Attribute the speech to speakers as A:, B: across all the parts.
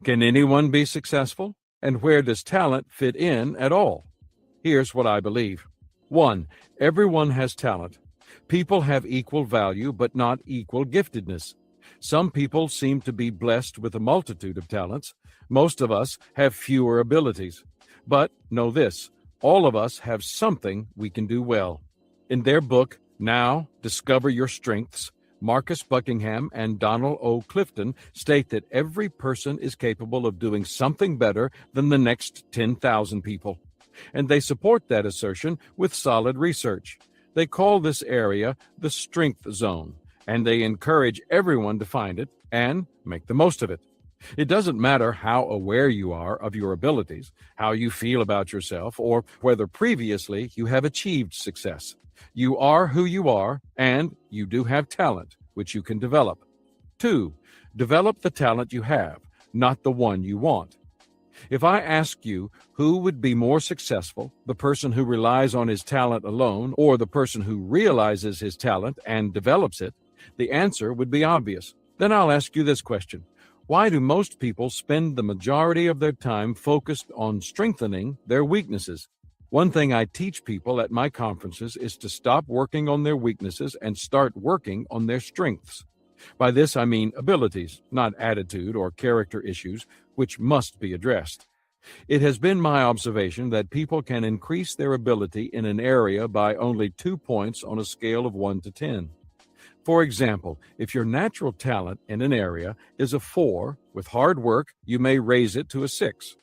A: Can anyone be successful? And where does talent fit in at all? Here's what I believe. 1. Everyone has talent. People have equal value, but not equal giftedness. Some people seem to be blessed with a multitude of talents. Most of us have fewer abilities. But know this, all of us have something we can do well. In their book, Now Discover Your Strengths, Marcus Buckingham and Donald O. Clifton state that every person is capable of doing something better than the next 10,000 people. And they support that assertion with solid research. They call this area the strength zone, and they encourage everyone to find it and make the most of it. It doesn't matter how aware you are of your abilities, how you feel about yourself, or whether previously you have achieved success. You are who you are, and you do have talent, which you can develop. 2. Develop the talent you have, not the one you want. If I ask you who would be more successful, the person who relies on his talent alone or the person who realizes his talent and develops it, the answer would be obvious. Then I'll ask you this question. Why do most people spend the majority of their time focused on strengthening their weaknesses? One thing I teach people at my conferences is to stop working on their weaknesses and start working on their strengths. By this, I mean abilities, not attitude or character issues, which must be addressed. It has been my observation that people can increase their ability in an area by only 2 points on a scale of 1 to 10. For example, if your natural talent in an area is a 4, with hard work, you may raise it to a 6.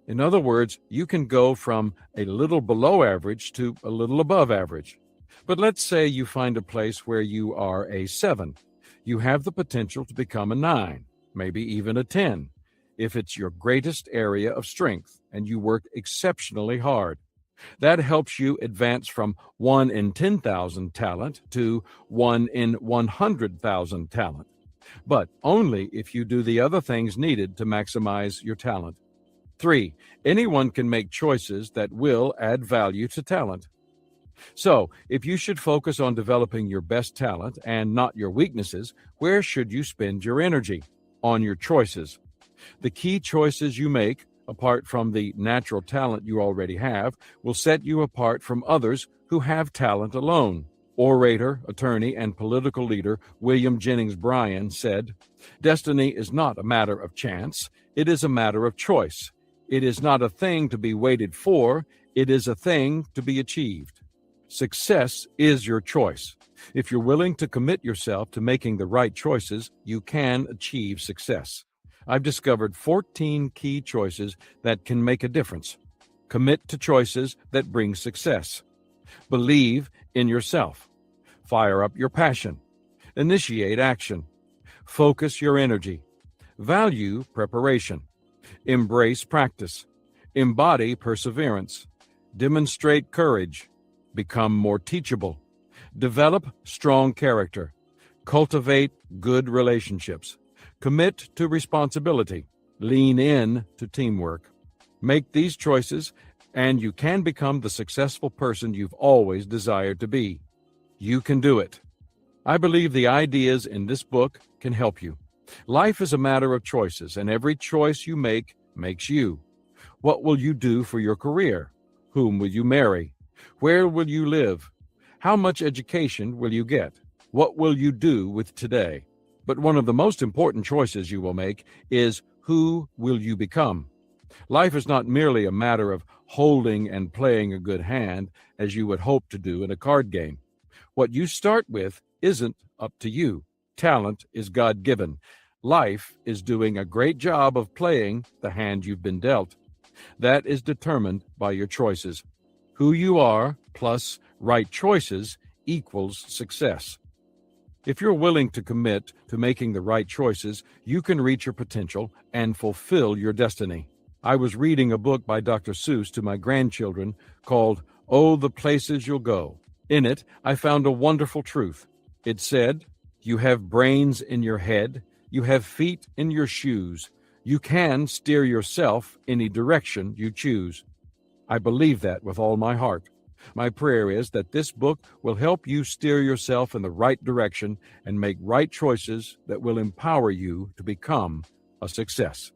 A: In other words, you can go from a little below average to a little above average. But let's say you find a place where you are a 7. You have the potential to become a 9, maybe even a 10, if it's your greatest area of strength and you work exceptionally hard. That helps you advance from 1 in 10,000 talent to 1 in 100,000 talent. But only if you do the other things needed to maximize your talent. 3. Anyone can make choices that will add value to talent. So, if you should focus on developing your best talent and not your weaknesses, where should you spend your energy? On your choices. The key choices you make, apart from the natural talent you already have, will set you apart from others who have talent alone. Orator, attorney, and political leader William Jennings Bryan said, "Destiny is not a matter of chance, it is a matter of choice. It is not a thing to be waited for, it is a thing to be achieved." Success is your choice. If you're willing to commit yourself to making the right choices, you can achieve success. I've discovered 14 key choices that can make a difference. Commit to choices that bring success. Believe in yourself. Fire up your passion. Initiate action. Focus your energy. Value preparation. Embrace practice. Embody perseverance. Demonstrate courage. Become more teachable. Develop strong character. Cultivate good relationships. Commit to responsibility. Lean in to teamwork. Make these choices, and you can become the successful person you've always desired to be. You can do it. I believe the ideas in this book can help you. Life is a matter of choices, and every choice you make makes you. What will you do for your career? Whom will you marry? Where will you live? How much education will you get? What will you do with today? But one of the most important choices you will make is who will you become? Life is not merely a matter of holding and playing a good hand as you would hope to do in a card game. What you start with isn't up to you. Talent is God-given. Life is doing a great job of playing the hand you've been dealt. That is determined by your choices. Who you are plus right choices equals success. If you're willing to commit to making the right choices, you can reach your potential and fulfill your destiny. I was reading a book by Dr. Seuss to my grandchildren called Oh, the Places You'll Go. In it, I found a wonderful truth. It said, "You have brains in your head, you have feet in your shoes. You can steer yourself any direction you choose." I believe that with all my heart. My prayer is that this book will help you steer yourself in the right direction and make right choices that will empower you to become a success.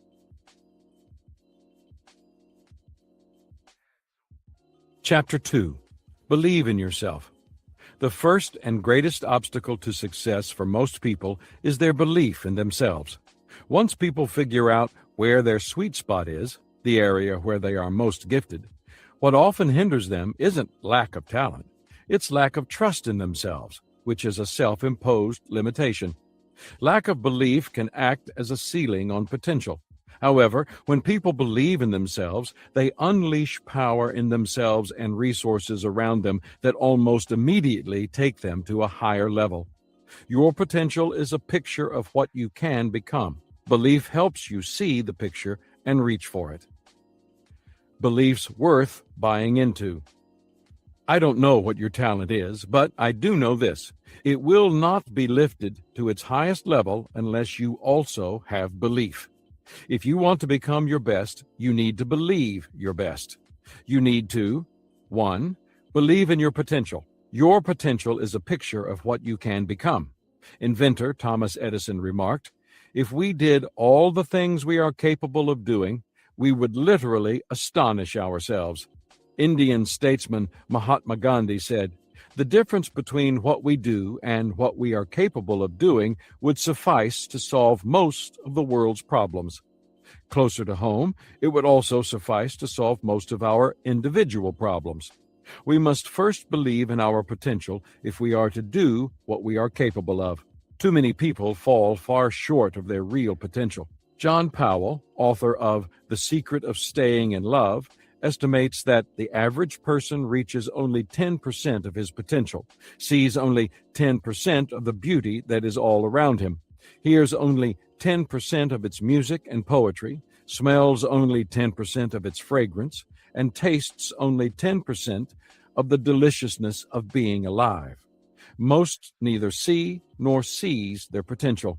A: Chapter 2. Believe in yourself. The first and greatest obstacle to success for most people is their belief in themselves. Once people figure out where their sweet spot is, the area where they are most gifted, what often hinders them isn't lack of talent, it's lack of trust in themselves, which is a self-imposed limitation. Lack of belief can act as a ceiling on potential. However, when people believe in themselves, they unleash power in themselves and resources around them that almost immediately take them to a higher level. Your potential is a picture of what you can become. Belief helps you see the picture and reach for it. Beliefs worth buying into. I don't know what your talent is, but I do know this. It will not be lifted to its highest level unless you also have belief. If you want to become your best, you need to believe your best. You need to, 1, believe in your potential. Your potential is a picture of what you can become. Inventor Thomas Edison remarked, "If we did all the things we are capable of doing, we would literally astonish ourselves." Indian statesman Mahatma Gandhi said, "The difference between what we do and what we are capable of doing would suffice to solve most of the world's problems." Closer to home, it would also suffice to solve most of our individual problems. We must first believe in our potential if we are to do what we are capable of. Too many people fall far short of their real potential. John Powell, author of The Secret of Staying in Love, estimates that the average person reaches only 10% of his potential, sees only 10% of the beauty that is all around him, hears only 10% of its music and poetry, smells only 10% of its fragrance, and tastes only 10% of the deliciousness of being alive. Most neither see nor seize their potential.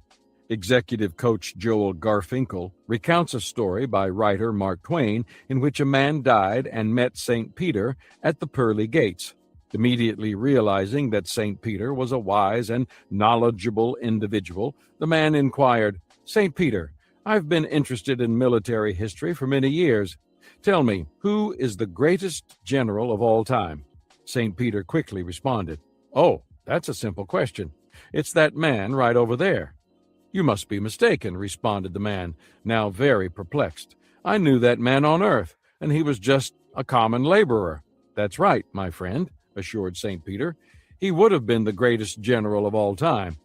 A: Executive coach Joel Garfinkel recounts a story by writer Mark Twain in which a man died and met St. Peter at the pearly gates. Immediately realizing that St. Peter was a wise and knowledgeable individual, the man inquired, "St. Peter, I've been interested in military history for many years. Tell me, who is the greatest general of all time?" St. Peter quickly responded, "Oh, that's a simple question. It's that man right over there." "You must be mistaken," responded the man, now very perplexed. "I knew that man on earth, and he was just a common laborer." "That's right, my friend," assured St. Peter. "He would have been the greatest general of all time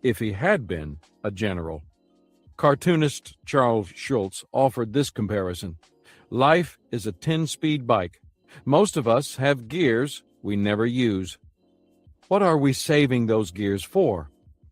A: if he had been a general." Cartoonist Charles Schulz offered this comparison. Life is a 10-speed bike. Most of us have gears we never use. What are we saving those gears for?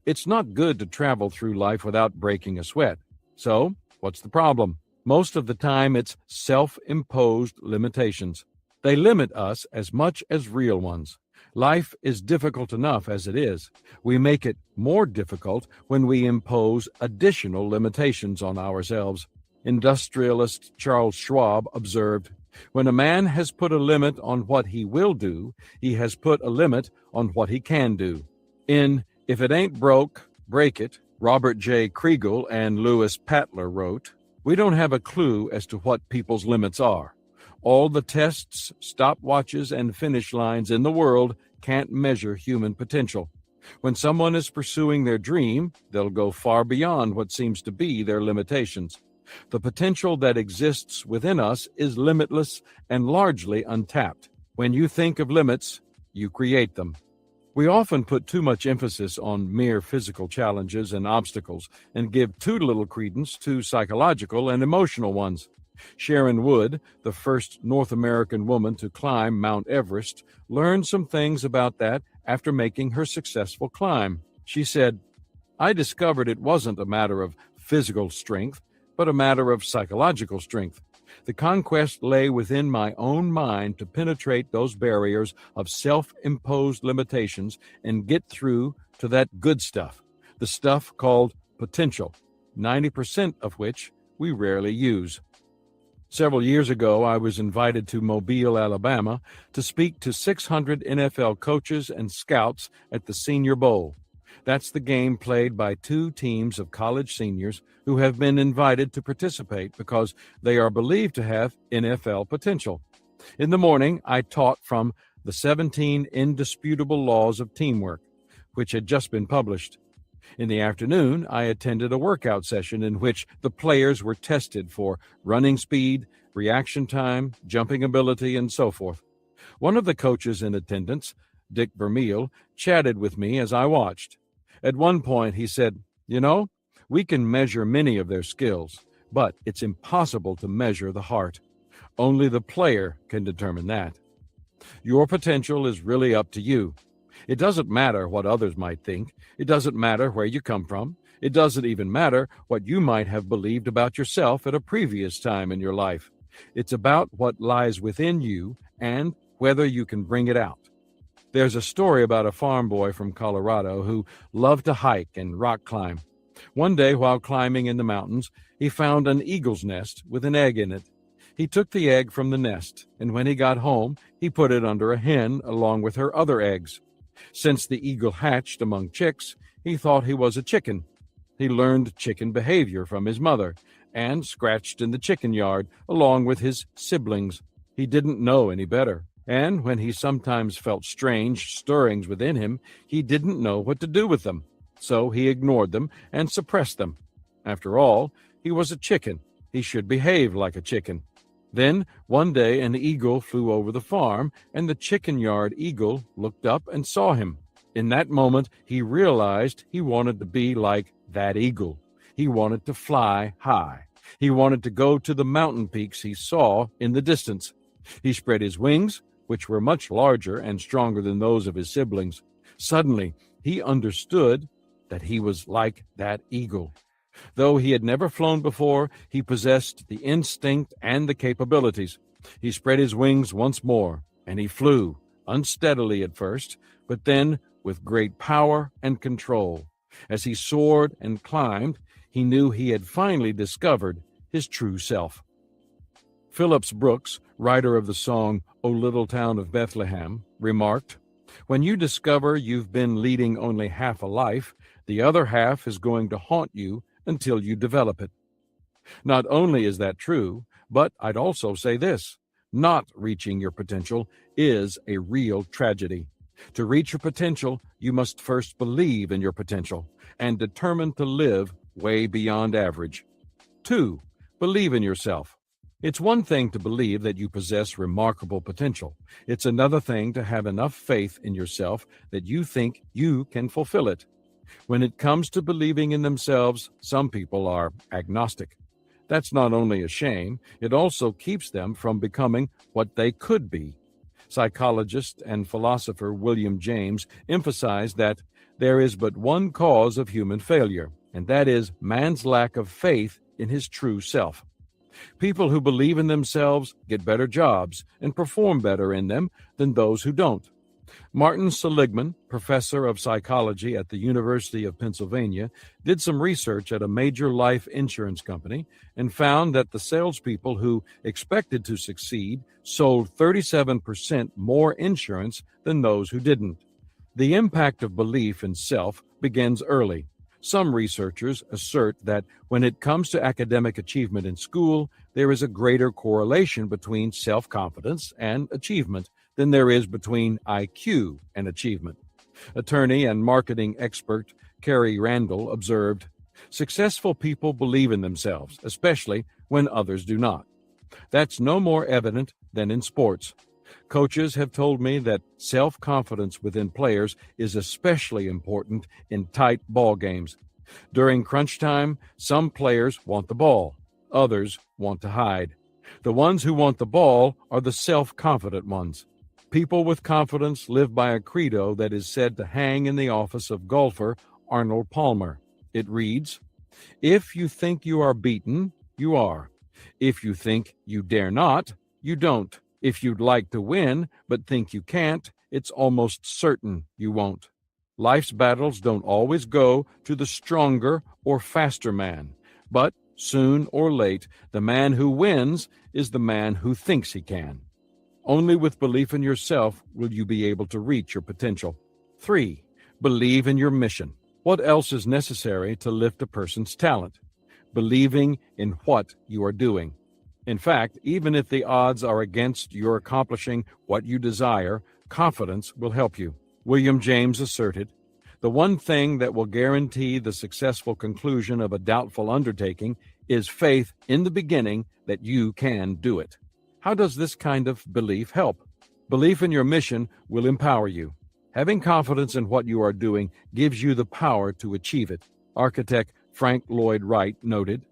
A: It's not good to travel through life without breaking a sweat. So, what's the problem? Most of the time, it's self-imposed limitations. They limit us as much as real ones. Life is difficult enough as it is. We make it more difficult when we impose additional limitations on ourselves. Industrialist Charles Schwab observed, "When a man has put a limit on what he will do, he has put a limit on what he can do." In If It Ain't Broke, Break It, Robert J. Kriegel and Louis Patler wrote, "We don't have a clue as to what people's limits are. All the tests, stopwatches, and finish lines in the world can't measure human potential. When someone is pursuing their dream, they'll go far beyond what seems to be their limitations. The potential that exists within us is limitless and largely untapped. When you think of limits, you create them." We often put too much emphasis on mere physical challenges and obstacles and give too little credence to psychological and emotional ones. Sharon Wood, the first North American woman to climb Mount Everest, learned some things about that after making her successful climb. She said, "I discovered it wasn't a matter of physical strength, but a matter of psychological strength. The conquest lay within my own mind to penetrate those barriers of self-imposed limitations and get through to that good stuff, the stuff called potential, 90% of which we rarely use." Several years ago, I was invited to Mobile, Alabama, to speak to 600 NFL coaches and scouts at the Senior Bowl. That's the game played by two teams of college seniors who have been invited to participate because they are believed to have NFL potential. In the morning, I taught from The 17 Indisputable Laws of Teamwork, which had just been published. In the afternoon, I attended a workout session in which the players were tested for running speed, reaction time, jumping ability, and so forth. One of the coaches in attendance, Dick Vermeil, chatted with me as I watched. At one point, he said, "You know, we can measure many of their skills, but it's impossible to measure the heart. Only the player can determine that. Your potential is really up to you. It doesn't matter what others might think. It doesn't matter where you come from. It doesn't even matter what you might have believed about yourself at a previous time in your life. It's about what lies within you and whether you can bring it out." There's a story about a farm boy from Colorado who loved to hike and rock climb. One day, while climbing in the mountains, he found an eagle's nest with an egg in it. He took the egg from the nest, and when he got home, he put it under a hen along with her other eggs. Since the eagle hatched among chicks, he thought he was a chicken. He learned chicken behavior from his mother and scratched in the chicken yard along with his siblings. He didn't know any better. And when he sometimes felt strange stirrings within him, he didn't know what to do with them. So he ignored them and suppressed them. After all, he was a chicken. He should behave like a chicken. Then, one day, an eagle flew over the farm, and the chicken yard eagle looked up and saw him. In that moment, he realized he wanted to be like that eagle. He wanted to fly high. He wanted to go to the mountain peaks he saw in the distance. He spread his wings, which were much larger and stronger than those of his siblings. Suddenly, he understood that he was like that eagle. Though he had never flown before, he possessed the instinct and the capabilities. He spread his wings once more, and he flew, unsteadily at first, but then with great power and control. As he soared and climbed, he knew he had finally discovered his true self. Phillips Brooks, writer of the song "O Little Town of Bethlehem," remarked, "When you discover you've been leading only half a life, the other half is going to haunt you until you develop it." Not only is that true, but I'd also say this: not reaching your potential is a real tragedy. To reach your potential, you must first believe in your potential and determine to live way beyond average. 2. Believe in yourself. It's one thing to believe that you possess remarkable potential. It's another thing to have enough faith in yourself that you think you can fulfill it. When it comes to believing in themselves, some people are agnostic. That's not only a shame, it also keeps them from becoming what they could be. Psychologist and philosopher William James emphasized that there is but one cause of human failure, and that is man's lack of faith in his true self. People who believe in themselves get better jobs and perform better in them than those who don't. Martin Seligman, professor of psychology at the University of Pennsylvania, did some research at a major life insurance company and found that the salespeople who expected to succeed sold 37% more insurance than those who didn't. The impact of belief in self begins early. Some researchers assert that when it comes to academic achievement in school, there is a greater correlation between self-confidence and achievement than there is between IQ and achievement. Attorney and marketing expert Carrie Randall observed, "Successful people believe in themselves, especially when others do not. That's no more evident than in sports. Coaches have told me that self-confidence within players is especially important in tight ball games. During crunch time, some players want the ball, others want to hide. The ones who want the ball are the self-confident ones. People with confidence live by a credo that is said to hang in the office of golfer Arnold Palmer. It reads, "If you think you are beaten, you are. If you think you dare not, you don't. If you'd like to win but think you can't, it's almost certain you won't." Life's battles don't always go to the stronger or faster man, but soon or late, the man who wins is the man who thinks he can. Only with belief in yourself will you be able to reach your potential. 3. Believe in your mission. What else is necessary to lift a person's talent? Believing in what you are doing. In fact, even if the odds are against your accomplishing what you desire, confidence will help you. William James asserted, "The one thing that will guarantee the successful conclusion of a doubtful undertaking is faith in the beginning that you can do it." How does this kind of belief help? Belief in your mission will empower you. Having confidence in what you are doing gives you the power to achieve it. Architect Frank Lloyd Wright noted,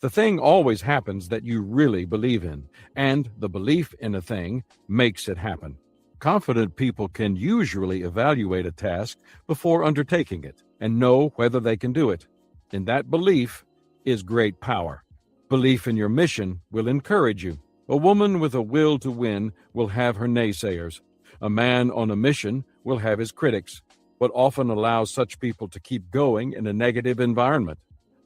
A: "The thing always happens that you really believe in, and the belief in a thing makes it happen." Confident people can usually evaluate a task before undertaking it and know whether they can do it. In that belief is great power. Belief in your mission will encourage you. A woman with a will to win will have her naysayers. A man on a mission will have his critics. What often allows such people to keep going in a negative environment?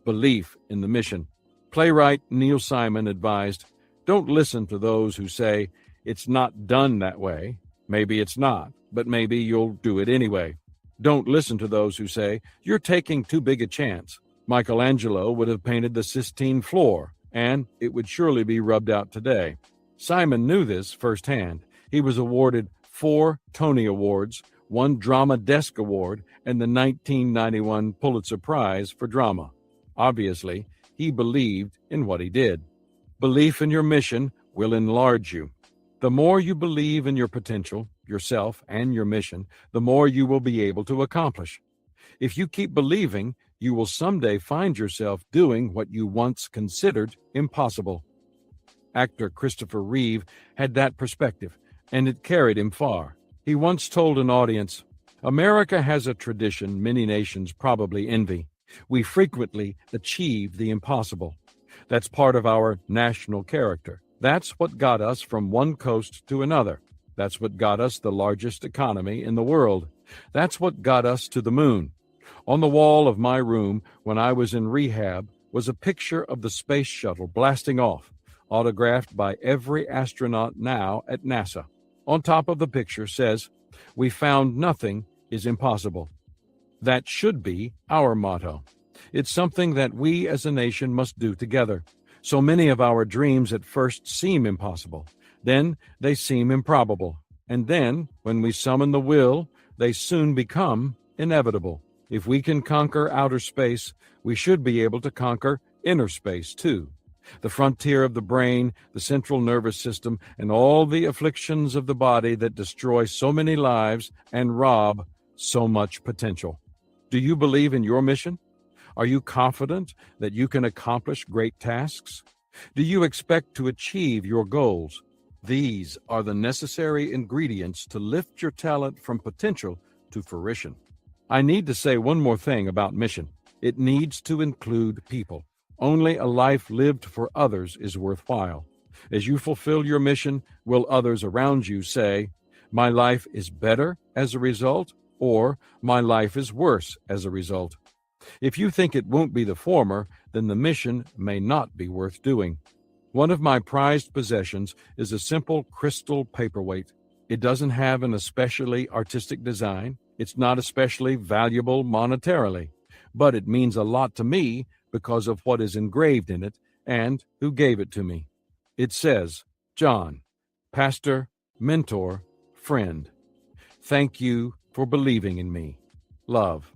A: Belief in the mission. Playwright Neil Simon advised, "Don't listen to those who say, 'It's not done that way.' Maybe it's not, but maybe you'll do it anyway. Don't listen to those who say, 'You're taking too big a chance.' Michelangelo would have painted the Sistine floor, and it would surely be rubbed out today." Simon knew this firsthand. He was awarded 4 Tony Awards, 1 Drama Desk Award, and the 1991 Pulitzer Prize for Drama. Obviously, he believed in what he did. Belief in your mission will enlarge you. The more you believe in your potential, yourself, and your mission, the more you will be able to accomplish. If you keep believing, you will someday find yourself doing what you once considered impossible. Actor Christopher Reeve had that perspective, and it carried him far. He once told an audience, "America has a tradition many nations probably envy. We frequently achieve the impossible. That's part of our national character. That's what got us from one coast to another. That's what got us the largest economy in the world. That's what got us to the moon." On the wall of my room when I was in rehab was a picture of the space shuttle blasting off, autographed by every astronaut now at NASA. On top of the picture says, "We found nothing is impossible." That should be our motto. It's something that we as a nation must do together. So many of our dreams at first seem impossible. Then they seem improbable. And then, when we summon the will, they soon become inevitable. If we can conquer outer space, we should be able to conquer inner space too. The frontier of the brain, the central nervous system, and all the afflictions of the body that destroy so many lives and rob so much potential. Do you believe in your mission? Are you confident that you can accomplish great tasks? Do you expect to achieve your goals? These are the necessary ingredients to lift your talent from potential to fruition. I need to say one more thing about mission. It needs to include people. Only a life lived for others is worthwhile. As you fulfill your mission, will others around you say, "My life is better as a result," or "My life is worse as a result"? If you think it won't be the former, then the mission may not be worth doing. One of my prized possessions is a simple crystal paperweight. It doesn't have an especially artistic design. It's not especially valuable monetarily, but it means a lot to me because of what is engraved in it and who gave it to me. It says, "John, pastor, mentor, friend. Thank you for believing in me. Love,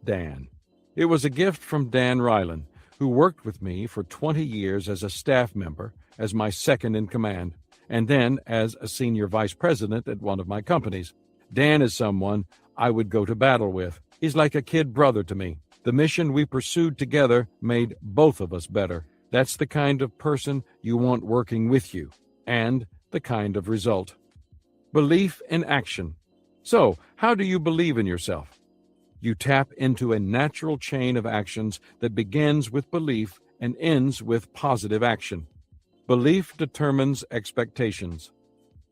A: Dan." It was a gift from Dan Ryland, who worked with me for 20 years as a staff member, as my second in command, and then as a senior vice president at one of my companies. Dan is someone I would go to battle with. He's like a kid brother to me. The mission we pursued together made both of us better. That's the kind of person you want working with you, and the kind of result. Belief in action. So, how do you believe in yourself? You tap into a natural chain of actions that begins with belief and ends with positive action. Belief determines expectations.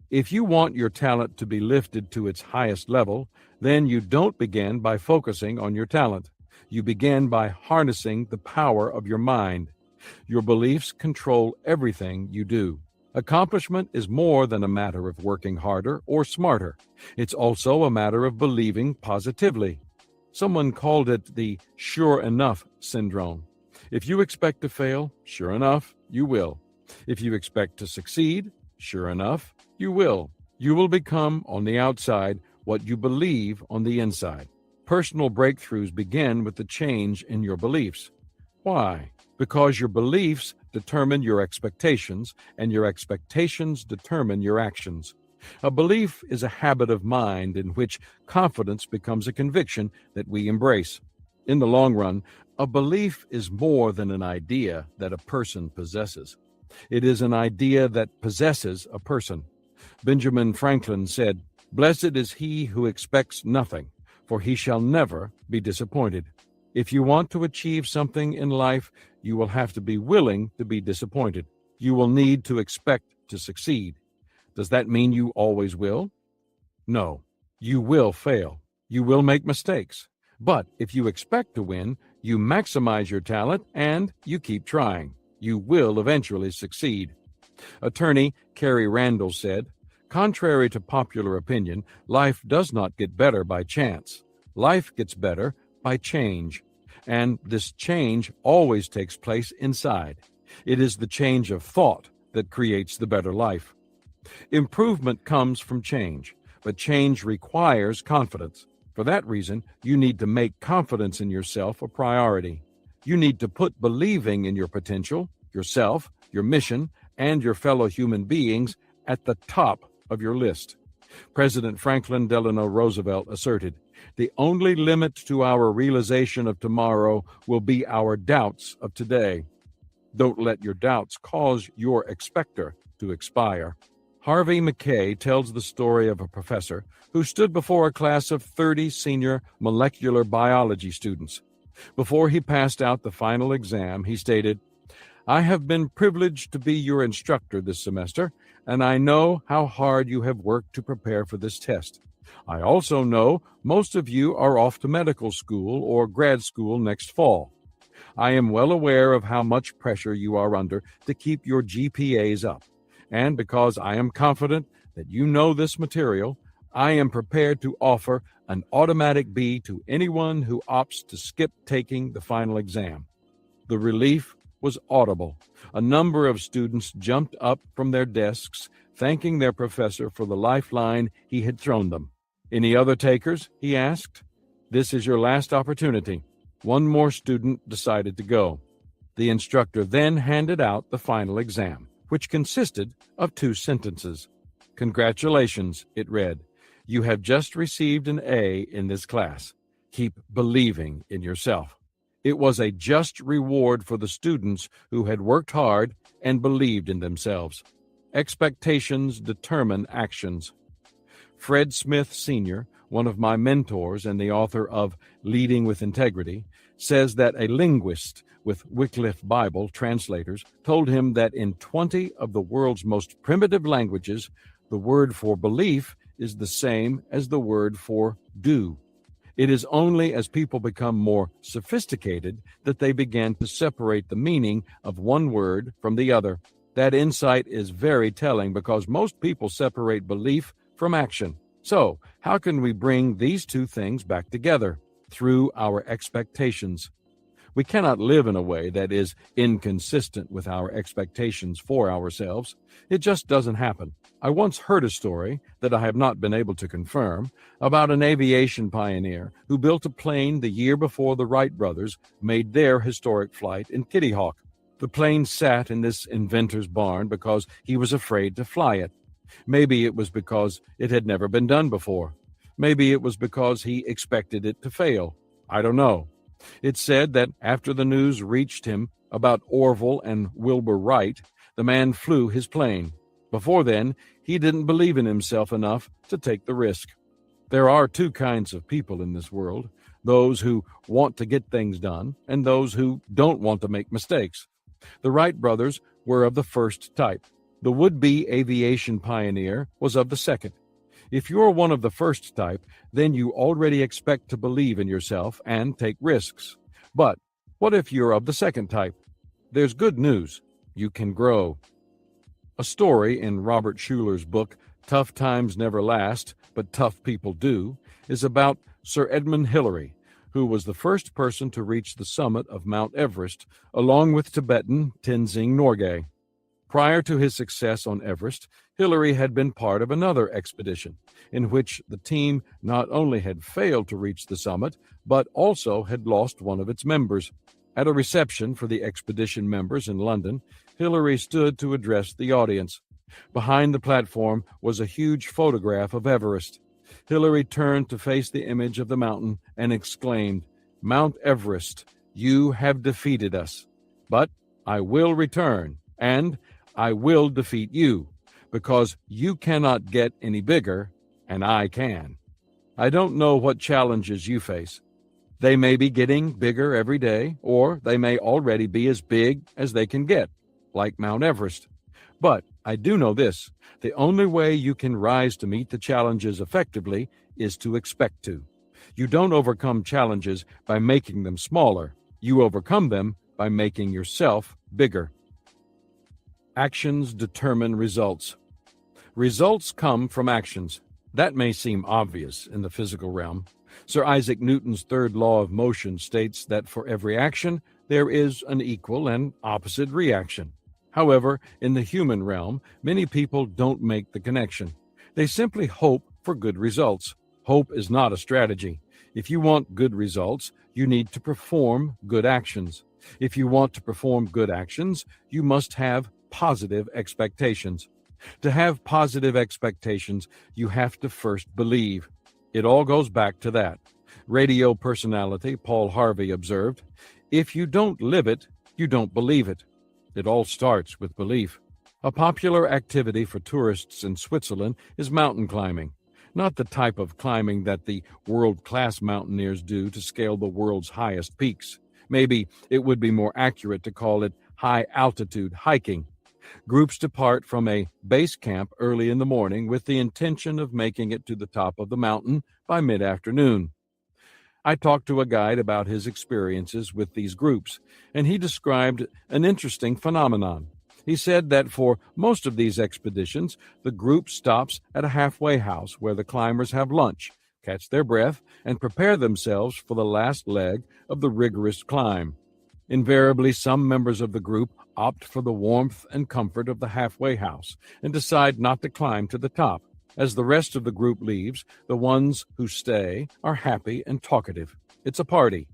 A: If you want your talent to be lifted to its highest level, then you don't begin by focusing on your talent. You begin by harnessing the power of your mind. Your beliefs control everything you do. Accomplishment is more than a matter of working harder or smarter. It's also a matter of believing positively. Someone called it the sure enough syndrome. If you expect to fail, sure enough, you will. If you expect to succeed, sure enough, you will. You will become on the outside what you believe on the inside. Personal breakthroughs begin with the change in your beliefs. Why? Because your beliefs determine your expectations, and your expectations determine your actions. A belief is a habit of mind in which confidence becomes a conviction that we embrace. In the long run, a belief is more than an idea that a person possesses. It is an idea that possesses a person. Benjamin Franklin said, "Blessed is he who expects nothing, for he shall never be disappointed." If you want to achieve something in life, you will have to be willing to be disappointed. You will need to expect to succeed. Does that mean you always will? No. You will fail. You will make mistakes. But if you expect to win, you maximize your talent and you keep trying. You will eventually succeed. Attorney Carrie Randall said, "Contrary to popular opinion, life does not get better by chance. Life gets better by change. And this change always takes place inside. It is the change of thought that creates the better life." Improvement comes from change, but change requires confidence. For that reason, you need to make confidence in yourself a priority. You need to put believing in your potential, yourself, your mission, and your fellow human beings at the top of your list. President Franklin Delano Roosevelt asserted, "The only limit to our realization of tomorrow will be our doubts of today." Don't let your doubts cause your expector to expire. Harvey Mackay tells the story of a professor who stood before a class of 30 senior molecular biology students. Before he passed out the final exam, he stated, "I have been privileged to be your instructor this semester, and I know how hard you have worked to prepare for this test. I also know most of you are off to medical school or grad school next fall. I am well aware of how much pressure you are under to keep your GPAs up. And because I am confident that you know this material, I am prepared to offer an automatic B to anyone who opts to skip taking the final exam." The relief was audible. A number of students jumped up from their desks, thanking their professor for the lifeline he had thrown them. "Any other takers?" he asked. "This is your last opportunity." One more student decided to go. The instructor then handed out the final exam, which consisted of 2 sentences. "Congratulations," it read. "You have just received an A in this class. Keep believing in yourself." It was a just reward for the students who had worked hard and believed in themselves. Expectations determine actions. Fred Smith Sr., one of my mentors and the author of Leading with Integrity, says that a linguist with Wycliffe Bible translators told him that in 20 of the world's most primitive languages, the word for belief is the same as the word for do. It is only as people become more sophisticated that they begin to separate the meaning of one word from the other. That insight is very telling because most people separate belief from action. So, how can we bring these two things back together? Through our expectations. We cannot live in a way that is inconsistent with our expectations for ourselves. It just doesn't happen. I once heard a story that I have not been able to confirm about an aviation pioneer who built a plane the year before the Wright brothers made their historic flight in Kitty Hawk. The plane sat in this inventor's barn because he was afraid to fly it. Maybe it was because it had never been done before. Maybe it was because he expected it to fail. I don't know. It's said that after the news reached him about Orville and Wilbur Wright, the man flew his plane. Before then, he didn't believe in himself enough to take the risk. There are 2 kinds of people in this world, those who want to get things done and those who don't want to make mistakes. The Wright brothers were of the first type. The would-be aviation pioneer was of the second. If you're one of the first type, then you already expect to believe in yourself and take risks. But what if you're of the second type? There's good news. You can grow. A story in Robert Schuller's book, Tough Times Never Last, but Tough People Do, is about Sir Edmund Hillary, who was the first person to reach the summit of Mount Everest, along with Tibetan Tenzing Norgay. Prior to his success on Everest, Hillary had been part of another expedition in which the team not only had failed to reach the summit, but also had lost one of its members. At a reception for the expedition members in London, Hillary stood to address the audience. Behind the platform was a huge photograph of Everest. Hillary turned to face the image of the mountain and exclaimed, "Mount Everest, you have defeated us. But I will return, and I will defeat you, because you cannot get any bigger, and I can." I don't know what challenges you face. They may be getting bigger every day, or they may already be as big as they can get, like Mount Everest. But I do know this: the only way you can rise to meet the challenges effectively is to expect to. You don't overcome challenges by making them smaller. You overcome them by making yourself bigger. Actions determine results. Results come from actions. That may seem obvious in the physical realm. Sir Isaac Newton's third law of motion states that for every action, there is an equal and opposite reaction. However, in the human realm, many people don't make the connection. They simply hope for good results. Hope is not a strategy. If you want good results, you need to perform good actions. If you want to perform good actions, you must have positive expectations. To have positive expectations, you have to first believe. It all goes back to that. Radio personality Paul Harvey observed, "If you don't live it, you don't believe it." It all starts with belief. A popular activity for tourists in Switzerland is mountain climbing. Not the type of climbing that the world-class mountaineers do to scale the world's highest peaks. Maybe it would be more accurate to call it high-altitude hiking. Groups depart from a base camp early in the morning with the intention of making it to the top of the mountain by mid-afternoon. I talked to a guide about his experiences with these groups, and he described an interesting phenomenon. He said that for most of these expeditions, the group stops at a halfway house where the climbers have lunch, catch their breath, and prepare themselves for the last leg of the rigorous climb. Invariably, some members of the group opt for the warmth and comfort of the halfway house and decide not to climb to the top. As the rest of the group leaves, the ones who stay are happy and talkative. It's a party.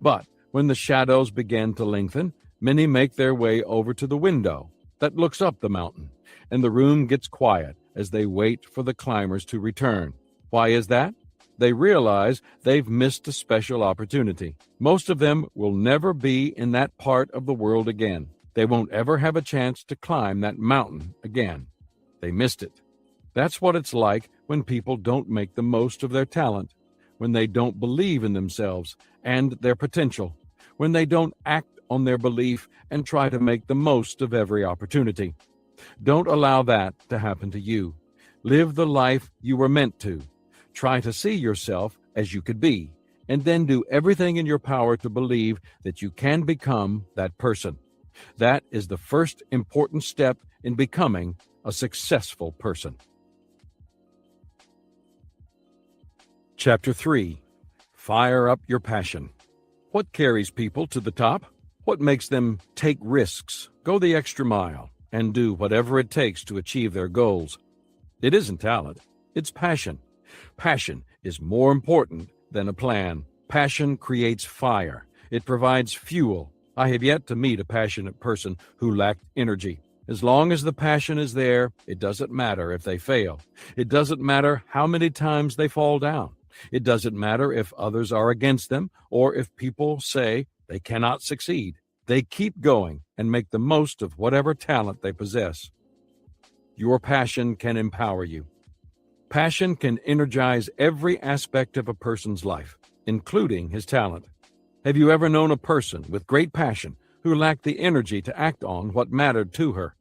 A: But when the shadows begin to lengthen, many make their way over to the window that looks up the mountain, and the room gets quiet as they wait for the climbers to return. Why is that? They realize they've missed a special opportunity. Most of them will never be in that part of the world again. They won't ever have a chance to climb that mountain again. They missed it. That's what it's like when people don't make the most of their talent, when they don't believe in themselves and their potential, when they don't act on their belief and try to make the most of every opportunity. Don't allow that to happen to you. Live the life you were meant to. Try to see yourself as you could be, and then do everything in your power to believe that you can become that person. That is the first important step in becoming a successful person. Chapter 3. Fire up your passion. What carries people to the top? What makes them take risks, go the extra mile, and do whatever it takes to achieve their goals? It isn't talent, it's passion. Passion is more important than a plan. Passion creates fire. It provides fuel. I have yet to meet a passionate person who lacked energy. As long as the passion is there, it doesn't matter if they fail. It doesn't matter how many times they fall down. It doesn't matter if others are against them or if people say they cannot succeed. They keep going and make the most of whatever talent they possess. Your passion can empower you. Passion can energize every aspect of a person's life, including his talent. Have you ever known a person with great passion who lacked the energy to act on what mattered to her?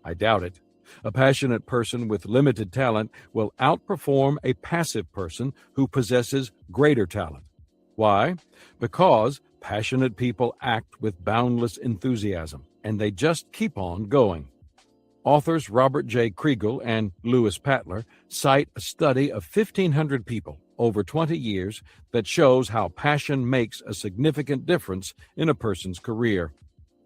A: I doubt it. A passionate person with limited talent will outperform a passive person who possesses greater talent. Why? Because passionate people act with boundless enthusiasm, and they just keep on going. Authors Robert J. Kriegel and Lewis Patler cite a study of 1,500 people over 20 years that shows how passion makes a significant difference in a person's career.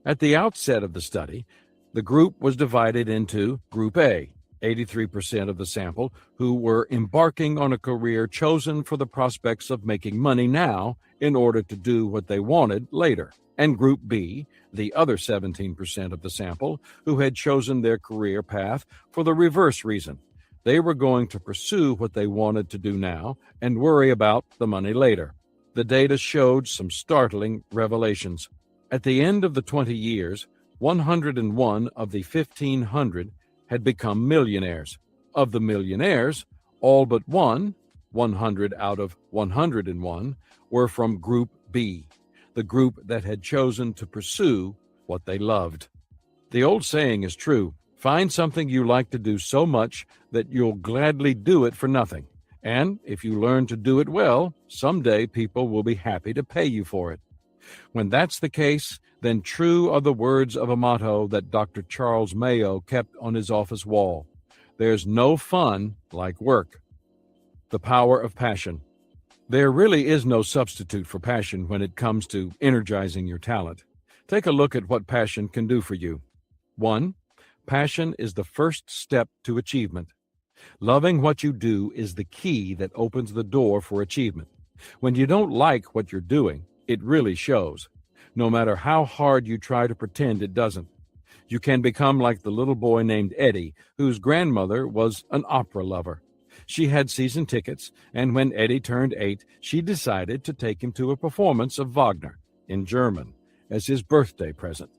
A: At the outset of the study, The group was divided into Group A, 83% of the sample, who were embarking on a career chosen for the prospects of making money now in order to do what they wanted later, and Group B, the other 17% of the sample, who had chosen their career path for the reverse reason. They were going to pursue what they wanted to do now and worry about the money later. The data showed some startling revelations. At the end of the 20 years, 101 of the 1,500 had become millionaires. Of the millionaires, all but one, 100 out of 101, were from Group B, the group that had chosen to pursue what they loved. The old saying is true: find something you like to do so much that you'll gladly do it for nothing. And if you learn to do it well, someday people will be happy to pay you for it. When that's the case, then true are the words of a motto that Dr. Charles Mayo kept on his office wall: there's no fun like work. The power of passion. There really is no substitute for passion when it comes to energizing your talent. Take a look at what passion can do for you. 1. Passion is the first step to achievement. Loving what you do is the key that opens the door for achievement. When you don't like what you're doing, it really shows, no matter how hard you try to pretend it doesn't. You can become like the little boy named Eddie, whose grandmother was an opera lover. She had season tickets, and when Eddie turned 8, she decided to take him to a performance of Wagner, in German, as his birthday present.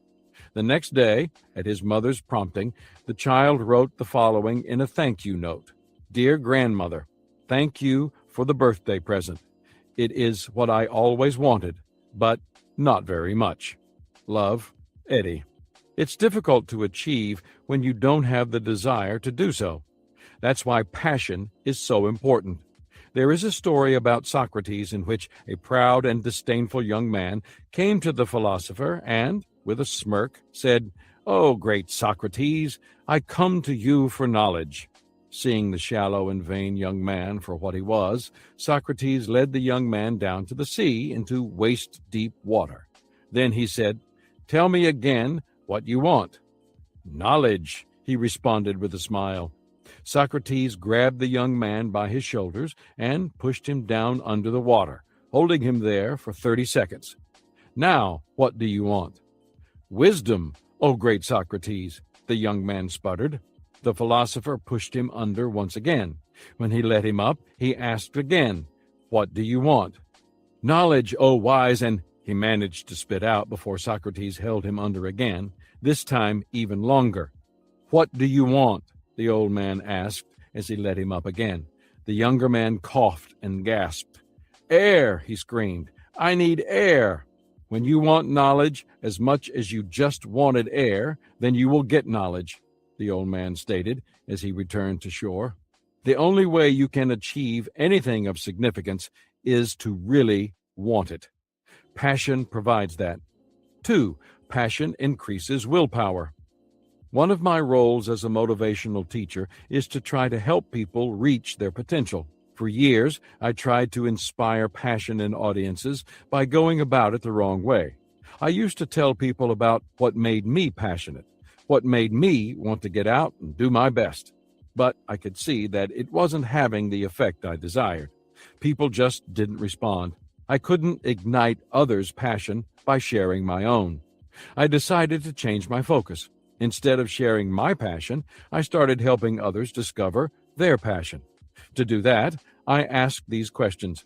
A: The next day, at his mother's prompting, the child wrote the following in a thank you note: "Dear grandmother, thank you for the birthday present. It is what I always wanted, but not very much. Love, Eddie." It's difficult to achieve when you don't have the desire to do so. That's why passion is so important. There is a story about Socrates in which a proud and disdainful young man came to the philosopher and, with a smirk, said, "Oh, great Socrates, I come to you for knowledge." Seeing the shallow and vain young man for what he was, Socrates led the young man down to the sea into waist-deep water. Then he said, "Tell me again what you want." "Knowledge," he responded with a smile. Socrates grabbed the young man by his shoulders and pushed him down under the water, holding him there for 30 seconds. "Now, what do you want?" "Wisdom, O great Socrates," the young man sputtered. The philosopher pushed him under once again. When he let him up, he asked again, "What do you want?" "Knowledge, O wise," and he managed to spit out before Socrates held him under again, this time even longer. "What do you want?" the old man asked as he let him up again. The younger man coughed and gasped. "Air," he screamed. "I need air." When you want knowledge as much as you just wanted air, then you will get knowledge, the old man stated as he returned to shore. The only way you can achieve anything of significance is to really want it. Passion provides that. 2. Passion increases willpower. One of my roles as a motivational teacher is to try to help people reach their potential. For years, I tried to inspire passion in audiences by going about it the wrong way. I used to tell people about what made me passionate, what made me want to get out and do my best. But I could see that it wasn't having the effect I desired. People just didn't respond. I couldn't ignite others' passion by sharing my own. I decided to change my focus. Instead of sharing my passion, I started helping others discover their passion. To do that, I asked these questions.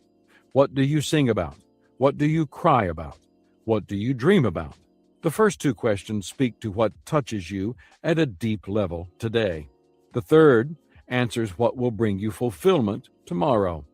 A: What do you sing about? What do you cry about? What do you dream about? The first 2 questions speak to what touches you at a deep level today. The third answers what will bring you fulfillment tomorrow.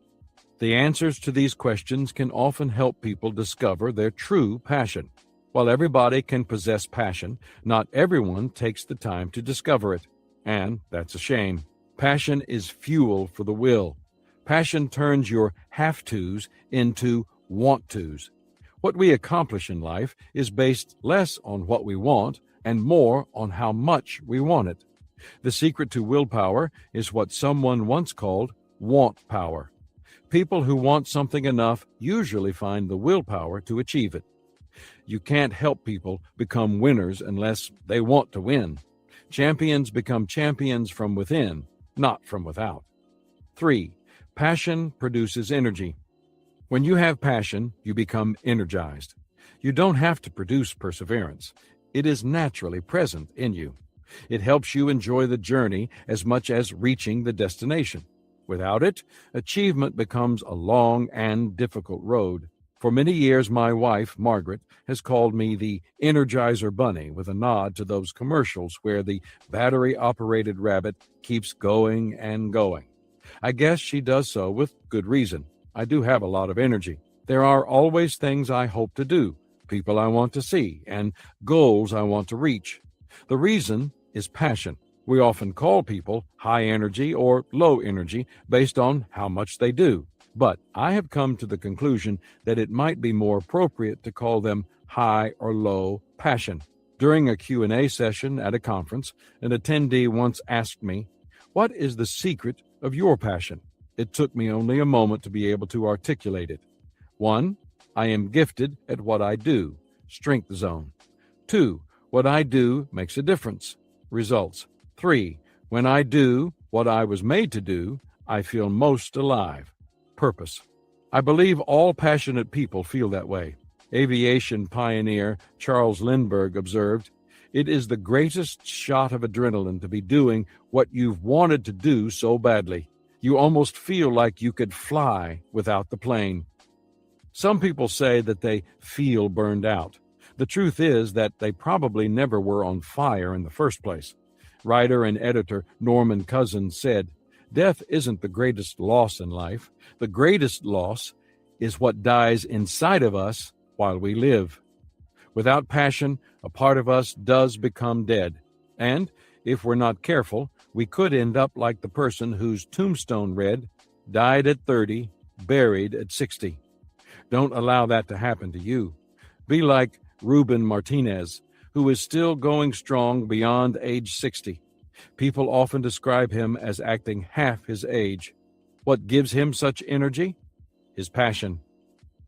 A: The answers to these questions can often help people discover their true passion. While everybody can possess passion, not everyone takes the time to discover it, and that's a shame. Passion is fuel for the will. Passion turns your have-tos into want-tos. What we accomplish in life is based less on what we want and more on how much we want it. The secret to willpower is what someone once called want power. People who want something enough usually find the willpower to achieve it. You can't help people become winners unless they want to win. Champions become champions from within, not from without. 3. Passion produces energy. When you have passion, you become energized. You don't have to produce perseverance. It is naturally present in you. It helps you enjoy the journey as much as reaching the destination. Without it, achievement becomes a long and difficult road. For many years, my wife, Margaret, has called me the Energizer Bunny, with a nod to those commercials where the battery-operated rabbit keeps going and going. I guess she does so with good reason. I do have a lot of energy. There are always things I hope to do, people I want to see, and goals I want to reach. The reason is passion. We often call people high energy or low energy based on how much they do. But I have come to the conclusion that it might be more appropriate to call them high or low passion. During a Q&A session at a conference, an attendee once asked me, "What is the secret of your passion?" It took me only a moment to be able to articulate it. 1. I am gifted at what I do. Strength zone. 2. What I do makes a difference. Results. 3. When I do what I was made to do, I feel most alive. Purpose. I believe all passionate people feel that way. Aviation pioneer Charles Lindbergh observed, "It is the greatest shot of adrenaline to be doing what you've wanted to do so badly. You almost feel like you could fly without the plane." Some people say that they feel burned out. The truth is that they probably never were on fire in the first place. Writer and editor Norman Cousins said, "Death isn't the greatest loss in life. The greatest loss is what dies inside of us while we live." Without passion, a part of us does become dead. And if we're not careful, we could end up like the person whose tombstone read, "Died at 30, buried at 60. Don't allow that to happen to you. Be like Ruben Martinez, who is still going strong beyond age 60. People often describe him as acting half his age. What gives him such energy? His passion.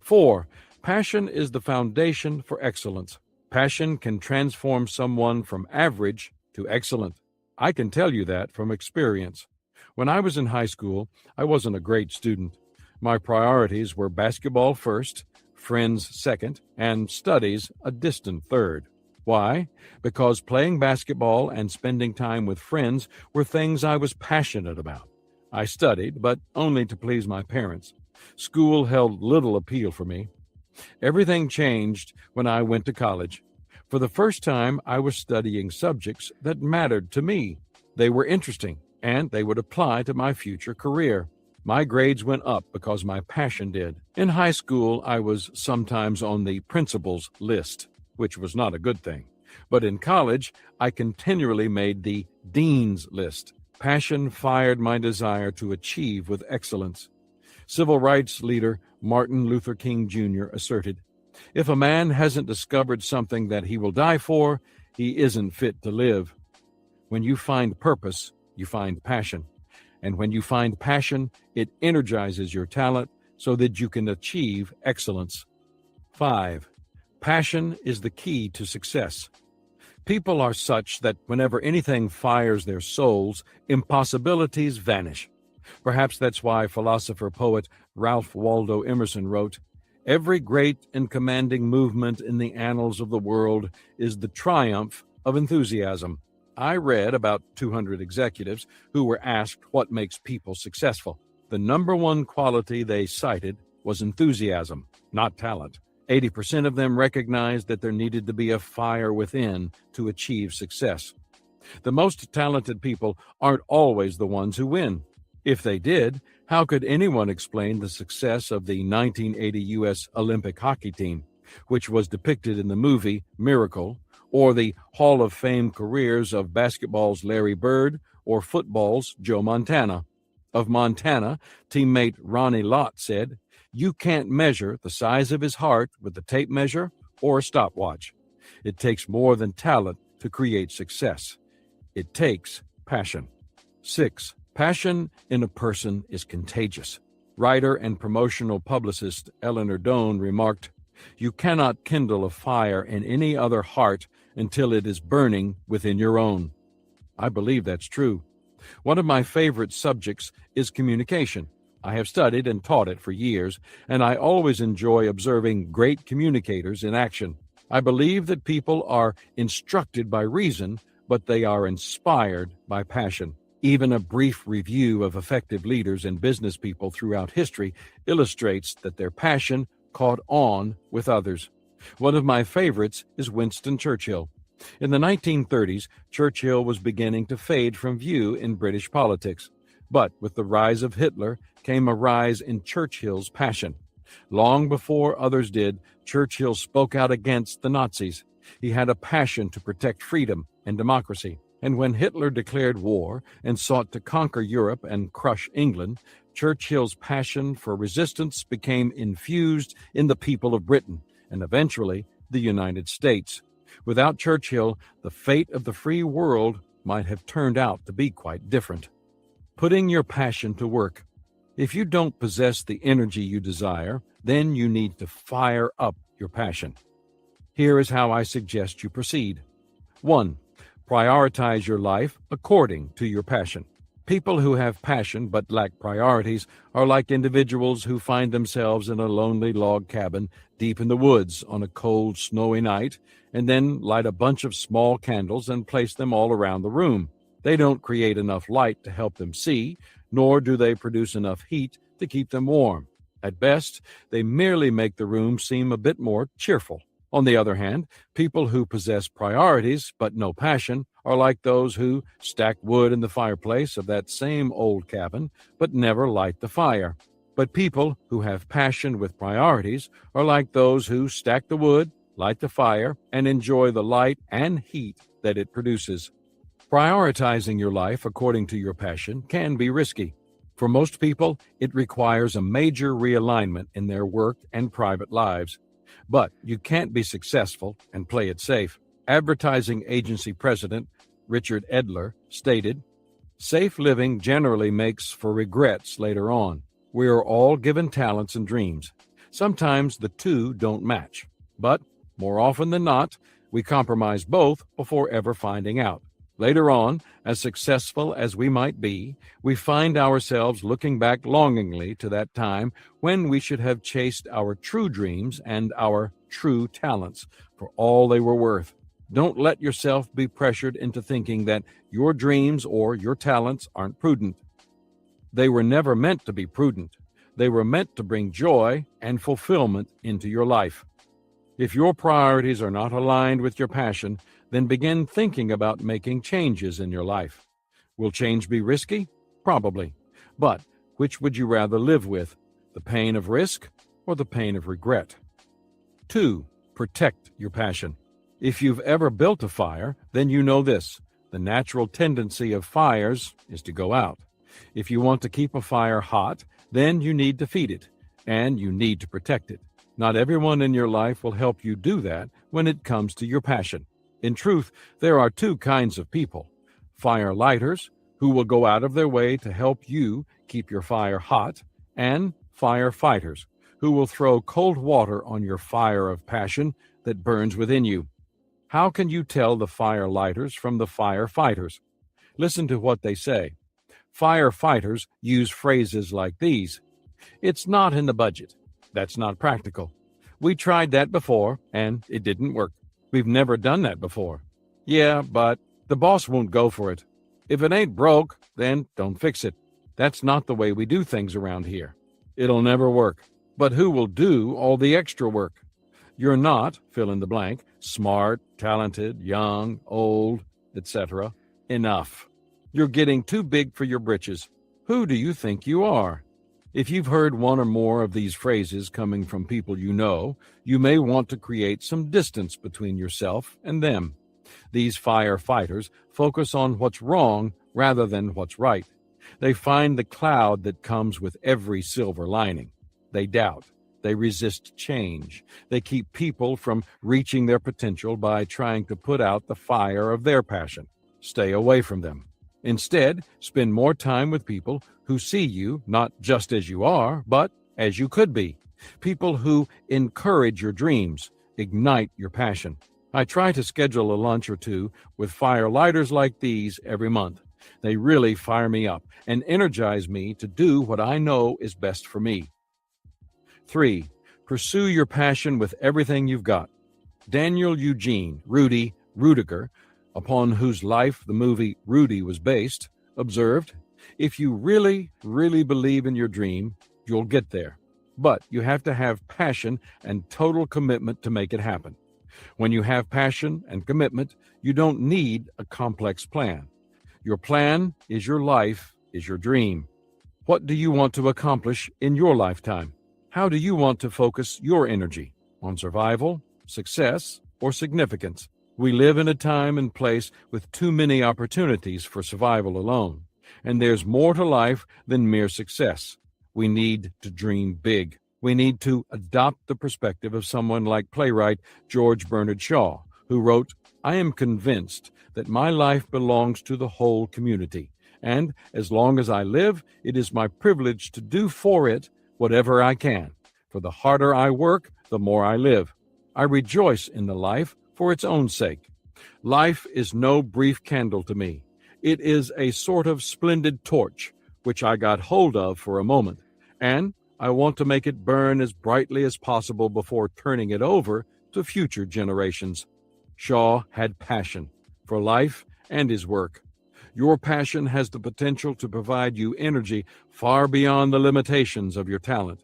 A: 4. Passion is the foundation for excellence. Passion can transform someone from average to excellent. I can tell you that from experience. When I was in high school, I wasn't a great student. My priorities were basketball first, friends second, and studies a distant third. Why? Because playing basketball and spending time with friends were things I was passionate about. I studied, but only to please my parents. School held little appeal for me. Everything changed when I went to college. For the first time, I was studying subjects that mattered to me. They were interesting, and they would apply to my future career. My grades went up because my passion did. In high school, I was sometimes on the principal's list, which was not a good thing. But in college, I continually made the dean's list. Passion fired my desire to achieve with excellence. Civil rights leader Martin Luther King Jr. asserted, "If a man hasn't discovered something that he will die for, he isn't fit to live." When you find purpose, you find passion. And when you find passion, it energizes your talent so that you can achieve excellence. 5. Passion is the key to success. People are such that whenever anything fires their souls, impossibilities vanish. Perhaps that's why philosopher-poet Ralph Waldo Emerson wrote, "Every great and commanding movement in the annals of the world is the triumph of enthusiasm." I read about 200 executives who were asked what makes people successful. The number one quality they cited was enthusiasm, not talent. 80% of them recognized that there needed to be a fire within to achieve success. The most talented people aren't always the ones who win. If they did, how could anyone explain the success of the 1980 U.S. Olympic hockey team, which was depicted in the movie Miracle, or the Hall of Fame careers of basketball's Larry Bird or football's Joe Montana? Of Montana, teammate Ronnie Lott said, "You can't measure the size of his heart with a tape measure or a stopwatch. It takes more than talent to create success. It takes passion." 6. Passion in a person is contagious. Writer and promotional publicist Eleanor Doan remarked, You cannot kindle a fire in any other heart until it is burning within your own. I believe that's true. One of my favorite subjects is communication. I have studied and taught it for years, and I always enjoy observing great communicators in action. I believe that people are instructed by reason, but they are inspired by passion. Even a brief review of effective leaders and business people throughout history illustrates that their passion caught on with others. One of my favorites is Winston Churchill. In the 1930s, Churchill was beginning to fade from view in British politics. But with the rise of Hitler came a rise in Churchill's passion. Long before others did, Churchill spoke out against the Nazis. He had a passion to protect freedom and democracy. And when Hitler declared war and sought to conquer Europe and crush England, Churchill's passion for resistance became infused in the people of Britain and eventually the United States. Without Churchill, the fate of the free world might have turned out to be quite different. Putting your passion to work. If you don't possess the energy you desire, then you need to fire up your passion. Here is how I suggest you proceed. 1. Prioritize your life according to your passion. People who have passion but lack priorities are like individuals who find themselves in a lonely log cabin deep in the woods on a cold, snowy night and then light a bunch of small candles and place them all around the room. They don't create enough light to help them see, nor do they produce enough heat to keep them warm. At best, they merely make the room seem a bit more cheerful. On the other hand, people who possess priorities but no passion are like those who stack wood in the fireplace of that same old cabin but never light the fire. But people who have passion with priorities are like those who stack the wood, light the fire, and enjoy the light and heat that it produces. Prioritizing your life according to your passion can be risky. For most people, it requires a major realignment in their work and private lives. But you can't be successful and play it safe. Advertising agency president Richard Edler stated, "Safe living generally makes for regrets later on. We are all given talents and dreams. Sometimes the two don't match, but more often than not, we compromise both before ever finding out. Later on, as successful as we might be, we find ourselves looking back longingly to that time when we should have chased our true dreams and our true talents for all they were worth. Don't let yourself be pressured into thinking that your dreams or your talents aren't prudent. They were never meant to be prudent. They were meant to bring joy and fulfillment into your life. If your priorities are not aligned with your passion, then begin thinking about making changes in your life. Will change be risky? Probably. But which would you rather live with, the pain of risk or the pain of regret? 2. Protect your passion. If you've ever built a fire, then you know this. The natural tendency of fires is to go out. If you want to keep a fire hot, then you need to feed it, and you need to protect it. Not everyone in your life will help you do that when it comes to your passion. In truth, there are two kinds of people: fire lighters, who will go out of their way to help you keep your fire hot, and firefighters, who will throw cold water on your fire of passion that burns within you. How can you tell the fire lighters from the firefighters? Listen to what they say. Firefighters use phrases like these: "It's not in the budget. That's not practical. We tried that before, and it didn't work. We've never done that before. Yeah, but the boss won't go for it. If it ain't broke, then don't fix it. That's not the way we do things around here. It'll never work." But who will do all the extra work? You're not, fill in the blank, smart, talented, young, old, etc. enough. You're getting too big for your britches. Who do you think you are? If you've heard one or more of these phrases coming from people you know, you may want to create some distance between yourself and them. These firefighters focus on what's wrong rather than what's right. They find the cloud that comes with every silver lining. They doubt. They resist change. They keep people from reaching their potential by trying to put out the fire of their passion. Stay away from them. Instead, spend more time with people who see you not just as you are, but as you could be. People who encourage your dreams, ignite your passion. I try to schedule a lunch or two with firelighters like these every month. They really fire me up and energize me to do what I know is best for me. 3. Pursue your passion with everything you've got. Daniel Eugene, Rudy Rudiger, upon whose life the movie Rudy was based, observed, "If you really, really believe in your dream, you'll get there. But you have to have passion and total commitment to make it happen. When you have passion and commitment, you don't need a complex plan. Your plan is your life, is your dream. What do you want to accomplish in your lifetime? How do you want to focus your energy? On survival, success, or significance? We live in a time and place with too many opportunities for survival alone, and there's more to life than mere success. We need to dream big. We need to adopt the perspective of someone like playwright George Bernard Shaw, who wrote, "I am convinced that my life belongs to the whole community, and as long as I live, it is my privilege to do for it whatever I can. For the harder I work, the more I live. I rejoice in the life for its own sake. Life is no brief candle to me. It is a sort of splendid torch, which I got hold of for a moment, and I want to make it burn as brightly as possible before turning it over to future generations." Shaw had passion for life and his work. Your passion has the potential to provide you energy far beyond the limitations of your talent.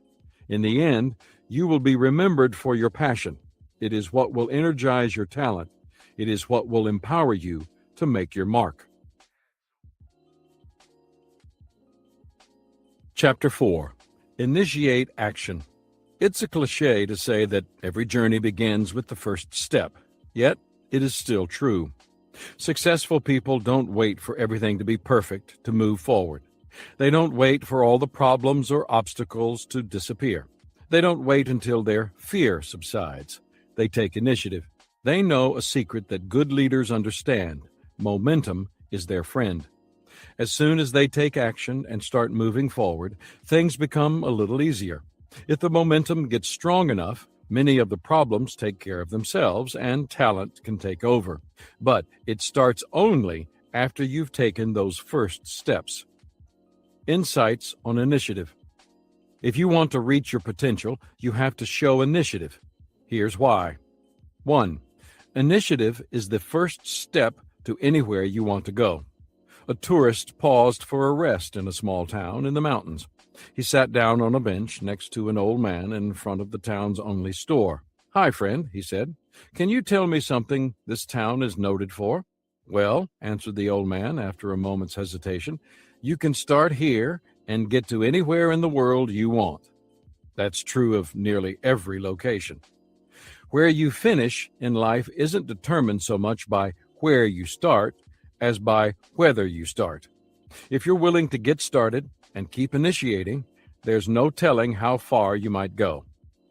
A: In the end, you will be remembered for your passion. It is what will energize your talent. It is what will empower you to make your mark. Chapter 4. Initiate action. It's a cliche to say that every journey begins with the first step, yet it is still true. Successful people don't wait for everything to be perfect to move forward. They don't wait for all the problems or obstacles to disappear. They don't wait until their fear subsides. They take initiative. They know a secret that good leaders understand. Momentum is their friend. As soon as they take action and start moving forward, things become a little easier. If the momentum gets strong enough, many of the problems take care of themselves and talent can take over. But it starts only after you've taken those first steps. Insights on initiative. If you want to reach your potential, you have to show initiative. Here's why. 1. Initiative is the first step to anywhere you want to go. A tourist paused for a rest in a small town in the mountains. He sat down on a bench next to an old man in front of the town's only store. "Hi, friend," he said. "Can you tell me something this town is noted for?" "Well," answered the old man after a moment's hesitation, "you can start here and get to anywhere in the world you want." That's true of nearly every location. Where you finish in life isn't determined so much by where you start as by whether you start. If you're willing to get started and keep initiating, there's no telling how far you might go.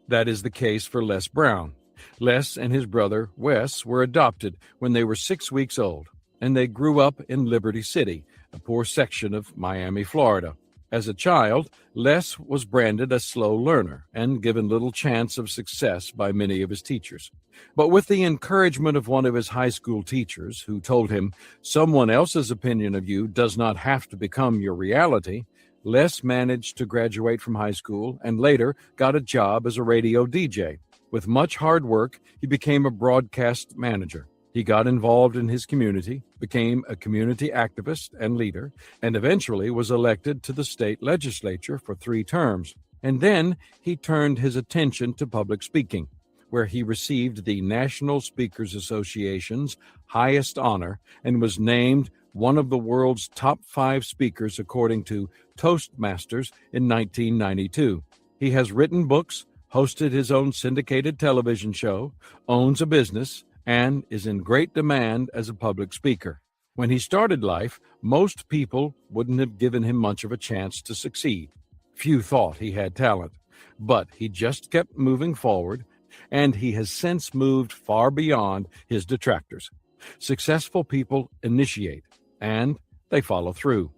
A: That is the case for Les Brown. Les and his brother, Wes, were adopted when they were 6 weeks old, and they grew up in Liberty City, a poor section of Miami, Florida. As a child, Les was branded a slow learner and given little chance of success by many of his teachers. But with the encouragement of one of his high school teachers, who told him, "Someone else's opinion of you does not have to become your reality," Les managed to graduate from high school and later got a job as a radio DJ. With much hard work, he became a broadcast manager. He got involved in his community, became a community activist and leader, and eventually was elected to the state legislature for 3 terms. And then he turned his attention to public speaking, where he received the National Speakers Association's highest honor and was named one of the world's top 5 speakers according to Toastmasters in 1992. He has written books, hosted his own syndicated television show, owns a business, and is in great demand as a public speaker. When he started life, most people wouldn't have given him much of a chance to succeed. Few thought he had talent, but he just kept moving forward, and he has since moved far beyond his detractors. Successful people initiate, and they follow through.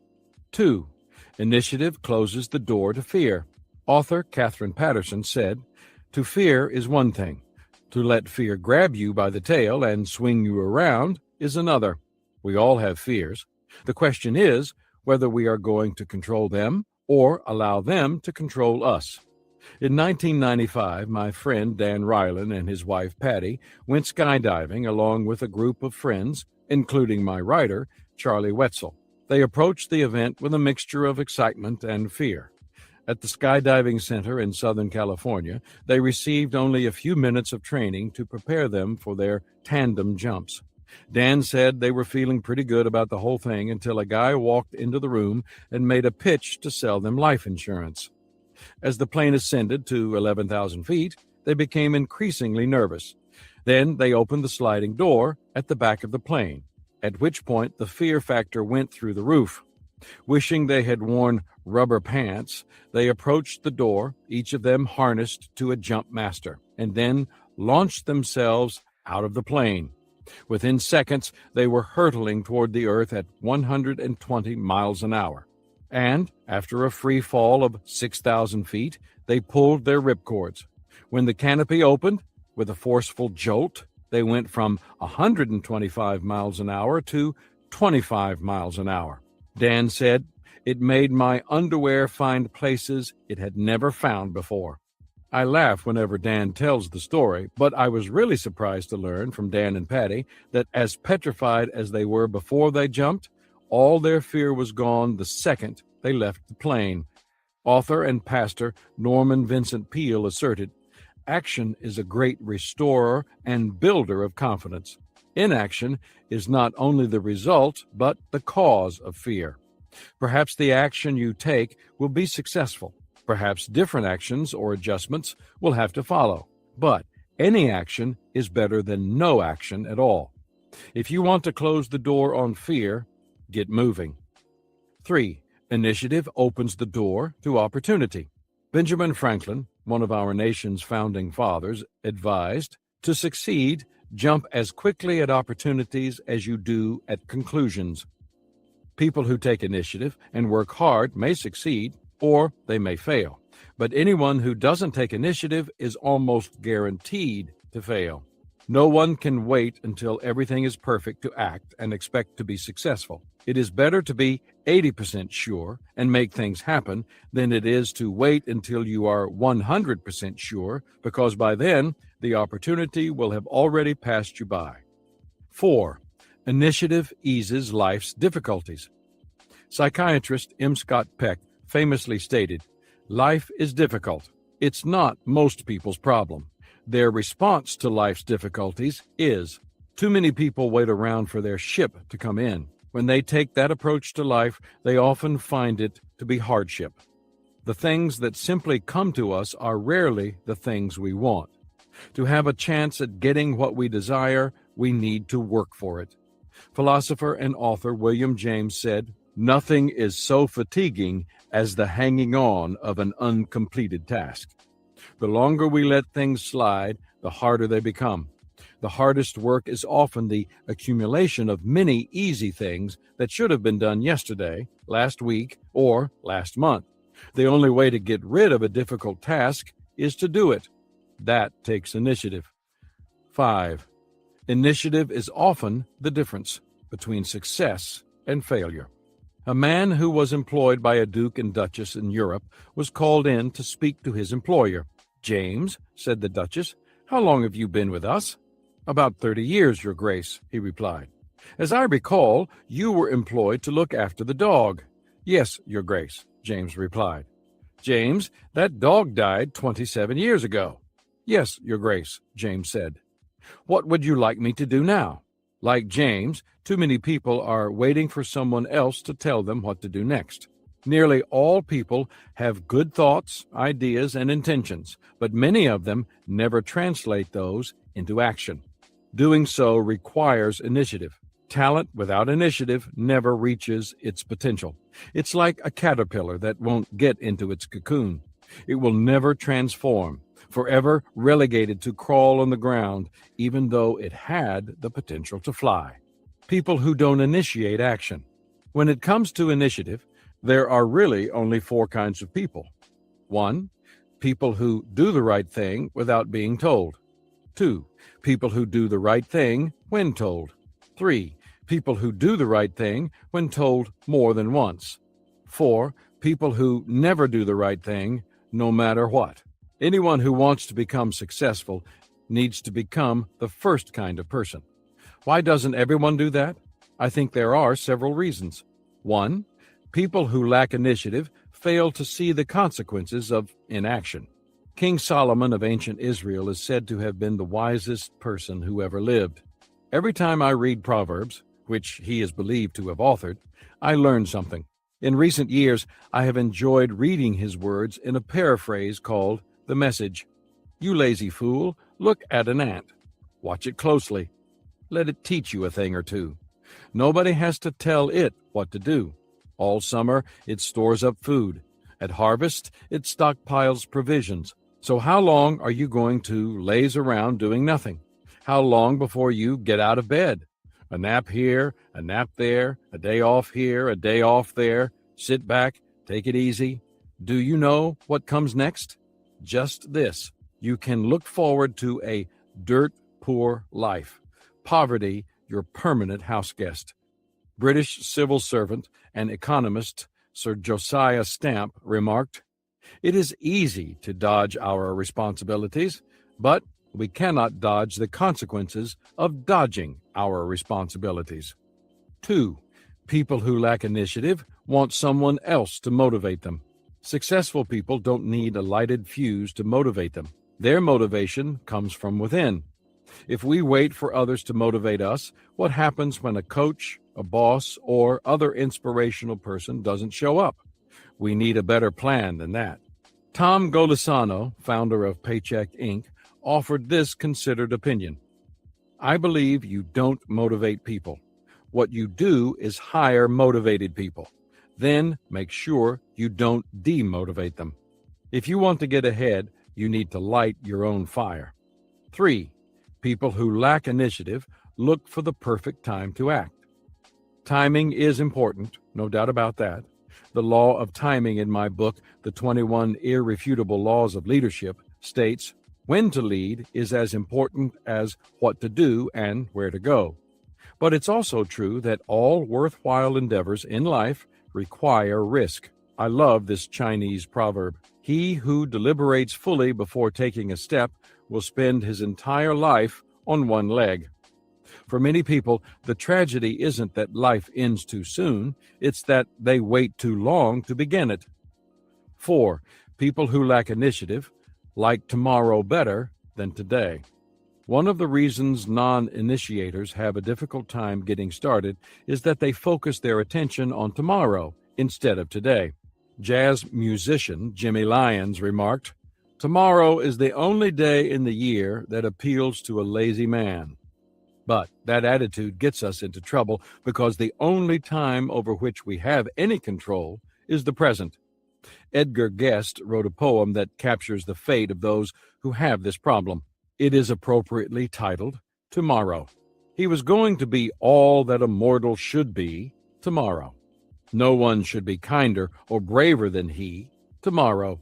A: 2. Initiative closes the door to fear. Author Catherine Patterson said, "To fear is one thing. To let fear grab you by the tail and swing you around is another. We all have fears. The question is whether we are going to control them or allow them to control us." In 1995, my friend Dan Ryland and his wife Patty went skydiving along with a group of friends, including my writer, Charlie Wetzel. They approached the event with a mixture of excitement and fear. At the skydiving center in Southern California, they received only a few minutes of training to prepare them for their tandem jumps. Dan said they were feeling pretty good about the whole thing until a guy walked into the room and made a pitch to sell them life insurance. As the plane ascended to 11,000 feet, they became increasingly nervous. Then they opened the sliding door at the back of the plane, at which point the fear factor went through the roof. Wishing they had worn rubber pants, they approached the door, each of them harnessed to a jump master, and then launched themselves out of the plane. Within seconds, they were hurtling toward the earth at 120 miles an hour. And, after a free fall of 6,000 feet, they pulled their ripcords. When the canopy opened, with a forceful jolt, they went from 125 miles an hour to 25 miles an hour. Dan said, "It made my underwear find places it had never found before." I laugh whenever Dan tells the story, but I was really surprised to learn from Dan and Patty that as petrified as they were before they jumped, all their fear was gone the second they left the plane. Author and pastor Norman Vincent Peale asserted, "Action is a great restorer and builder of confidence. Inaction is not only the result, but the cause of fear. Perhaps the action you take will be successful. Perhaps different actions or adjustments will have to follow. But any action is better than no action at all. If you want to close the door on fear, get moving." 3. Initiative opens the door to opportunity. Benjamin Franklin, one of our nation's founding fathers, advised, "To succeed, jump as quickly at opportunities as you do at conclusions." People who take initiative and work hard may succeed, or they may fail. But anyone who doesn't take initiative is almost guaranteed to fail. No one can wait until everything is perfect to act and expect to be successful. It is better to be 80% sure and make things happen than it is to wait until you are 100% sure, because by then the opportunity will have already passed you by. 4. Initiative eases life's difficulties. Psychiatrist M. Scott Peck famously stated, "Life is difficult. It's not most people's problem. Their response to life's difficulties is." Too many people wait around for their ship to come in. When they take that approach to life, they often find it to be hardship. The things that simply come to us are rarely the things we want. To have a chance at getting what we desire, we need to work for it. Philosopher and author William James said, "Nothing is so fatiguing as the hanging on of an uncompleted task." The longer we let things slide, the harder they become. The hardest work is often the accumulation of many easy things that should have been done yesterday, last week, or last month. The only way to get rid of a difficult task is to do it. That takes initiative. 5. Initiative is often the difference between success and failure. A man who was employed by a duke and duchess in Europe was called in to speak to his employer. "James," said the duchess, "how long have you been with us?" "About 30 years, Your Grace," he replied. "As I recall, you were employed to look after the dog." "Yes, Your Grace," James replied. "James, that dog died 27 years ago." "Yes, Your Grace," James said. "What would you like me to do now?" Like James, too many people are waiting for someone else to tell them what to do next. Nearly all people have good thoughts, ideas, and intentions, but many of them never translate those into action. Doing so requires initiative. Talent without initiative never reaches its potential. It's like a caterpillar that won't get into its cocoon. It will never transform, forever relegated to crawl on the ground, even though it had the potential to fly. People who don't initiate action. When it comes to initiative, there are really only 4 kinds of people. 1. People who do the right thing without being told. 2. People who do the right thing when told. 3. People who do the right thing when told more than once. 4. People who never do the right thing, no matter what. Anyone who wants to become successful needs to become the first kind of person. Why doesn't everyone do that? I think there are several reasons. 1. People who lack initiative fail to see the consequences of inaction. King Solomon of ancient Israel is said to have been the wisest person who ever lived. Every time I read Proverbs, which he is believed to have authored, I learn something. In recent years, I have enjoyed reading his words in a paraphrase called The Message. You lazy fool, look at an ant. Watch it closely. Let it teach you a thing or two. Nobody has to tell it what to do. All summer, it stores up food. At harvest, it stockpiles provisions. So how long are you going to laze around doing nothing? How long before you get out of bed? A nap here, a nap there, a day off here, a day off there. Sit back, take it easy. Do you know what comes next? Just this. You can look forward to a dirt-poor life. Poverty, your permanent house guest. British civil servant and economist Sir Josiah Stamp remarked, "It is easy to dodge our responsibilities, but we cannot dodge the consequences of dodging our responsibilities." 2. People who lack initiative want someone else to motivate them. Successful people don't need a lighted fuse to motivate them. Their motivation comes from within. If we wait for others to motivate us, what happens when a coach, a boss, or other inspirational person doesn't show up? We need a better plan than that. Tom Golisano, founder of Paycheck Inc., offered this considered opinion. I believe you don't motivate people. What you do is hire motivated people. Then make sure you don't demotivate them. If you want to get ahead, you need to light your own fire. 3. People who lack initiative look for the perfect time to act. Timing is important, no doubt about that. The law of timing in my book, The 21 Irrefutable Laws of Leadership, states, when to lead is as important as what to do and where to go. But it's also true that all worthwhile endeavors in life require risk. I love this Chinese proverb. He who deliberates fully before taking a step will spend his entire life on one leg. For many people, the tragedy isn't that life ends too soon, it's that they wait too long to begin it. 4. People who lack initiative like tomorrow better than today. One of the reasons non-initiators have a difficult time getting started is that they focus their attention on tomorrow instead of today. Jazz musician Jimmy Lyons remarked, "Tomorrow is the only day in the year that appeals to a lazy man." But that attitude gets us into trouble because the only time over which we have any control is the present. Edgar Guest wrote a poem that captures the fate of those who have this problem. It is appropriately titled Tomorrow. He was going to be all that a mortal should be tomorrow. No one should be kinder or braver than he tomorrow.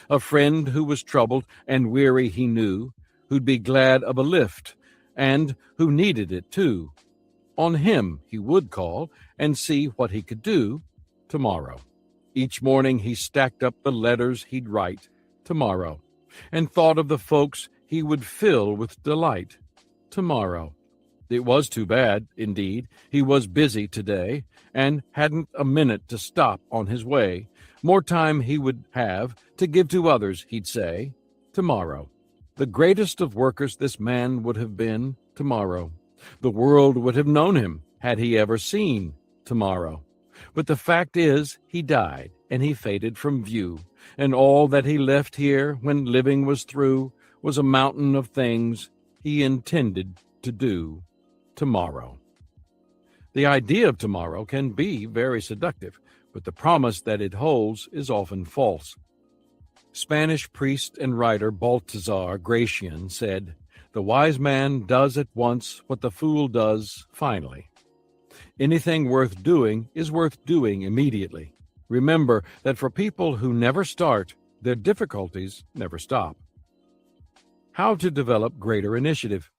A: A friend who was troubled and weary he knew, who'd be glad of a lift, and who needed it too. On him he would call and see what he could do tomorrow. Each morning he stacked up the letters he'd write tomorrow, and thought of the folks he would fill with delight tomorrow. It was too bad, indeed, he was busy today, and hadn't a minute to stop on his way. More time he would have to give to others, he'd say, tomorrow. The greatest of workers this man would have been tomorrow. The world would have known him had he ever seen tomorrow. But the fact is, he died, and he faded from view, and all that he left here when living was through was a mountain of things he intended to do tomorrow. The idea of tomorrow can be very seductive, but the promise that it holds is often false. Spanish priest and writer Baltasar Gracian said, "The wise man does at once what the fool does finally." Anything worth doing is worth doing immediately. Remember that for people who never start, their difficulties never stop. How to develop greater initiative.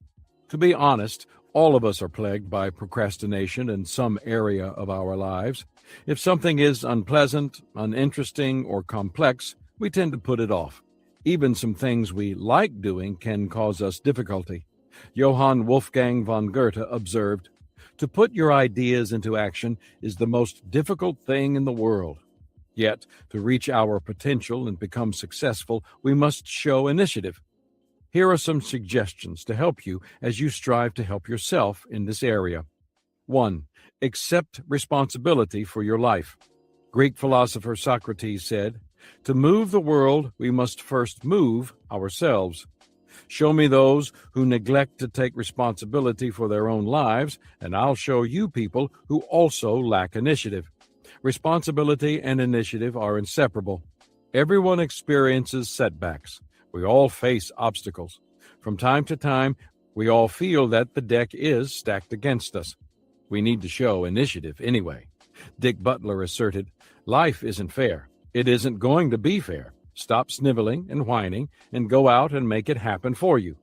A: To be honest, all of us are plagued by procrastination in some area of our lives. If something is unpleasant, uninteresting, or complex, we tend to put it off. Even some things we like doing can cause us difficulty. Johann Wolfgang von Goethe observed, "To put your ideas into action is the most difficult thing in the world. Yet, to reach our potential and become successful, we must show initiative." Here are some suggestions to help you as you strive to help yourself in this area. 1. Accept responsibility for your life. Greek philosopher Socrates said, "To move the world, we must first move ourselves." Show me those who neglect to take responsibility for their own lives, and I'll show you people who also lack initiative. Responsibility and initiative are inseparable. Everyone experiences setbacks. We all face obstacles. From time to time, we all feel that the deck is stacked against us. We need to show initiative anyway. Dick Butler asserted, "Life isn't fair. It isn't going to be fair. Stop sniveling and whining and go out and make it happen for you."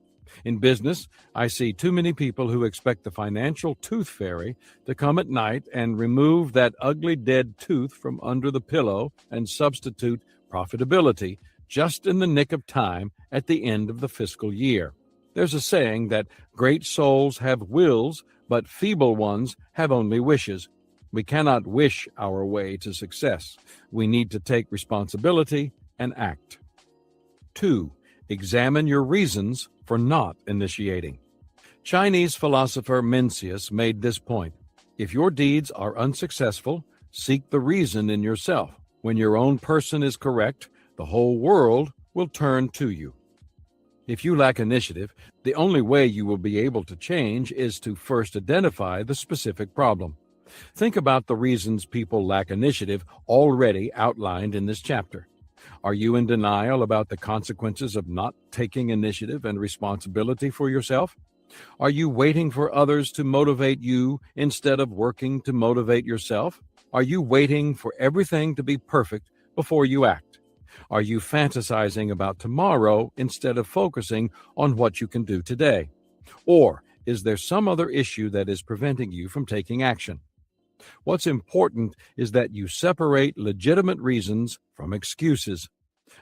A: In business, I see too many people who expect the financial tooth fairy to come at night and remove that ugly dead tooth from under the pillow and substitute profitability just in the nick of time at the end of the fiscal year. There's a saying that great souls have wills, but feeble ones have only wishes. We cannot wish our way to success. We need to take responsibility and act. 2. Examine your reasons for not initiating. Chinese philosopher Mencius made this point. If your deeds are unsuccessful, seek the reason in yourself. When your own person is correct, the whole world will turn to you. If you lack initiative, the only way you will be able to change is to first identify the specific problem. Think about the reasons people lack initiative already outlined in this chapter. Are you in denial about the consequences of not taking initiative and responsibility for yourself? Are you waiting for others to motivate you instead of working to motivate yourself? Are you waiting for everything to be perfect before you act? Are you fantasizing about tomorrow instead of focusing on what you can do today? Or is there some other issue that is preventing you from taking action? What's important is that you separate legitimate reasons from excuses.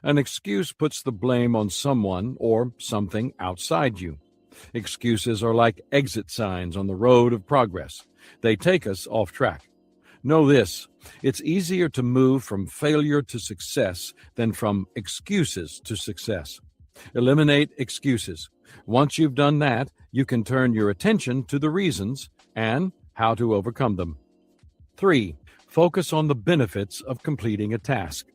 A: An excuse puts the blame on someone or something outside you. Excuses are like exit signs on the road of progress. They take us off track. Know this, it's easier to move from failure to success than from excuses to success. Eliminate excuses. Once you've done that, you can turn your attention to the reasons and how to overcome them. 3. Focus on the benefits of completing a task.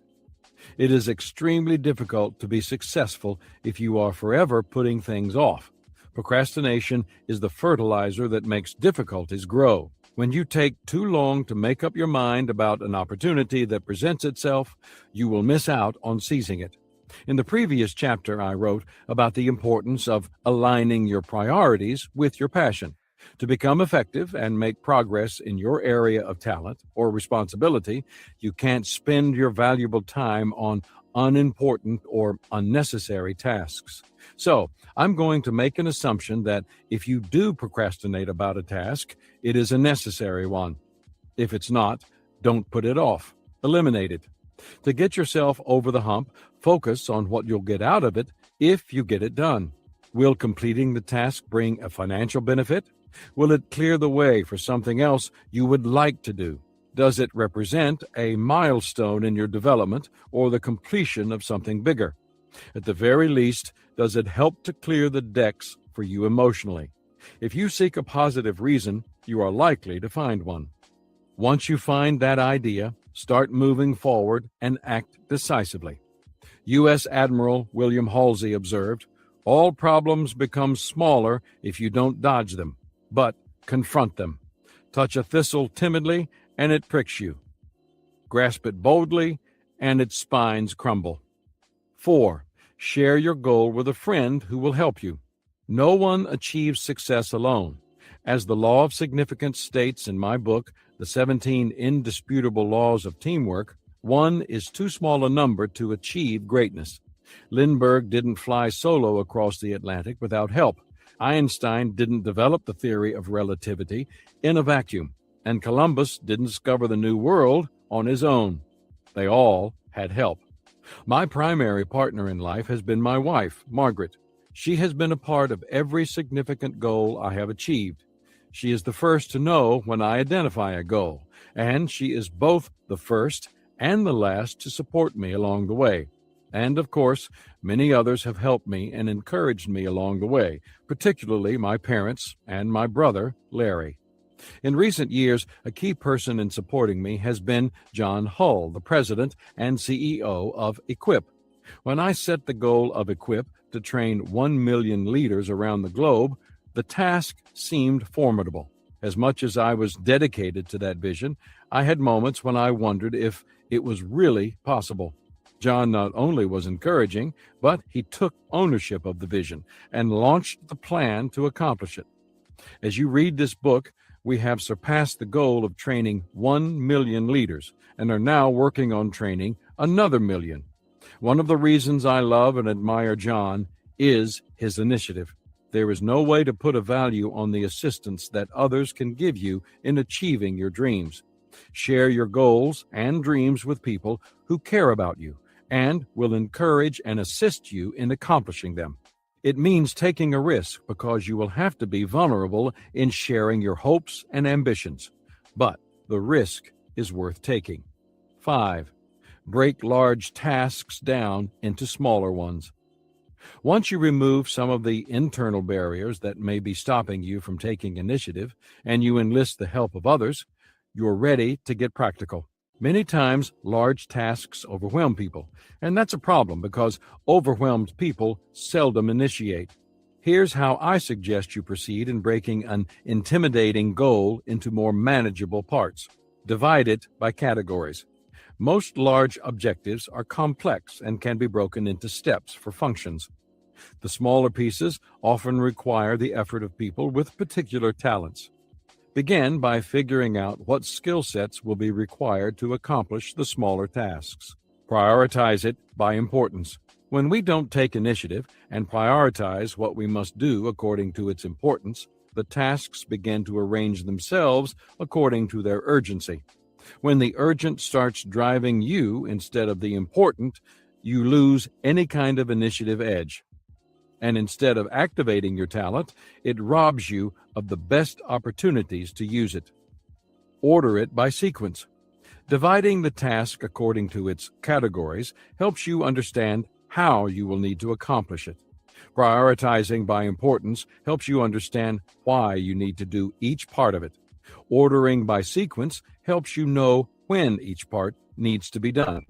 A: It is extremely difficult to be successful if you are forever putting things off. Procrastination is the fertilizer that makes difficulties grow. When you take too long to make up your mind about an opportunity that presents itself, you will miss out on seizing it. In the previous chapter, I wrote about the importance of aligning your priorities with your passion. To become effective and make progress in your area of talent or responsibility, you can't spend your valuable time on unimportant or unnecessary tasks. So, I'm going to make an assumption that if you do procrastinate about a task, it is a necessary one. If it's not, don't put it off. Eliminate it. To get yourself over the hump, focus on what you'll get out of it if you get it done. Will completing the task bring a financial benefit? Will it clear the way for something else you would like to do? Does it represent a milestone in your development or the completion of something bigger? At the very least, does it help to clear the decks for you emotionally? If you seek a positive reason, you are likely to find one. Once you find that idea, start moving forward and act decisively. U.S. Admiral William Halsey observed, "All problems become smaller if you don't dodge them, but confront them. Touch a thistle timidly, and it pricks you. Grasp it boldly, and its spines crumble." 4. Share your goal with a friend who will help you. No one achieves success alone. As the law of significance states in my book, The 17 Indisputable Laws of Teamwork, One is too small a number to achieve greatness. Lindbergh didn't fly solo across the Atlantic without help. Einstein didn't develop the theory of relativity in a vacuum, and Columbus didn't discover the New World on his own. They all had help. My primary partner in life has been my wife, Margaret. She has been a part of every significant goal I have achieved. She is the first to know when I identify a goal, and she is both the first and the last to support me along the way. And of course, many others have helped me and encouraged me along the way, particularly my parents and my brother, Larry. In recent years, a key person in supporting me has been John Hull, the president and CEO of Equip. When I set the goal of Equip to train 1 million leaders around the globe, the task seemed formidable. As much as I was dedicated to that vision, I had moments when I wondered if it was really possible. John not only was encouraging, but he took ownership of the vision and launched the plan to accomplish it. As you read this book, we have surpassed the goal of training 1 million leaders and are now working on training another million. One of the reasons I love and admire John is his initiative. There is no way to put a value on the assistance that others can give you in achieving your dreams. Share your goals and dreams with people who care about you and will encourage and assist you in accomplishing them. It means taking a risk because you will have to be vulnerable in sharing your hopes and ambitions, but the risk is worth taking. 5. Break large tasks down into smaller ones. Once you remove some of the internal barriers that may be stopping you from taking initiative and you enlist the help of others, you're ready to get practical. Many times, large tasks overwhelm people, and that's a problem because overwhelmed people seldom initiate. Here's how I suggest you proceed in breaking an intimidating goal into more manageable parts. Divide it by categories. Most large objectives are complex and can be broken into steps for functions. The smaller pieces often require the effort of people with particular talents. Begin by figuring out what skill sets will be required to accomplish the smaller tasks. Prioritize it by importance. When we don't take initiative and prioritize what we must do according to its importance, the tasks begin to arrange themselves according to their urgency. When the urgent starts driving you instead of the important, you lose any kind of initiative edge. And instead of activating your talent, it robs you of the best opportunities to use it. Order it by sequence. Dividing the task according to its categories helps you understand how you will need to accomplish it. Prioritizing by importance helps you understand why you need to do each part of it. Ordering by sequence helps you know when each part needs to be done.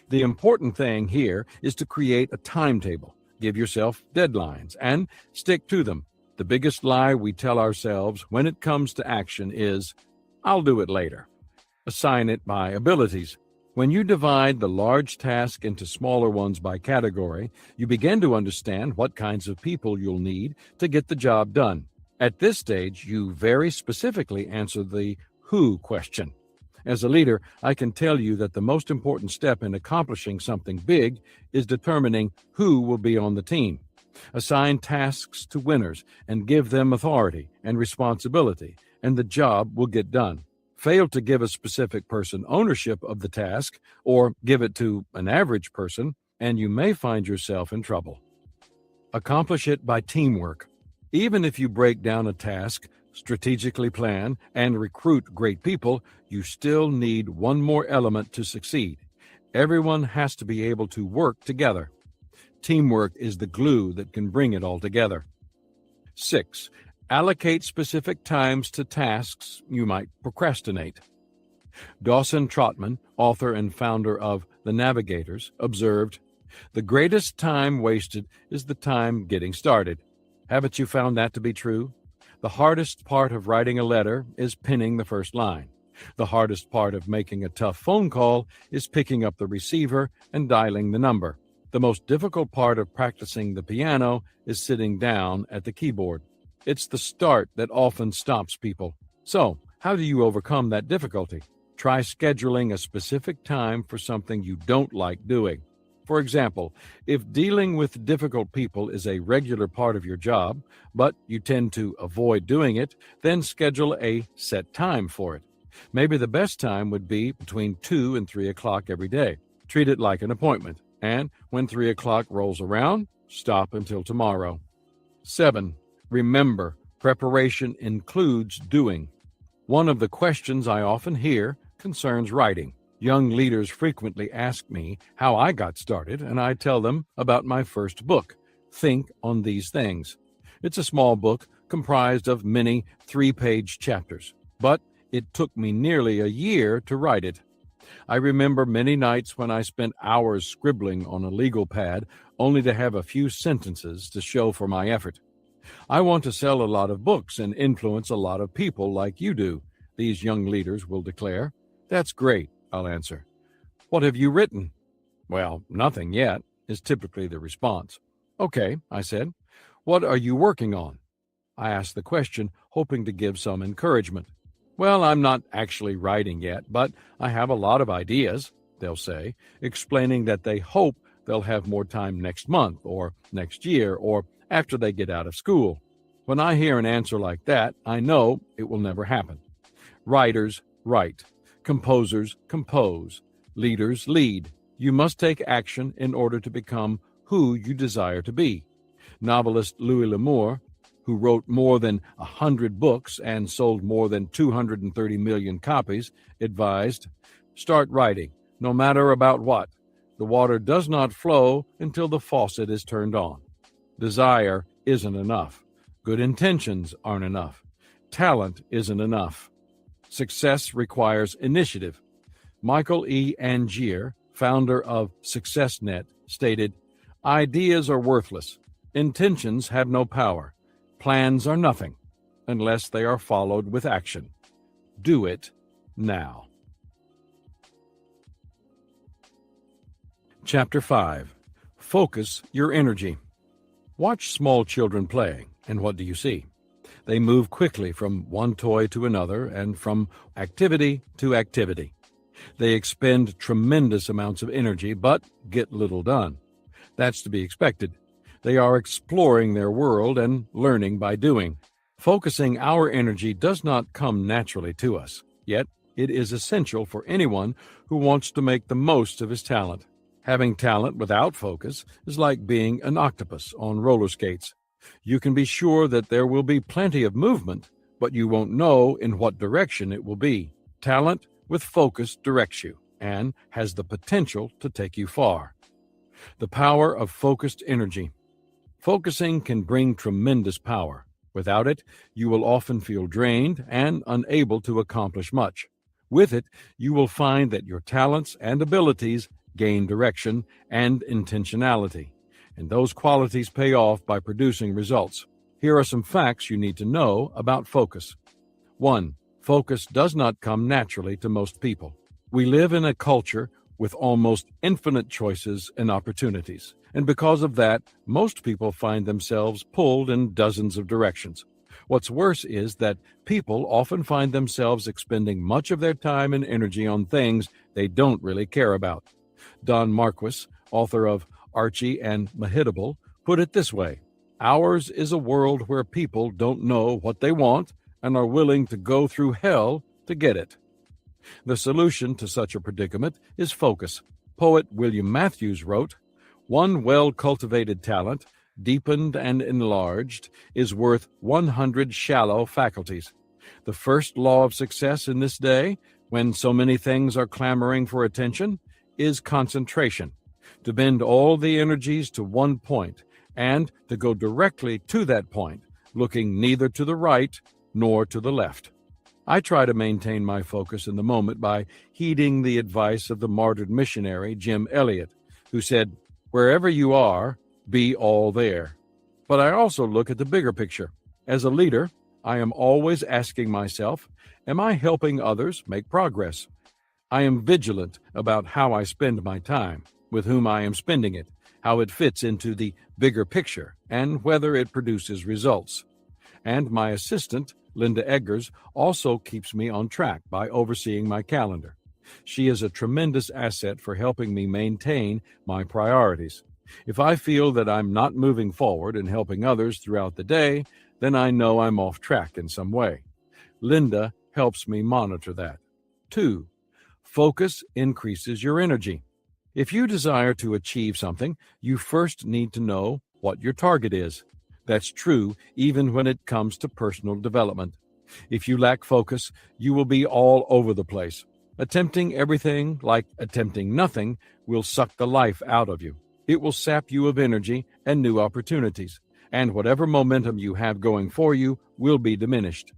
A: The important thing here is to create a timetable. Give yourself deadlines and stick to them. The biggest lie we tell ourselves when it comes to action is, "I'll do it later." Assign it by abilities. When you divide the large task into smaller ones by category, you begin to understand what kinds of people you'll need to get the job done. At this stage, you very specifically answer the who question. As a leader, I can tell you that the most important step in accomplishing something big is determining who will be on the team. Assign tasks to winners and give them authority and responsibility, and the job will get done. Fail to give a specific person ownership of the task or give it to an average person, and you may find yourself in trouble. Accomplish it by teamwork. Even if you break down a task, strategically plan, and recruit great people, you still need one more element to succeed. Everyone has to be able to work together. Teamwork is the glue that can bring it all together. 6. Allocate specific times to tasks you might procrastinate. Dawson Trotman, author and founder of The Navigators, observed, "The greatest time wasted is the time getting started." Haven't you found that to be true? The hardest part of writing a letter is pinning the first line. The hardest part of making a tough phone call is picking up the receiver and dialing the number. The most difficult part of practicing the piano is sitting down at the keyboard. It's the start that often stops people. So, how do you overcome that difficulty? Try scheduling a specific time for something you don't like doing. For example, if dealing with difficult people is a regular part of your job, but you tend to avoid doing it, then schedule a set time for it. Maybe the best time would be between 2 and 3 o'clock every day. Treat it like an appointment, and when 3 o'clock rolls around, stop until tomorrow. 7. Remember, preparation includes doing. One of the questions I often hear concerns writing. Young leaders frequently ask me how I got started, and I tell them about my first book, Think on These Things. It's a small book comprised of many 3-page chapters, but it took me nearly a year to write it. I remember many nights when I spent hours scribbling on a legal pad only to have a few sentences to show for my effort. I want to sell a lot of books and influence a lot of people like you do, these young leaders will declare. That's great, I'll answer. What have you written? Well, nothing yet, is typically the response. Okay, I said. What are you working on? I asked the question, hoping to give some encouragement. Well, I'm not actually writing yet, but I have a lot of ideas, they'll say, explaining that they hope they'll have more time next month or next year or after they get out of school. When I hear an answer like that, I know it will never happen. Writers write. Composers compose. Leaders lead. You must take action in order to become who you desire to be. Novelist Louis L'Amour, who wrote more than 100 books and sold more than 230 million copies, advised, start writing, no matter about what. The water does not flow until the faucet is turned on. Desire isn't enough. Good intentions aren't enough. Talent isn't enough. Success requires initiative. Michael E. Angier, founder of SuccessNet, stated, ideas are worthless. Intentions have no power. Plans are nothing unless they are followed with action. Do it now. Chapter 5. Focus your energy. Watch small children playing, and what do you see? They move quickly from one toy to another and from activity to activity. They expend tremendous amounts of energy, but get little done. That's to be expected. They are exploring their world and learning by doing. Focusing our energy does not come naturally to us, yet it is essential for anyone who wants to make the most of his talent. Having talent without focus is like being an octopus on roller skates. You can be sure that there will be plenty of movement, but you won't know in what direction it will be. Talent with focus directs you and has the potential to take you far. The power of focused energy. Focusing can bring tremendous power. Without it, you will often feel drained and unable to accomplish much. With it, you will find that your talents and abilities gain direction and intentionality, and those qualities pay off by producing results. Here are some facts you need to know about focus. 1. Focus does not come naturally to most people. We live in a culture with almost infinite choices and opportunities, and because of that, most people find themselves pulled in dozens of directions. What's worse is that people often find themselves expending much of their time and energy on things they don't really care about. Don Marquis, author of Archie and Mahitable, put it this way: ours is a world where people don't know what they want and are willing to go through hell to get it. The solution to such a predicament is focus. Poet William Matthews wrote, "One well-cultivated talent, deepened and enlarged, is worth 100 shallow faculties." The first law of success in this day, when so many things are clamoring for attention, is concentration. To bend all the energies to one point and to go directly to that point, looking neither to the right nor to the left. I try to maintain my focus in the moment by heeding the advice of the martyred missionary Jim Elliot, who said, "Wherever you are, be all there." But I also look at the bigger picture. As a leader, I am always asking myself, am I helping others make progress? I am vigilant about how I spend my time, with whom I am spending it, how it fits into the bigger picture, and whether it produces results. And my assistant, Linda Eggers, also keeps me on track by overseeing my calendar. She is a tremendous asset for helping me maintain my priorities. If I feel that I'm not moving forward and helping others throughout the day, then I know I'm off track in some way. Linda helps me monitor that. 2. Focus increases your energy. If you desire to achieve something, you first need to know what your target is. That's true even when it comes to personal development. If you lack focus, you will be all over the place. Attempting everything, like attempting nothing, will suck the life out of you. It will sap you of energy and new opportunities, and whatever momentum you have going for you will be diminished.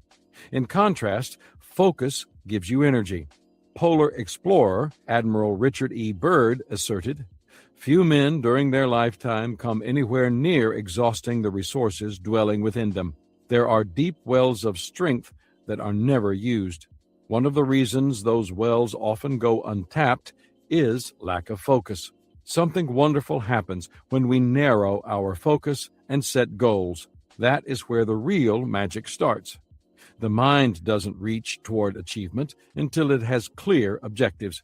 A: In contrast, focus gives you energy. Polar explorer Admiral Richard E. Byrd asserted, "Few men during their lifetime come anywhere near exhausting the resources dwelling within them. There are deep wells of strength that are never used. One of the reasons those wells often go untapped is lack of focus. Something wonderful happens when we narrow our focus and set goals. That is where the real magic starts. The mind doesn't reach toward achievement until it has clear objectives.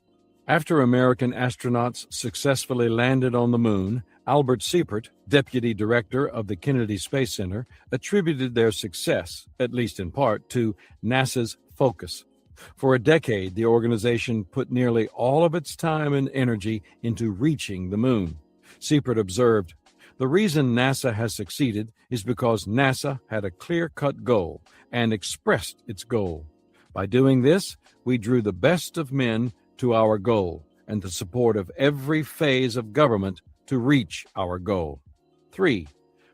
A: After American astronauts successfully landed on the moon, Albert Seipert, deputy director of the Kennedy Space Center, attributed their success, at least in part, to NASA's focus. For a decade, the organization put nearly all of its time and energy into reaching the moon. Seipert observed, "The reason NASA has succeeded is because NASA had a clear-cut goal and expressed its goal. By doing this, we drew the best of men to our goal and the support of every phase of government to reach our goal." 3.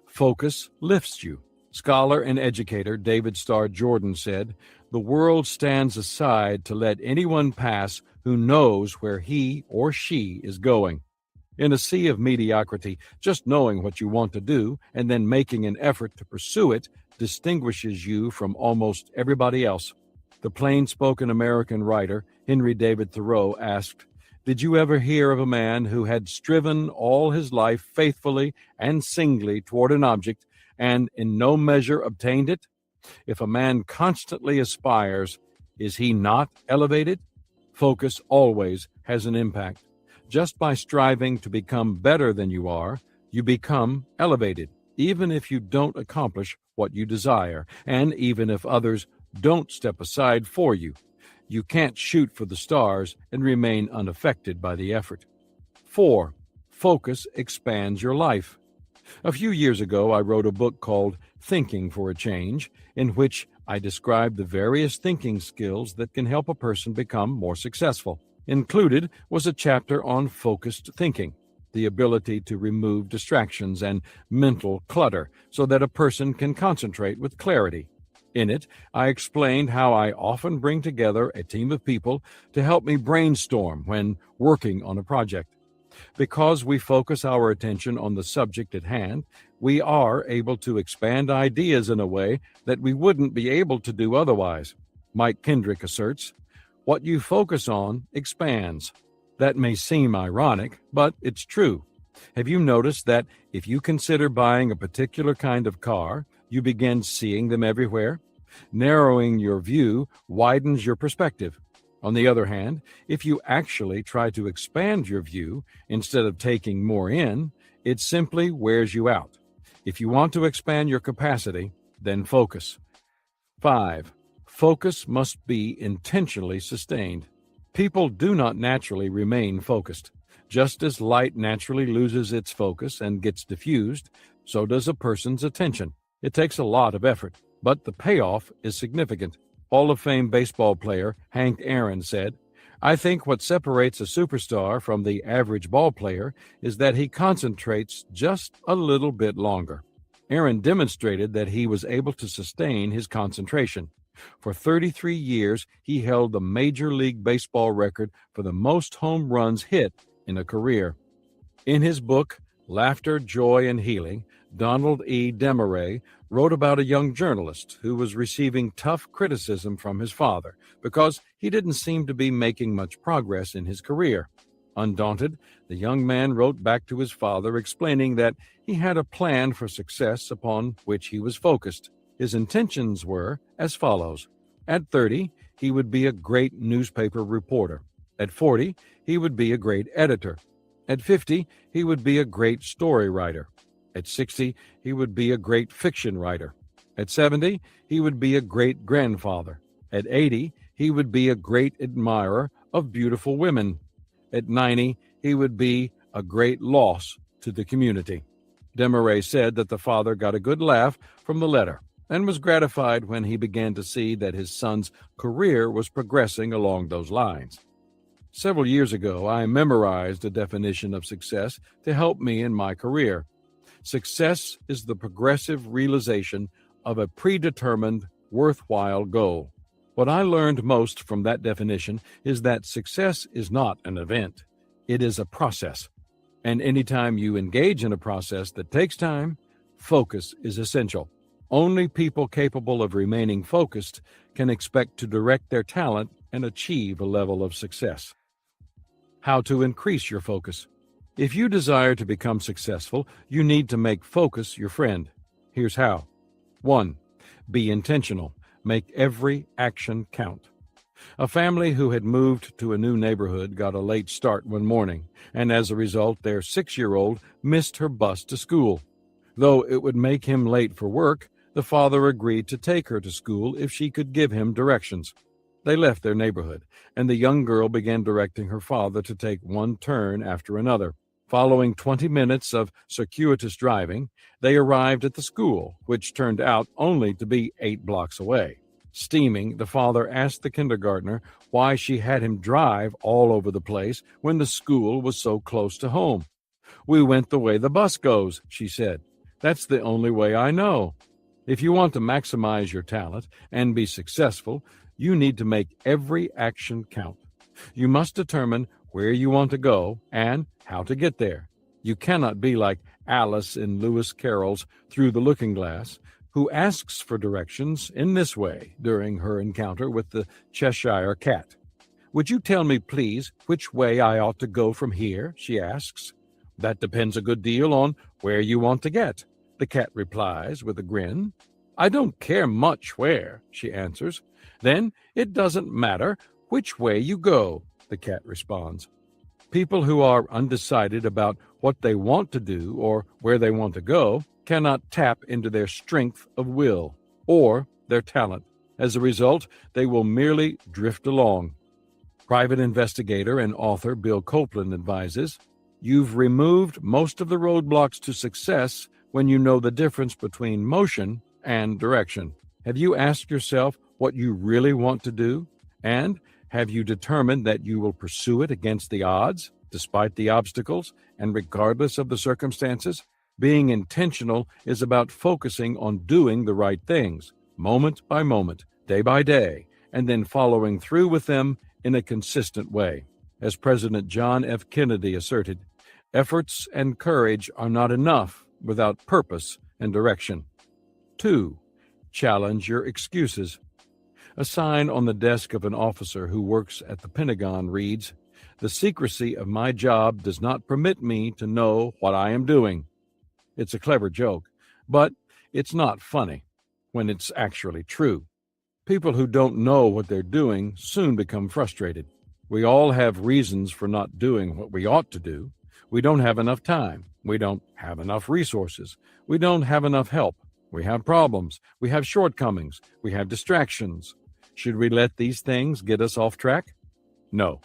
A: Focus lifts you. Scholar and educator David Starr Jordan said, "The world stands aside to let anyone pass who knows where he or she is going. In a sea of mediocrity, just knowing what you want to do and then making an effort to pursue it distinguishes you from almost everybody else." The plain-spoken American writer Henry David Thoreau asked, "Did you ever hear of a man who had striven all his life faithfully and singly toward an object and in no measure obtained it? If a man constantly aspires, is he not elevated?" Focus always has an impact. Just by striving to become better than you are, you become elevated, even if you don't accomplish what you desire, and even if others don't step aside for you. You can't shoot for the stars and remain unaffected by the effort. 4. Focus expands your life. A few years ago, I wrote a book called Thinking for a Change, in which I described the various thinking skills that can help a person become more successful. Included was a chapter on focused thinking, the ability to remove distractions and mental clutter so that a person can concentrate with clarity. In it, I explained how I often bring together a team of people to help me brainstorm when working on a project. Because we focus our attention on the subject at hand, we are able to expand ideas in a way that we wouldn't be able to do otherwise. Mike Kendrick asserts, "What you focus on expands." That may seem ironic, but it's true. Have you noticed that if you consider buying a particular kind of car, you begin seeing them everywhere? Narrowing your view widens your perspective. On the other hand, if you actually try to expand your view instead of taking more in, it simply wears you out. If you want to expand your capacity, then focus. 5. Focus must be intentionally sustained. People do not naturally remain focused. Just as light naturally loses its focus and gets diffused, so does a person's attention. It takes a lot of effort, but the payoff is significant. Hall of Fame baseball player Hank Aaron said, "I think what separates a superstar from the average ball player is that he concentrates just a little bit longer." Aaron demonstrated that he was able to sustain his concentration. For 33 years, he held the Major League Baseball record for the most home runs hit in a career. In his book, Laughter, Joy, and Healing, Donald E. Desmarais wrote about a young journalist who was receiving tough criticism from his father because he didn't seem to be making much progress in his career. Undaunted, the young man wrote back to his father explaining that he had a plan for success upon which he was focused. His intentions were as follows. At 30, he would be a great newspaper reporter. At 40, he would be a great editor. At 50, he would be a great story writer. At 60, he would be a great fiction writer. At 70, he would be a great grandfather. At 80, he would be a great admirer of beautiful women. At 90, he would be a great loss to the community. Desmarais said that the father got a good laugh from the letter and was gratified when he began to see that his son's career was progressing along those lines. Several years ago, I memorized a definition of success to help me in my career. Success is the progressive realization of a predetermined, worthwhile goal. What I learned most from that definition is that success is not an event. It is a process. And anytime you engage in a process that takes time, focus is essential. Only people capable of remaining focused can expect to direct their talent and achieve a level of success. How to increase your focus. If you desire to become successful, you need to make focus your friend. Here's how. 1. Be intentional. Make every action count. A family who had moved to a new neighborhood got a late start one morning, and as a result, their 6-year-old missed her bus to school. Though it would make him late for work, the father agreed to take her to school if she could give him directions. They left their neighborhood, and the young girl began directing her father to take one turn after another. Following 20 minutes of circuitous driving, they arrived at the school, which turned out only to be 8 blocks away. Steaming, the father asked the kindergartner why she had him drive all over the place when the school was so close to home. "We went the way the bus goes," she said. "That's the only way I know." If you want to maximize your talent and be successful, you need to make every action count. You must determine where you want to go and how to get there. You cannot be like Alice in Lewis Carroll's Through the Looking Glass, who asks for directions in this way during her encounter with the Cheshire Cat. "Would you tell me, please, which way I ought to go from here?" she asks. "That depends a good deal on where you want to get," the cat replies with a grin. "I don't care much where," she answers. "Then it doesn't matter which way you go," the cat responds. People who are undecided about what they want to do or where they want to go cannot tap into their strength of will or their talent. As a result, they will merely drift along. Private investigator and author Bill Copeland advises, "You've removed most of the roadblocks to success when you know the difference between motion and direction." Have you asked yourself what you really want to do? And have you determined that you will pursue it against the odds, despite the obstacles, and regardless of the circumstances? Being intentional is about focusing on doing the right things, moment by moment, day by day, and then following through with them in a consistent way. As President John F. Kennedy asserted, efforts and courage are not enough without purpose and direction. 2. Challenge your excuses. A sign on the desk of an officer who works at the Pentagon reads, "The secrecy of my job does not permit me to know what I am doing." It's a clever joke, but it's not funny when it's actually true. People who don't know what they're doing soon become frustrated. We all have reasons for not doing what we ought to do. We don't have enough time. We don't have enough resources. We don't have enough help. We have problems. We have shortcomings. We have distractions. Should we let these things get us off track? No.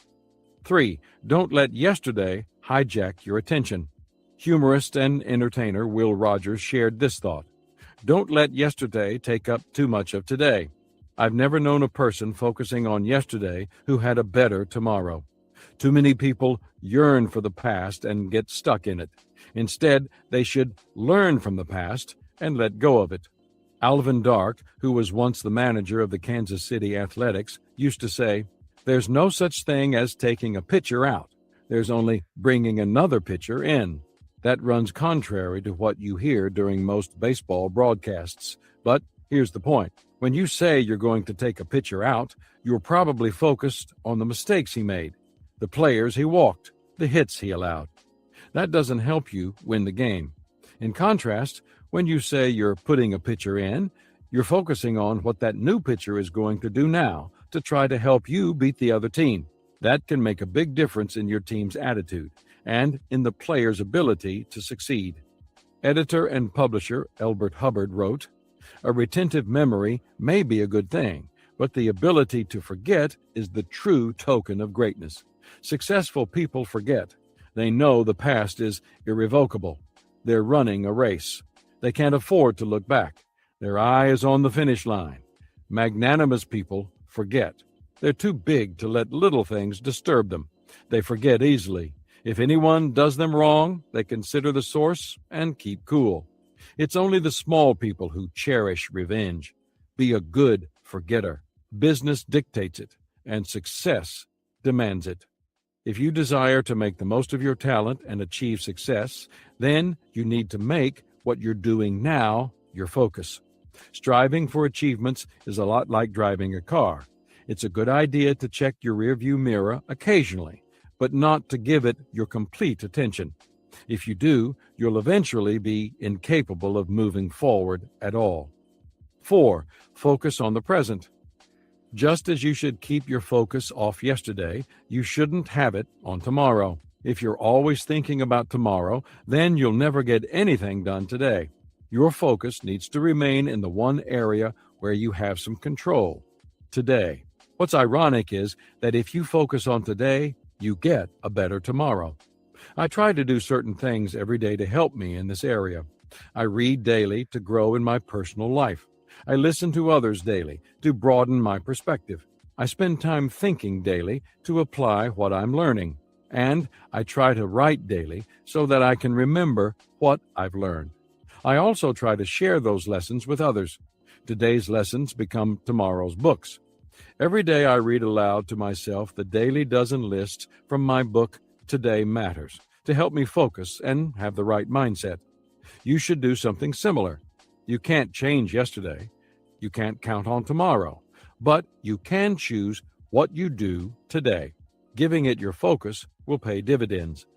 A: 3. Don't let yesterday hijack your attention. Humorist and entertainer Will Rogers shared this thought: "Don't let yesterday take up too much of today." I've never known a person focusing on yesterday who had a better tomorrow. Too many people yearn for the past and get stuck in it. Instead, they should learn from the past and let go of it. Alvin Dark, who was once the manager of the Kansas City Athletics, used to say, "There's no such thing as taking a pitcher out. There's only bringing another pitcher in." That runs contrary to what you hear during most baseball broadcasts. But here's the point. When you say you're going to take a pitcher out, you're probably focused on the mistakes he made, the players he walked, the hits he allowed. That doesn't help you win the game. In contrast, when you say you're putting a pitcher in, You're focusing on what that new pitcher is going to do now to try to help you beat the other team. That can make a big difference in your team's attitude and in the player's ability to succeed. Editor and publisher Elbert Hubbard wrote, "A retentive memory may be a good thing, but the ability to forget is the true token of greatness. Successful people forget. They know the past is irrevocable. They're running a race. They can't afford to look back. Their eye is on the finish line. Magnanimous people forget. They're too big to let little things disturb them. They forget easily. If anyone does them wrong, they consider the source and keep cool. It's only the small people who cherish revenge. Be a good forgetter. Business dictates it, and success demands it. If you desire to make the most of your talent and achieve success, then you need to make what you're doing now your focus. Striving for achievements is a lot like driving a car. It's a good idea to check your rearview mirror occasionally, but not to give it your complete attention. If you do, you'll eventually be incapable of moving forward at all. 4. Focus on the present. Just as you should keep your focus off yesterday, you shouldn't have it on tomorrow. If you're always thinking about tomorrow, then you'll never get anything done today. Your focus needs to remain in the one area where you have some control, today. What's ironic is that if you focus on today, you get a better tomorrow. I try to do certain things every day to help me in this area. I read daily to grow in my personal life. I listen to others daily to broaden my perspective. I spend time thinking daily to apply what I'm learning. And I try to write daily so that I can remember what I've learned. I also try to share those lessons with others. Today's lessons become tomorrow's books. Every day I read aloud to myself the daily dozen lists from my book, Today Matters, to help me focus and have the right mindset. You should do something similar. You can't change yesterday. You can't count on tomorrow. But you can choose what you do today. Giving it your focus will pay dividends.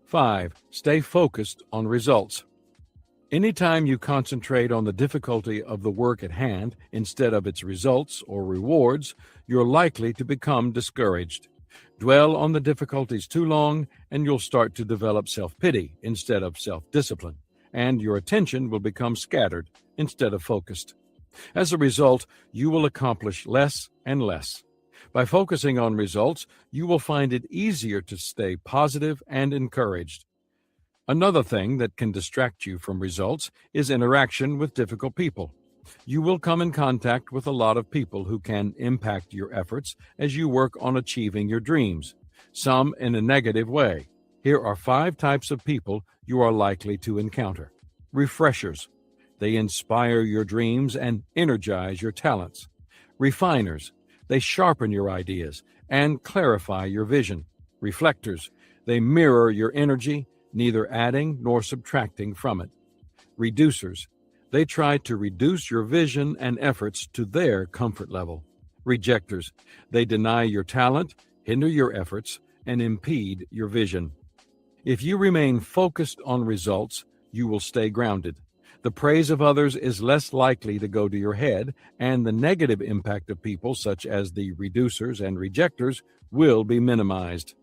A: 5. Stay focused on results. Anytime you concentrate on the difficulty of the work at hand instead of its results or rewards, you're likely to become discouraged. Dwell on the difficulties too long, and you'll start to develop self-pity instead of self-discipline, and your attention will become scattered instead of focused. As a result, you will accomplish less and less. By focusing on results, you will find it easier to stay positive and encouraged. Another thing that can distract you from results is interaction with difficult people. You will come in contact with a lot of people who can impact your efforts as you work on achieving your dreams, some in a negative way. Here are 5 types of people you are likely to encounter. Refreshers. They inspire your dreams and energize your talents. Refiners. They sharpen your ideas and clarify your vision. Reflectors. They mirror your energy, neither adding nor subtracting from it. Reducers. They try to reduce your vision and efforts to their comfort level. Rejectors. They deny your talent, hinder your efforts, and impede your vision. If you remain focused on results, you will stay grounded. The praise of others is less likely to go to your head, and the negative impact of people, such as the reducers and rejectors, will be minimized.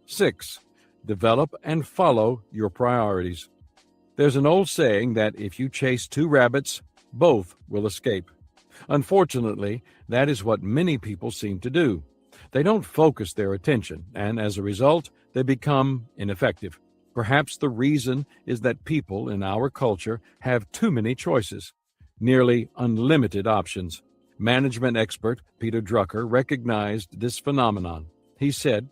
A: 6. Develop and follow your priorities. There's an old saying that if you chase 2 rabbits, both will escape. Unfortunately, that is what many people seem to do. They don't focus their attention, and as a result, they become ineffective. Perhaps the reason is that people in our culture have too many choices, nearly unlimited options. Management expert Peter Drucker recognized this phenomenon. He said,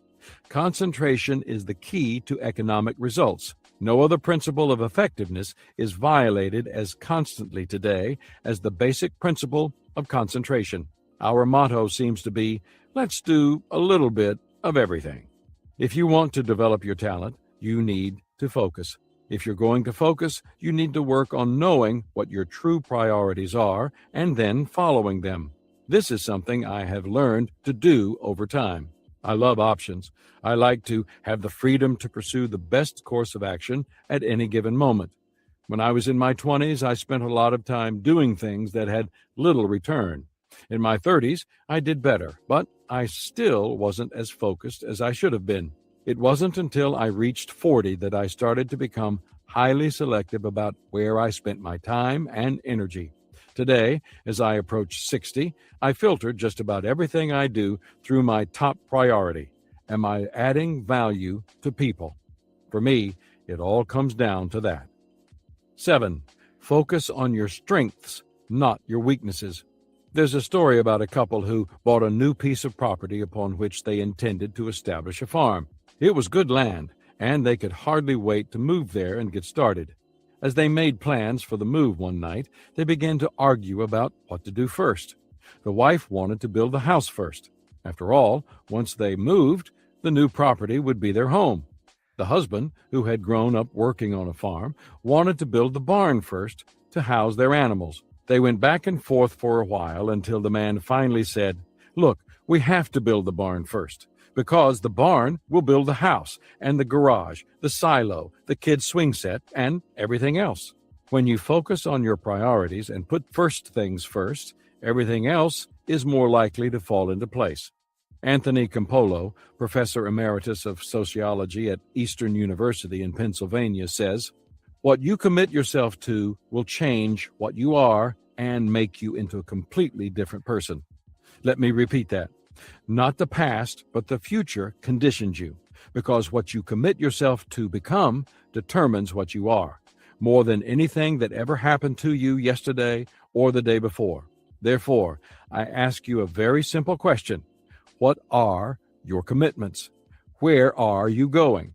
A: "Concentration is the key to economic results. No other principle of effectiveness is violated as constantly today as the basic principle of concentration." Our motto seems to be, let's do a little bit of everything. If you want to develop your talent, you need to focus. If you're going to focus, you need to work on knowing what your true priorities are and then following them. This is something I have learned to do over time. I love options. I like to have the freedom to pursue the best course of action at any given moment. When I was in my 20s, I spent a lot of time doing things that had little return. In my 30s, I did better, but I still wasn't as focused as I should have been. It wasn't until I reached 40 that I started to become highly selective about where I spent my time and energy. Today, as I approach 60, I filter just about everything I do through my top priority. Am I adding value to people? For me, it all comes down to that. 7. Focus on your strengths, not your weaknesses. There's a story about a couple who bought a new piece of property upon which they intended to establish a farm. It was good land, and they could hardly wait to move there and get started. As they made plans for the move one night, they began to argue about what to do first. The wife wanted to build the house first. After all, once they moved, the new property would be their home. The husband, who had grown up working on a farm, wanted to build the barn first to house their animals. They went back and forth for a while until the man finally said, "Look, we have to build the barn first, because the barn will build the house and the garage, the silo, the kids' swing set, and everything else." When you focus on your priorities and put first things first, everything else is more likely to fall into place. Anthony Campolo, professor emeritus of sociology at Eastern University in Pennsylvania, says, "What you commit yourself to will change what you are and make you into a completely different person." Let me repeat that. Not the past, but the future conditions you, because what you commit yourself to become determines what you are, more than anything that ever happened to you yesterday or the day before. Therefore, I ask you a very simple question. What are your commitments? Where are you going?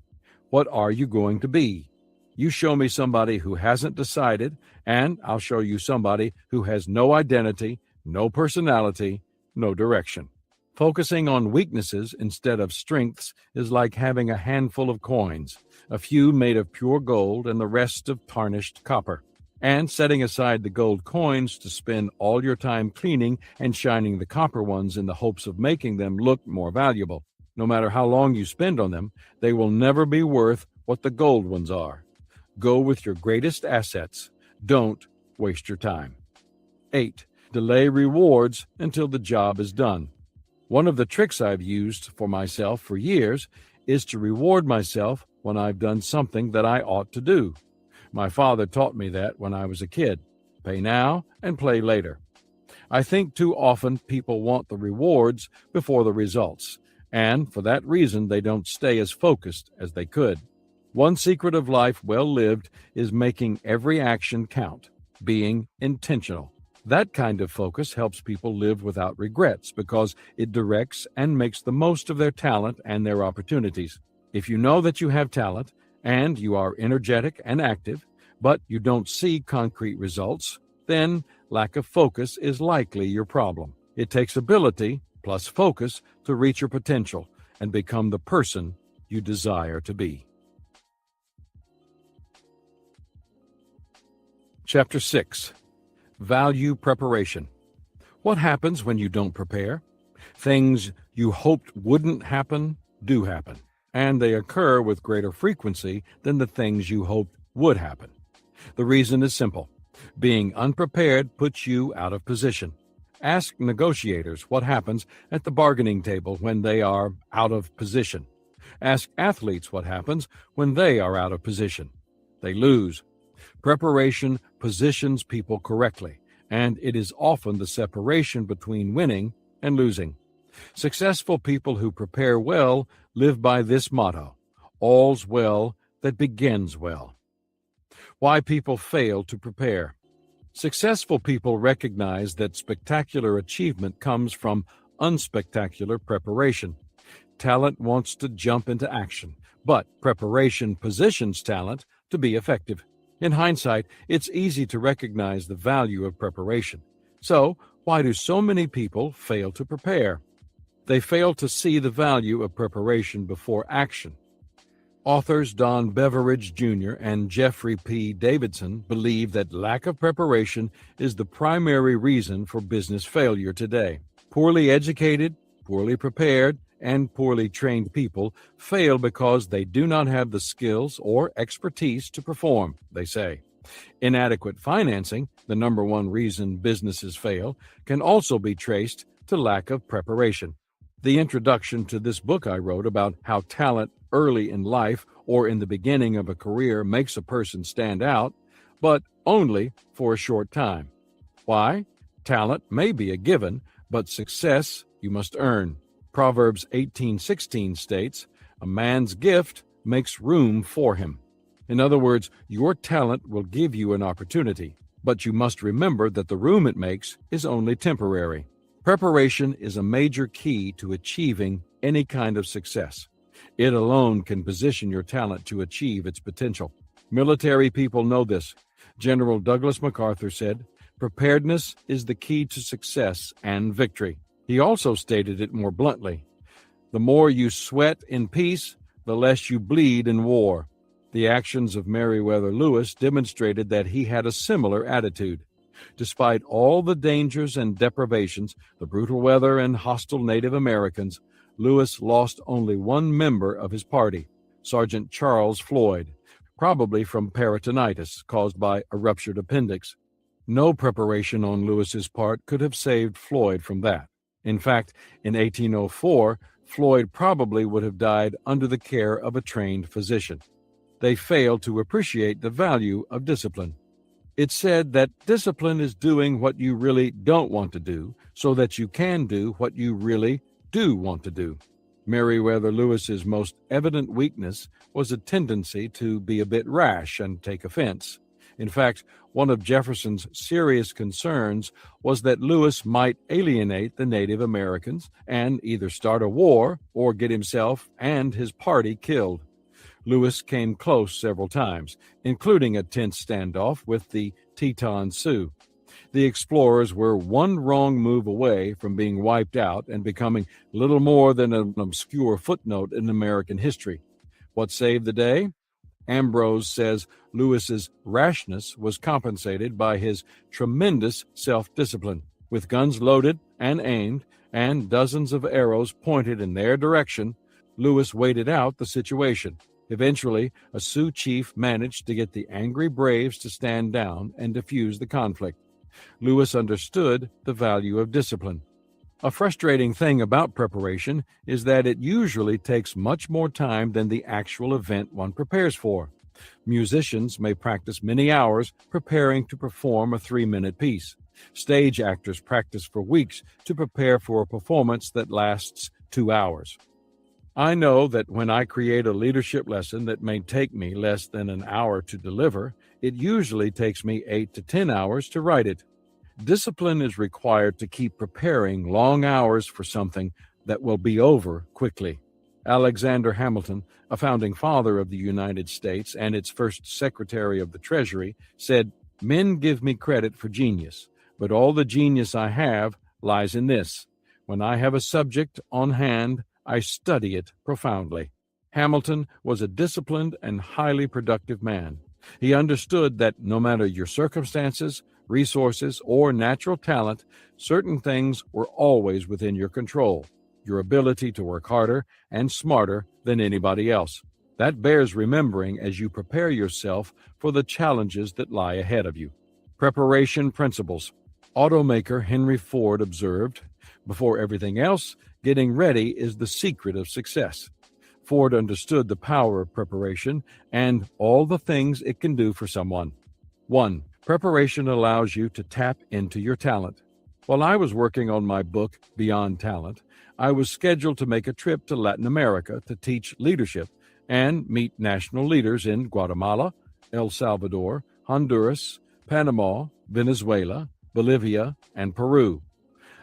A: What are you going to be? You show me somebody who hasn't decided, and I'll show you somebody who has no identity, no personality, no direction. Focusing on weaknesses instead of strengths is like having a handful of coins, a few made of pure gold and the rest of tarnished copper, and setting aside the gold coins to spend all your time cleaning and shining the copper ones in the hopes of making them look more valuable. No matter how long you spend on them, they will never be worth what the gold ones are. Go with your greatest assets. Don't waste your time. 8. Delay rewards until the job is done. One of the tricks I've used for myself for years is to reward myself when I've done something that I ought to do. My father taught me that when I was a kid. Pay now and play later. I think too often people want the rewards before the results, and for that reason they don't stay as focused as they could. One secret of life well lived is making every action count, being intentional. That kind of focus helps people live without regrets because it directs and makes the most of their talent and their opportunities. If you know that you have talent and you are energetic and active, but you don't see concrete results, then lack of focus is likely your problem. It takes ability plus focus to reach your potential and become the person you desire to be. Chapter 6. Value preparation. What happens when you don't prepare? Things you hoped wouldn't happen do happen, and they occur with greater frequency than the things you hoped would happen. The reason is simple. Being unprepared puts you out of position. Ask negotiators what happens at the bargaining table when they are out of position. Ask athletes what happens when they are out of position. They lose. Preparation positions people correctly, and it is often the separation between winning and losing. Successful people who prepare well live by this motto: all's well that begins well. Why people fail to prepare. Successful people recognize that spectacular achievement comes from unspectacular preparation. Talent wants to jump into action, but preparation positions talent to be effective. In hindsight, it's easy to recognize the value of preparation. So, why do so many people fail to prepare? They fail to see the value of preparation before action. Authors Don Beveridge Jr. and Jeffrey P. Davidson believe that lack of preparation is the primary reason for business failure today. Poorly educated, poorly prepared, and poorly trained people fail because they do not have the skills or expertise to perform, they say. Inadequate financing, the number one reason businesses fail, can also be traced to lack of preparation. The introduction to this book I wrote about how talent early in life or in the beginning of a career makes a person stand out, but only for a short time. Why? Talent may be a given, but success you must earn. Proverbs 18:16 states, "A man's gift makes room for him." In other words, your talent will give you an opportunity, but you must remember that the room it makes is only temporary. Preparation is a major key to achieving any kind of success. It alone can position your talent to achieve its potential. Military people know this. General Douglas MacArthur said, "Preparedness is the key to success and victory." He also stated it more bluntly. The more you sweat in peace, the less you bleed in war. The actions of Meriwether Lewis demonstrated that he had a similar attitude. Despite all the dangers and deprivations, the brutal weather and hostile Native Americans, Lewis lost only one member of his party, Sergeant Charles Floyd, probably from peritonitis caused by a ruptured appendix. No preparation on Lewis's part could have saved Floyd from that. In fact, in 1804, Floyd probably would have died under the care of a trained physician. They failed to appreciate the value of discipline. It's said that discipline is doing what you really don't want to do so that you can do what you really do want to do. Meriwether Lewis's most evident weakness was a tendency to be a bit rash and take offense. In fact, one of Jefferson's serious concerns was that Lewis might alienate the Native Americans and either start a war or get himself and his party killed. Lewis came close several times, including a tense standoff with the Teton Sioux. The explorers were one wrong move away from being wiped out and becoming little more than an obscure footnote in American history. What saved the day? Ambrose says Lewis's rashness was compensated by his tremendous self-discipline. With guns loaded and aimed and dozens of arrows pointed in their direction, Lewis waited out the situation. Eventually, a Sioux chief managed to get the angry braves to stand down and defuse the conflict. Lewis understood the value of discipline. A frustrating thing about preparation is that it usually takes much more time than the actual event one prepares for. Musicians may practice many hours preparing to perform a 3-minute piece. Stage actors practice for weeks to prepare for a performance that lasts 2 hours. I know that when I create a leadership lesson that may take me less than an hour to deliver, it usually takes me 8 to 10 hours to write it. Discipline is required to keep preparing long hours for something that will be over quickly. Alexander Hamilton, a founding father of the United States and its first Secretary of the Treasury, said, "Men give me credit for genius, but all the genius I have lies in this. When I have a subject on hand, I study it profoundly." Hamilton was a disciplined and highly productive man. He understood that no matter your circumstances, resources, or natural talent, certain things were always within your control, your ability to work harder and smarter than anybody else. That bears remembering as you prepare yourself for the challenges that lie ahead of you. Preparation principles. Automaker Henry Ford observed, "Before everything else, getting ready is the secret of success." Ford understood the power of preparation and all the things it can do for someone. 1. Preparation allows you to tap into your talent. While I was working on my book, Beyond Talent, I was scheduled to make a trip to Latin America to teach leadership and meet national leaders in Guatemala, El Salvador, Honduras, Panama, Venezuela, Bolivia, and Peru.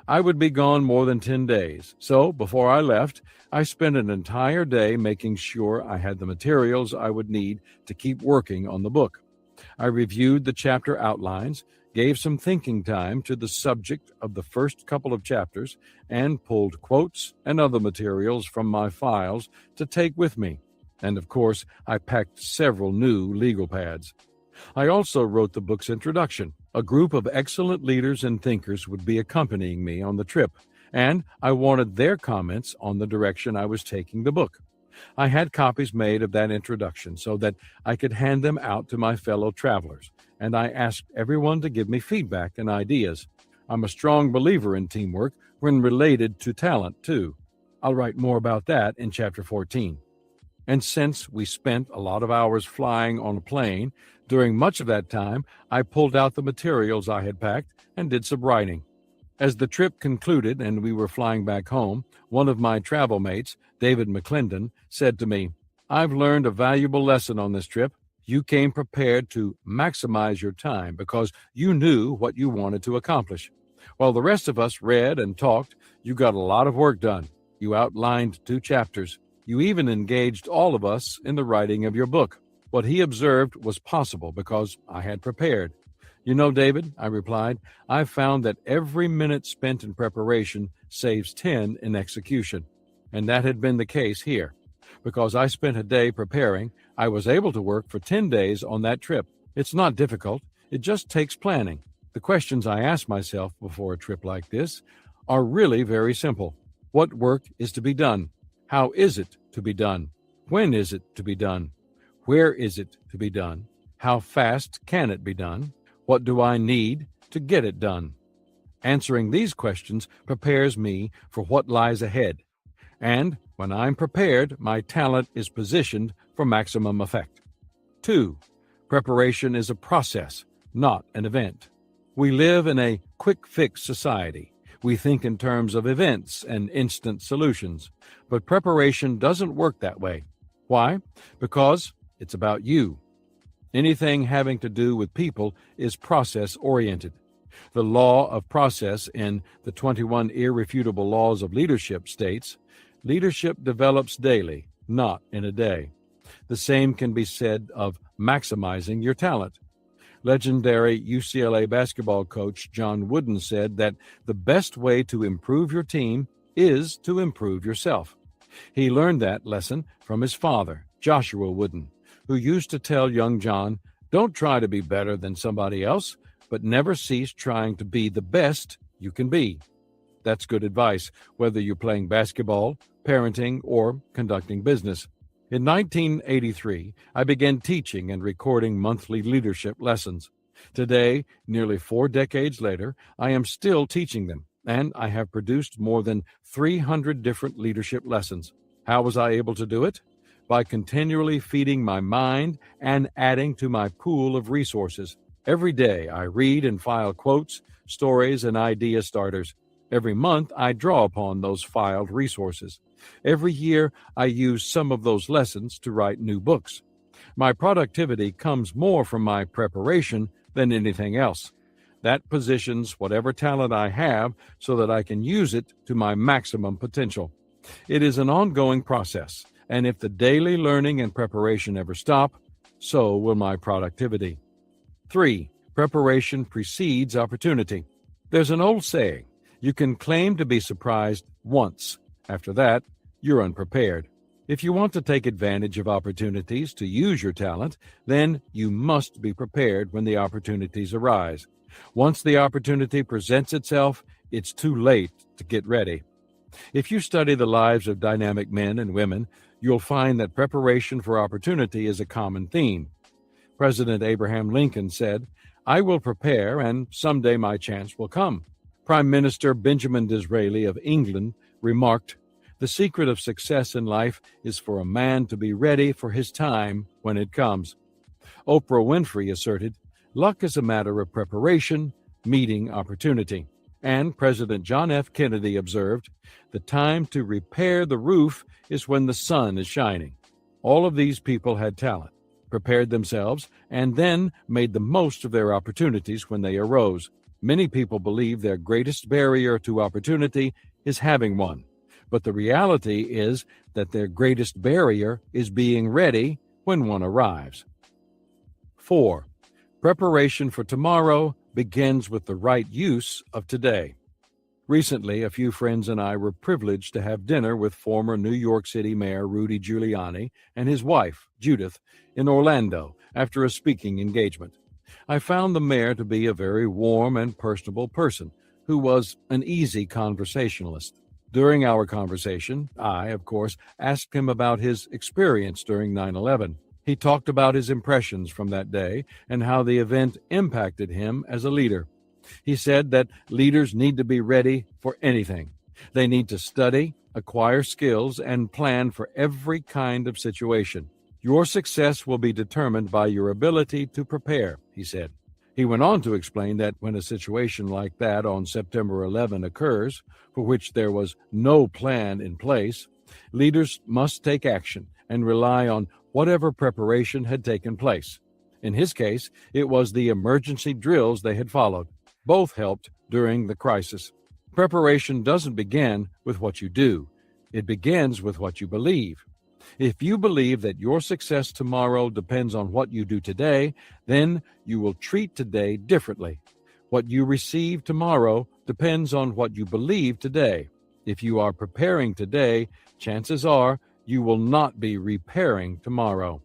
A: I would be gone more than 10 days, so before I left, I spent an entire day making sure I had the materials I would need to keep working on the book. I reviewed the chapter outlines, gave some thinking time to the subject of the first couple of chapters, and pulled quotes and other materials from my files to take with me. And of course, I packed several new legal pads. I also wrote the book's introduction. A group of excellent leaders and thinkers would be accompanying me on the trip, and I wanted their comments on the direction I was taking the book. I had copies made of that introduction so that I could hand them out to my fellow travelers, and I asked everyone to give me feedback and ideas. I'm a strong believer in teamwork when related to talent, too. I'll write more about that in Chapter 14. And since we spent a lot of hours flying on a plane, during much of that time, I pulled out the materials I had packed and did some writing. As the trip concluded and we were flying back home, one of my travel mates, David McClendon, said to me, "I've learned a valuable lesson on this trip. You came prepared to maximize your time because you knew what you wanted to accomplish. While the rest of us read and talked, you got a lot of work done. You outlined 2 chapters. You even engaged all of us in the writing of your book." What he observed was possible because I had prepared. "You know, David," I replied, "I've found that every minute spent in preparation saves 10 in execution." And that had been the case here. Because I spent a day preparing, I was able to work for 10 days on that trip. It's not difficult. It just takes planning. The questions I ask myself before a trip like this are really very simple. What work is to be done? How is it to be done? When is it to be done? Where is it to be done? How fast can it be done? What do I need to get it done? Answering these questions prepares me for what lies ahead. And when I'm prepared, my talent is positioned for maximum effect. 2. Preparation is a process, not an event. We live in a quick-fix society. We think in terms of events and instant solutions. But preparation doesn't work that way. Why? Because it's about you. Anything having to do with people is process-oriented. The law of process in the 21 Irrefutable Laws of Leadership states, leadership develops daily, not in a day. The same can be said of maximizing your talent. Legendary UCLA basketball coach John Wooden said that the best way to improve your team is to improve yourself. He learned that lesson from his father, Joshua Wooden, who used to tell young John, "Don't try to be better than somebody else, but never cease trying to be the best you can be." That's good advice, whether you're playing basketball, parenting, or conducting business. In 1983, I began teaching and recording monthly leadership lessons. Today, nearly 4 decades later, I am still teaching them, and I have produced more than 300 different leadership lessons. How was I able to do it? By continually feeding my mind and adding to my pool of resources. Every day, I read and file quotes, stories, and idea starters. Every month, I draw upon those filed resources. Every year, I use some of those lessons to write new books. My productivity comes more from my preparation than anything else. That positions whatever talent I have so that I can use it to my maximum potential. It is an ongoing process, and if the daily learning and preparation ever stop, so will my productivity. 3. Preparation precedes opportunity. There's an old saying, you can claim to be surprised once. After that, you're unprepared. If you want to take advantage of opportunities to use your talent, then you must be prepared when the opportunities arise. Once the opportunity presents itself, it's too late to get ready. If you study the lives of dynamic men and women, you'll find that preparation for opportunity is a common theme. President Abraham Lincoln said, "I will prepare, and someday my chance will come." Prime Minister Benjamin Disraeli of England remarked, "The secret of success in life is for a man to be ready for his time when it comes." Oprah Winfrey asserted, "Luck is a matter of preparation, meeting opportunity." And President John F. Kennedy observed, "The time to repair the roof is when the sun is shining." All of these people had talent, prepared themselves, and then made the most of their opportunities when they arose. Many people believe their greatest barrier to opportunity is having one, but the reality is that their greatest barrier is being ready when one arrives. 4. Preparation for tomorrow begins with the right use of today. Recently, a few friends and I were privileged to have dinner with former New York City Mayor Rudy Giuliani and his wife, Judith, in Orlando after a speaking engagement. I found the mayor to be a very warm and personable person who was an easy conversationalist. During our conversation, I, of course, asked him about his experience during 9/11. He talked about his impressions from that day and how the event impacted him as a leader. He said that leaders need to be ready for anything. They need to study, acquire skills, and plan for every kind of situation. Your success will be determined by your ability to prepare, he said. He went on to explain that when a situation like that on September 11 occurs, for which there was no plan in place, leaders must take action and rely on whatever preparation had taken place. In his case, it was the emergency drills they had followed. Both helped during the crisis. Preparation doesn't begin with what you do. It begins with what you believe. If you believe that your success tomorrow depends on what you do today, then you will treat today differently. What you receive tomorrow depends on what you believe today. If you are preparing today, chances are you will not be repairing tomorrow.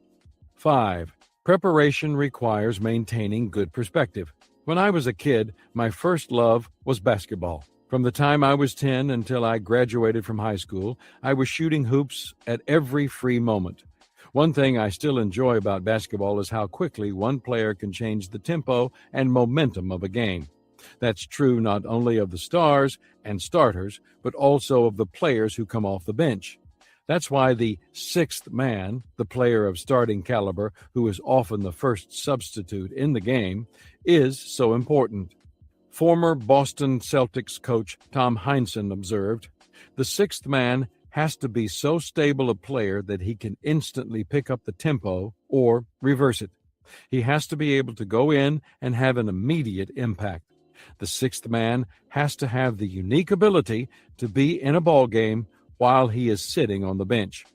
A: 5. Preparation requires maintaining good perspective. When I was a kid, my first love was basketball. From the time I was 10 until I graduated from high school, I was shooting hoops at every free moment. One thing I still enjoy about basketball is how quickly one player can change the tempo and momentum of a game. That's true not only of the stars and starters, but also of the players who come off the bench. That's why the sixth man, the player of starting caliber who is often the first substitute in the game, is so important. Former Boston Celtics coach Tom Heinsohn observed, "The sixth man has to be so stable a player that he can instantly pick up the tempo or reverse it. He has to be able to go in and have an immediate impact. The sixth man has to have the unique ability to be in a ball game while he is sitting on the bench."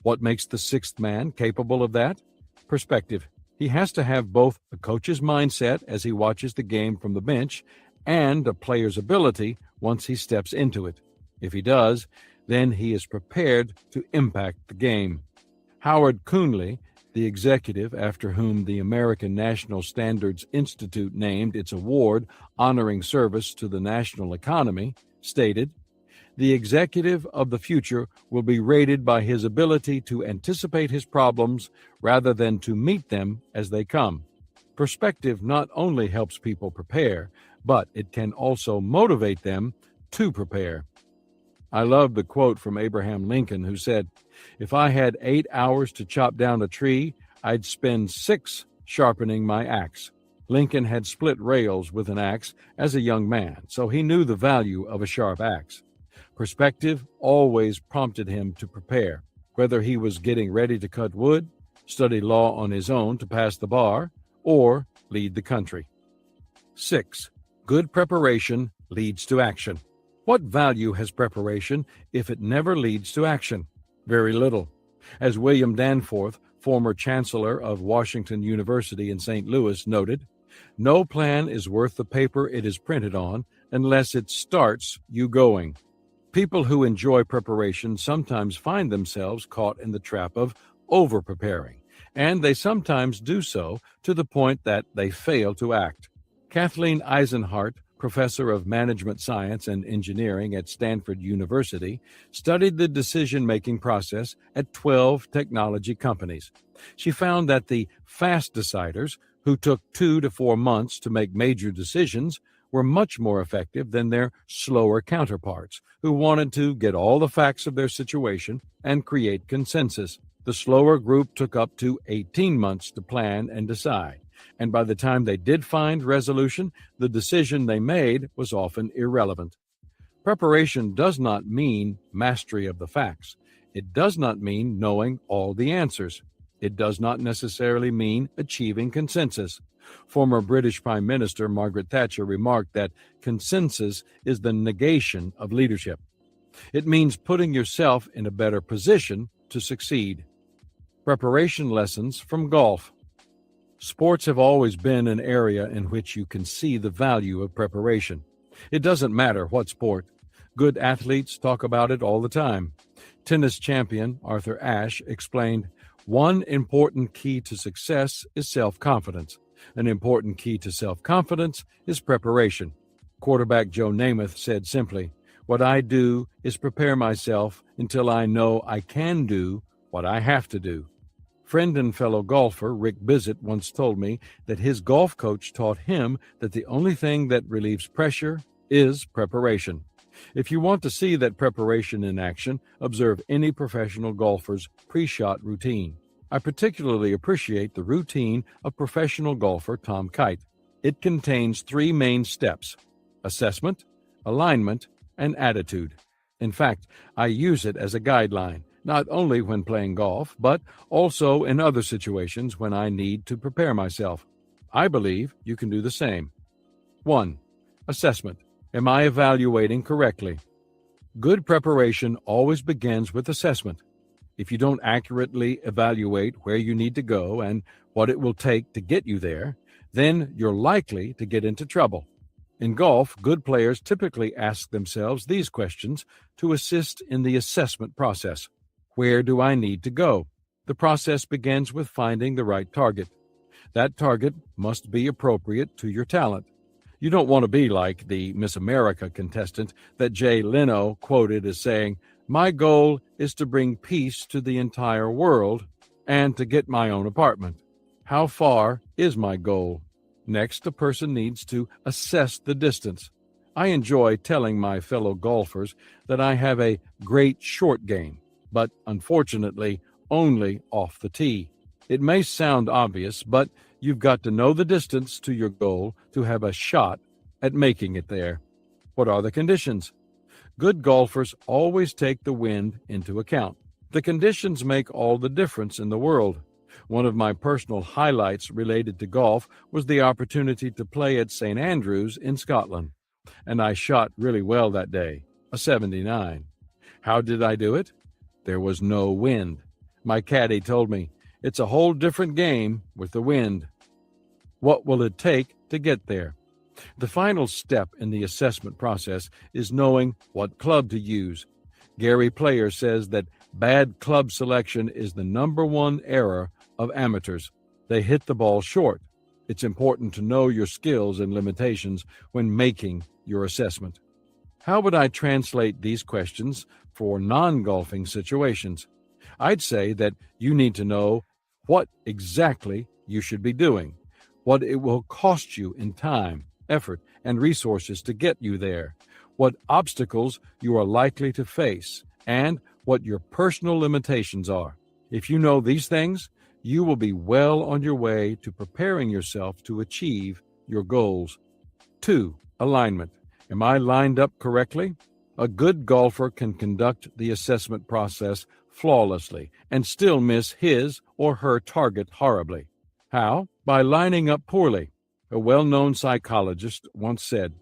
A: What makes the sixth man capable of that? Perspective. He has to have both a coach's mindset as he watches the game from the bench and a player's ability once he steps into it. If he does, then he is prepared to impact the game. Howard Coonley, the executive after whom the American National Standards Institute named its award honoring service to the national economy, stated, "The executive of the future will be rated by his ability to anticipate his problems rather than to meet them as they come." Perspective not only helps people prepare, but it can also motivate them to prepare. I love the quote from Abraham Lincoln, who said, "If I had 8 hours to chop down a tree, I'd spend 6 sharpening my axe." Lincoln had split rails with an axe as a young man, so he knew the value of a sharp axe. Perspective always prompted him to prepare, whether he was getting ready to cut wood, study law on his own to pass the bar, or lead the country. 6. Good preparation leads to action. What value has preparation if it never leads to action? Very little. As William Danforth, former chancellor of Washington University in St. Louis, noted, "No plan is worth the paper it is printed on unless it starts you going." People who enjoy preparation sometimes find themselves caught in the trap of over-preparing, and they sometimes do so to the point that they fail to act. Kathleen Eisenhart, professor of management science and engineering at Stanford University, studied the decision-making process at 12 technology companies. She found that the fast deciders, who took 2 to 4 months to make major decisions, were much more effective than their slower counterparts, who wanted to get all the facts of their situation and create consensus. The slower group took up to 18 months to plan and decide, and by the time they did find resolution, the decision they made was often irrelevant. Preparation does not mean mastery of the facts. It does not mean knowing all the answers. It does not necessarily mean achieving consensus. Former British Prime Minister Margaret Thatcher remarked that consensus is the negation of leadership. It means putting yourself in a better position to succeed. Preparation lessons from golf. Sports have always been an area in which you can see the value of preparation. It doesn't matter what sport. Good athletes talk about it all the time. Tennis champion Arthur Ashe explained, "One important key to success is self-confidence. An important key to self-confidence is preparation." Quarterback Joe Namath said simply, What I do is prepare myself until I know I can do what I have to do. Friend and fellow golfer Rick Bissett once told me that his golf coach taught him that the only thing that relieves pressure is preparation. If you want to see that preparation in action, observe any professional golfer's pre-shot routine. I particularly appreciate the routine of professional golfer Tom Kite. It contains 3 main steps: assessment, alignment, and attitude. In fact, I use it as a guideline, not only when playing golf, but also in other situations when I need to prepare myself. I believe you can do the same. 1. Assessment. Am I evaluating correctly? Good preparation always begins with assessment. If you don't accurately evaluate where you need to go and what it will take to get you there, then you're likely to get into trouble. In golf, good players typically ask themselves these questions to assist in the assessment process. Where do I need to go? The process begins with finding the right target. That target must be appropriate to your talent. You don't want to be like the Miss America contestant that Jay Leno quoted as saying, "My goal is to bring peace to the entire world and to get my own apartment." How far is my goal? Next, a person needs to assess the distance. I enjoy telling my fellow golfers that I have a great short game, but unfortunately only off the tee. It may sound obvious, but you've got to know the distance to your goal to have a shot at making it there. What are the conditions? Good golfers always take the wind into account. The conditions make all the difference in the world. One of my personal highlights related to golf was the opportunity to play at St. Andrews in Scotland, and I shot really well that day, a 79. How did I do it? There was no wind. My caddy told me, "It's a whole different game with the wind." What will it take to get there? The final step in the assessment process is knowing what club to use. Gary Player says that bad club selection is the number one error of amateurs. They hit the ball short. It's important to know your skills and limitations when making your assessment. How would I translate these questions for non-golfing situations? I'd say that you need to know what exactly you should be doing, what it will cost you in time, effort, and resources to get you there, what obstacles you are likely to face, and what your personal limitations are. If you know these things, you will be well on your way to preparing yourself to achieve your goals. 2. Alignment. Am I lined up correctly? A good golfer can conduct the assessment process flawlessly and still miss his or her target horribly. How? By lining up poorly. A well-known psychologist once said,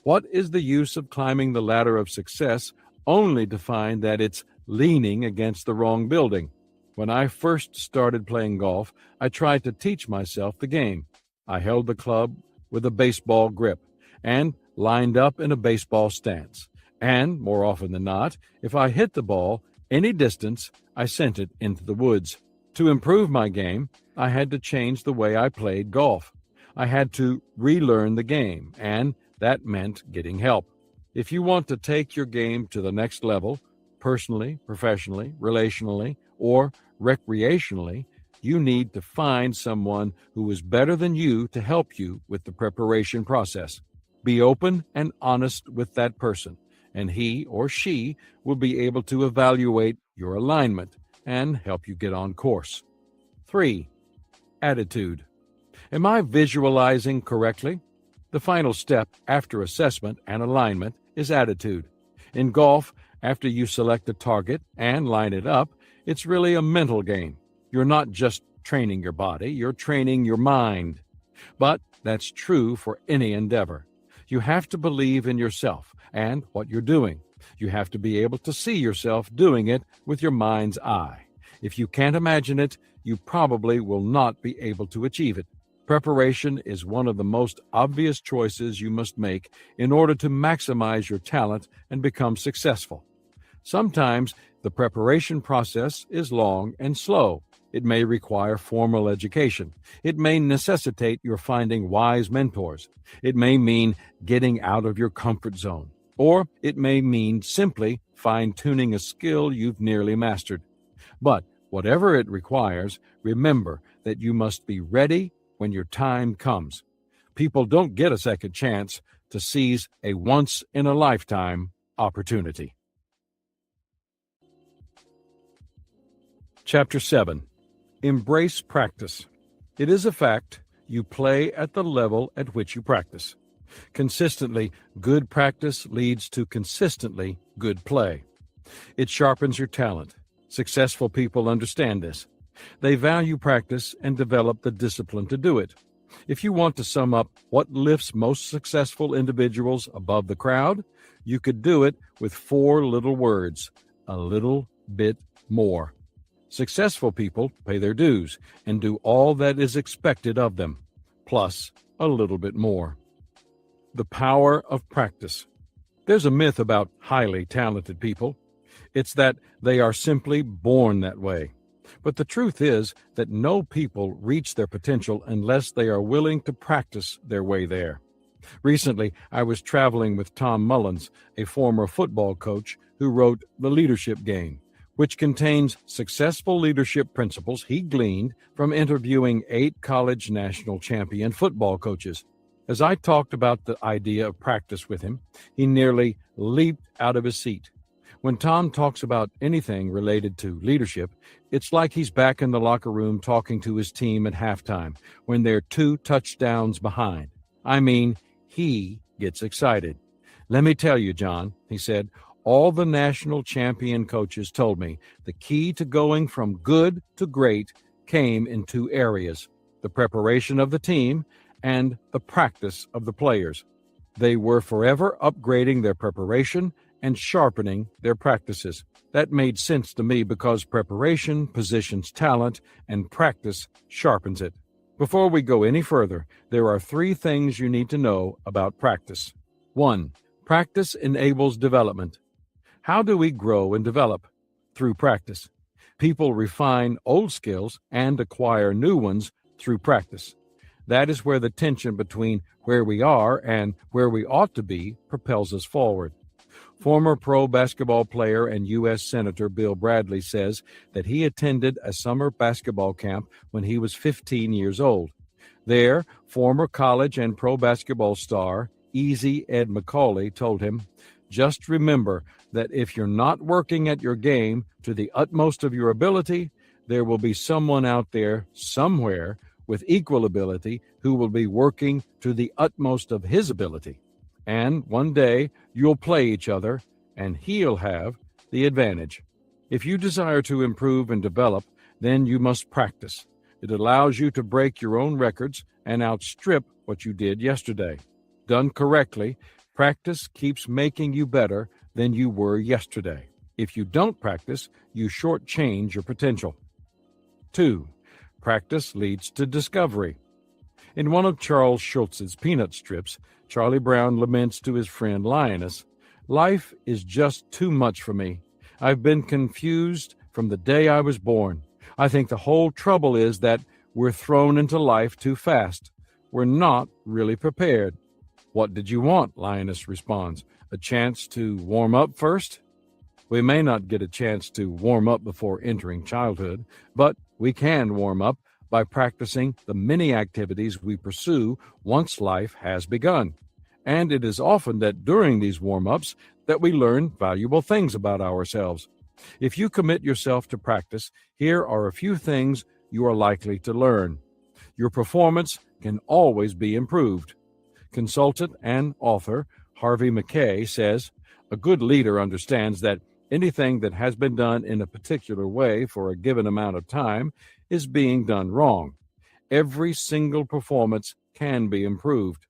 A: "What is the use of climbing the ladder of success only to find that it's leaning against the wrong building?" When I first started playing golf, I tried to teach myself the game. I held the club with a baseball grip and lined up in a baseball stance. And, more often than not, if I hit the ball any distance, I sent it into the woods. To improve my game, I had to change the way I played golf. I had to relearn the game, and that meant getting help. If you want to take your game to the next level, personally, professionally, relationally, or recreationally, you need to find someone who is better than you to help you with the preparation process. Be open and honest with that person, and he or she will be able to evaluate your alignment and help you get on course. 3. Attitude. Am I visualizing correctly? The final step after assessment and alignment is attitude. In golf, after you select a target and line it up, it's really a mental game. You're not just training your body, you're training your mind. But that's true for any endeavor. You have to believe in yourself and what you're doing. You have to be able to see yourself doing it with your mind's eye. If you can't imagine it, you probably will not be able to achieve it. Preparation is one of the most obvious choices you must make in order to maximize your talent and become successful. Sometimes the preparation process is long and slow. It may require formal education. It may necessitate your finding wise mentors. It may mean getting out of your comfort zone. Or it may mean simply fine-tuning a skill you've nearly mastered. But whatever it requires, remember that you must be ready when your time comes. People don't get a second chance to seize a once-in-a-lifetime opportunity. Chapter 7. Embrace practice. It is a fact you play at the level at which you practice. Consistently good practice leads to consistently good play. It sharpens your talent. Successful people understand this. They value practice and develop the discipline to do it. If you want to sum up what lifts most successful individuals above the crowd, you could do it with 4 little words: a little bit more. Successful people pay their dues and do all that is expected of them, plus a little bit more. The power of practice. There's a myth about highly talented people. It's that they are simply born that way. But the truth is that no people reach their potential unless they are willing to practice their way there. Recently, I was traveling with Tom Mullins, a former football coach who wrote The Leadership Game, which contains successful leadership principles he gleaned from interviewing 8 college national champion football coaches. As I talked about the idea of practice with him, he nearly leaped out of his seat. When Tom talks about anything related to leadership, it's like he's back in the locker room talking to his team at halftime when they're 2 touchdowns behind. I mean, he gets excited. "Let me tell you, John," he said, "all the national champion coaches told me the key to going from good to great came in 2 areas: the preparation of the team and the practice of the players. They were forever upgrading their preparation and sharpening their practices." That made sense to me because preparation positions talent and practice sharpens it. Before we go any further, there are 3 things you need to know about practice. 1. Practice enables development. How do we grow and develop? Through practice. People refine old skills and acquire new ones through practice. That is where the tension between where we are and where we ought to be propels us forward. Former pro basketball player and U.S. Senator Bill Bradley says that he attended a summer basketball camp when he was 15 years old. There, former college and pro basketball star Easy Ed Macaulay told him, "Just remember that if you're not working at your game to the utmost of your ability, there will be someone out there somewhere with equal ability who will be working to the utmost of his ability. And one day you'll play each other, and he'll have the advantage." If you desire to improve and develop, then you must practice. It allows you to break your own records and outstrip what you did yesterday. Done correctly, practice keeps making you better than you were yesterday. If you don't practice, you shortchange your potential. 2. Practice leads to discovery. In one of Charles Schulz's Peanut strips, Charlie Brown laments to his friend Lioness, "Life is just too much for me. I've been confused from the day I was born. I think the whole trouble is that we're thrown into life too fast. We're not really prepared." "What did you want?" Lioness responds. "A chance to warm up first?" We may not get a chance to warm up before entering childhood, but we can warm up by practicing the many activities we pursue once life has begun. And it is often that during these warm-ups that we learn valuable things about ourselves. If you commit yourself to practice, here are a few things you are likely to learn. Your performance can always be improved. Consultant and author Harvey Mackay says, "A good leader understands that anything that has been done in a particular way for a given amount of time is being done wrong. Every single performance can be improved.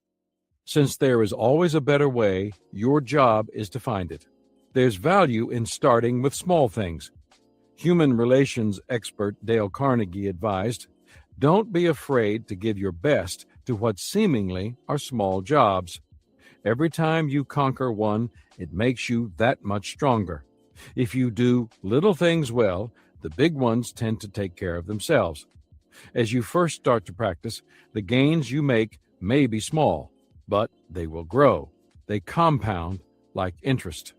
A: Since there is always a better way, your job is to find it. There's value in starting with small things." Human relations expert Dale Carnegie advised, "Don't be afraid to give your best to what seemingly are small jobs. Every time you conquer one, it makes you that much stronger. If you do little things well, the big ones tend to take care of themselves." As you first start to practice, the gains you make may be small, but they will grow. They compound like interest.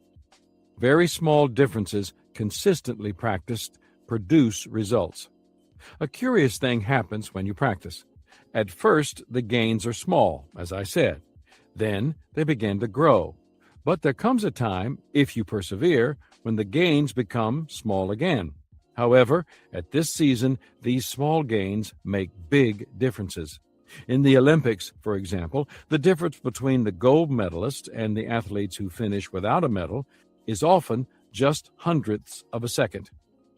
A: Very small differences consistently practiced produce results. A curious thing happens when you practice. At first, the gains are small, as I said. Then they begin to grow. But there comes a time, if you persevere, when the gains become small again. However, at this season, these small gains make big differences. In the Olympics, for example, the difference between the gold medalists and the athletes who finish without a medal is often just hundredths of a second.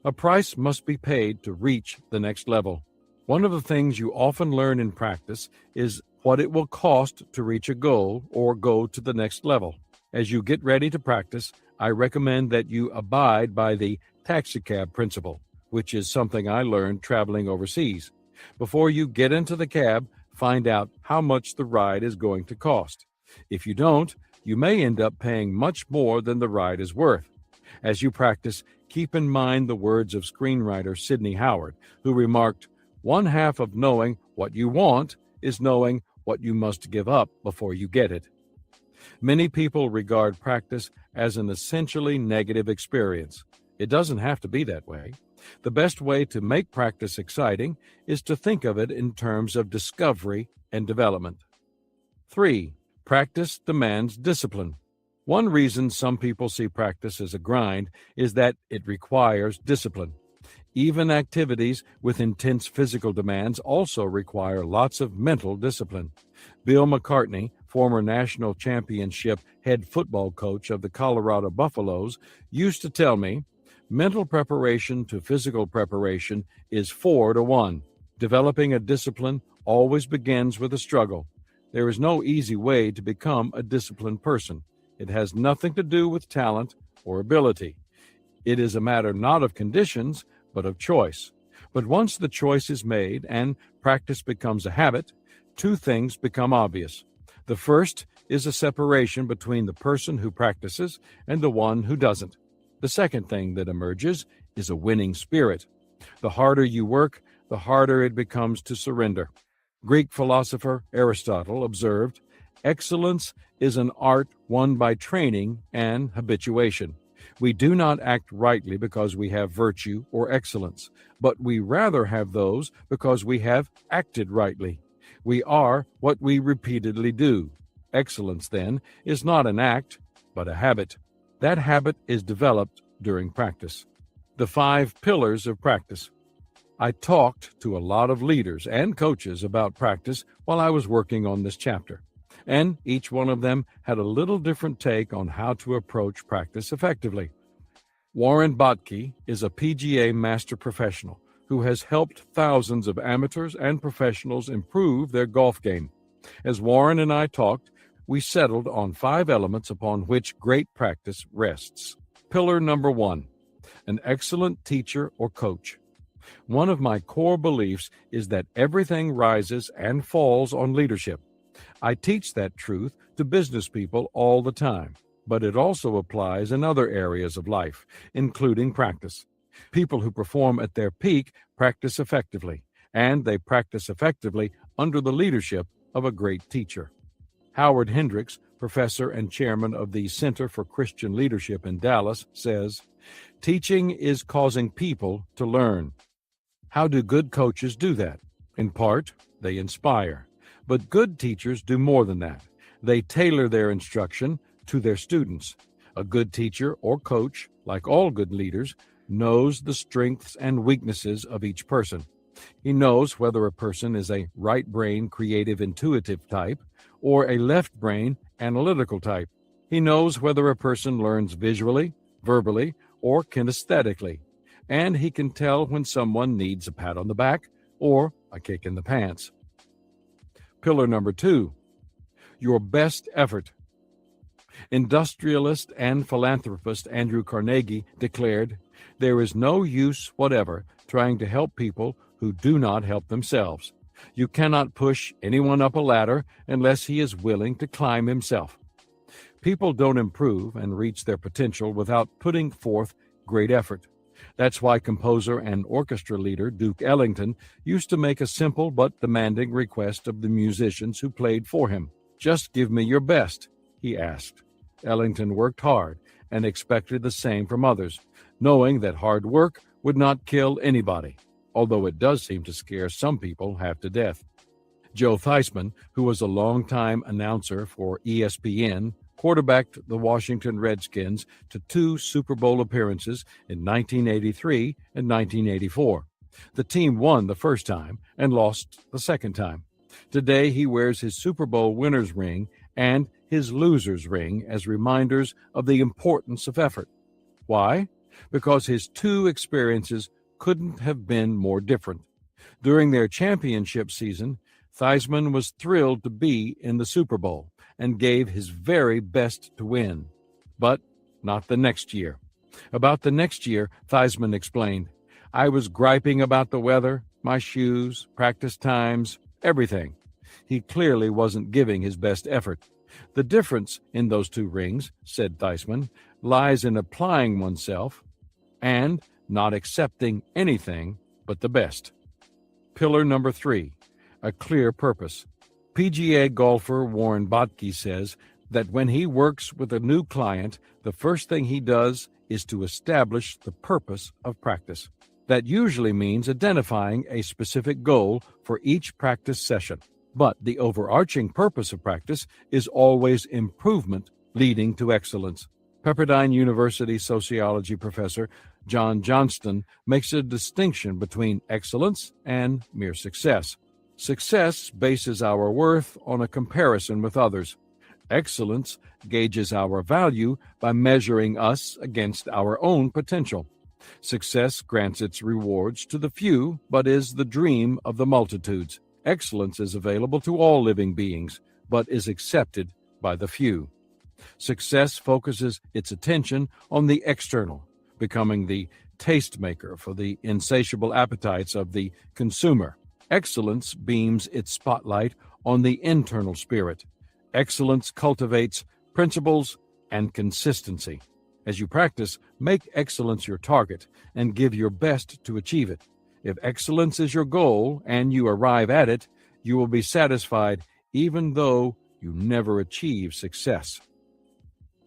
A: A price must be paid to reach the next level. One of the things you often learn in practice is what it will cost to reach a goal or go to the next level. As you get ready to practice, I recommend that you abide by the taxicab principle, which is something I learned traveling overseas. Before you get into the cab, find out how much the ride is going to cost. If you don't, you may end up paying much more than the ride is worth. As you practice, keep in mind the words of screenwriter Sidney Howard, who remarked, "One half of knowing what you want is knowing what you must give up before you get it." Many people regard practice as an essentially negative experience. It doesn't have to be that way. The best way to make practice exciting is to think of it in terms of discovery and development. 3. Practice demands discipline. One reason some people see practice as a grind is that it requires discipline. Even activities with intense physical demands also require lots of mental discipline. Bill McCartney, former national championship head football coach of the Colorado Buffaloes, used to tell me, "Mental preparation to physical preparation is 4-to-1. Developing a discipline always begins with a struggle. There is no easy way to become a disciplined person. It has nothing to do with talent or ability. It is a matter not of conditions, but of choice. But once the choice is made and practice becomes a habit, two things become obvious. The first is a separation between the person who practices and the one who doesn't. The second thing that emerges is a winning spirit. The harder you work, the harder it becomes to surrender. Greek philosopher Aristotle observed, "Excellence is an art won by training and habituation. We do not act rightly because we have virtue or excellence, but we rather have those because we have acted rightly. We are what we repeatedly do. Excellence, then, is not an act, but a habit. That habit is developed during practice." The 5 pillars of practice. I talked to a lot of leaders and coaches about practice while I was working on this chapter, and each one of them had a little different take on how to approach practice effectively. Warren Botke is a PGA master professional who has helped thousands of amateurs and professionals improve their golf game. As Warren and I talked, we settled on 5 elements upon which great practice rests. Pillar number 1, an excellent teacher or coach. One of my core beliefs is that everything rises and falls on leadership. I teach that truth to business people all the time, but it also applies in other areas of life, including practice. People who perform at their peak practice effectively, and they practice effectively under the leadership of a great teacher. Howard Hendricks, professor and chairman of the Center for Christian Leadership in Dallas, says, "Teaching is causing people to learn." How do good coaches do that? In part, they inspire. But good teachers do more than that. They tailor their instruction to their students. A good teacher or coach, like all good leaders, knows the strengths and weaknesses of each person. He knows whether a person is a right brain, creative, intuitive type or a left brain, analytical type. He knows whether a person learns visually, verbally, or kinesthetically. And he can tell when someone needs a pat on the back or a kick in the pants. Pillar number 2, your best effort. Industrialist and philanthropist Andrew Carnegie declared, "There is no use whatever trying to help people who do not help themselves. You cannot push anyone up a ladder unless he is willing to climb himself." People don't improve and reach their potential without putting forth great effort. That's why composer and orchestra leader Duke Ellington used to make a simple but demanding request of the musicians who played for him. "Just give me your best," he asked. Ellington worked hard and expected the same from others, knowing that hard work would not kill anybody, although it does seem to scare some people half to death. Joe Theismann, who was a longtime announcer for ESPN, quarterbacked the Washington Redskins to 2 Super Bowl appearances in 1983 and 1984. The team won the first time and lost the second time. Today, he wears his Super Bowl winner's ring and his loser's ring as reminders of the importance of effort. Why? Because his 2 experiences couldn't have been more different. During their championship season, Theismann was thrilled to be in the Super Bowl and gave his very best to win. But not the next year. About the next year, Theismann explained, "I was griping about the weather, my shoes, practice times, everything." He clearly wasn't giving his best effort. The difference in those 2 rings, said Theismann, lies in applying oneself and not accepting anything but the best. Pillar number 3, a clear purpose. PGA golfer Warren Botke says that when he works with a new client, the first thing he does is to establish the purpose of practice. That usually means identifying a specific goal for each practice session. But the overarching purpose of practice is always improvement leading to excellence. Pepperdine University sociology professor John Johnston makes a distinction between excellence and mere success. Success bases our worth on a comparison with others. Excellence gauges our value by measuring us against our own potential. Success grants its rewards to the few, but is the dream of the multitudes. Excellence is available to all living beings, but is accepted by the few. Success focuses its attention on the external, becoming the tastemaker for the insatiable appetites of the consumer. Excellence beams its spotlight on the internal spirit. Excellence cultivates principles and consistency. As you practice, make excellence your target and give your best to achieve it. If excellence is your goal and you arrive at it, you will be satisfied even though you never achieve success.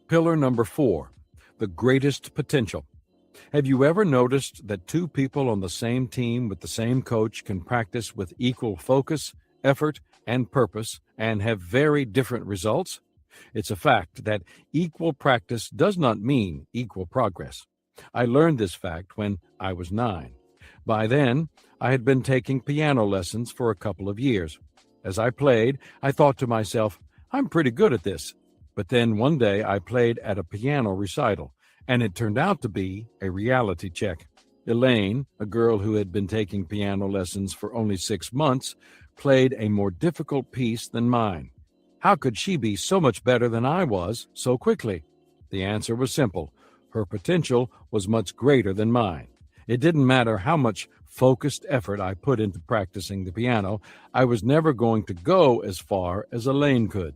A: Pillar number 4, the greatest potential. Have you ever noticed that 2 people on the same team with the same coach can practice with equal focus, effort, and purpose and have very different results? It's a fact that equal practice does not mean equal progress. I learned this fact when I was 9. By then, I had been taking piano lessons for a couple of years. As I played, I thought to myself, I'm pretty good at this. But then one day I played at a piano recital, and it turned out to be a reality check. Elaine, a girl who had been taking piano lessons for only 6 months, played a more difficult piece than mine. How could she be so much better than I was so quickly? The answer was simple. Her potential was much greater than mine. It didn't matter how much focused effort I put into practicing the piano, I was never going to go as far as Elaine could.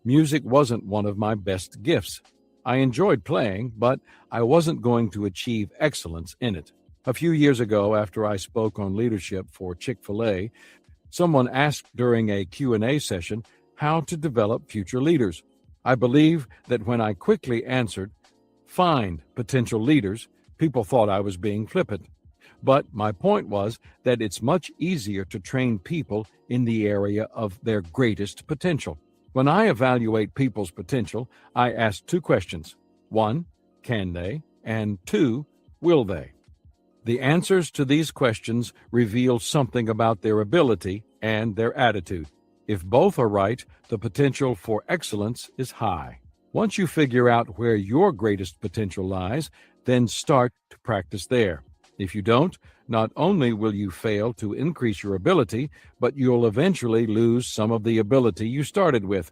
A: Music wasn't one of my best gifts. I enjoyed playing, but I wasn't going to achieve excellence in it. A few years ago, after I spoke on leadership for Chick-fil-A, someone asked during a Q&A session how to develop future leaders. I believe that when I quickly answered, "Find potential leaders," people thought I was being flippant. But my point was that it's much easier to train people in the area of their greatest potential. When I evaluate people's potential, I ask 2 questions. 1, can they? And 2, will they? The answers to these questions reveal something about their ability and their attitude. If both are right, the potential for excellence is high. Once you figure out where your greatest potential lies, then start to practice there. If you don't, not only will you fail to increase your ability, but you'll eventually lose some of the ability you started with.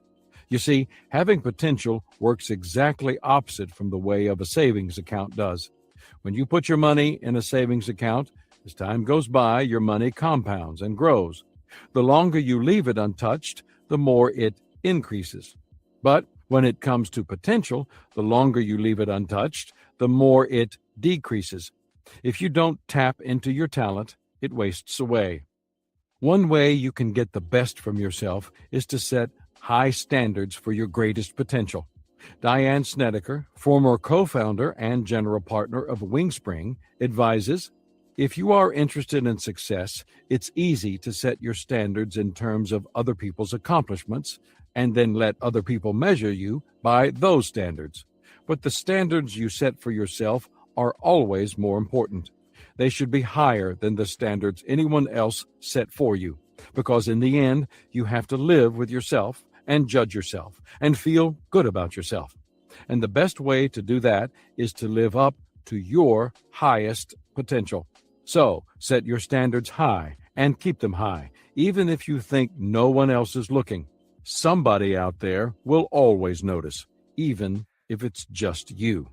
A: You see, having potential works exactly opposite from the way of a savings account does. When you put your money in a savings account, as time goes by, your money compounds and grows. The longer you leave it untouched, the more it increases. But when it comes to potential, the longer you leave it untouched, the more it decreases. If you don't tap into your talent, it wastes away. One way you can get the best from yourself is to set high standards for your greatest potential. Diane Snedeker, former co-founder and general partner of Wingspring, advises, if you are interested in success, it's easy to set your standards in terms of other people's accomplishments and then let other people measure you by those standards. But the standards you set for yourself are always more important. They should be higher than the standards anyone else set for you, because in the end, you have to live with yourself and judge yourself and feel good about yourself. And the best way to do that is to live up to your highest potential. So set your standards high and keep them high, even if you think no one else is looking. Somebody out there will always notice, even if it's just you.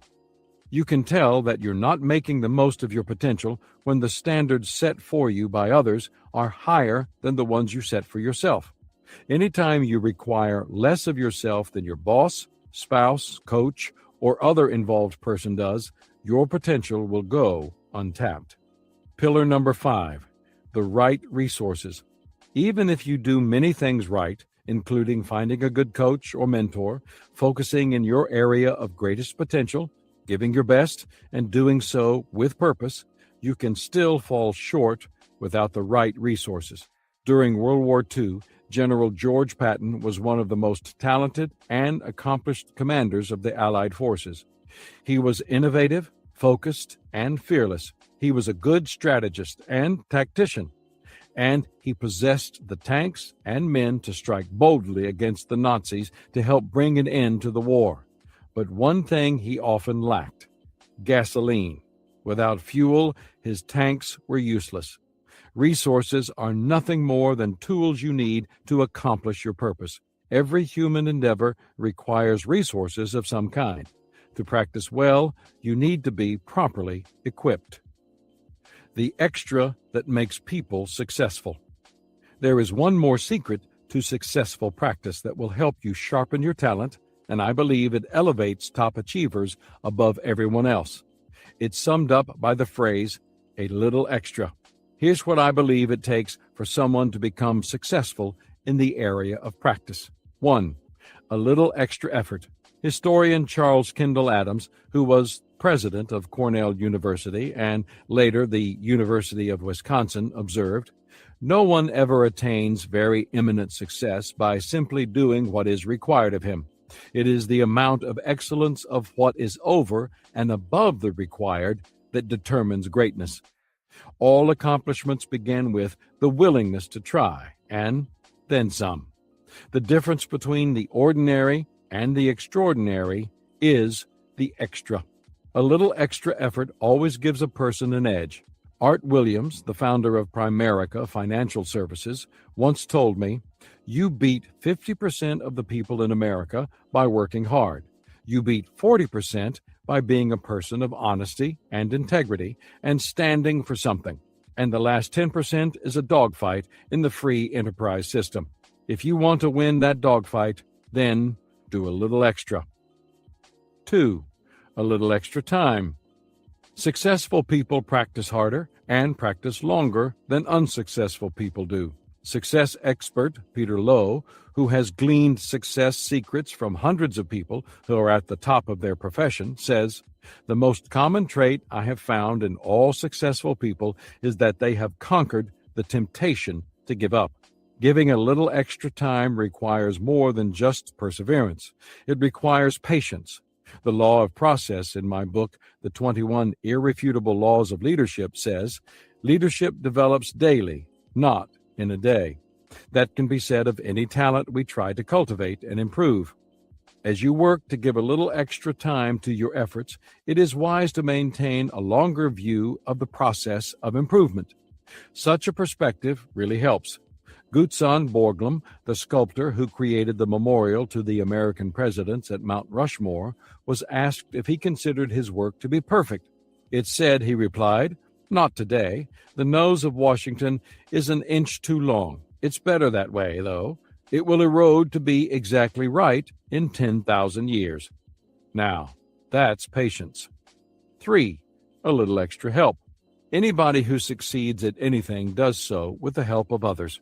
A: You can tell that you're not making the most of your potential when the standards set for you by others are higher than the ones you set for yourself. Anytime you require less of yourself than your boss, spouse, coach, or other involved person does, your potential will go untapped. Pillar number 5, the right resources. Even if you do many things right, including finding a good coach or mentor, focusing in your area of greatest potential, giving your best, and doing so with purpose, you can still fall short without the right resources. During World War II, General George Patton was one of the most talented and accomplished commanders of the Allied forces. He was innovative, focused, and fearless. He was a good strategist and tactician, and he possessed the tanks and men to strike boldly against the Nazis to help bring an end to the war. But one thing he often lacked: gasoline. Without fuel, his tanks were useless. Resources are nothing more than tools you need to accomplish your purpose. Every human endeavor requires resources of some kind. To practice well, you need to be properly equipped. The extra that makes people successful. There is one more secret to successful practice that will help you sharpen your talent, and I believe it elevates top achievers above everyone else. It's summed up by the phrase, a little extra. Here's what I believe it takes for someone to become successful in the area of practice. 1. A little extra effort. Historian Charles Kendall Adams, who was president of Cornell University and later the University of Wisconsin, observed, "No one ever attains very eminent success by simply doing what is required of him. It is the amount of excellence of what is over and above the required that determines greatness. All accomplishments begin with the willingness to try, and then some. The difference between the ordinary and the extraordinary is the extra. A little extra effort always gives a person an edge. Art Williams, the founder of Primerica Financial Services, once told me, "You beat 50% of the people in America by working hard. You beat 40% by being a person of honesty and integrity and standing for something. And the last 10% is a dogfight in the free enterprise system. If you want to win that dogfight, then do a little extra." 2. A little extra time. Successful people practice harder and practice longer than unsuccessful people do. Success expert Peter Lowe, who has gleaned success secrets from hundreds of people who are at the top of their profession, says, "The most common trait I have found in all successful people is that they have conquered the temptation to give up. Giving a little extra time requires more than just perseverance. It requires patience. The law of process in my book, The 21 Irrefutable Laws of Leadership, says, leadership develops daily, not in a day. That can be said of any talent we try to cultivate and improve. As you work to give a little extra time to your efforts, it is wise to maintain a longer view of the process of improvement. Such a perspective really helps. Gutzon Borglum, the sculptor who created the memorial to the American presidents at Mount Rushmore, was asked if he considered his work to be perfect. "It's said," he replied, "not today. The nose of Washington is an inch too long. It's better that way, though. It will erode to be exactly right in 10,000 years. Now, that's patience. 3. A little extra help. Anybody who succeeds at anything does so with the help of others.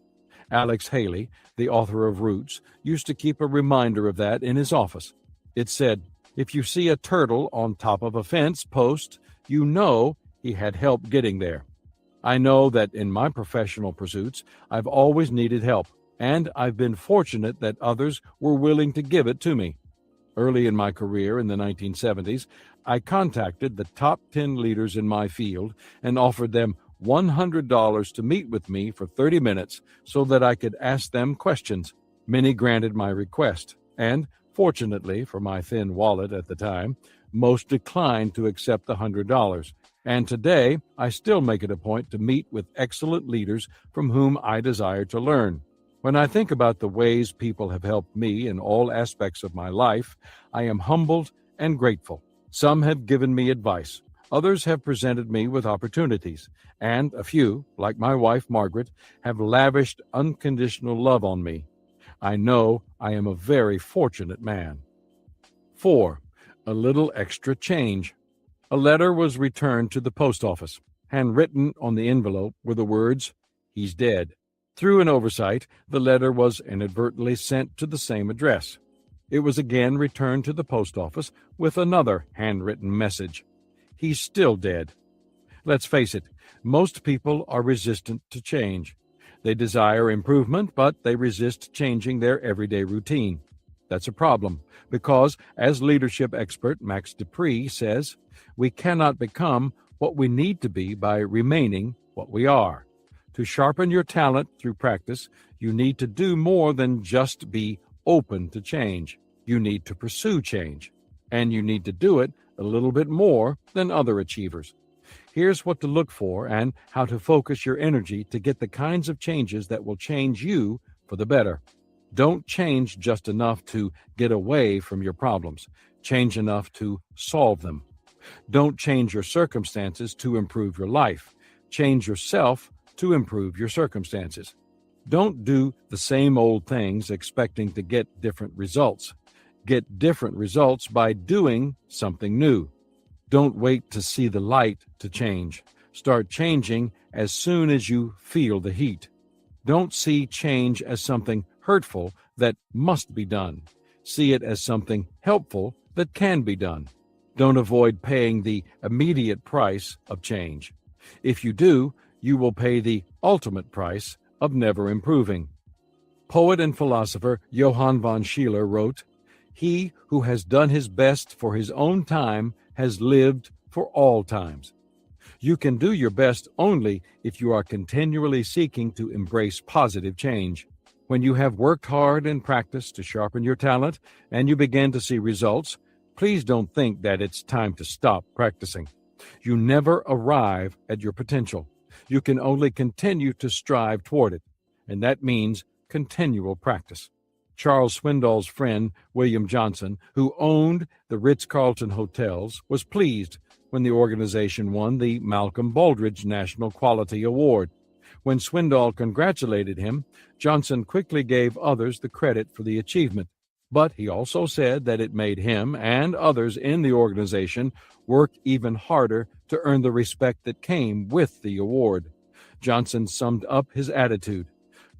A: Alex Haley, the author of Roots, used to keep a reminder of that in his office. It said, if you see a turtle on top of a fence post, you know he had help getting there. I know that in my professional pursuits, I've always needed help, and I've been fortunate that others were willing to give it to me. Early in my career in the 1970s, I contacted the top 10 leaders in my field and offered them $100 to meet with me for 30 minutes so that I could ask them questions. Many granted my request, and fortunately for my thin wallet at the time, most declined to accept the $100. And today, I still make it a point to meet with excellent leaders from whom I desire to learn. When I think about the ways people have helped me in all aspects of my life, I am humbled and grateful. Some have given me advice. Others have presented me with opportunities. And a few, like my wife Margaret, have lavished unconditional love on me. I know I am a very fortunate man. 4. A little extra change. A letter was returned to the post office. Handwritten on the envelope were the words, "He's dead." Through an oversight, the letter was inadvertently sent to the same address. It was again returned to the post office with another handwritten message. "He's still dead." Let's face it, most people are resistant to change. They desire improvement, but they resist changing their everyday routine. That's a problem, because, as leadership expert Max Dupree says, we cannot become what we need to be by remaining what we are. To sharpen your talent through practice, you need to do more than just be open to change. You need to pursue change, and you need to do it a little bit more than other achievers. Here's what to look for and how to focus your energy to get the kinds of changes that will change you for the better. Don't change just enough to get away from your problems. Change enough to solve them. Don't change your circumstances to improve your life. Change yourself to improve your circumstances. Don't do the same old things expecting to get different results. Get different results by doing something new. Don't wait to see the light to change. Start changing as soon as you feel the heat. Don't see change as something hurtful that must be done. See it as something helpful that can be done. Don't avoid paying the immediate price of change. If you do, you will pay the ultimate price of never improving. Poet and philosopher Johann von Schiller wrote, "He who has done his best for his own time has lived for all times." You can do your best only if you are continually seeking to embrace positive change. When you have worked hard in practice to sharpen your talent and you begin to see results, please don't think that it's time to stop practicing. You never arrive at your potential. You can only continue to strive toward it, and that means continual practice. Charles Swindoll's friend, William Johnson, who owned the Ritz-Carlton hotels, was pleased when the organization won the Malcolm Baldrige National Quality Award. When Swindoll congratulated him, Johnson quickly gave others the credit for the achievement. But he also said that it made him and others in the organization work even harder to earn the respect that came with the award. Johnson summed up his attitude.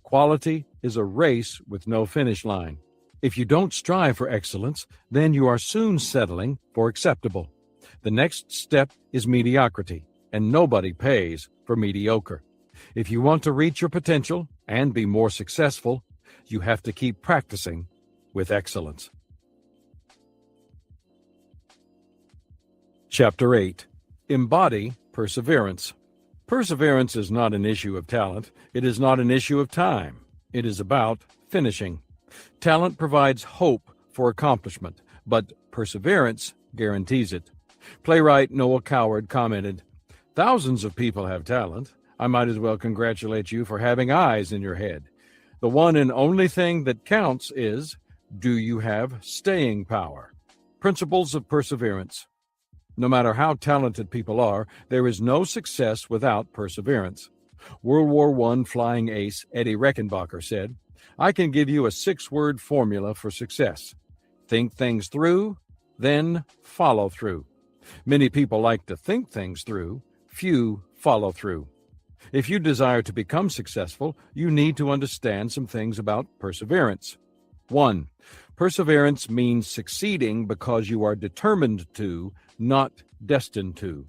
A: Quality is a race with no finish line. If you don't strive for excellence, then you are soon settling for acceptable. The next step is mediocrity, and nobody pays for mediocre. If you want to reach your potential and be more successful, you have to keep practicing with excellence. Chapter 8. Embody perseverance. Perseverance is not an issue of talent. It is not an issue of time. It is about finishing. Talent provides hope for accomplishment, but perseverance guarantees it. Playwright Noel Coward commented, "Thousands of people have talent. I might as well congratulate you for having eyes in your head. The one and only thing that counts is, do you have staying power?" Principles of perseverance. No matter how talented people are, there is no success without perseverance. World War I flying ace Eddie Reckenbacher said, "I can give you a 6-word formula for success. Think things through, then follow through." Many people like to think things through, few follow through. If you desire to become successful, you need to understand some things about perseverance. 1. Perseverance means succeeding because you are determined to, not destined to.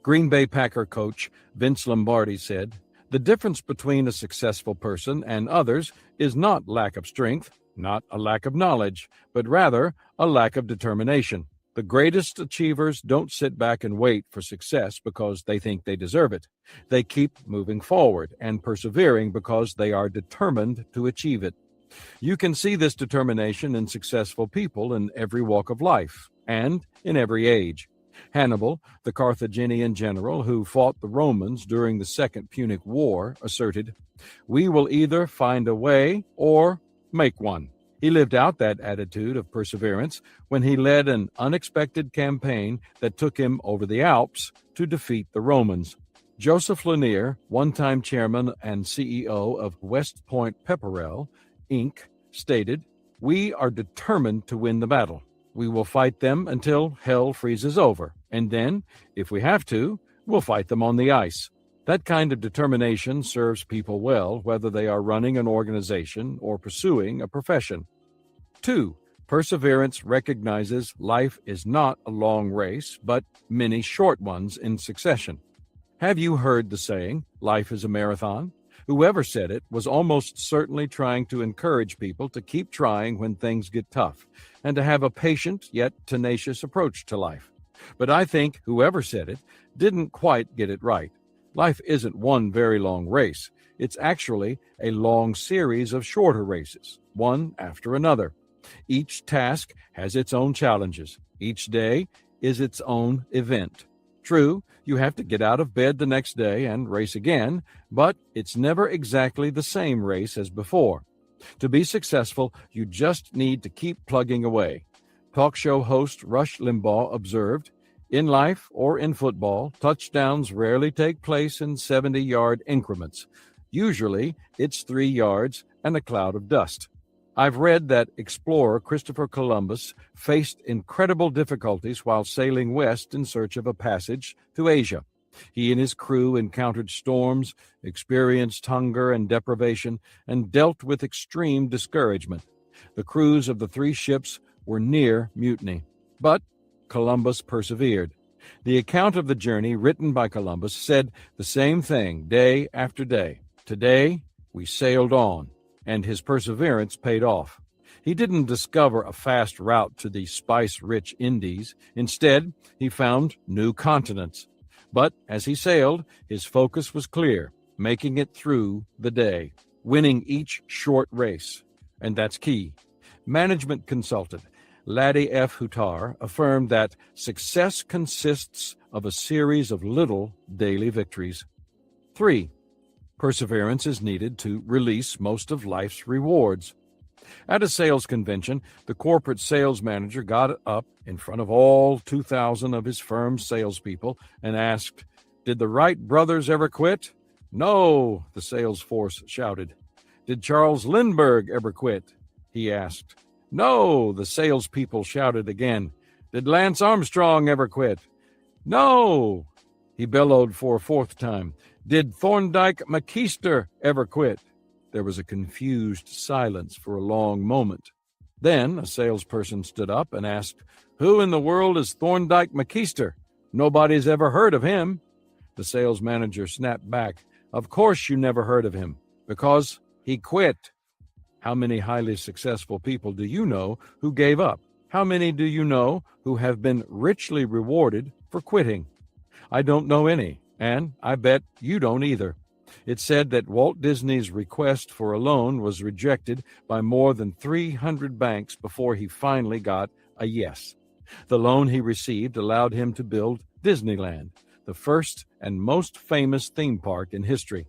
A: Green Bay Packer coach Vince Lombardi said, "The difference between a successful person and others is not lack of strength, not a lack of knowledge, but rather a lack of determination. The greatest achievers don't sit back and wait for success because they think they deserve it. They keep moving forward and persevering because they are determined to achieve it." You can see this determination in successful people in every walk of life and in every age. Hannibal, the Carthaginian general who fought the Romans during the Second Punic War, asserted, "We will either find a way or make one." He lived out that attitude of perseverance when he led an unexpected campaign that took him over the Alps to defeat the Romans. Joseph Lanier, one-time chairman and CEO of West Point Pepperell, Inc., stated, "We are determined to win the battle. We will fight them until hell freezes over, and then, if we have to, we'll fight them on the ice." That kind of determination serves people well, whether they are running an organization or pursuing a profession. 2. Perseverance recognizes life is not a long race, but many short ones in succession. Have you heard the saying, "Life is a marathon"? Whoever said it was almost certainly trying to encourage people to keep trying when things get tough, and to have a patient yet tenacious approach to life. But I think whoever said it didn't quite get it right. Life isn't one very long race. It's actually a long series of shorter races, one after another. Each task has its own challenges. Each day is its own event. True, you have to get out of bed the next day and race again, but it's never exactly the same race as before. To be successful, you just need to keep plugging away. Talk show host Rush Limbaugh observed, "In life or in football, touchdowns rarely take place in 70-yard increments. Usually, it's 3 yards and a cloud of dust." I've read that explorer Christopher Columbus faced incredible difficulties while sailing west in search of a passage to Asia. He and his crew encountered storms, experienced hunger and deprivation, and dealt with extreme discouragement. The crews of the 3 ships were near mutiny, but Columbus persevered. The account of the journey written by Columbus said the same thing day after day. Today, we sailed on, and his perseverance paid off. He didn't discover a fast route to the spice-rich Indies. Instead, he found new continents. But as he sailed, his focus was clear, making it through the day, winning each short race. And that's key. Management consultant Laddie F. Hutar affirmed that success consists of a series of little daily victories. 3. Perseverance is needed to release most of life's rewards. At a sales convention, the corporate sales manager got up in front of all 2,000 of his firm's salespeople and asked, "Did the Wright brothers ever quit?" "No," the sales force shouted. "Did Charles Lindbergh ever quit?" he asked. "No," the salespeople shouted again. "Did Lance Armstrong ever quit?" "No," he bellowed for a 4th time. "Did Thorndike McKeister ever quit?" There was a confused silence for a long moment. Then a salesperson stood up and asked, "Who in the world is Thorndike McKeister? Nobody's ever heard of him." The sales manager snapped back, "Of course you never heard of him, because he quit." How many highly successful people do you know who gave up? How many do you know who have been richly rewarded for quitting? I don't know any, and I bet you don't either. It's said that Walt Disney's request for a loan was rejected by more than 300 banks before he finally got a yes. The loan he received allowed him to build Disneyland, the first and most famous theme park in history.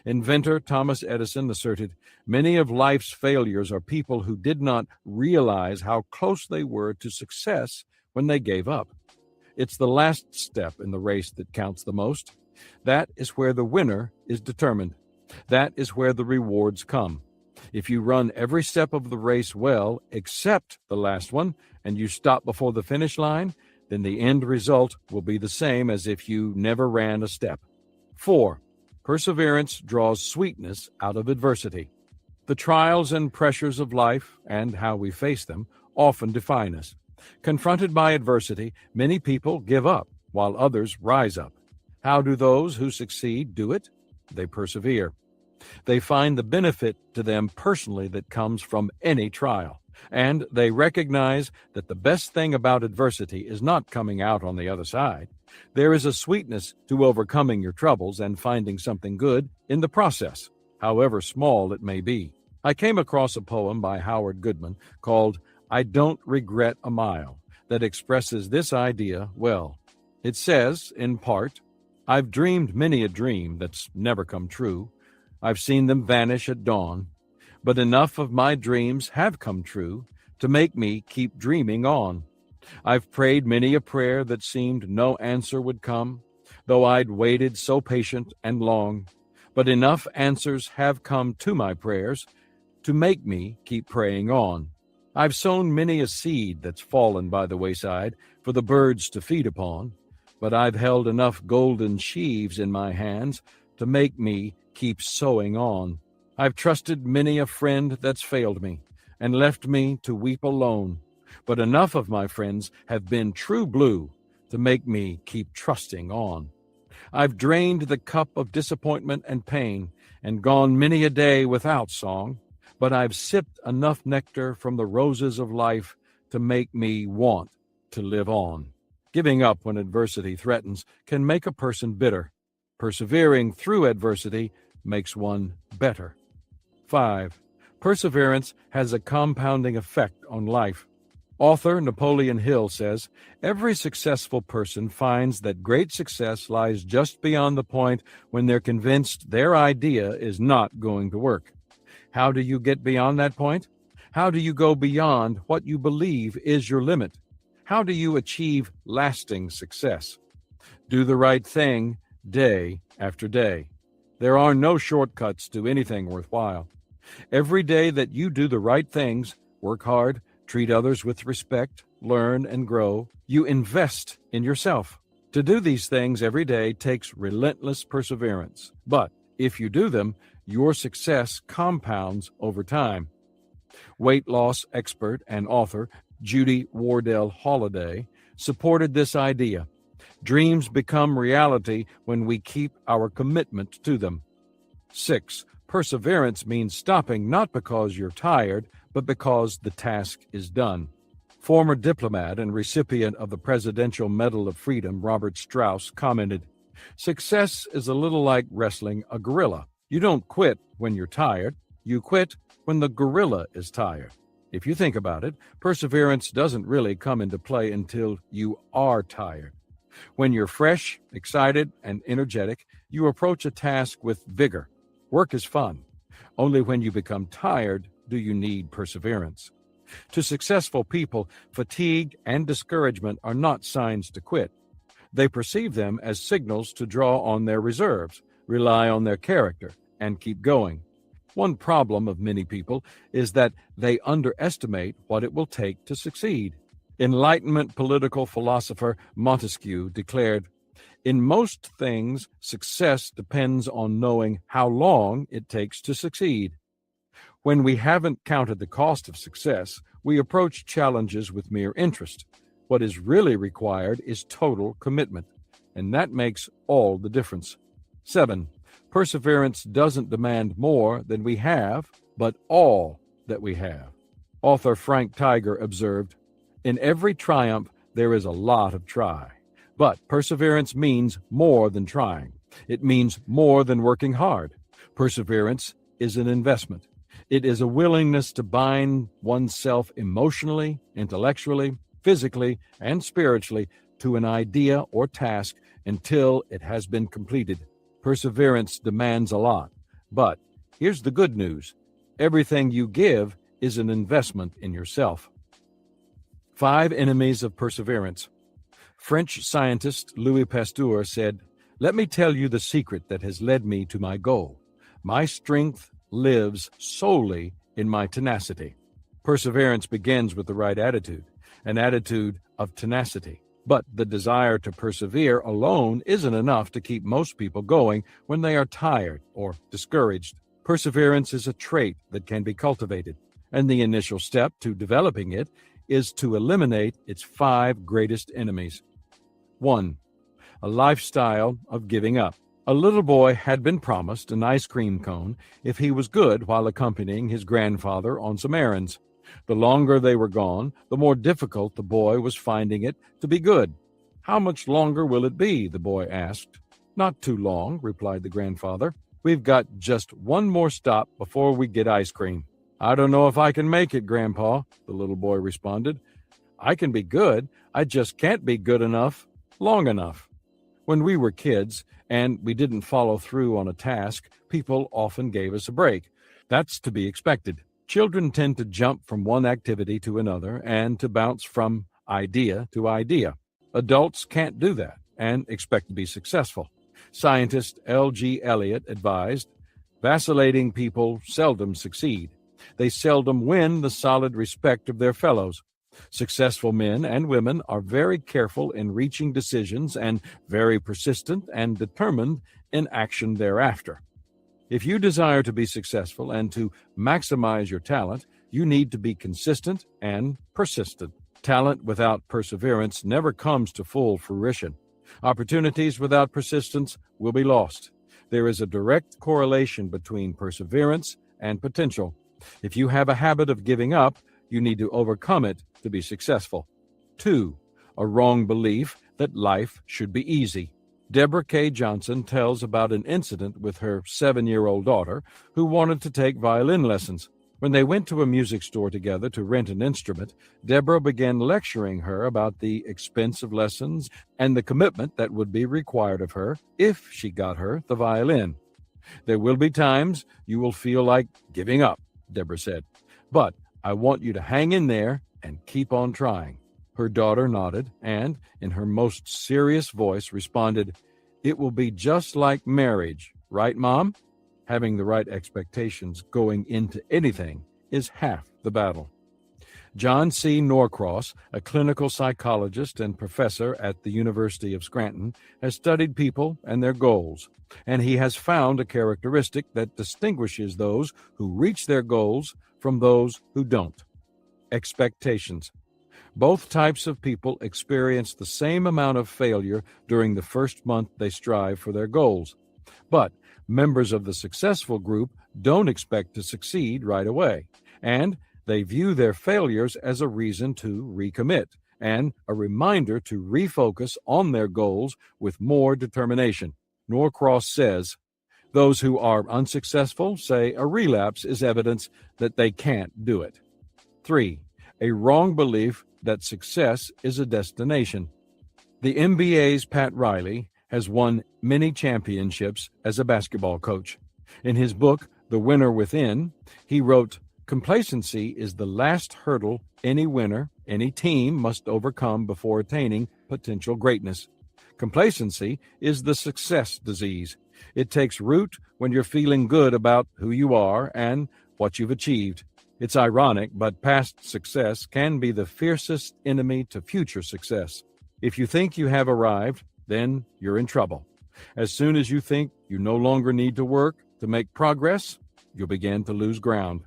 A: Inventor Thomas Edison asserted, "Many of life's failures are people who did not realize how close they were to success when they gave up." It's the last step in the race that counts the most. That is where the winner is determined. That is where the rewards come. If you run every step of the race well, except the last one, and you stop before the finish line, then the end result will be the same as if you never ran a step. 4. Perseverance draws sweetness out of adversity. The trials and pressures of life and how we face them often define us. Confronted by adversity, many people give up while others rise up. How do those who succeed do it? They persevere. They find the benefit to them personally that comes from any trial, and they recognize that the best thing about adversity is not coming out on the other side. There is a sweetness to overcoming your troubles and finding something good in the process, however small it may be. I came across a poem by Howard Goodman called "I Don't Regret a Mile" that expresses this idea well. It says, in part, "I've dreamed many a dream that's never come true. I've seen them vanish at dawn, but enough of my dreams have come true to make me keep dreaming on. I've prayed many a prayer that seemed no answer would come, though I'd waited so patient and long, but enough answers have come to my prayers to make me keep praying on. I've sown many a seed that's fallen by the wayside for the birds to feed upon, but I've held enough golden sheaves in my hands to make me keep sowing on. I've trusted many a friend that's failed me and left me to weep alone, but enough of my friends have been true blue to make me keep trusting on. I've drained the cup of disappointment and pain and gone many a day without song, but I've sipped enough nectar from the roses of life to make me want to live on." Giving up when adversity threatens can make a person bitter. Persevering through adversity makes one better. 5. Perseverance has a compounding effect on life. Author Napoleon Hill says, "Every successful person finds that great success lies just beyond the point when they're convinced their idea is not going to work." How do you get beyond that point? How do you go beyond what you believe is your limit? How do you achieve lasting success? Do the right thing day after day. There are no shortcuts to anything worthwhile. Every day that you do the right things, work hard, treat others with respect, learn and grow, you invest in yourself. To do these things every day takes relentless perseverance. But if you do them, your success compounds over time. Weight loss expert and author Judy Wardell Holliday supported this idea. Dreams become reality when we keep our commitment to them. 6. Perseverance means stopping not because you're tired, but because the task is done. Former diplomat and recipient of the Presidential Medal of Freedom, Robert Strauss, commented, "Success is a little like wrestling a gorilla. You don't quit when you're tired. You quit when the gorilla is tired." If you think about it, perseverance doesn't really come into play until you are tired. When you're fresh, excited, and energetic, you approach a task with vigor. Work is fun. Only when you become tired do you need perseverance. To successful people, fatigue and discouragement are not signs to quit. They perceive them as signals to draw on their reserves, rely on their character, and keep going. One problem of many people is that they underestimate what it will take to succeed. Enlightenment political philosopher Montesquieu declared, "In most things, success depends on knowing how long it takes to succeed." When we haven't counted the cost of success, we approach challenges with mere interest. What is really required is total commitment, and that makes all the difference. 7. Perseverance doesn't demand more than we have, but all that we have. Author Frank Tiger observed, "In every triumph, there is a lot of try. But perseverance means more than trying. It means more than working hard. Perseverance is an investment. It is a willingness to bind oneself emotionally, intellectually, physically, and spiritually to an idea or task until it has been completed. Perseverance demands a lot. But here's the good news. Everything you give is an investment in yourself." 5 enemies of perseverance. French scientist Louis Pasteur said, "Let me tell you the secret that has led me to my goal. My strength lives solely in my tenacity." Perseverance begins with the right attitude, an attitude of tenacity. But the desire to persevere alone isn't enough to keep most people going when they are tired or discouraged. Perseverance is a trait that can be cultivated, and the initial step to developing it is to eliminate its 5 greatest enemies. 1. A lifestyle of giving up. A little boy had been promised an ice cream cone if he was good while accompanying his grandfather on some errands. The longer they were gone, the more difficult the boy was finding it to be good. "How much longer will it be?" the boy asked. "Not too long," replied the grandfather. "We've got just one more stop before we get ice cream." "I don't know if I can make it, Grandpa," the little boy responded. "I can be good. I just can't be good enough long enough." When we were kids and we didn't follow through on a task, people often gave us a break. That's to be expected. Children tend to jump from one activity to another and to bounce from idea to idea. Adults can't do that and expect to be successful. Scientist L.G. Elliott advised, "Vacillating people seldom succeed. They seldom win the solid respect of their fellows." Successful men and women are very careful in reaching decisions and very persistent and determined in action thereafter. If you desire to be successful and to maximize your talent, you need to be consistent and persistent. Talent without perseverance never comes to full fruition. Opportunities without persistence will be lost. There is a direct correlation between perseverance and potential. If you have a habit of giving up, you need to overcome it to be successful. 2. A wrong belief that life should be easy. Deborah K. Johnson tells about an incident with her 7-year-old daughter who wanted to take violin lessons. When they went to a music store together to rent an instrument, Deborah began lecturing her about the expense of lessons and the commitment that would be required of her if she got her the violin. "There will be times you will feel like giving up," Deborah said, "but I want you to hang in there and keep on trying." Her daughter nodded and, in her most serious voice, responded, "It will be just like marriage, right, Mom?" Having the right expectations going into anything is half the battle. John C. Norcross, a clinical psychologist and professor at the University of Scranton, has studied people and their goals, and he has found a characteristic that distinguishes those who reach their goals from those who don't: expectations. Both types of people experience the same amount of failure during the first month they strive for their goals. But members of the successful group don't expect to succeed right away, and they view their failures as a reason to recommit and a reminder to refocus on their goals with more determination. Norcross says, "Those who are unsuccessful say a relapse is evidence that they can't do it." 3. A wrong belief that success is a destination. The NBA's Pat Riley has won many championships as a basketball coach. In his book, The Winner Within, he wrote, "Complacency is the last hurdle any winner, any team must overcome before attaining potential greatness. Complacency is the success disease. It takes root when you're feeling good about who you are and what you've achieved. It's ironic, but past success can be the fiercest enemy to future success. If you think you have arrived, then you're in trouble. As soon as you think you no longer need to work to make progress, you'll begin to lose ground."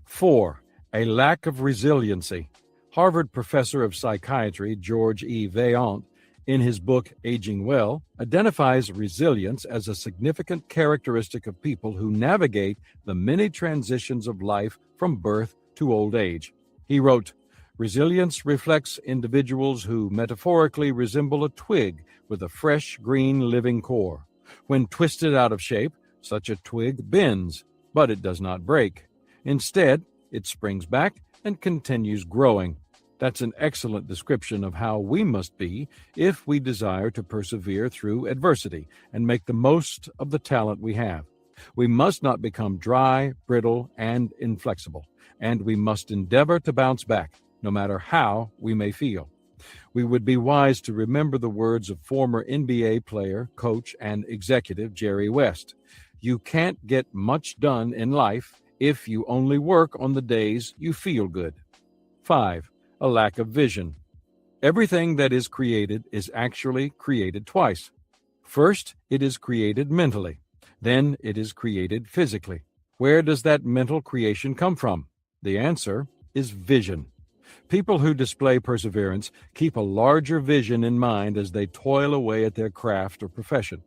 A: 4. A lack of resiliency. Harvard professor of psychiatry George E. Vaillant, in his book Aging Well, identifies resilience as a significant characteristic of people who navigate the many transitions of life from birth to old age. He wrote, "Resilience reflects individuals who metaphorically resemble a twig with a fresh, green, living core. When twisted out of shape, such a twig bends, but it does not break. Instead, it springs back and continues growing." That's an excellent description of how we must be if we desire to persevere through adversity and make the most of the talent we have. We must not become dry, brittle, and inflexible, and we must endeavor to bounce back, no matter how we may feel. We would be wise to remember the words of former NBA player, coach, and executive Jerry West. "You can't get much done in life if you only work on the days you feel good." 5. A lack of vision. Everything that is created is actually created twice. First, it is created mentally. Then it is created physically. Where does that mental creation come from? The answer is vision. People who display perseverance keep a larger vision in mind as they toil away at their craft or profession.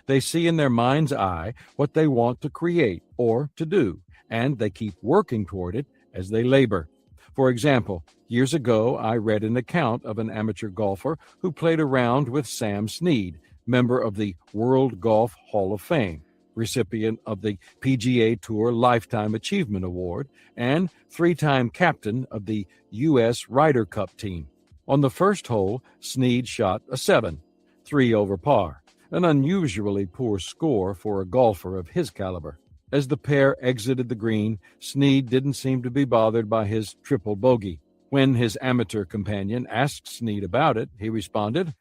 A: They see in their mind's eye what they want to create or to do, and they keep working toward it as they labor. For example, years ago, I read an account of an amateur golfer who played around with Sam Snead, member of the World Golf Hall of Fame, recipient of the PGA Tour Lifetime Achievement Award, and three-time captain of the U.S. Ryder Cup team. On the first hole, Snead shot a 7, 3 over par, an unusually poor score for a golfer of his caliber. As the pair exited the green, Snead didn't seem to be bothered by his triple bogey. When his amateur companion asked Snead about it, he responded,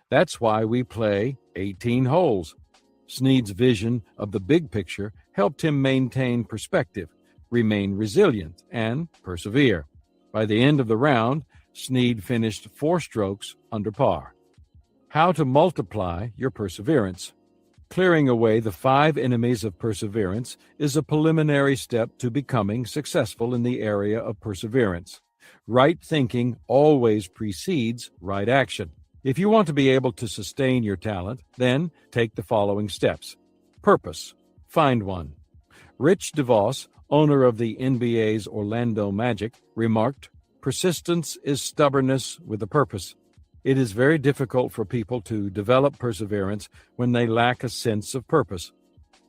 A: "That's why we play 18 holes." Snead's vision of the big picture helped him maintain perspective, remain resilient, and persevere. By the end of the round, Snead finished 4 strokes under par. How to multiply your perseverance. Clearing away the 5 enemies of perseverance is a preliminary step to becoming successful in the area of perseverance. Right thinking always precedes right action. If you want to be able to sustain your talent, then take the following steps. Purpose. Find one. Rich DeVos, owner of the NBA's Orlando Magic, remarked, "Persistence is stubbornness with a purpose." It is very difficult for people to develop perseverance when they lack a sense of purpose.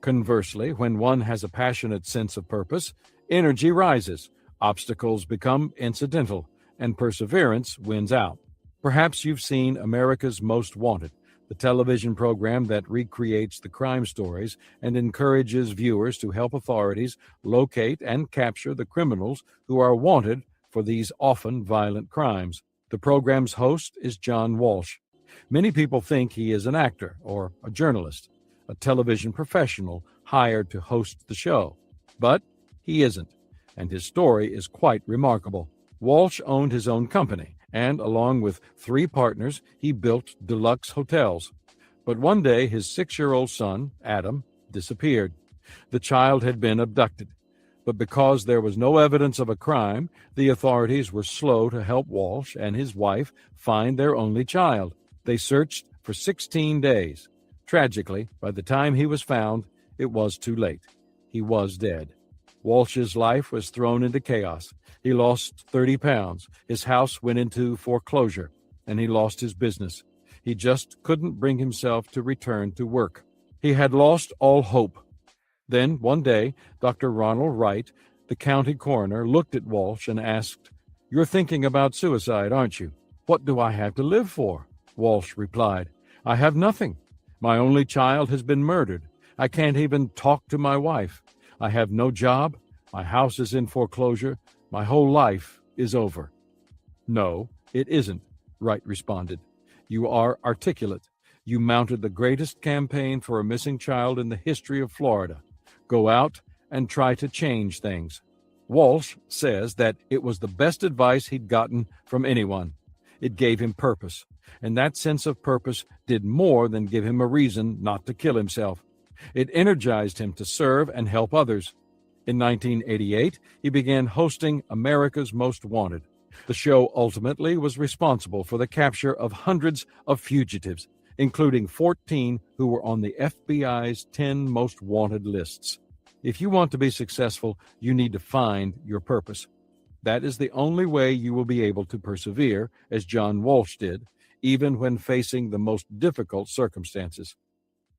A: Conversely, when one has a passionate sense of purpose, energy rises, obstacles become incidental, and perseverance wins out. Perhaps you've seen America's Most Wanted, the television program that recreates the crime stories and encourages viewers to help authorities locate and capture the criminals who are wanted for these often violent crimes. The program's host is John Walsh. Many people think he is an actor or a journalist, a television professional hired to host the show. But he isn't, and his story is quite remarkable. Walsh owned his own company, and along with 3 partners, he built deluxe hotels. But one day, his 6-year-old son, Adam, disappeared. The child had been abducted. But because there was no evidence of a crime, the authorities were slow to help Walsh and his wife find their only child. They searched for 16 days. Tragically, by the time he was found, it was too late. He was dead. Walsh's life was thrown into chaos. He lost 30 pounds. His house went into foreclosure, and he lost his business. He just couldn't bring himself to return to work. He had lost all hope. Then, one day, Dr. Ronald Wright, the county coroner, looked at Walsh and asked, "You're thinking about suicide, aren't you?" "What do I have to live for?" Walsh replied, "I have nothing. My only child has been murdered. I can't even talk to my wife. I have no job. My house is in foreclosure. My whole life is over." "No, it isn't," Wright responded. "You are articulate. You mounted the greatest campaign for a missing child in the history of Florida. Go out and try to change things." Walsh says that it was the best advice he'd gotten from anyone. It gave him purpose, and that sense of purpose did more than give him a reason not to kill himself. It energized him to serve and help others. In 1988, he began hosting America's Most Wanted. The show ultimately was responsible for the capture of hundreds of fugitives, including 14 who were on the FBI's 10 most wanted lists. If you want to be successful, you need to find your purpose. That is the only way you will be able to persevere, as John Walsh did, even when facing the most difficult circumstances.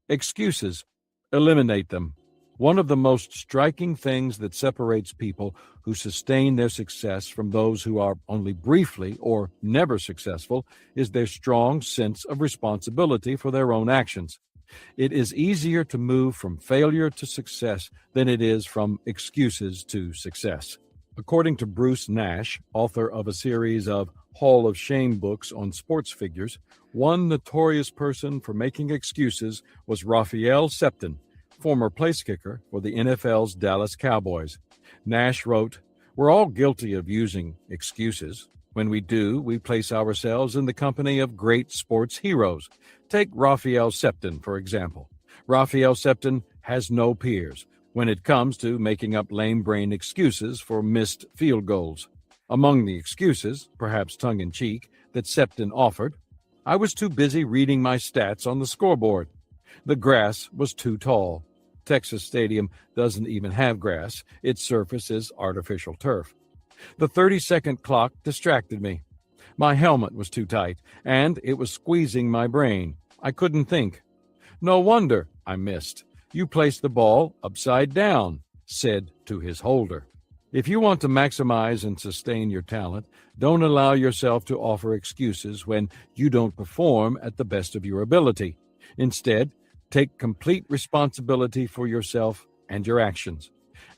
A: Excuses. Eliminate them. One of the most striking things that separates people who sustain their success from those who are only briefly or never successful is their strong sense of responsibility for their own actions. It is easier to move from failure to success than it is from excuses to success. According to Bruce Nash, author of a series of Hall of Shame books on sports figures, one notorious person for making excuses was Raphael Septon, former place kicker for the NFL's Dallas Cowboys. Nash wrote, "We're all guilty of using excuses. When we do, we place ourselves in the company of great sports heroes. Take Raphael Septon, for example. Raphael Septon has no peers. when it comes to making up lame brain excuses for missed field goals. Among the excuses, perhaps tongue in cheek, that Septon offered, I was too busy reading my stats on the scoreboard. The grass was too tall. Texas Stadium doesn't even have grass, its surface is artificial turf. The 30-second clock distracted me. My helmet was too tight, and it was squeezing my brain. I couldn't think. No wonder I missed. You placed the ball upside down, said to his holder. If you want to maximize and sustain your talent, don't allow yourself to offer excuses when you don't perform at the best of your ability. Instead, take complete responsibility for yourself and your actions.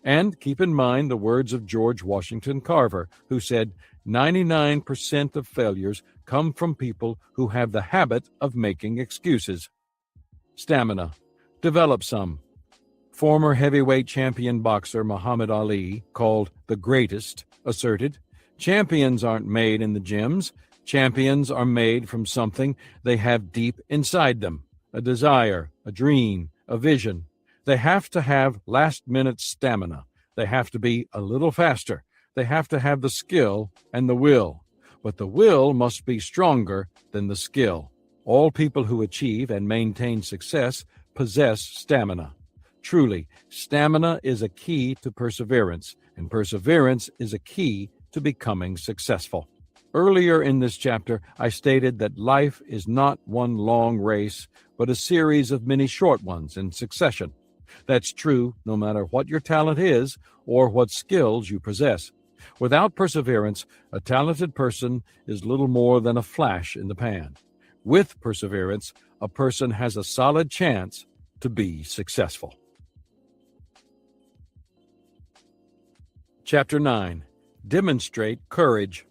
A: And keep in mind the words of George Washington Carver, who said, 99% of failures come from people who have the habit of making excuses. Stamina. Develop some. Former heavyweight champion boxer Muhammad Ali, called the greatest, asserted, champions aren't made in the gyms. Champions are made from something they have deep inside them, a desire, a dream, a vision. They have to have last-minute stamina. They have to be a little faster. They have to have the skill and the will. But the will must be stronger than the skill. All people who achieve and maintain success possess stamina. Truly, stamina is a key to perseverance, and perseverance is a key to becoming successful. Earlier in this chapter, I stated that life is not one long race, but a series of many short ones in succession. That's true no matter what your talent is or what skills you possess. Without perseverance, a talented person is little more than a flash in the pan. With perseverance, a person has a solid chance to be successful. Chapter 9. Demonstrate courage.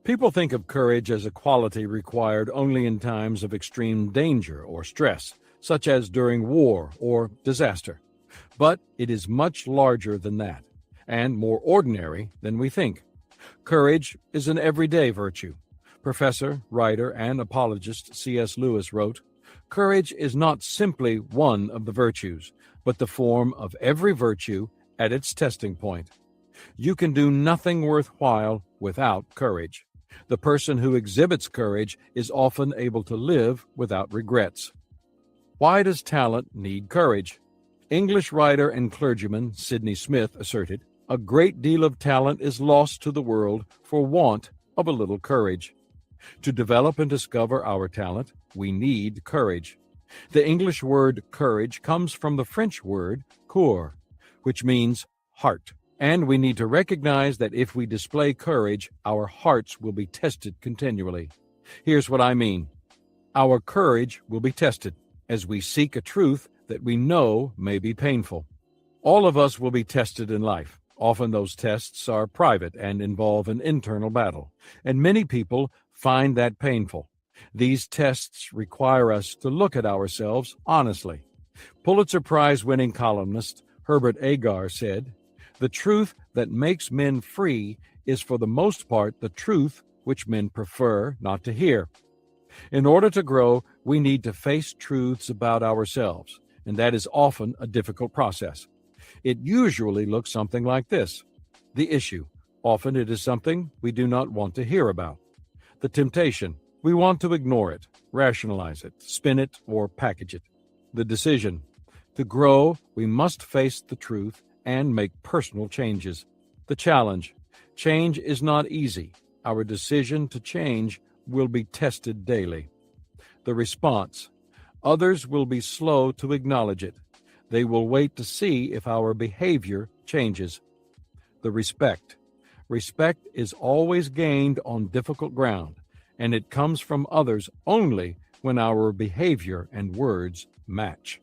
A: People think of courage as a quality required only in times of extreme danger or stress, such as during war or disaster. But it is much larger than that, and more ordinary than we think. Courage is an everyday virtue. Professor, writer, and apologist C.S. Lewis wrote, "Courage is not simply one of the virtues, but the form of every virtue at its testing point. You can do nothing worthwhile without courage. The person who exhibits courage is often able to live without regrets." Why does talent need courage? English writer and clergyman Sidney Smith asserted, "A great deal of talent is lost to the world for want of a little courage." To develop and discover our talent, we need courage. The English word courage comes from the French word coeur, which means heart. And we need to recognize that if we display courage, our hearts will be tested continually. Here's what I mean. Our courage will be tested as we seek a truth that we know may be painful. All of us will be tested in life. Often those tests are private and involve an internal battle, and many people find that painful. These tests require us to look at ourselves honestly. Pulitzer Prize-winning columnist Herbert Agar said, "The truth that makes men free is for the most part the truth which men prefer not to hear." In order to grow, we need to face truths about ourselves, and that is often a difficult process. It usually looks something like this. The issue. Often it is something we do not want to hear about. The temptation. We want to ignore it, rationalize it, spin it, or package it. The decision. To grow, we must face the truth and make personal changes. The challenge. Change is not easy. Our decision to change will be tested daily. The response. Others will be slow to acknowledge it. They will wait to see if our behavior changes. The respect. Respect is always gained on difficult ground, and it comes from others only when our behavior and words match.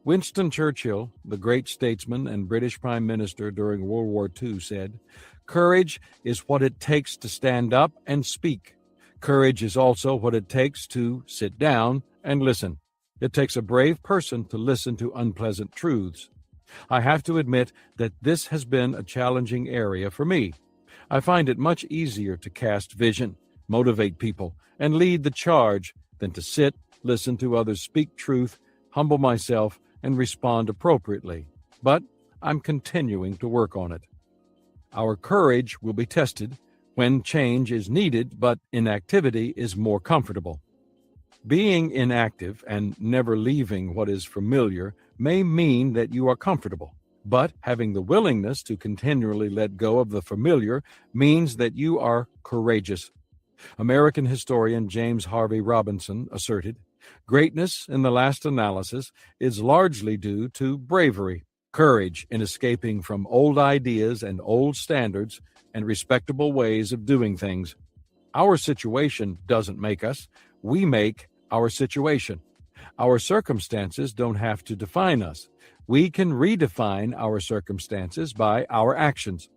A: Winston Churchill, the great statesman and British Prime Minister during World War II, said, "Courage is what it takes to stand up and speak. Courage is also what it takes to sit down and listen. It takes a brave person to listen to unpleasant truths." I have to admit that this has been a challenging area for me. I find it much easier to cast vision, motivate people, and lead the charge than to sit, listen to others speak truth, humble myself, and respond appropriately. But I'm continuing to work on it. Our courage will be tested when change is needed, but inactivity is more comfortable. Being inactive and never leaving what is familiar may mean that you are comfortable, but having the willingness to continually let go of the familiar means that you are courageous. American historian James Harvey Robinson asserted, "Greatness, in the last analysis, is largely due to bravery, courage in escaping from old ideas and old standards and respectable ways of doing things. Our situation doesn't make us, we make our situation. Our circumstances don't have to define us. We can redefine our circumstances by our actions.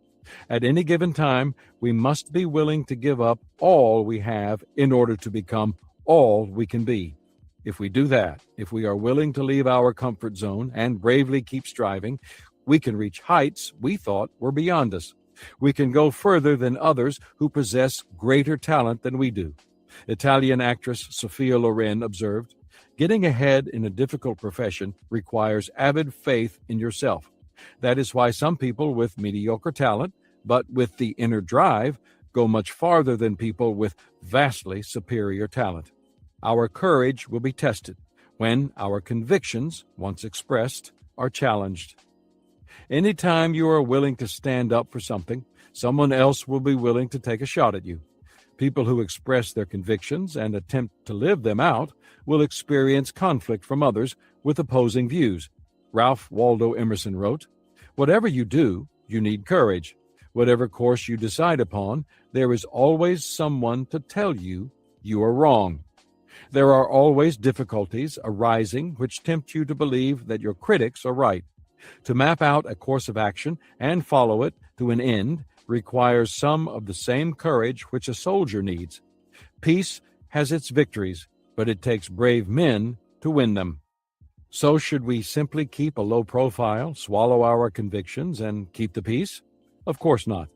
A: At any given time, we must be willing to give up all we have in order to become all we can be. If we do that, if we are willing to leave our comfort zone and bravely keep striving, we can reach heights we thought were beyond us. We can go further than others who possess greater talent than we do." Italian actress Sophia Loren observed, "Getting ahead in a difficult profession requires avid faith in yourself. That is why some people with mediocre talent, but with the inner drive, go much farther than people with vastly superior talent. Our courage will be tested when our convictions, once expressed, are challenged. Anytime you are willing to stand up for something, someone else will be willing to take a shot at you. People who express their convictions and attempt to live them out will experience conflict from others with opposing views. Ralph Waldo Emerson wrote, "Whatever you do, you need courage. Whatever course you decide upon, there is always someone to tell you you are wrong. There are always difficulties arising which tempt you to believe that your critics are right. To map out a course of action and follow it to an end requires some of the same courage which a soldier needs. Peace has its victories, but it takes brave men to win them." So should we simply keep a low profile, swallow our convictions, and keep the peace? Of course not.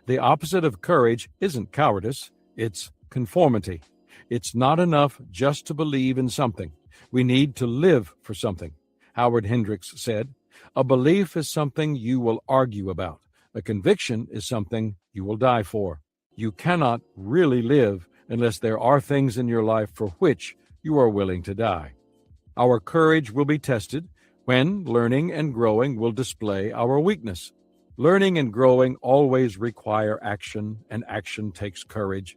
A: The opposite of courage isn't cowardice, it's conformity. It's not enough just to believe in something. We need to live for something. Howard Hendricks said, "A belief is something you will argue about. A conviction is something you will die for. You cannot really live unless there are things in your life for which you are willing to die." Our courage will be tested when learning and growing will display our weakness. Learning and growing always require action, and action takes courage,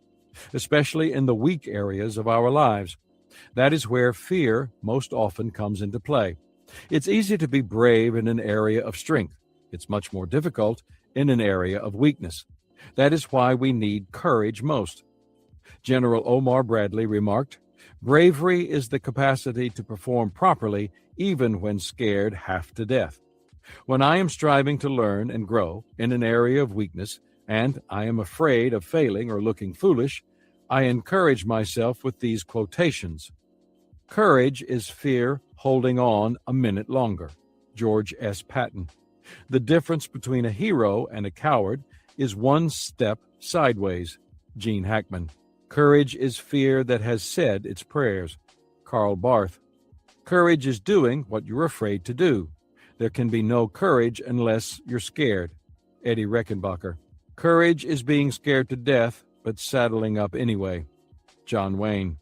A: especially in the weak areas of our lives. That is where fear most often comes into play. It's easy to be brave in an area of strength. It's much more difficult in an area of weakness. That is why we need courage most. General Omar Bradley remarked, "Bravery is the capacity to perform properly even when scared half to death." When I am striving to learn and grow in an area of weakness, and I am afraid of failing or looking foolish, I encourage myself with these quotations. "Courage is fear holding on a minute longer." George S. Patton. "The difference between a hero and a coward is one step sideways." Gene Hackman. "Courage is fear that has said its prayers." Karl Barth. "Courage is doing what you're afraid to do. There can be no courage unless you're scared." Eddie Reckenbacher. "Courage is being scared to death, but saddling up anyway." John Wayne.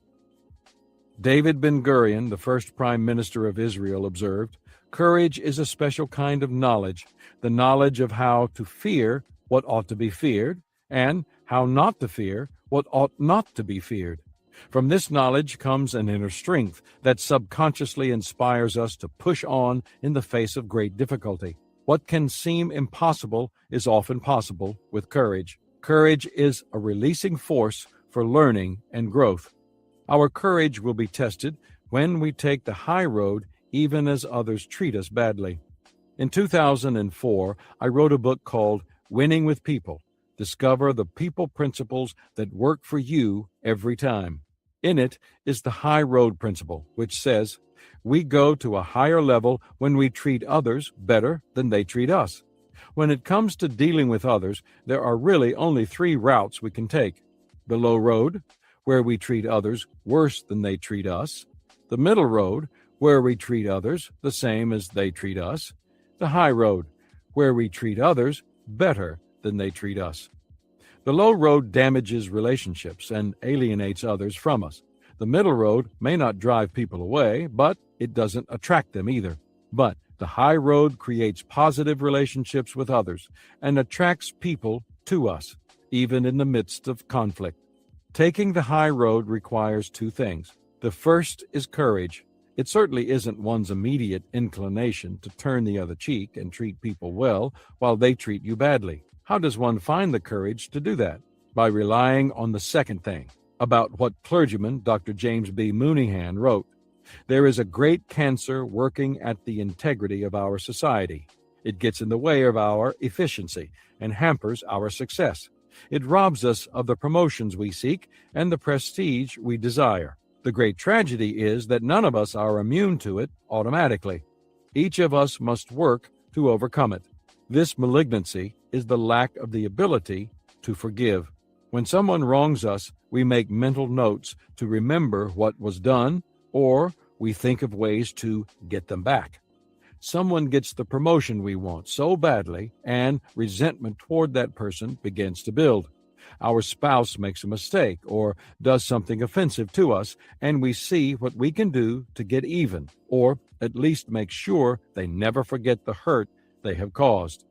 A: David Ben-Gurion, the first prime minister of Israel, observed, "Courage is a special kind of knowledge, the knowledge of how to fear what ought to be feared, and how not to fear what ought not to be feared. From this knowledge comes an inner strength that subconsciously inspires us to push on in the face of great difficulty. What can seem impossible is often possible with courage. Courage is a releasing force for learning and growth. Our courage will be tested when we take the high road even as others treat us badly. In 2004, I wrote a book called Winning with People. Discover the people principles that work for you every time. In it is the high road principle, which says, we go to a higher level when we treat others better than they treat us. When it comes to dealing with others, there are really only 3 routes we can take. The low road, where we treat others worse than they treat us. The middle road, where we treat others the same as they treat us. The high road, where we treat others better than they treat us. The low road damages relationships and alienates others from us. The middle road may not drive people away, but it doesn't attract them either. But the high road creates positive relationships with others and attracts people to us, even in the midst of conflict. Taking the high road requires two things. The first is courage. It certainly isn't one's immediate inclination to turn the other cheek and treat people well while they treat you badly. How does one find the courage to do that? By relying on the second thing, about what clergyman Dr. James B. Mooneyhan wrote. There is a great cancer working at the integrity of our society. It gets in the way of our efficiency and hampers our success. It robs us of the promotions we seek and the prestige we desire. The great tragedy is that none of us are immune to it automatically. Each of us must work to overcome it. This malignancy is the lack of the ability to forgive. When someone wrongs us, we make mental notes to remember what was done, or we think of ways to get them back. Someone gets the promotion we want so badly, and resentment toward that person begins to build. Our spouse makes a mistake or does something offensive to us, and we see what we can do to get even, or at least make sure they never forget the hurt they have caused.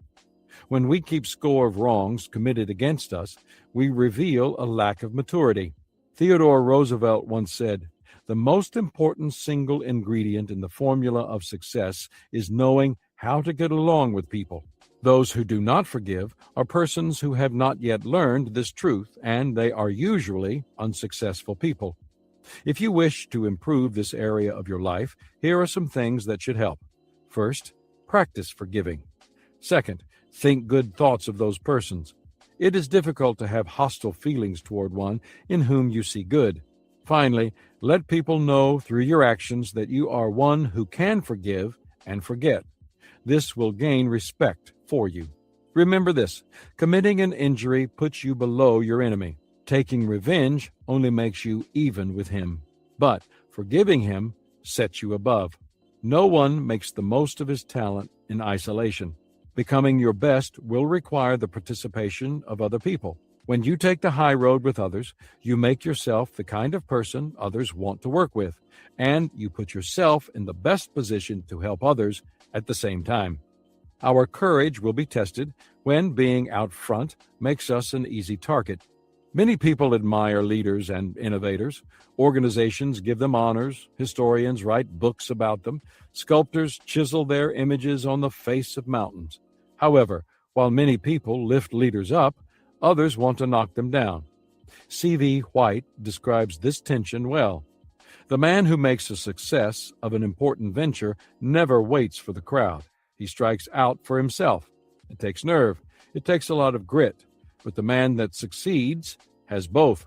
A: When we keep score of wrongs committed against us, we reveal a lack of maturity. Theodore Roosevelt once said, "The most important single ingredient in the formula of success is knowing how to get along with people." Those who do not forgive are persons who have not yet learned this truth, and they are usually unsuccessful people. If you wish to improve this area of your life, here are some things that should help. First, practice forgiving. Second, think good thoughts of those persons. It is difficult to have hostile feelings toward one in whom you see good. Finally, let people know through your actions that you are one who can forgive and forget. This will gain respect for you. Remember this: committing an injury puts you below your enemy. Taking revenge only makes you even with him. But forgiving him sets you above. No one makes the most of his talent in isolation. Becoming your best will require the participation of other people. When you take the high road with others, you make yourself the kind of person others want to work with, and you put yourself in the best position to help others at the same time. Our courage will be tested when being out front makes us an easy target. Many people admire leaders and innovators. Organizations give them honors. Historians write books about them. Sculptors chisel their images on the face of mountains. However, while many people lift leaders up, others want to knock them down. C.V. White describes this tension well. The man who makes a success of an important venture never waits for the crowd. He strikes out for himself. It takes nerve. It takes a lot of grit. But the man that succeeds has both.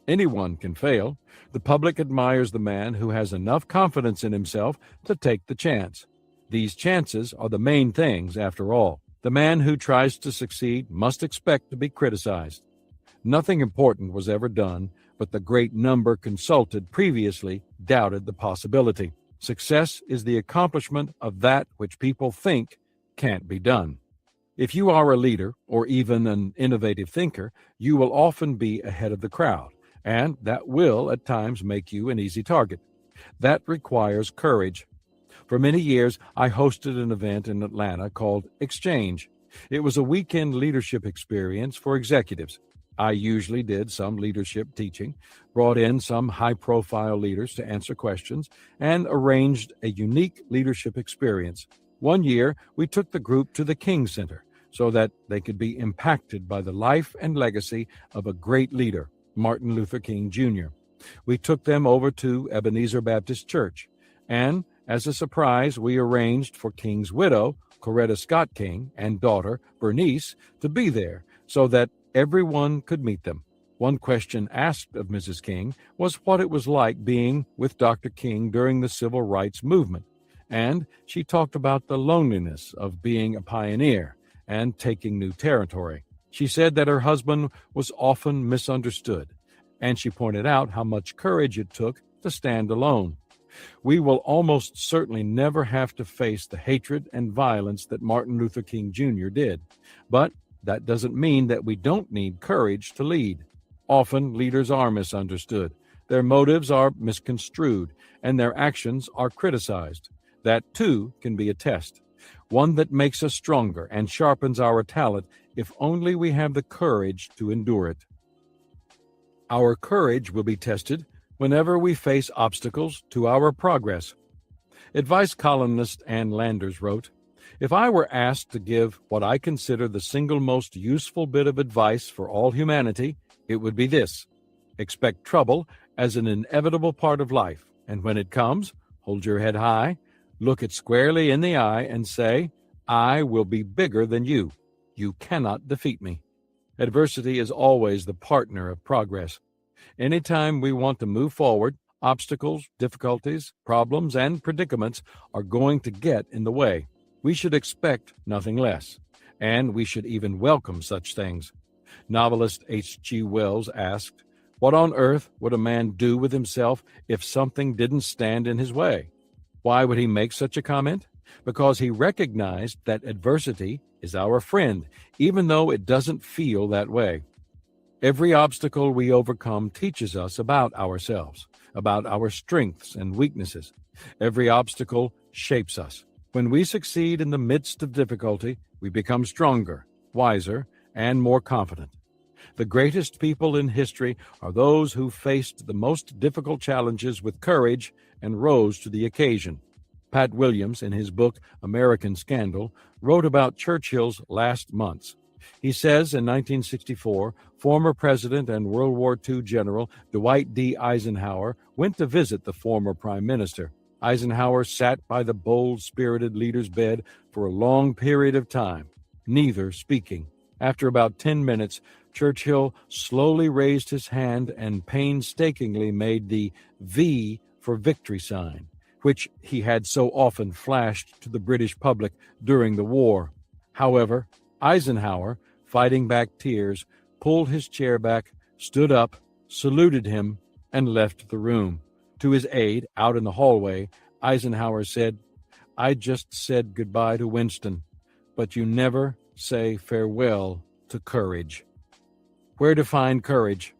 A: Anyone can fail. The public admires the man who has enough confidence in himself to take the chance. These chances are the main things, after all. The man who tries to succeed must expect to be criticized. Nothing important was ever done, but the great number consulted previously doubted the possibility. Success is the accomplishment of that which people think can't be done. If you are a leader or even an innovative thinker, you will often be ahead of the crowd, and that will at times make you an easy target. That requires courage. For many years, I hosted an event in Atlanta called Exchange. It was a weekend leadership experience for executives. I usually did some leadership teaching, brought in some high-profile leaders to answer questions, and arranged a unique leadership experience. One year, we took the group to the King Center so that they could be impacted by the life and legacy of a great leader, Martin Luther King Jr. We took them over to Ebenezer Baptist Church, and as a surprise, we arranged for King's widow, Coretta Scott King, and daughter, Bernice, to be there so that everyone could meet them. One question asked of Mrs. King was what it was like being with Dr. King during the Civil Rights Movement, and she talked about the loneliness of being a pioneer and taking new territory. She said that her husband was often misunderstood, and she pointed out how much courage it took to stand alone. We will almost certainly never have to face the hatred and violence that Martin Luther King Jr. did. But that doesn't mean that we don't need courage to lead. Often, leaders are misunderstood. Their motives are misconstrued, and their actions are criticized. That, too, can be a test, one that makes us stronger and sharpens our talent if only we have the courage to endure it. Our courage will be tested whenever we face obstacles to our progress. Advice columnist Ann Landers wrote, "If I were asked to give what I consider the single most useful bit of advice for all humanity, it would be this: expect trouble as an inevitable part of life, and when it comes, hold your head high, look it squarely in the eye, and say, 'I will be bigger than you. You cannot defeat me.' Adversity is always the partner of progress. Anytime we want to move forward, obstacles, difficulties, problems, and predicaments are going to get in the way. We should expect nothing less, and we should even welcome such things." Novelist H.G. Wells asked, "What on earth would a man do with himself if something didn't stand in his way?" Why would he make such a comment? Because he recognized that adversity is our friend, even though it doesn't feel that way. Every obstacle we overcome teaches us about ourselves, about our strengths and weaknesses. Every obstacle shapes us. When we succeed in the midst of difficulty, we become stronger, wiser, and more confident. The greatest people in history are those who faced the most difficult challenges with courage and rose to the occasion. Pat Williams, in his book American Scandal, wrote about Churchill's last months. He says in 1964, former President and World War II General Dwight D. Eisenhower went to visit the former Prime Minister. Eisenhower sat by the bold-spirited leader's bed for a long period of time, neither speaking. After about 10 minutes, Churchill slowly raised his hand and painstakingly made the V for victory sign, which he had so often flashed to the British public during the war. However, Eisenhower, fighting back tears, pulled his chair back, stood up, saluted him, and left the room. To his aide, out in the hallway, Eisenhower said, "I just said goodbye to Winston, but you never say farewell to courage." Where to find courage?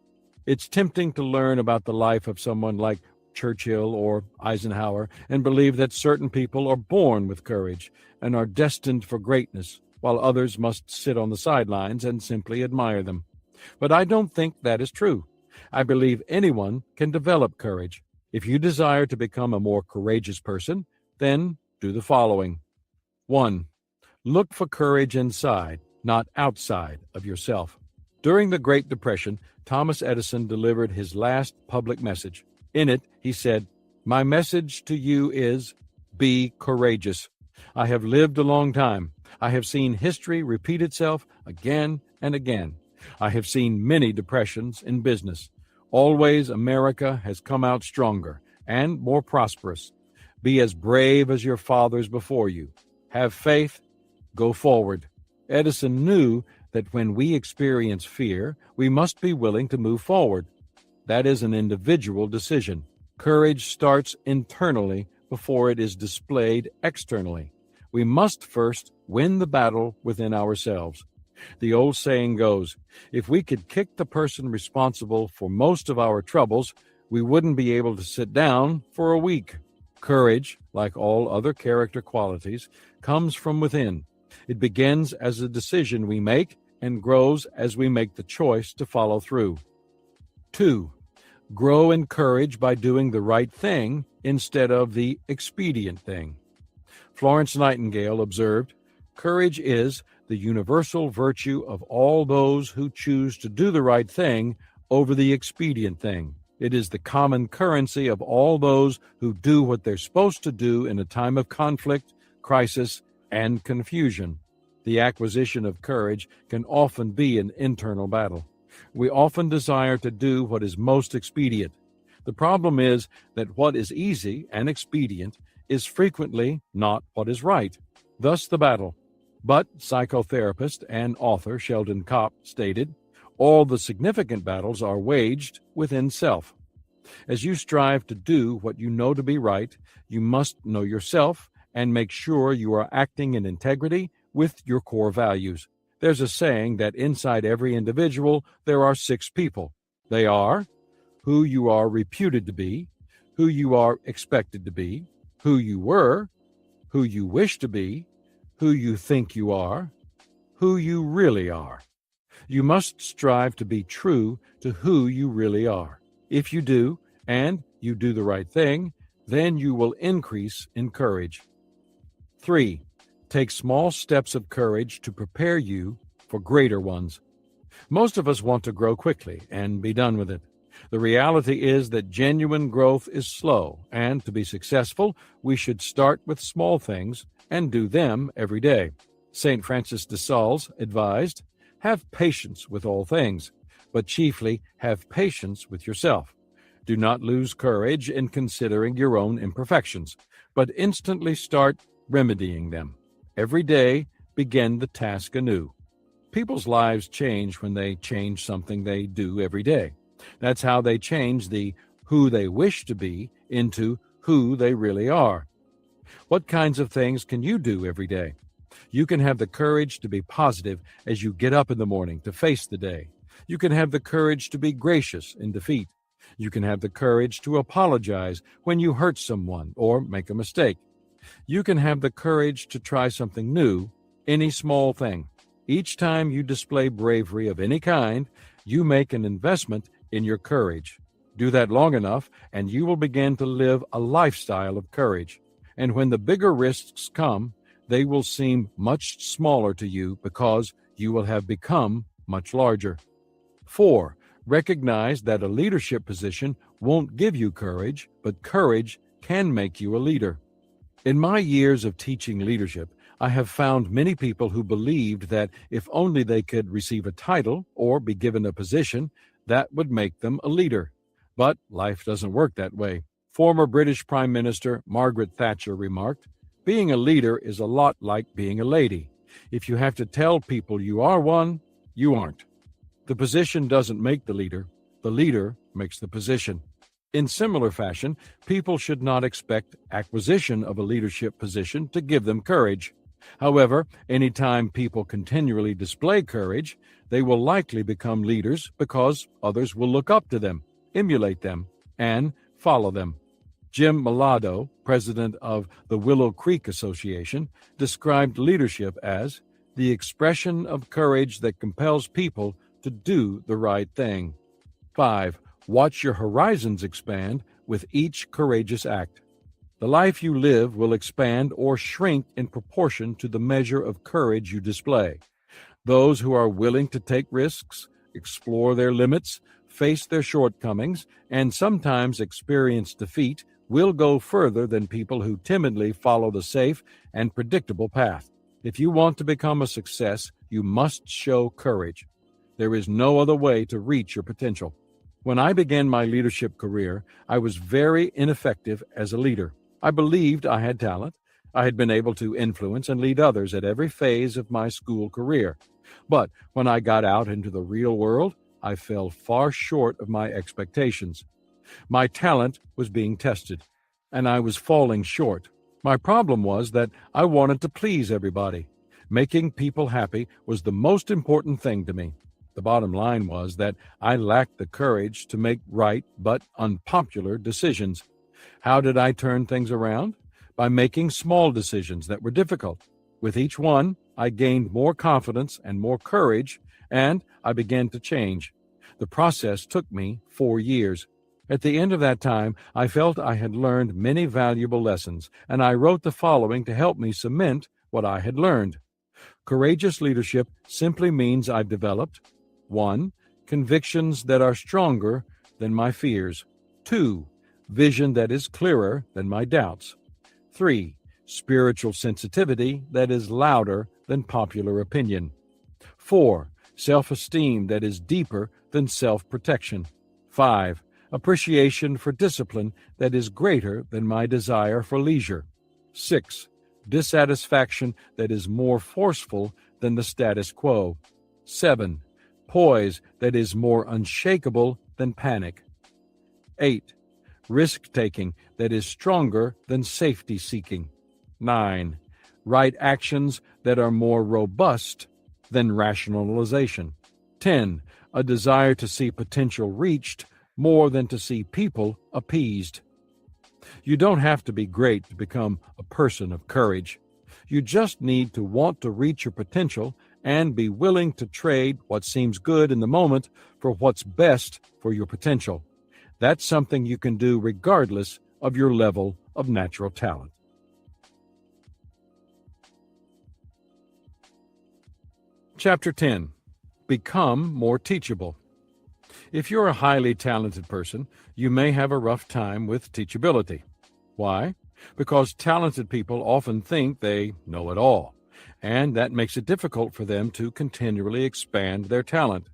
A: It's tempting to learn about the life of someone like Churchill or Eisenhower and believe that certain people are born with courage and are destined for greatness, while others must sit on the sidelines and simply admire them. But I don't think that is true. I believe anyone can develop courage. If you desire to become a more courageous person, then do the following. 1. Look for courage inside, not outside of yourself. During the Great Depression, Thomas Edison delivered his last public message. In it, he said, "My message to you is, be courageous. I have lived a long time. I have seen history repeat itself again and again. I have seen many depressions in business. Always America has come out stronger and more prosperous. Be as brave as your fathers before you. Have faith. Go forward." Edison knew that when we experience fear, we must be willing to move forward. That is an individual decision. Courage starts internally before it is displayed externally. We must first win the battle within ourselves. The old saying goes, if we could kick the person responsible for most of our troubles, we wouldn't be able to sit down for a week. Courage, like all other character qualities, comes from within. It begins as a decision we make and grows as we make the choice to follow through. 2. Grow in courage by doing the right thing instead of the expedient thing. Florence Nightingale observed, "Courage is the universal virtue of all those who choose to do the right thing over the expedient thing. It is the common currency of all those who do what they're supposed to do in a time of conflict, crisis, and confusion." The acquisition of courage can often be an internal battle. We often desire to do what is most expedient. The problem is that what is easy and expedient is frequently not what is right. Thus the battle. But psychotherapist and author Sheldon Kopp stated, all the significant battles are waged within self. As you strive to do what you know to be right, you must know yourself and make sure you are acting in integrity with your core values. There's a saying that inside every individual there are 6 people. They are who you are reputed to be, who you are expected to be, who you were, who you wish to be, who you think you are, who you really are. You must strive to be true to who you really are. If you do, and you do the right thing, then you will increase in courage. 3. Take small steps of courage to prepare you for greater ones. Most of us want to grow quickly and be done with it. The reality is that genuine growth is slow, and to be successful, we should start with small things and do them every day. St. Francis de Sales advised, "Have patience with all things, but chiefly have patience with yourself. Do not lose courage in considering your own imperfections, but instantly start remedying them. Every day, begin the task anew." People's lives change when they change something they do every day. That's how they change the who they wish to be into who they really are. What kinds of things can you do every day? You can have the courage to be positive as you get up in the morning to face the day. You can have the courage to be gracious in defeat. You can have the courage to apologize when you hurt someone or make a mistake. You can have the courage to try something new, any small thing. Each time you display bravery of any kind, you make an investment in your courage. Do that long enough, and you will begin to live a lifestyle of courage. And when the bigger risks come, they will seem much smaller to you because you will have become much larger. 4. Recognize that a leadership position won't give you courage, but courage can make you a leader. In my years of teaching leadership, I have found many people who believed that if only they could receive a title or be given a position, that would make them a leader. But life doesn't work that way. Former British Prime Minister Margaret Thatcher remarked, "Being a leader is a lot like being a lady. If you have to tell people you are one, you aren't." The position doesn't make the leader makes the position. In similar fashion, people should not expect acquisition of a leadership position to give them courage. However, anytime people continually display courage, they will likely become leaders because others will look up to them, emulate them, and follow them. Jim Malado, president of the Willow Creek Association, described leadership as the expression of courage that compels people to do the right thing. 5. Watch your horizons expand with each courageous act. The life you live will expand or shrink in proportion to the measure of courage you display. Those who are willing to take risks, explore their limits, face their shortcomings, and sometimes experience defeat will go further than people who timidly follow the safe and predictable path. If you want to become a success, you must show courage. There is no other way to reach your potential. When I began my leadership career, I was very ineffective as a leader. I believed I had talent. I had been able to influence and lead others at every phase of my school career. But when I got out into the real world, I fell far short of my expectations. My talent was being tested, and I was falling short. My problem was that I wanted to please everybody. Making people happy was the most important thing to me. The bottom line was that I lacked the courage to make right but unpopular decisions. How did I turn things around? By making small decisions that were difficult. With each one, I gained more confidence and more courage, and I began to change. The process took me 4 years. At the end of that time, I felt I had learned many valuable lessons, and I wrote the following to help me cement what I had learned. Courageous leadership simply means I've developed 1. Convictions that are stronger than my fears. 2. Vision that is clearer than my doubts. 3. Spiritual sensitivity that is louder than popular opinion. 4. Self-esteem that is deeper than self-protection. 5. Appreciation for discipline that is greater than my desire for leisure. 6. Dissatisfaction that is more forceful than the status quo. 7. Poise that is more unshakable than panic. 8. Risk-taking that is stronger than safety-seeking. 9. Right actions that are more robust than rationalization. 10. A desire to see potential reached more than to see people appeased. You don't have to be great to become a person of courage. You just need to want to reach your potential and be willing to trade what seems good in the moment for what's best for your potential. That's something you can do regardless of your level of natural talent. Chapter 10. Become more teachable. If you're a highly talented person, you may have a rough time with teachability. Why? Because talented people often think they know it all, and that makes it difficult for them to continually expand their talent.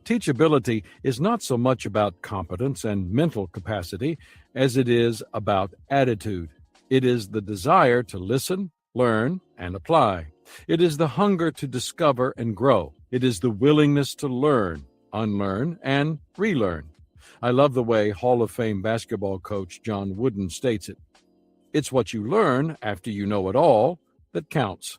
A: Teachability is not so much about competence and mental capacity as it is about attitude. It is the desire to listen, learn, and apply. It is the hunger to discover and grow. It is the willingness to learn, unlearn, and relearn. I love the way Hall of Fame basketball coach John Wooden states it. It's what you learn after you know it all that counts.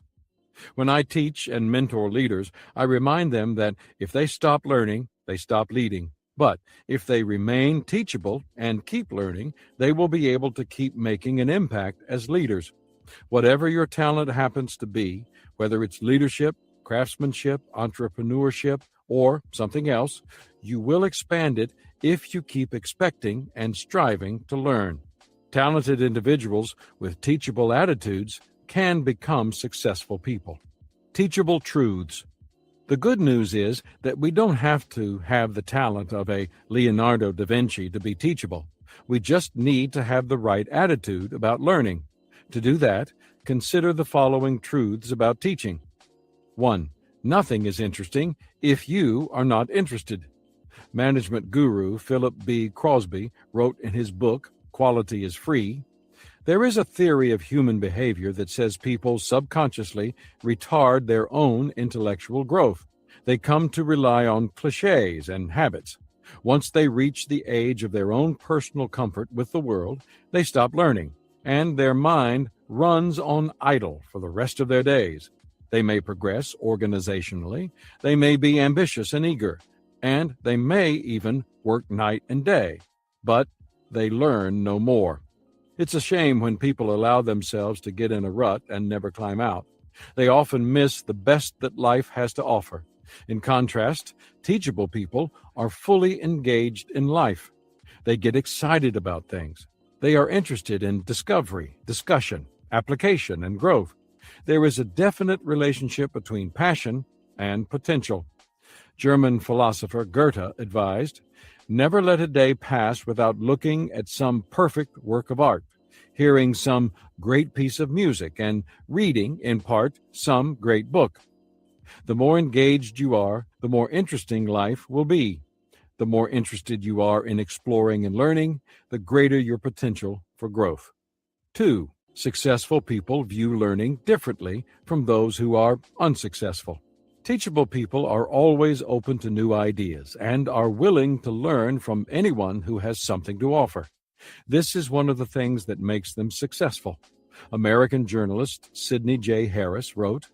A: When I teach and mentor leaders, I remind them that if they stop learning, they stop leading. But if they remain teachable and keep learning, they will be able to keep making an impact as leaders. Whatever your talent happens to be, whether it's leadership, craftsmanship, entrepreneurship, or something else, you will expand it if you keep expecting and striving to learn. Talented individuals with teachable attitudes can become successful people. Teachable truths. The good news is that we don't have to have the talent of a Leonardo da Vinci to be teachable. We just need to have the right attitude about learning. To do that, consider the following truths about teaching. 1. Nothing is interesting if you are not interested. Management guru Philip B. Crosby wrote in his book, Quality is Free, there is a theory of human behavior that says people subconsciously retard their own intellectual growth. They come to rely on cliches and habits. Once they reach the age of their own personal comfort with the world, they stop learning, and their mind runs on idle for the rest of their days. They may progress organizationally, they may be ambitious and eager, and they may even work night and day, but they learn no more. It's a shame when people allow themselves to get in a rut and never climb out. They often miss the best that life has to offer. In contrast, teachable people are fully engaged in life. They get excited about things. They are interested in discovery, discussion, application, and growth. There is a definite relationship between passion and potential. German philosopher Goethe advised, never let a day pass without looking at some perfect work of art, hearing some great piece of music, and reading, in part, some great book. The more engaged you are, the more interesting life will be. The more interested you are in exploring and learning, the greater your potential for growth. 2. Successful people view learning differently from those who are unsuccessful. Teachable people are always open to new ideas and are willing to learn from anyone who has something to offer. This is one of the things that makes them successful. American journalist Sidney J. Harris wrote,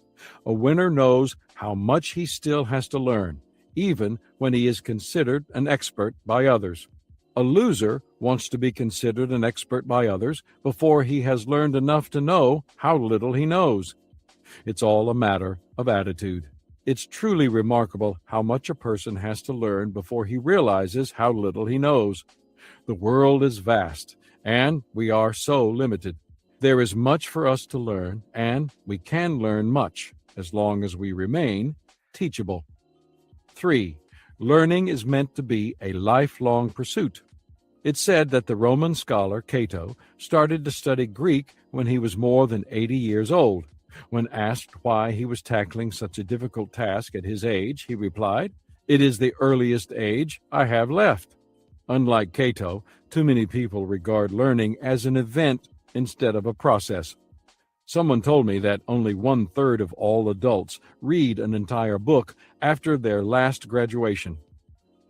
A: "A winner knows how much he still has to learn, even when he is considered an expert by others. A loser wants to be considered an expert by others before he has learned enough to know how little he knows." It's all a matter of attitude. It's truly remarkable how much a person has to learn before he realizes how little he knows. The world is vast, and we are so limited. There is much for us to learn, and we can learn much as long as we remain teachable. 3. Learning is meant to be a lifelong pursuit. It's said that the Roman scholar Cato started to study Greek when he was more than 80 years old. When asked why he was tackling such a difficult task at his age, he replied, "It is the earliest age I have left." Unlike Cato, too many people regard learning as an event instead of a process. Someone told me that only 1/3 of all adults read an entire book after their last graduation.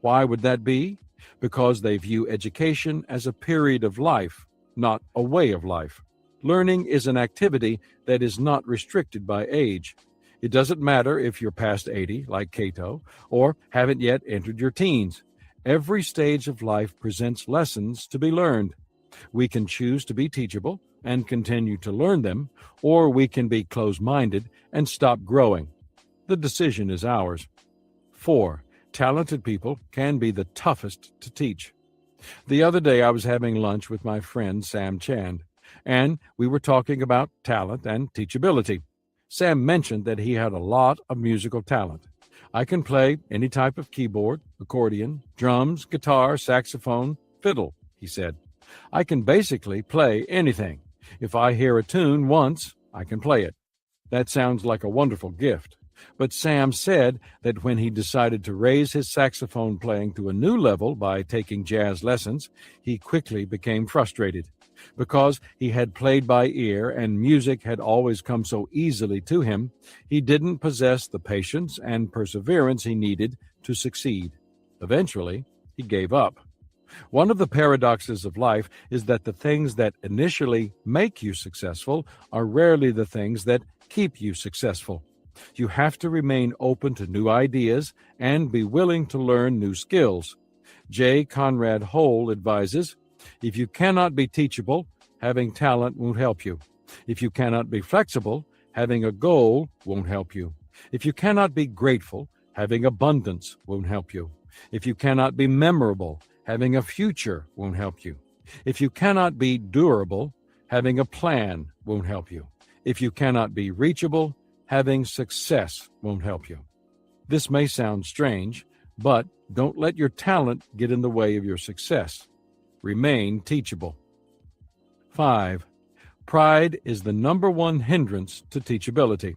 A: Why would that be? because they view education as a period of life, not a way of life. Learning is an activity that is not restricted by age. It doesn't matter if you're past 80, like Cato, or haven't yet entered your teens. Every stage of life presents lessons to be learned. We can choose to be teachable and continue to learn them, or we can be closed-minded and stop growing. The decision is ours. 4. Talented people can be the toughest to teach. The other day I was having lunch with my friend Sam Chand, and we were talking about talent and teachability. Sam mentioned that he had a lot of musical talent. I can play any type of keyboard, accordion, drums, guitar, saxophone, fiddle, he said. I can basically play anything. If I hear a tune once, I can play it. That sounds like a wonderful gift. But Sam said that when he decided to raise his saxophone playing to a new level by taking jazz lessons, he quickly became frustrated. Because he had played by ear and music had always come so easily to him, he didn't possess the patience and perseverance he needed to succeed. Eventually, he gave up. One of the paradoxes of life is that the things that initially make you successful are rarely the things that keep you successful. You have to remain open to new ideas and be willing to learn new skills. J. Conrad Hole advises, if you cannot be teachable, having talent won't help you. If you cannot be flexible, having a goal won't help you. If you cannot be grateful, having abundance won't help you. If you cannot be memorable, having a future won't help you. If you cannot be durable, having a plan won't help you. If you cannot be reachable, having success won't help you. This may sound strange, but don't let your talent get in the way of your success. Remain teachable. 5. Pride is the number one hindrance to teachability.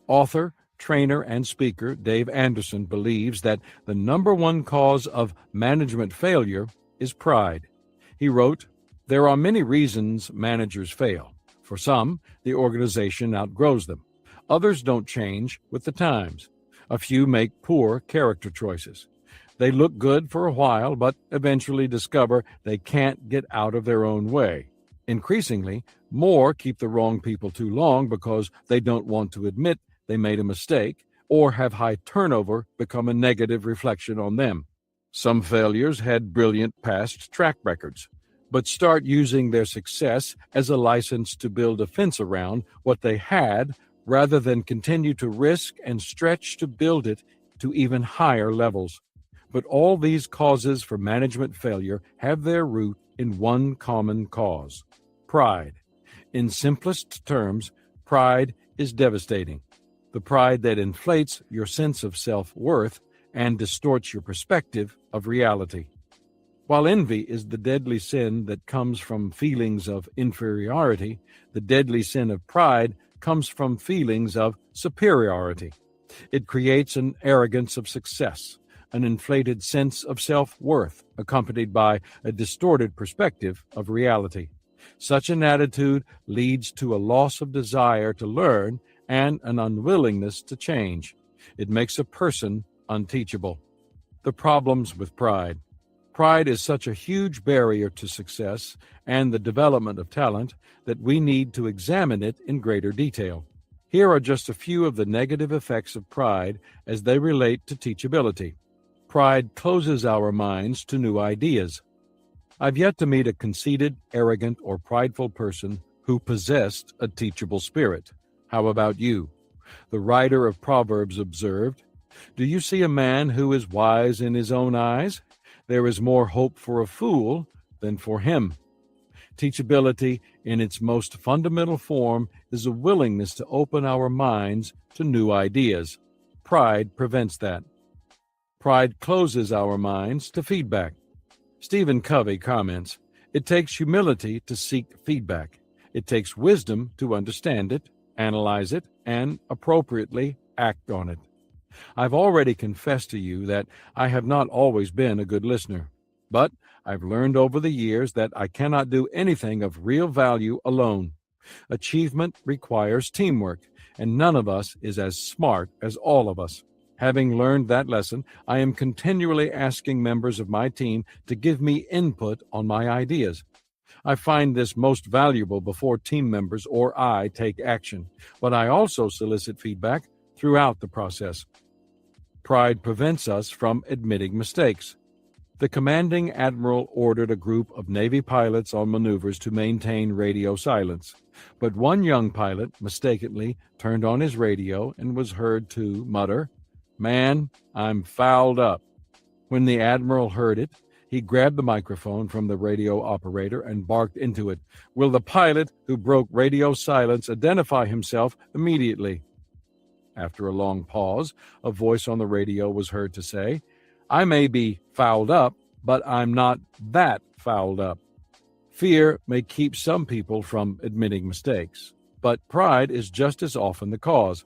A: Author, trainer, and speaker Dave Anderson believes that the number one cause of management failure is pride. He wrote, "There are many reasons managers fail. For some, the organization outgrows them. Others don't change with the times. A few make poor character choices. They look good for a while, but eventually discover they can't get out of their own way. Increasingly, more keep the wrong people too long because they don't want to admit they made a mistake, or have high turnover become a negative reflection on them. Some failures had brilliant past track records, but start using their success as a license to build a fence around what they had rather than continue to risk and stretch to build it to even higher levels. But all these causes for management failure have their root in one common cause: pride. In simplest terms, pride is devastating. The pride that inflates your sense of self-worth and distorts your perspective of reality. While envy is the deadly sin that comes from feelings of inferiority, the deadly sin of pride comes from feelings of superiority. It creates an arrogance of success, an inflated sense of self-worth accompanied by a distorted perspective of reality. Such an attitude leads to a loss of desire to learn and an unwillingness to change. It makes a person unteachable. The problems with pride. Pride is such a huge barrier to success and the development of talent that we need to examine it in greater detail. Here are just a few of the negative effects of pride as they relate to teachability. Pride closes our minds to new ideas. I've yet to meet a conceited, arrogant, or prideful person who possessed a teachable spirit. How about you? The writer of Proverbs observed, "Do you see a man who is wise in his own eyes? There is more hope for a fool than for him." Teachability, in its most fundamental form, is a willingness to open our minds to new ideas. Pride prevents that. Pride closes our minds to feedback. Stephen Covey comments, "It takes humility to seek feedback. It takes wisdom to understand it, analyze it, and appropriately act on it." I've already confessed to you that I have not always been a good listener, but I've learned over the years that I cannot do anything of real value alone. Achievement requires teamwork, and none of us is as smart as all of us. Having learned that lesson, I am continually asking members of my team to give me input on my ideas. I find this most valuable before team members or I take action, but I also solicit feedback throughout the process. Pride prevents us from admitting mistakes. The commanding admiral ordered a group of Navy pilots on maneuvers to maintain radio silence, but one young pilot mistakenly turned on his radio and was heard to mutter, "Man, I'm fouled up." When the admiral heard it, he grabbed the microphone from the radio operator and barked into it, "Will the pilot who broke radio silence identify himself immediately?" After a long pause, a voice on the radio was heard to say, "I may be fouled up, but I'm not that fouled up." Fear may keep some people from admitting mistakes, but pride is just as often the cause.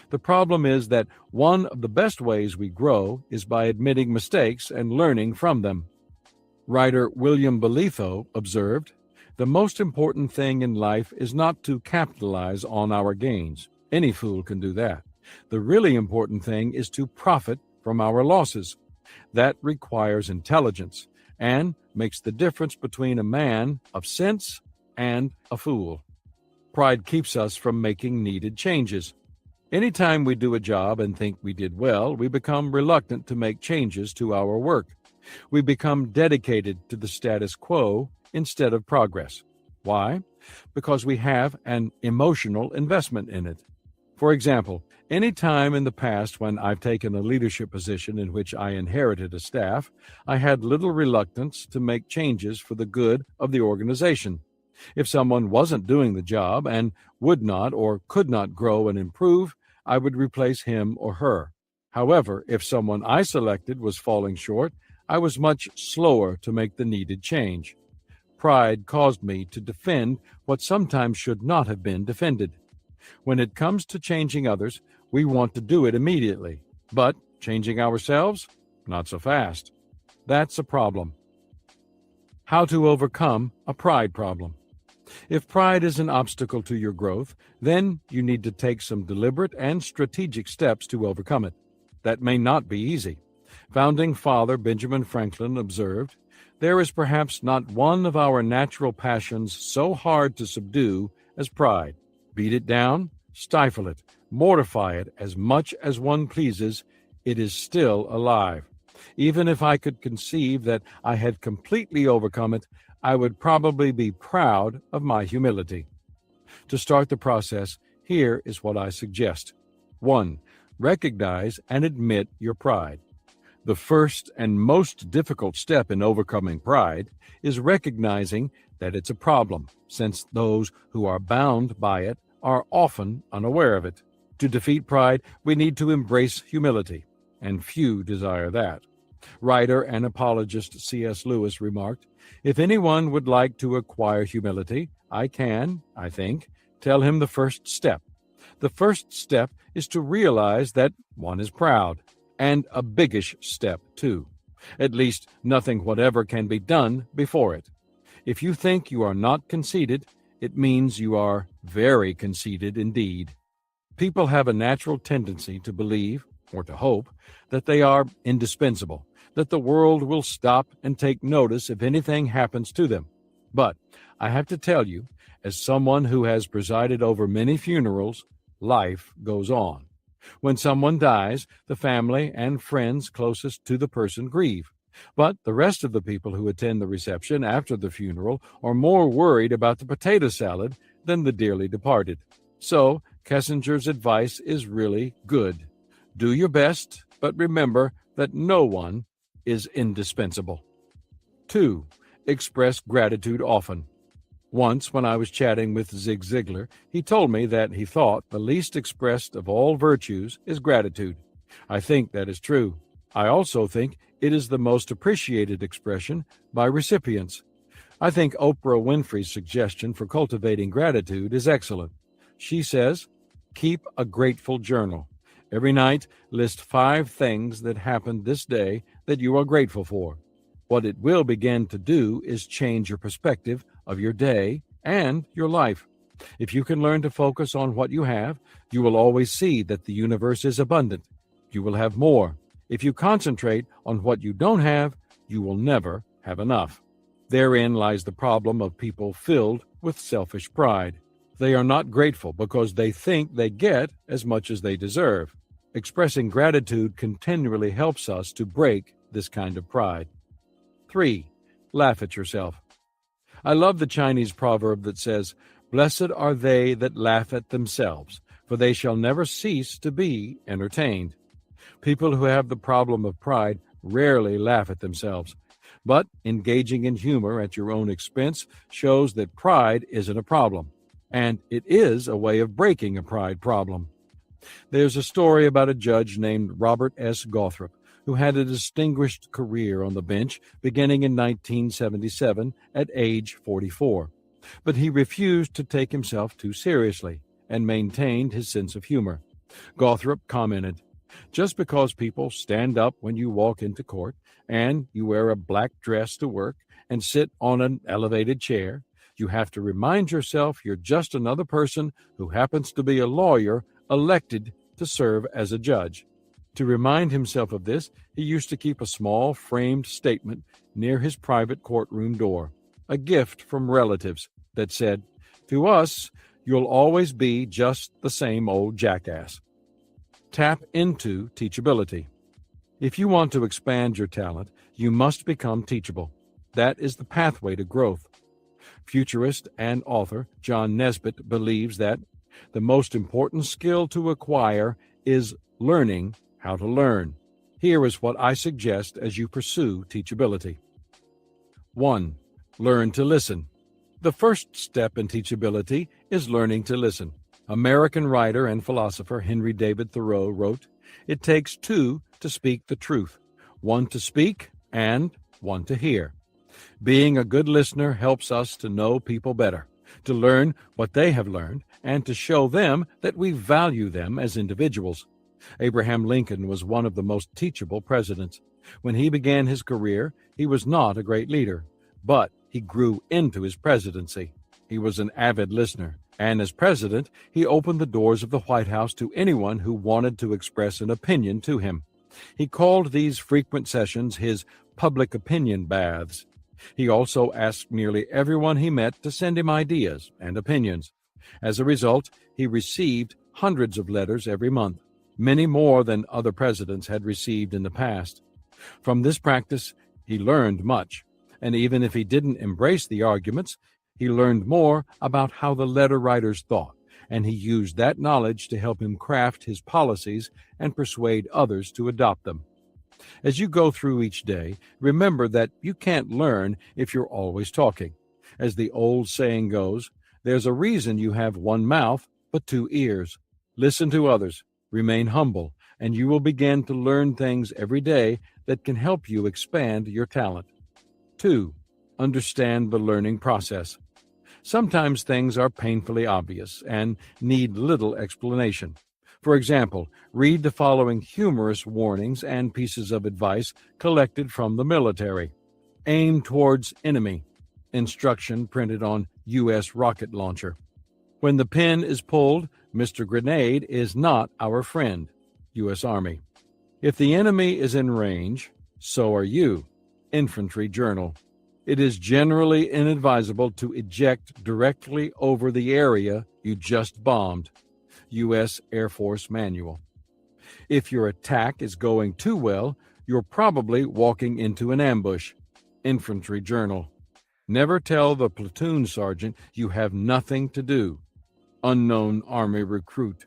A: The problem is that one of the best ways we grow is by admitting mistakes and learning from them. Writer William Bolitho observed, "The most important thing in life is not to capitalize on our gains. Any fool can do that. The really important thing is to profit from our losses. That requires intelligence and makes the difference between a man of sense and a fool." Pride keeps us from making needed changes. Anytime we do a job and think we did well, we become reluctant to make changes to our work. We become dedicated to the status quo instead of progress. Why? Because we have an emotional investment in it. For example, any time in the past when I've taken a leadership position in which I inherited a staff, I had little reluctance to make changes for the good of the organization. If someone wasn't doing the job and would not or could not grow and improve, I would replace him or her. However, if someone I selected was falling short, I was much slower to make the needed change. Pride caused me to defend what sometimes should not have been defended. When it comes to changing others, we want to do it immediately, but changing ourselves, not so fast. That's a problem. How to overcome a pride problem. If pride is an obstacle to your growth, then you need to take some deliberate and strategic steps to overcome it. That may not be easy. Founding father Benjamin Franklin observed, "There is perhaps not one of our natural passions so hard to subdue as pride. Beat it down, stifle it, mortify it as much as one pleases, it is still alive. Even if I could conceive that I had completely overcome it, I would probably be proud of my humility." To start the process, here is what I suggest. 1. Recognize and admit your pride. The first and most difficult step in overcoming pride is recognizing that it's a problem, since those who are bound by it are often unaware of it. To defeat pride, we need to embrace humility, and few desire that. Writer and apologist C.S. Lewis remarked, "If anyone would like to acquire humility, I can, I think, tell him the first step. The first step is to realize that one is proud, and a biggish step, too. At least nothing whatever can be done before it. If you think you are not conceited, it means you are very conceited indeed." People have a natural tendency to believe, or to hope, that they are indispensable, that the world will stop and take notice if anything happens to them. But I have to tell you, as someone who has presided over many funerals, life goes on. When someone dies, the family and friends closest to the person grieve. But the rest of the people who attend the reception after the funeral are more worried about the potato salad than the dearly departed. So, Kessinger's advice is really good. Do your best, but remember that no one is indispensable. 2. Express gratitude often. Once, when I was chatting with Zig Ziglar, he told me that he thought the least expressed of all virtues is gratitude. I think that is true. I also think it is the most appreciated expression by recipients. I think Oprah Winfrey's suggestion for cultivating gratitude is excellent. She says, "Keep a grateful journal. Every night, list 5 things that happened this day that you are grateful for." What it will begin to do is change your perspective of your day and your life. If you can learn to focus on what you have, you will always see that the universe is abundant. you will have more. If you concentrate on what you don't have, you will never have enough. Therein lies the problem of people filled with selfish pride. They are not grateful because they think they get as much as they deserve. Expressing gratitude continually helps us to break this kind of pride. 3. Laugh at yourself. I love the Chinese proverb that says, "Blessed are they that laugh at themselves, for they shall never cease to be entertained." People who have the problem of pride rarely laugh at themselves, but engaging in humor at your own expense shows that pride isn't a problem, and it is a way of breaking a pride problem. There's a story about a judge named Robert S. Gothrop, who had a distinguished career on the bench beginning in 1977 at age 44. But he refused to take himself too seriously and maintained his sense of humor. Gothrop commented, "Just because people stand up when you walk into court, and you wear a black dress to work and sit on an elevated chair, you have to remind yourself you're just another person who happens to be a lawyer elected to serve as a judge." To remind himself of this, he used to keep a small framed statement near his private courtroom door, a gift from relatives that said, "To us, you'll always be just the same old jackass." Tap into teachability. If you want to expand your talent, you must become teachable. That is the pathway to growth. Futurist and author John Nesbitt believes that the most important skill to acquire is learning how to learn. Here is what I suggest as you pursue teachability. 1. Learn to listen. The first step in teachability is learning to listen. American writer and philosopher Henry David Thoreau wrote, "It takes two to speak the truth, one to speak and one to hear." Being a good listener helps us to know people better, to learn what they have learned, and to show them that we value them as individuals. Abraham Lincoln was one of the most teachable presidents. When he began his career, he was not a great leader, but he grew into his presidency. He was an avid listener, and as president, he opened the doors of the White House to anyone who wanted to express an opinion to him. He called these frequent sessions his public opinion baths. He also asked nearly everyone he met to send him ideas and opinions. As a result, he received hundreds of letters every month, many more than other presidents had received in the past. From this practice, he learned much, and even if he didn't embrace the arguments, he learned more about how the letter writers thought, and he used that knowledge to help him craft his policies and persuade others to adopt them. As you go through each day, remember that you can't learn if you're always talking. As the old saying goes, there's a reason you have one mouth but two ears. Listen to others, remain humble, and you will begin to learn things every day that can help you expand your talent. 2. Understand the learning process. Sometimes things are painfully obvious and need little explanation. For example, read the following humorous warnings and pieces of advice collected from the military. Aim towards enemy. Instruction printed on U.S. rocket launcher. When the pin is pulled, Mr. Grenade is not our friend. U.S. Army. If the enemy is in range, so are you. Infantry Journal. It is generally inadvisable to eject directly over the area you just bombed. U.S. Air Force Manual. If your attack is going too well, you're probably walking into an ambush. Infantry Journal. Never tell the platoon sergeant you have nothing to do. Unknown Army Recruit.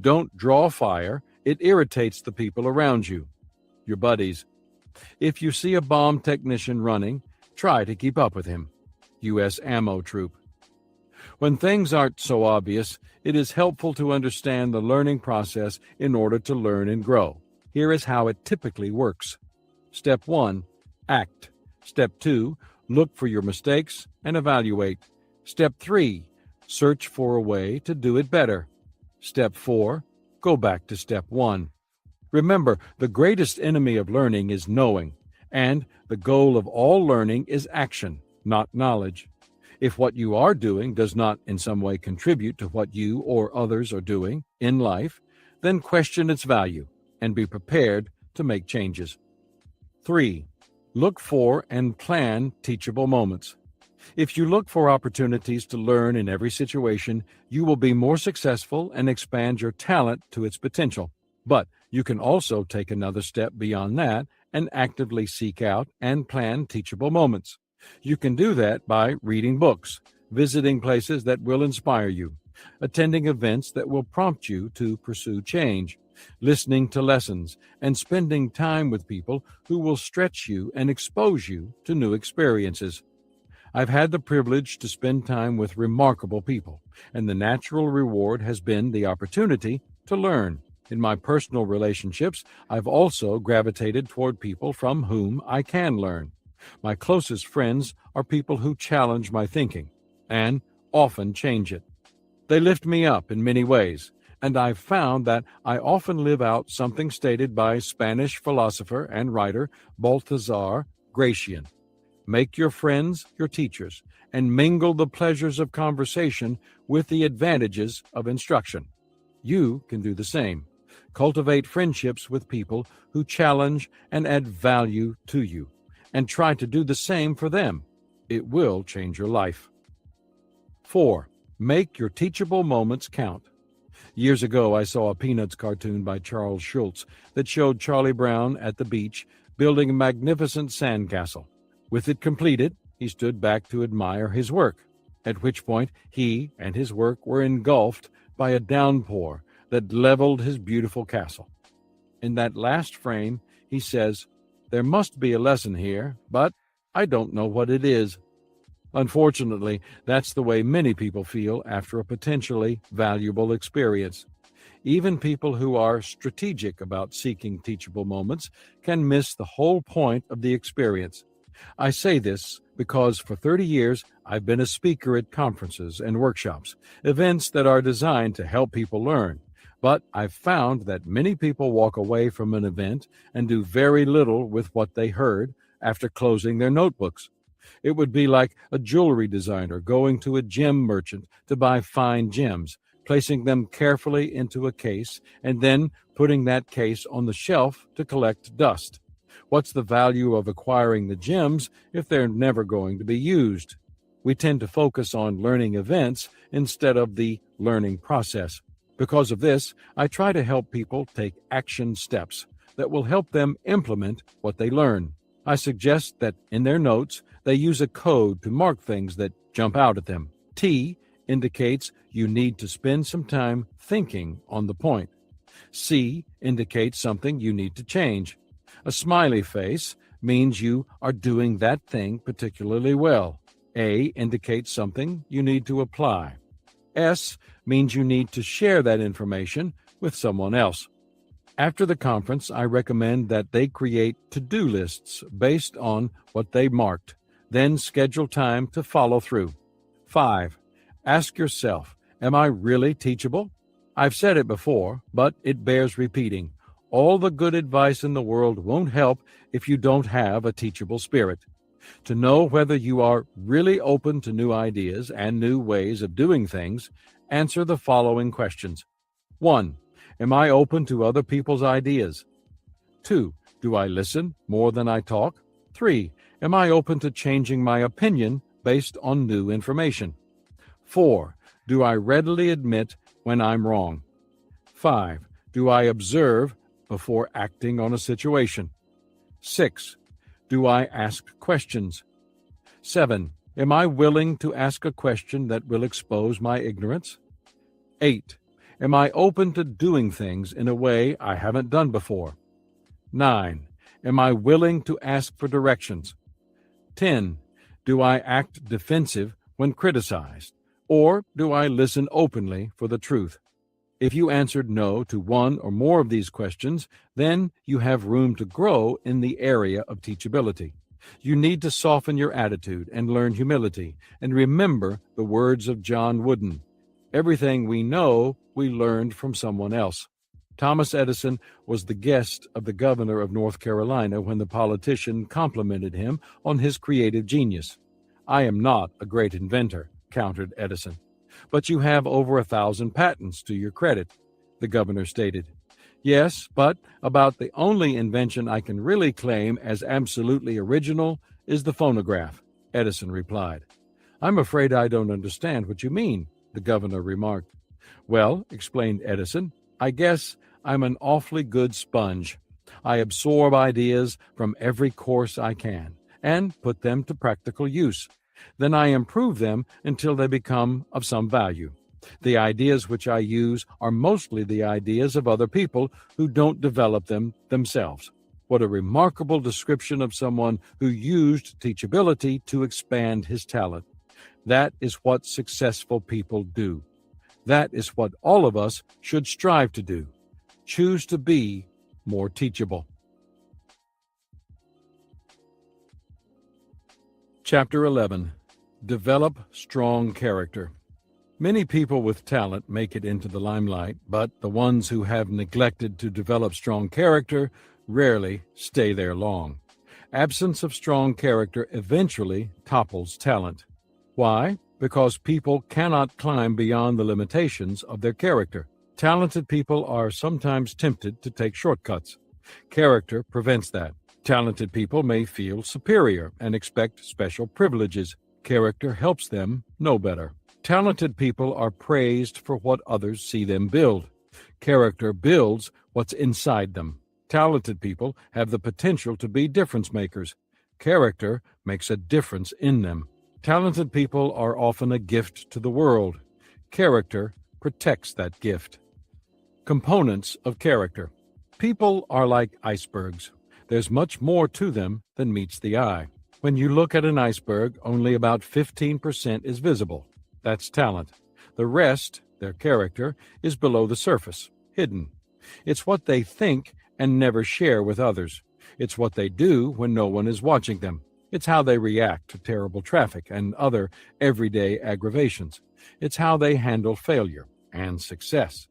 A: Don't draw fire. It irritates the people around you, your buddies. If you see a bomb technician running, try to keep up with him. U.S. Ammo Troop. When things aren't so obvious, it is helpful to understand the learning process in order to learn and grow. Here is how it typically works. Step 1, act. Step 2, look for your mistakes and evaluate. Step 3, search for a way to do it better. Step 4, go back to step 1. Remember, the greatest enemy of learning is knowing, and the goal of all learning is action, not knowledge. If what you are doing does not in some way contribute to what you or others are doing in life, then question its value and be prepared to make changes. 3. Look for and plan teachable moments. If you look for opportunities to learn in every situation, you will be more successful and expand your talent to its potential. But you can also take another step beyond that and actively seek out and plan teachable moments. You can do that by reading books, visiting places that will inspire you, attending events that will prompt you to pursue change, listening to lessons, and spending time with people who will stretch you and expose you to new experiences. I've had the privilege to spend time with remarkable people, and the natural reward has been the opportunity to learn. In my personal relationships, I've also gravitated toward people from whom I can learn. My closest friends are people who challenge my thinking and often change it. They lift me up in many ways, and I've found that I often live out something stated by Spanish philosopher and writer Baltasar Gracian. Make your friends your teachers, and mingle the pleasures of conversation with the advantages of instruction. You can do the same. Cultivate friendships with people who challenge and add value to you, and try to do the same for them. It will change your life. 4. Make your teachable moments count. Years ago, I saw a Peanuts cartoon by Charles Schulz that showed Charlie Brown at the beach building a magnificent sandcastle. With it completed, he stood back to admire his work, at which point he and his work were engulfed by a downpour that leveled his beautiful castle. In that last frame, he says, "There must be a lesson here, but I don't know what it is." Unfortunately, that's the way many people feel after a potentially valuable experience. Even people who are strategic about seeking teachable moments can miss the whole point of the experience. I say this because for 30 years I've been a speaker at conferences and workshops, events that are designed to help people learn. But I've found that many people walk away from an event and do very little with what they heard after closing their notebooks. It would be like a jewelry designer going to a gem merchant to buy fine gems, placing them carefully into a case, and then putting that case on the shelf to collect dust. What's the value of acquiring the gems if they're never going to be used? We tend to focus on learning events instead of the learning process. Because of this, I try to help people take action steps that will help them implement what they learn. I suggest that in their notes, they use a code to mark things that jump out at them. T indicates you need to spend some time thinking on the point. C indicates something you need to change. A smiley face means you are doing that thing particularly well. A indicates something you need to apply. S means you need to share that information with someone else. After the conference, I recommend that they create to-do lists based on what they marked, then schedule time to follow through. 5. Ask yourself, am I really teachable? I've said it before, but it bears repeating. All the good advice in the world won't help if you don't have a teachable spirit. To know whether you are really open to new ideas and new ways of doing things, answer the following questions. 1. Am I open to other people's ideas? 2. Do I listen more than I talk? 3. Am I open to changing my opinion based on new information? 4. Do I readily admit when I'm wrong? 5. Do I observe before acting on a situation? 6. Do I ask questions? 7. Am I willing to ask a question that will expose my ignorance? 8. Am I open to doing things in a way I haven't done before? 9. Am I willing to ask for directions? 10. Do I act defensive when criticized? Or do I listen openly for the truth? If you answered no to one or more of these questions, then you have room to grow in the area of teachability. You need to soften your attitude and learn humility, and remember the words of John Wooden. Everything we know, we learned from someone else. Thomas Edison was the guest of the governor of North Carolina when the politician complimented him on his creative genius. "I am not a great inventor," countered Edison. "But you have over 1,000 patents to your credit," the governor stated. Yes, but about the only invention I can really claim as absolutely original is the phonograph, Edison replied. I'm afraid I don't understand what you mean, the governor remarked. Well, explained Edison, I guess I'm an awfully good sponge. I absorb ideas from every course I can and put them to practical use. Then I improve them until they become of some value. The ideas which I use are mostly the ideas of other people who don't develop them themselves. What a remarkable description of someone who used teachability to expand his talent. That is what successful people do. That is what all of us should strive to do. Choose to be more teachable. Chapter 11. Develop strong character. Many people with talent make it into the limelight, but the ones who have neglected to develop strong character rarely stay there long. Absence of strong character eventually topples talent. Why? Because people cannot climb beyond the limitations of their character. Talented people are sometimes tempted to take shortcuts. Character prevents that. Talented people may feel superior and expect special privileges. Character helps them know better. Talented people are praised for what others see them build. Character builds what's inside them. Talented people have the potential to be difference makers. Character makes a difference in them. Talented people are often a gift to the world. Character protects that gift. Components of character. People are like icebergs. There's much more to them than meets the eye. When you look at an iceberg, only about 15% is visible. That's talent. The rest, their character, is below the surface, hidden. It's what they think and never share with others. It's what they do when no one is watching them. It's how they react to terrible traffic and other everyday aggravations. It's how they handle failure and success.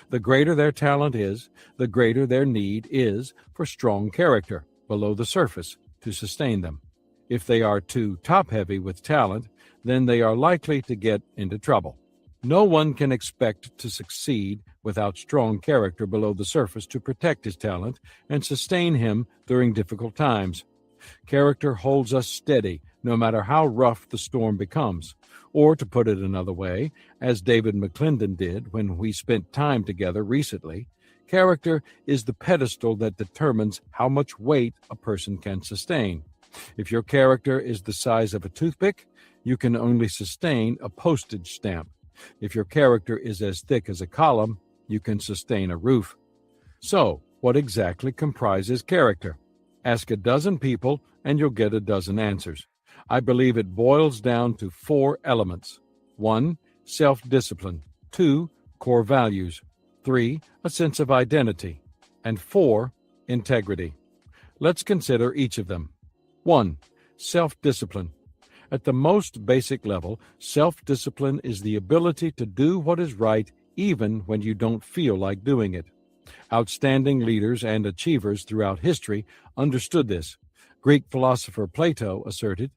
A: The greater their talent is, the greater their need is for strong character below the surface to sustain them. If they are too top-heavy with talent, then they are likely to get into trouble. No one can expect to succeed without strong character below the surface to protect his talent and sustain him during difficult times. Character holds us steady no matter how rough the storm becomes. Or, to put it another way, as David McClendon did when we spent time together recently, character is the pedestal that determines how much weight a person can sustain. If your character is the size of a toothpick, you can only sustain a postage stamp. If your character is as thick as a column, you can sustain a roof. So, what exactly comprises character? Ask a dozen people and you'll get a dozen answers. I believe it boils down to 4 elements. 1. Self-discipline. 2. Core values. 3. A sense of identity. And 4. Integrity. Let's consider each of them. 1. Self-discipline. At the most basic level, self-discipline is the ability to do what is right even when you don't feel like doing it. Outstanding leaders and achievers throughout history understood this. Greek philosopher Plato asserted,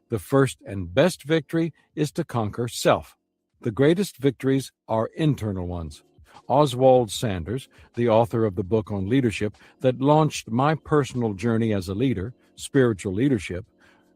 A: "The first and best victory is to conquer self." The greatest victories are internal ones. Oswald Sanders, the author of the book on leadership that launched my personal journey as a leader, Spiritual Leadership,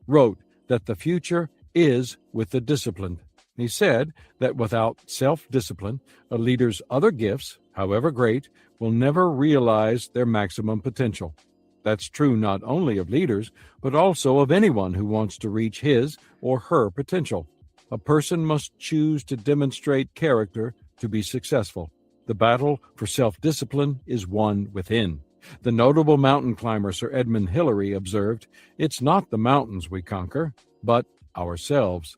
A: wrote that the future is with the disciplined. He said that without self-discipline, a leader's other gifts, however great, will never realize their maximum potential. That's true not only of leaders, but also of anyone who wants to reach his or her potential. A person must choose to demonstrate character to be successful. The battle for self-discipline is won within. The notable mountain climber Sir Edmund Hillary observed, "It's not the mountains we conquer, but ourselves."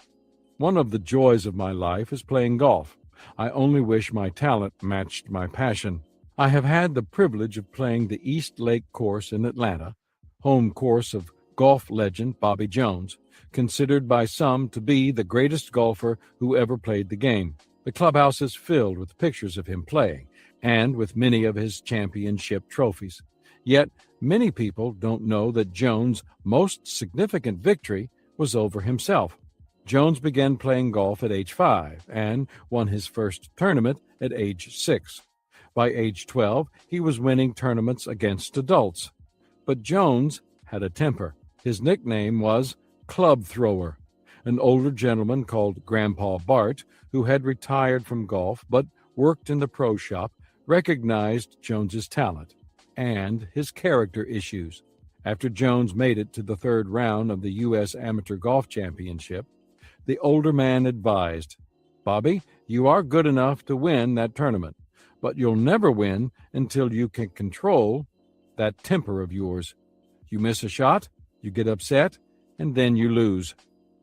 A: One of the joys of my life is playing golf. I only wish my talent matched my passion. I have had the privilege of playing the East Lake course in Atlanta, home course of golf legend Bobby Jones, considered by some to be the greatest golfer who ever played the game. The clubhouse is filled with pictures of him playing, and with many of his championship trophies. Yet, many people don't know that Jones' most significant victory was over himself. Jones began playing golf at age 5 and won his first tournament at age 6. By age 12, he was winning tournaments against adults. But Jones had a temper. His nickname was Club Thrower. An older gentleman called Grandpa Bart, who had retired from golf but worked in the pro shop, recognized Jones's talent and his character issues. After Jones made it to the third round of the U.S. Amateur Golf Championship, the older man advised, "Bobby, you are good enough to win that tournament, but you'll never win until you can control that temper of yours. You miss a shot, you get upset, and then you lose."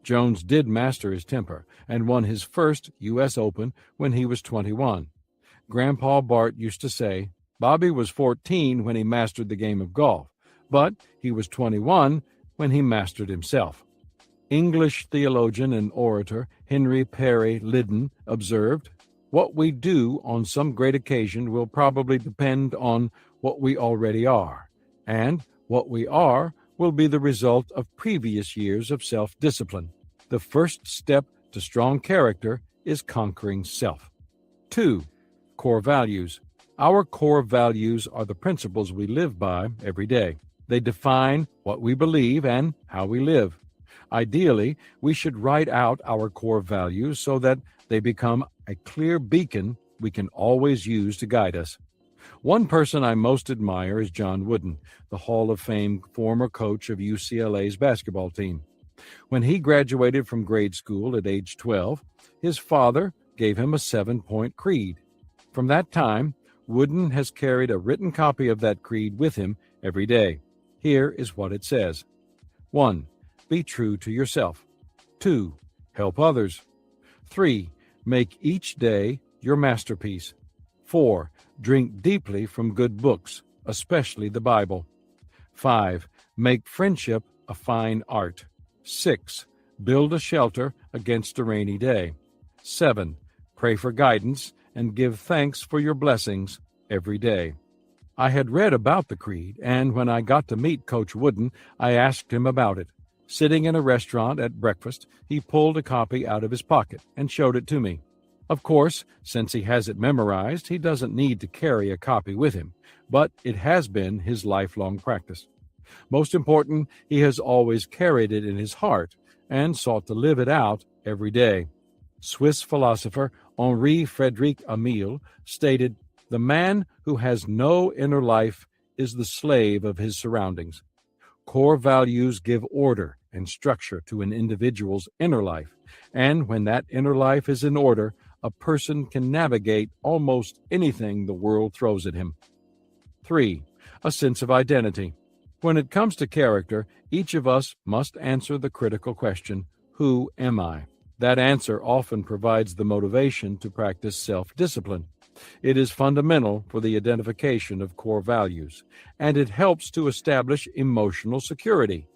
A: Jones did master his temper and won his first U.S. Open when he was 21. Grandpa Bart used to say, Bobby was 14 when he mastered the game of golf, but he was 21 when he mastered himself. English theologian and orator Henry Perry Lyddon observed, "What we do on some great occasion will probably depend on what we already are, and what we are will be the result of previous years of self-discipline. The first step to strong character is conquering self." 2. Core values. Our core values are the principles we live by every day. They define what we believe and how we live. Ideally, we should write out our core values so that they become a clear beacon we can always use to guide us. One person I most admire is John Wooden, the Hall of Fame former coach of UCLA's basketball team. When he graduated from grade school at age 12, his father gave him a 7-point creed. From that time, Wooden has carried a written copy of that creed with him every day. Here is what it says. 1. Be true to yourself. 2. Help others. 3. Make each day your masterpiece. 4. Drink deeply from good books, especially the Bible. 5. Make friendship a fine art. 6. Build a shelter against a rainy day. 7. Pray for guidance and give thanks for your blessings every day. I had read about the creed, and when I got to meet Coach Wooden, I asked him about it. Sitting in a restaurant at breakfast, he pulled a copy out of his pocket and showed it to me. Of course, since he has it memorized, he doesn't need to carry a copy with him, but it has been his lifelong practice. Most important, he has always carried it in his heart and sought to live it out every day. Swiss philosopher Henri Frédéric Amiel stated, "The man who has no inner life is the slave of his surroundings." Core values give order and structure to an individual's inner life, and when that inner life is in order, a person can navigate almost anything the world throws at him. 3. A sense of identity. When it comes to character, each of us must answer the critical question, who am I? That answer often provides the motivation to practice self-discipline. It is fundamental for the identification of core values, and it helps to establish emotional security.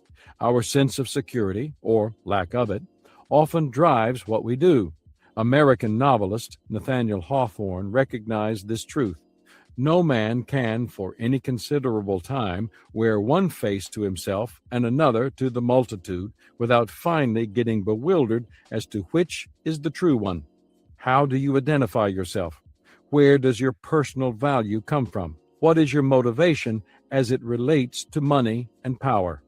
A: Our sense of security, or lack of it, often drives what we do. American novelist Nathaniel Hawthorne recognized this truth. No man can, for any considerable time, wear one face to himself and another to the multitude without finally getting bewildered as to which is the true one. How do you identify yourself? Where does your personal value come from? What is your motivation as it relates to money and power?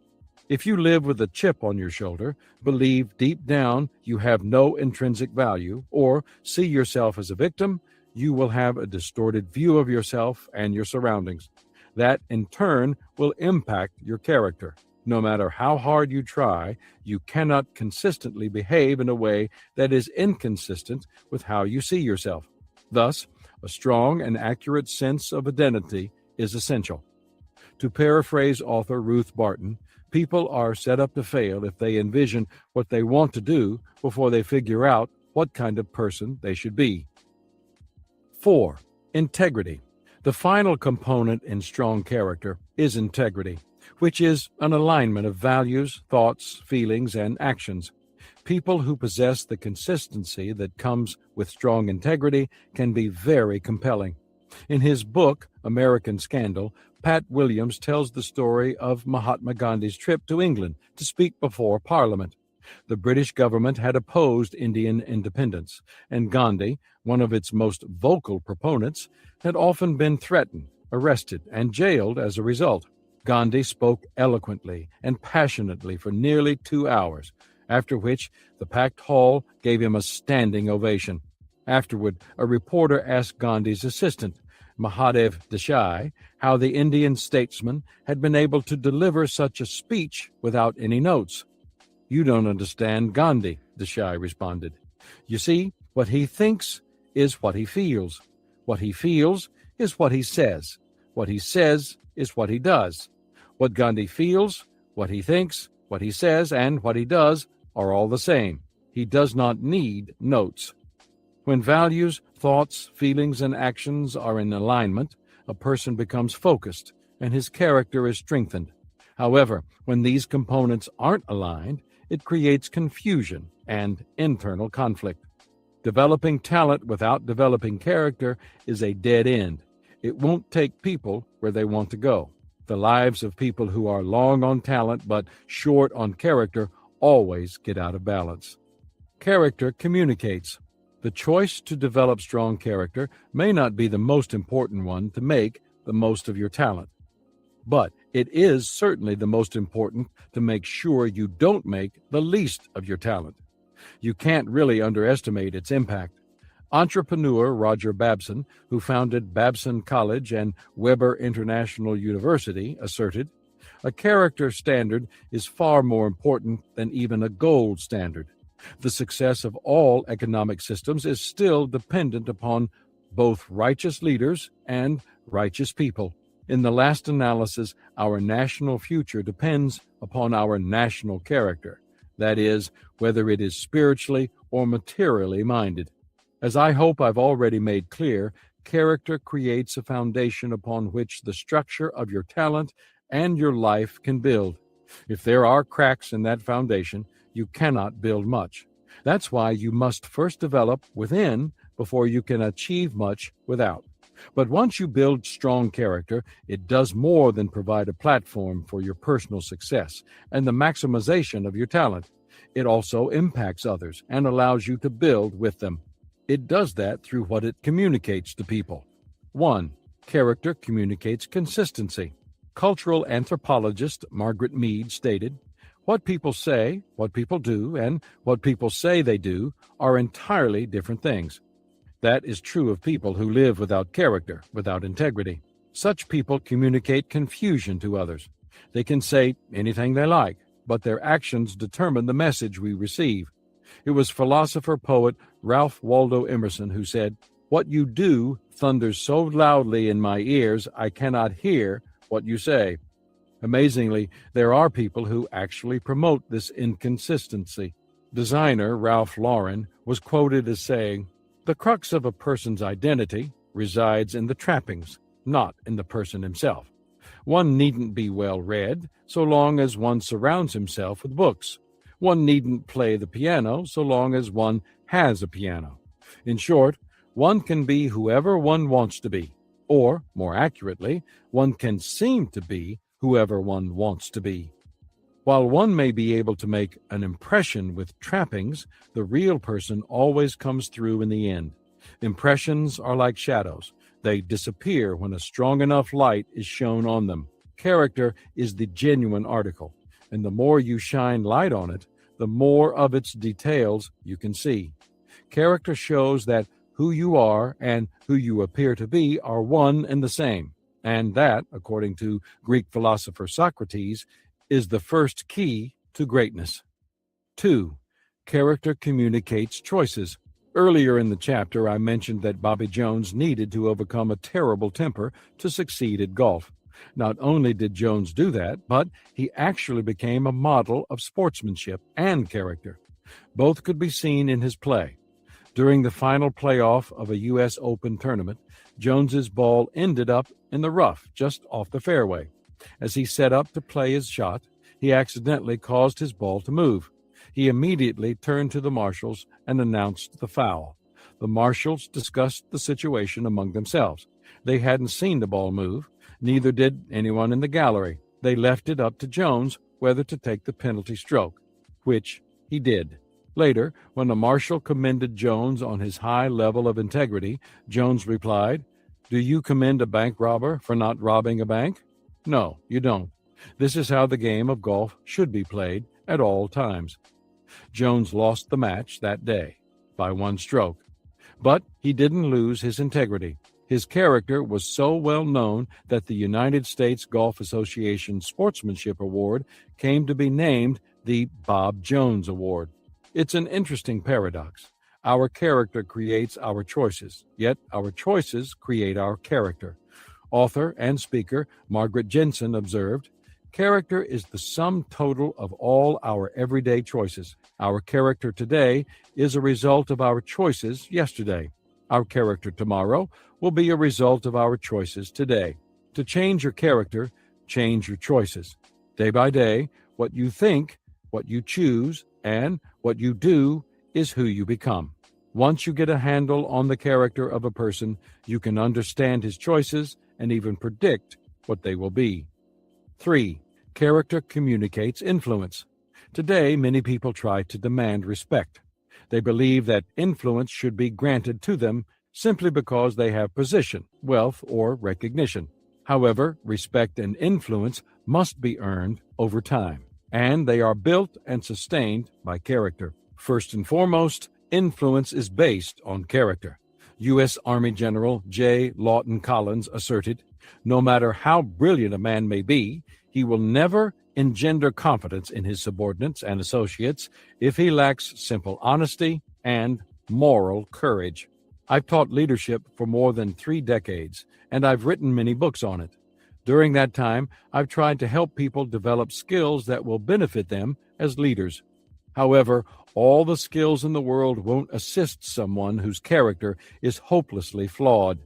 A: If you live with a chip on your shoulder, believe deep down you have no intrinsic value, or see yourself as a victim, you will have a distorted view of yourself and your surroundings. That, in turn, will impact your character. No matter how hard you try, you cannot consistently behave in a way that is inconsistent with how you see yourself. Thus, a strong and accurate sense of identity is essential. To paraphrase author Ruth Barton, people are set up to fail if they envision what they want to do before they figure out what kind of person they should be. 4. Integrity. The final component in strong character is integrity, which is an alignment of values, thoughts, feelings, and actions. People who possess the consistency that comes with strong integrity can be very compelling. In his book, American Scandal, Pat Williams tells the story of Mahatma Gandhi's trip to England to speak before Parliament. The British government had opposed Indian independence, and Gandhi, one of its most vocal proponents, had often been threatened, arrested, and jailed as a result. Gandhi spoke eloquently and passionately for nearly 2 hours, after which the packed hall gave him a standing ovation. Afterward, a reporter asked Gandhi's assistant, Mahadev Desai, how the Indian statesman had been able to deliver such a speech without any notes. "You don't understand Gandhi," Desai responded. "You see, what he thinks is what he feels. What he feels is what he says. What he says is what he does. What Gandhi feels, what he thinks, what he says, and what he does are all the same. He does not need notes." When values, thoughts, feelings, and actions are in alignment, a person becomes focused and his character is strengthened. However, when these components aren't aligned, it creates confusion and internal conflict. Developing talent without developing character is a dead end. It won't take people where they want to go. The lives of people who are long on talent but short on character always get out of balance. Character communicates. The choice to develop strong character may not be the most important one to make the most of your talent, but it is certainly the most important to make sure you don't make the least of your talent. You can't really underestimate its impact. Entrepreneur Roger Babson, who founded Babson College and Weber International University, asserted, "A character standard is far more important than even a gold standard. The success of all economic systems is still dependent upon both righteous leaders and righteous people. In the last analysis, our national future depends upon our national character, that is, whether it is spiritually or materially minded. As I hope I've already made clear, character creates a foundation upon which the structure of your talent and your life can build. If there are cracks in that foundation, you cannot build much. That's why you must first develop within before you can achieve much without. But once you build strong character, it does more than provide a platform for your personal success and the maximization of your talent. It also impacts others and allows you to build with them. It does that through what it communicates to people. 1. Character communicates consistency. Cultural anthropologist Margaret Mead stated, "What people say, what people do, and what people say they do are entirely different things." That is true of people who live without character, without integrity. Such people communicate confusion to others. They can say anything they like, but their actions determine the message we receive. It was philosopher-poet Ralph Waldo Emerson who said, "What you do thunders so loudly in my ears I cannot hear what you say." Amazingly, there are people who actually promote this inconsistency. Designer Ralph Lauren was quoted as saying, "The crux of a person's identity resides in the trappings, not in the person himself. One needn't be well read so long as one surrounds himself with books. One needn't play the piano so long as one has a piano. In short, one can be whoever one wants to be, or, more accurately, one can seem to be whoever one wants to be. While one may be able to make an impression with trappings, the real person always comes through in the end. Impressions are like shadows. They disappear when a strong enough light is shown on them. Character is the genuine article, and the more you shine light on it, the more of its details you can see. Character shows that who you are and who you appear to be are one and the same, and that, according to Greek philosopher Socrates, is the first key to greatness. 2. Character communicates choices. Earlier in the chapter, I mentioned that Bobby Jones needed to overcome a terrible temper to succeed at golf. Not only did Jones do that, but he actually became a model of sportsmanship and character. Both could be seen in his play. During the final playoff of a U.S. Open tournament, Jones's ball ended up in the rough just off the fairway. As he set up to play his shot, he accidentally caused his ball to move. He immediately turned to the marshals and announced the foul. The marshals discussed the situation among themselves. They hadn't seen the ball move. Neither did anyone in the gallery. They left it up to Jones whether to take the penalty stroke, which He did. Later, when a marshal commended Jones on his high level of integrity, Jones replied, "Do you commend a bank robber for not robbing a bank? No, you don't. This is how the game of golf should be played at all times." Jones lost the match that day by one stroke. But he didn't lose his integrity. His character was so well known that the United States Golf Association Sportsmanship Award came to be named the Bob Jones Award. It's an interesting paradox. Our character creates our choices, yet our choices create our character. Author and speaker Margaret Jensen observed, "Character is the sum total of all our everyday choices. Our character today is a result of our choices yesterday. Our character tomorrow will be a result of our choices today. To change your character, change your choices. Day by day, what you think, what you choose, and what you do is who you become. Once you get a handle on the character of a person, you can understand his choices and even predict what they will be." 3. Character communicates influence. Today, many people try to demand respect. They believe that influence should be granted to them simply because they have position, wealth, or recognition. However, respect and influence must be earned over time, and they are built and sustained by character. First and foremost, influence is based on character. U.S. Army General J. Lawton Collins asserted, "No matter how brilliant a man may be, he will never engender confidence in his subordinates and associates if he lacks simple honesty and moral courage." I've taught leadership for more than 3 decades, and I've written many books on it. During that time, I've tried to help people develop skills that will benefit them as leaders. However, all the skills in the world won't assist someone whose character is hopelessly flawed.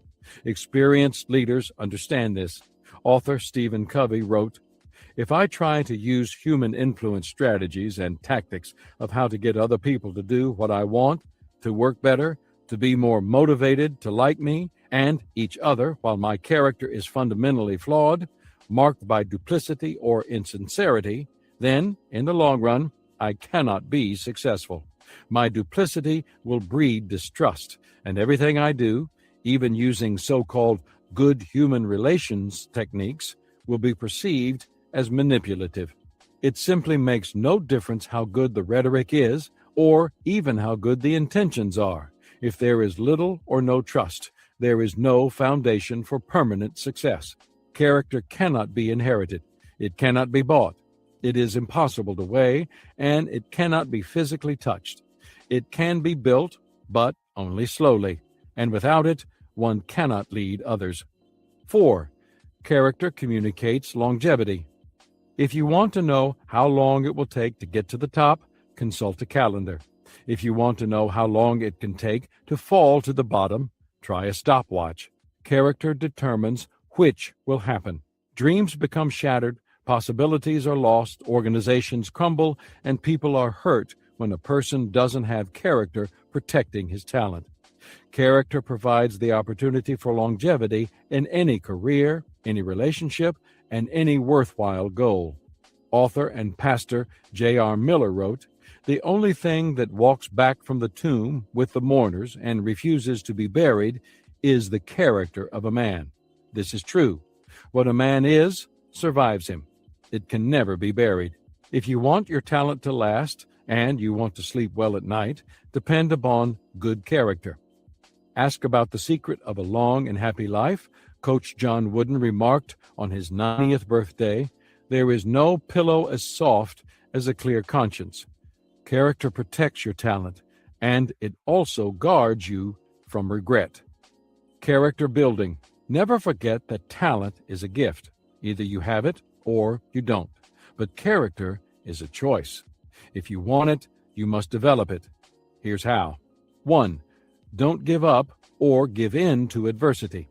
A: Experienced leaders understand this. Author Stephen Covey wrote, "If I try to use human influence strategies and tactics of how to get other people to do what I want, to work better, to be more motivated, to like me and each other, while my character is fundamentally flawed, marked by duplicity or insincerity, then, in the long run, I cannot be successful. My duplicity will breed distrust, and everything I do, even using so-called good human relations techniques, will be perceived as manipulative. It simply makes no difference how good the rhetoric is, or even how good the intentions are. If there is little or no trust, there is no foundation for permanent success. Character cannot be inherited. It cannot be bought. It is impossible to weigh, and it cannot be physically touched. It can be built, but only slowly, and without it, one cannot lead others. 4. Character communicates longevity. If you want to know how long it will take to get to the top, consult a calendar. If you want to know how long it can take to fall to the bottom, try a stopwatch. Character determines which will happen. Dreams become shattered, possibilities are lost, organizations crumble, and people are hurt when a person doesn't have character protecting his talent. Character provides the opportunity for longevity in any career, any relationship, and any worthwhile goal. Author and pastor J.R. Miller wrote, "The only thing that walks back from the tomb with the mourners and refuses to be buried is the character of a man." This is true. What a man is survives him. It can never be buried. If you want your talent to last and you want to sleep well at night, depend upon good character. Ask about the secret of a long and happy life. Coach John Wooden remarked on his 90th birthday, "There is no pillow as soft as a clear conscience." Character protects your talent, and it also guards you from regret. Character building. Never forget that talent is a gift. Either you have it or you don't. But character is a choice. If you want it, you must develop it. Here's how. 1. Don't give up or give in to adversity.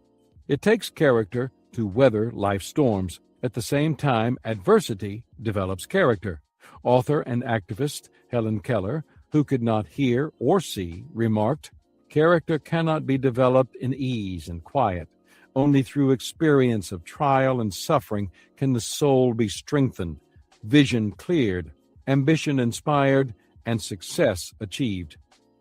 A: It takes character to weather life's storms. At the same time, adversity develops character. Author and activist Helen Keller, who could not hear or see, remarked, "Character cannot be developed in ease and quiet. Only through experience of trial and suffering can the soul be strengthened, vision cleared, ambition inspired, and success achieved.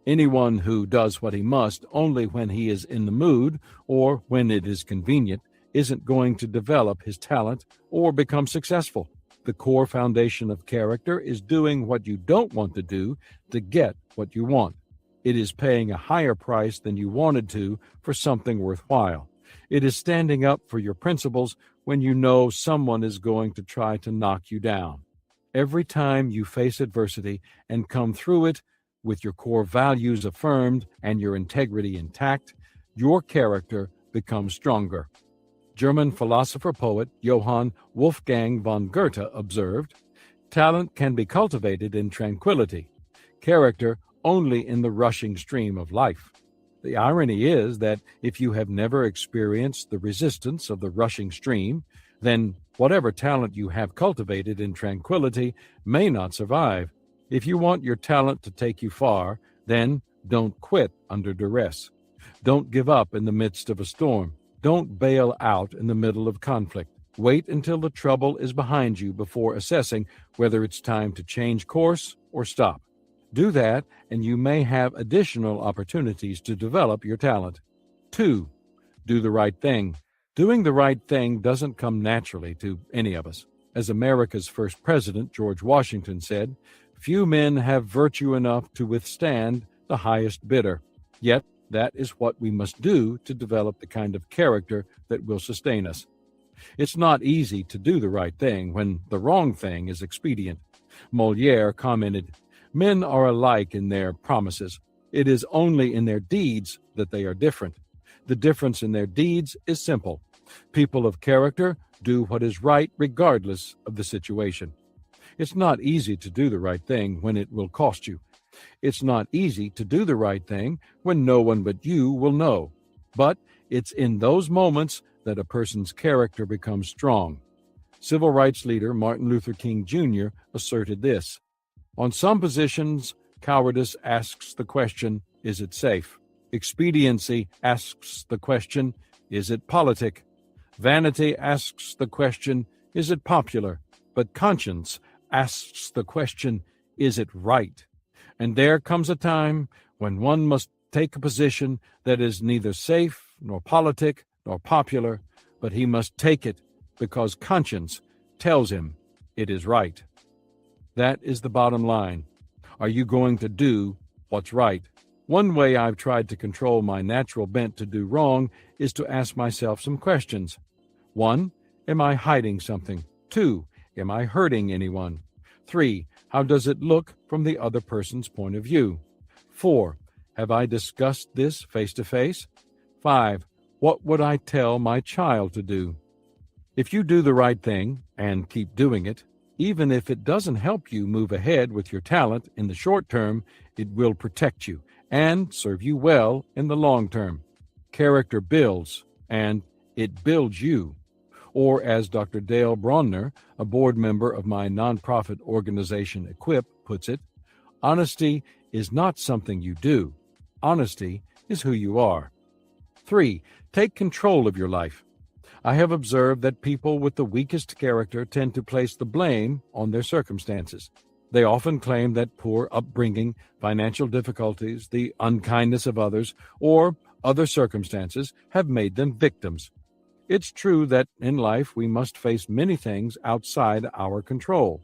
A: Anyone who does what he must only when he is in the mood or when it is convenient isn't going to develop his talent or become successful. The core foundation of character is doing what you don't want to do to get what you want. It is paying a higher price than you wanted to for something worthwhile. It is standing up for your principles when you know someone is going to try to knock you down. Every time you face adversity and come through it with your core values affirmed and your integrity intact, your character becomes stronger. German philosopher-poet Johann Wolfgang von Goethe observed, "Talent can be cultivated in tranquility, character only in the rushing stream of life." The irony is that if you have never experienced the resistance of the rushing stream, then whatever talent you have cultivated in tranquility may not survive. If you want your talent to take you far, then don't quit under duress. Don't give up in the midst of a storm. Don't bail out in the middle of conflict. Wait until the trouble is behind you before assessing whether it's time to change course or stop. Do that, and you may have additional opportunities to develop your talent. 2. Do the right thing. Doing the right thing doesn't come naturally to any of us. As America's first president, George Washington, said, "Few men have virtue enough to withstand the highest bidder." Yet, that is what we must do to develop the kind of character that will sustain us. It's not easy to do the right thing when the wrong thing is expedient. Molière commented, "Men are alike in their promises. It is only in their deeds that they are different. The difference in their deeds is simple. People of character do what is right regardless of the situation." It's not easy to do the right thing when it will cost you. It's not easy to do the right thing when no one but you will know. But it's in those moments that a person's character becomes strong. Civil rights leader Martin Luther King Jr. asserted this. On some positions, cowardice asks the question, is it safe? Expediency asks the question, is it politic? Vanity asks the question, is it popular? But conscience asks the question, is it right? And there comes a time when one must take a position that is neither safe, nor politic, nor popular, but he must take it because conscience tells him it is right. That is the bottom line. Are you going to do what's right? One way I've tried to control my natural bent to do wrong is to ask myself some questions. 1. Am I hiding something? 2. Am I hurting anyone? 3. How does it look from the other person's point of view? 4. Have I discussed this face to face? 5. What would I tell my child to do? If you do the right thing and keep doing it, even if it doesn't help you move ahead with your talent in the short term, it will protect you and serve you well in the long term. Character builds, and it builds you. Or as Dr. Dale Bronner, a board member of my nonprofit organization Equip, puts it, honesty is not something you do. Honesty is who you are. 3. Take control of your life. I have observed that people with the weakest character tend to place the blame on their circumstances. They often claim that poor upbringing, financial difficulties, the unkindness of others, or other circumstances have made them victims. It's true that in life we must face many things outside our control.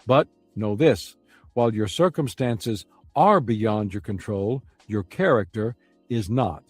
A: But know this, while your circumstances are beyond your control, your character is not.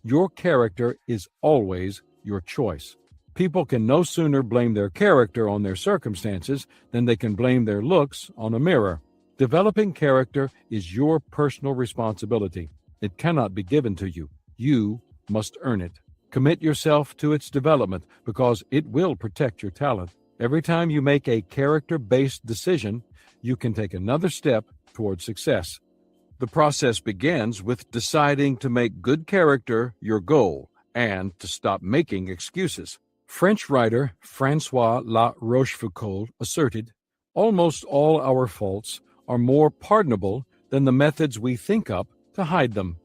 A: Your character is always your choice. People can no sooner blame their character on their circumstances than they can blame their looks on a mirror. Developing character is your personal responsibility. It cannot be given to you. You must earn it. Commit yourself to its development because it will protect your talent. Every time you make a character-based decision, you can take another step toward success. The process begins with deciding to make good character your goal and to stop making excuses. French writer François La Rochefoucauld asserted, "Almost all our faults are more pardonable than the methods we think up to hide them."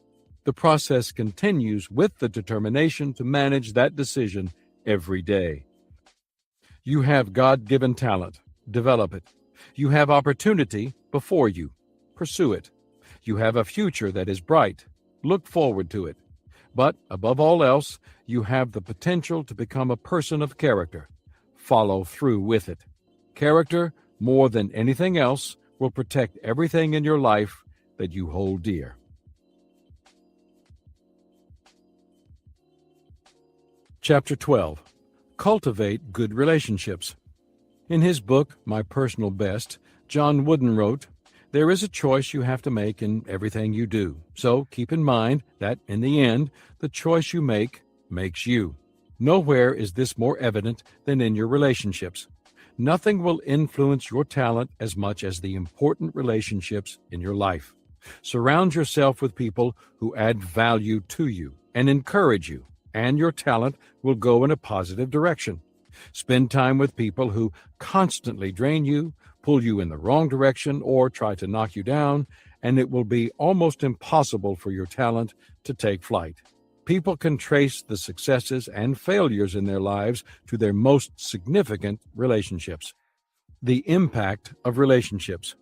A: The process continues with the determination to manage that decision every day. You have God-given talent. Develop it. You have opportunity before you. pursue it. You have a future that is bright. Look forward to it. But above all else, you have the potential to become a person of character. Follow through with it. Character, more than anything else, will protect everything in your life that you hold dear. Chapter 12. Cultivate Good Relationships. In his book, My Personal Best, John Wooden wrote, "There is a choice you have to make in everything you do. So keep in mind that, in the end, the choice you make makes you." Nowhere is this more evident than in your relationships. Nothing will influence your talent as much as the important relationships in your life. Surround yourself with people who add value to you and encourage you, and your talent will go in a positive direction. Spend time with people who constantly drain you, pull you in the wrong direction, or try to knock you down, and it will be almost impossible for your talent to take flight. People can trace the successes and failures in their lives to their most significant relationships. The impact of relationships.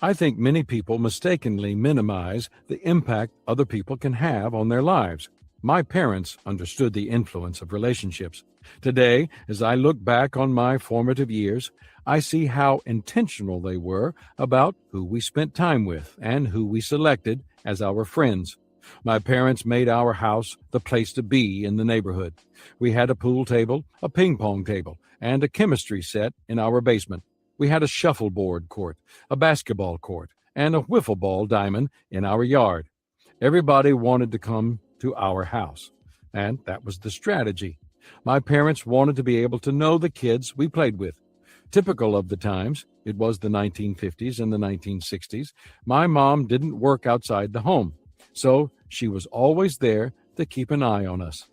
A: I think many people mistakenly minimize the impact other people can have on their lives. My parents understood the influence of relationships. Today, as I look back on my formative years, I see how intentional they were about who we spent time with and who we selected as our friends. My parents made our house the place to be in the neighborhood. We had a pool table, a ping pong table, and a chemistry set in our basement. We had a shuffleboard court, a basketball court, and a wiffle ball diamond in our yard. Everybody wanted to come to our house, and that was the strategy. My parents wanted to be able to know the kids we played with. Typical of the times, it was the 1950s and the 1960s, my mom didn't work outside the home, so she was always there to keep an eye on us.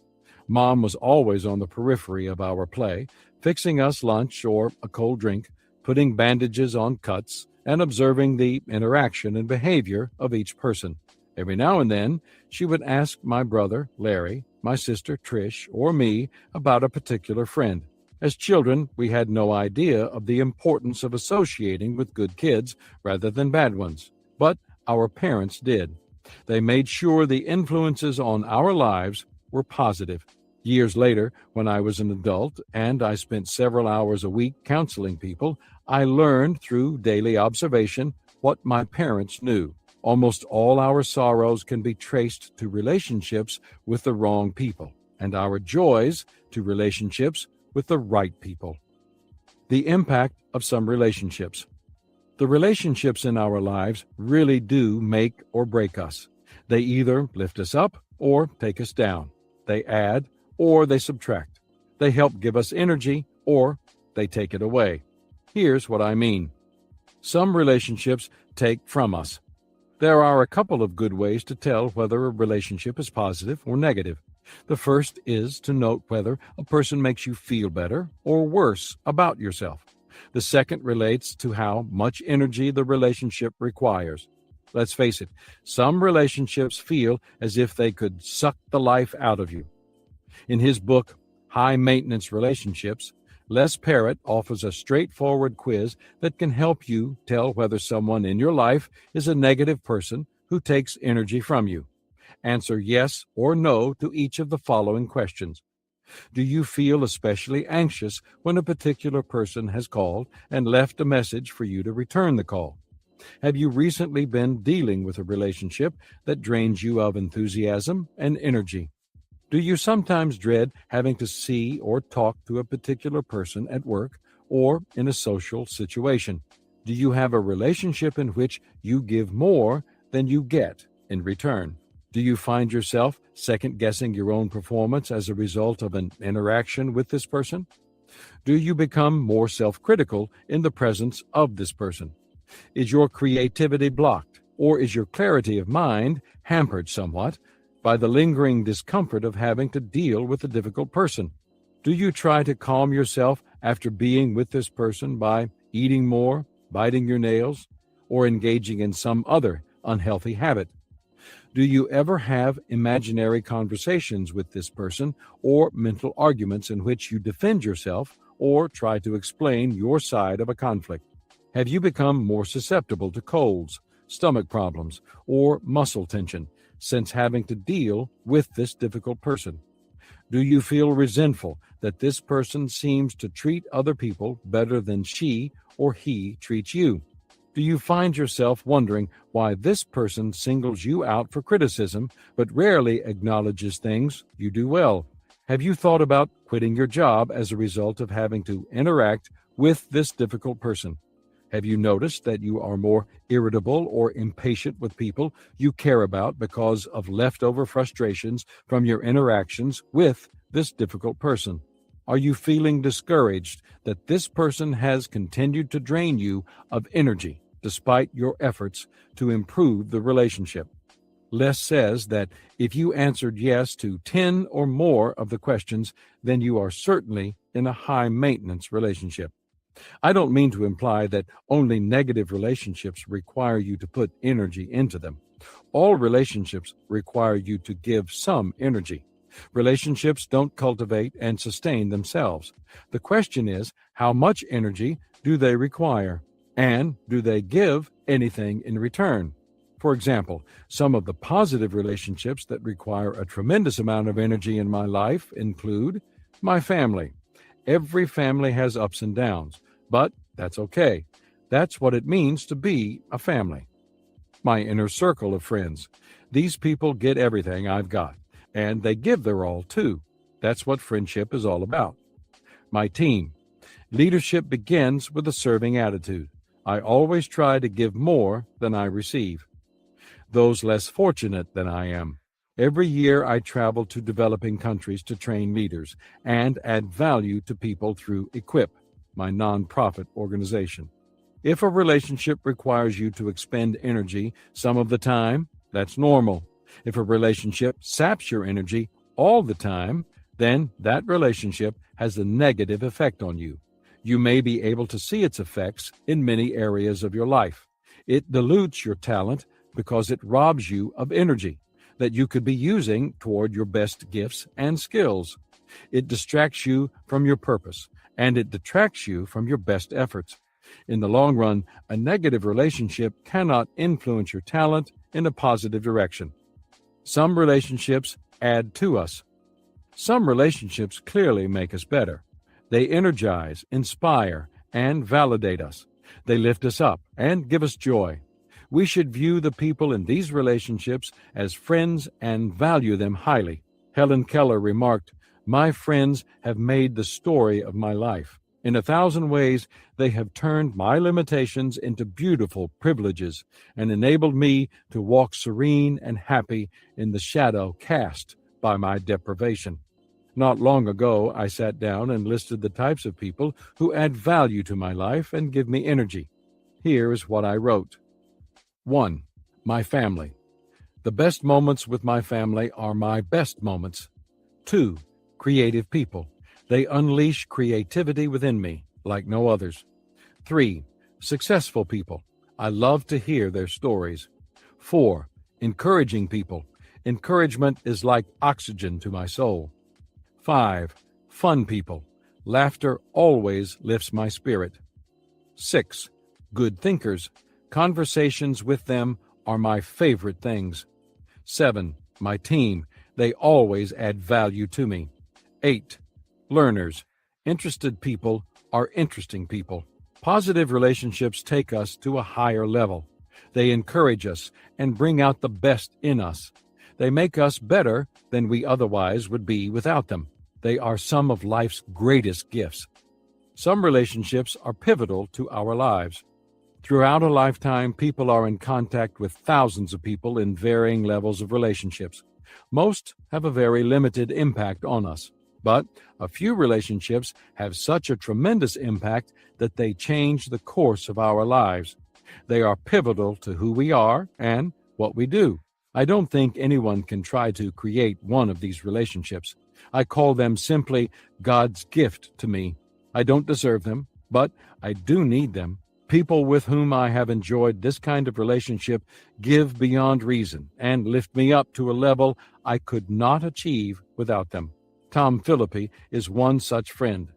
A: Mom was always on the periphery of our play, fixing us lunch or a cold drink, putting bandages on cuts, and observing the interaction and behavior of each person. Every now and then, she would ask my brother, Larry, my sister, Trish, or me about a particular friend. As children, we had no idea of the importance of associating with good kids rather than bad ones. But our parents did. They made sure the influences on our lives were positive. Years later, when I was an adult and I spent several hours a week counseling people, I learned through daily observation what my parents knew. Almost all our sorrows can be traced to relationships with the wrong people, and our joys to relationships with the right people. The impact of some relationships. The relationships in our lives really do make or break us. They either lift us up or take us down. They add or they subtract. They help give us energy or they take it away. Here's what I mean. Some relationships take from us. There are a couple of good ways to tell whether a relationship is positive or negative. The first is to note whether a person makes you feel better or worse about yourself. The second relates to how much energy the relationship requires. Let's face it, some relationships feel as if they could suck the life out of you. In his book, High Maintenance Relationships, Les Parrott offers a straightforward quiz that can help you tell whether someone in your life is a negative person who takes energy from you. Answer yes or no to each of the following questions. Do you feel especially anxious when a particular person has called and left a message for you to return the call? Have you recently been dealing with a relationship that drains you of enthusiasm and energy? Do you sometimes dread having to see or talk to a particular person at work or in a social situation? Do you have a relationship in which you give more than you get in return? Do you find yourself second-guessing your own performance as a result of an interaction with this person? Do you become more self-critical in the presence of this person? Is your creativity blocked, or is your clarity of mind hampered somewhat by the lingering discomfort of having to deal with a difficult person? Do you try to calm yourself after being with this person by eating more, biting your nails, or engaging in some other unhealthy habit? Do you ever have imaginary conversations with this person or mental arguments in which you defend yourself or try to explain your side of a conflict? Have you become more susceptible to colds, stomach problems, or muscle tension since having to deal with this difficult person? Do you feel resentful that this person seems to treat other people better than she or he treats you? Do you find yourself wondering why this person singles you out for criticism but rarely acknowledges things you do well? Have you thought about quitting your job as a result of having to interact with this difficult person? Have you noticed that you are more irritable or impatient with people you care about because of leftover frustrations from your interactions with this difficult person? Are you feeling discouraged that this person has continued to drain you of energy despite your efforts to improve the relationship? Les says that if you answered yes to 10 or more of the questions, then you are certainly in a high-maintenance relationship. I don't mean to imply that only negative relationships require you to put energy into them. All relationships require you to give some energy. Relationships don't cultivate and sustain themselves. The question is, how much energy do they require? And do they give anything in return? For example, some of the positive relationships that require a tremendous amount of energy in my life include my family. Every family has ups and downs, but that's okay. That's what it means to be a family. My inner circle of friends. These people get everything I've got, and they give their all too. That's what friendship is all about. My team. Leadership begins with a serving attitude. I always try to give more than I receive. Those less fortunate than I am. Every year I travel to developing countries to train leaders and add value to people through Equip, my nonprofit organization. If a relationship requires you to expend energy some of the time, that's normal. If a relationship saps your energy all the time, then that relationship has a negative effect on you. You may be able to see its effects in many areas of your life. It dilutes your talent because it robs you of energy that you could be using toward your best gifts and skills. It distracts you from your purpose, and it detracts you from your best efforts. In the long run, a negative relationship cannot influence your talent in a positive direction. Some relationships add to us. Some relationships clearly make us better. They energize, inspire, and validate us. They lift us up and give us joy. We should view the people in these relationships as friends and value them highly. Helen Keller remarked, "My friends have made the story of my life. In 1,000 ways, they have turned my limitations into beautiful privileges and enabled me to walk serene and happy in the shadow cast by my deprivation." Not long ago, I sat down and listed the types of people who add value to my life and give me energy. Here is what I wrote. 1. My family. The best moments with my family are my best moments. 2. Creative people. They unleash creativity within me like no others. 3. Successful people. I love to hear their stories. 4. Encouraging people. Encouragement is like oxygen to my soul. 5. Fun people. Laughter always lifts my spirit. 6. Good thinkers. Conversations with them are my favorite things. 7. My team. They always add value to me. 8. Learners. Interested people are interesting people. Positive relationships take us to a higher level. They encourage us and bring out the best in us. They make us better than we otherwise would be without them. They are some of life's greatest gifts. Some relationships are pivotal to our lives. Throughout a lifetime, people are in contact with thousands of people in varying levels of relationships. Most have a very limited impact on us, but a few relationships have such a tremendous impact that they change the course of our lives. They are pivotal to who we are and what we do. I don't think anyone can try to create one of these relationships. I call them simply God's gift to me. I don't deserve them, but I do need them. People with whom I have enjoyed this kind of relationship give beyond reason and lift me up to a level I could not achieve without them. Tom Philippi is one such friend.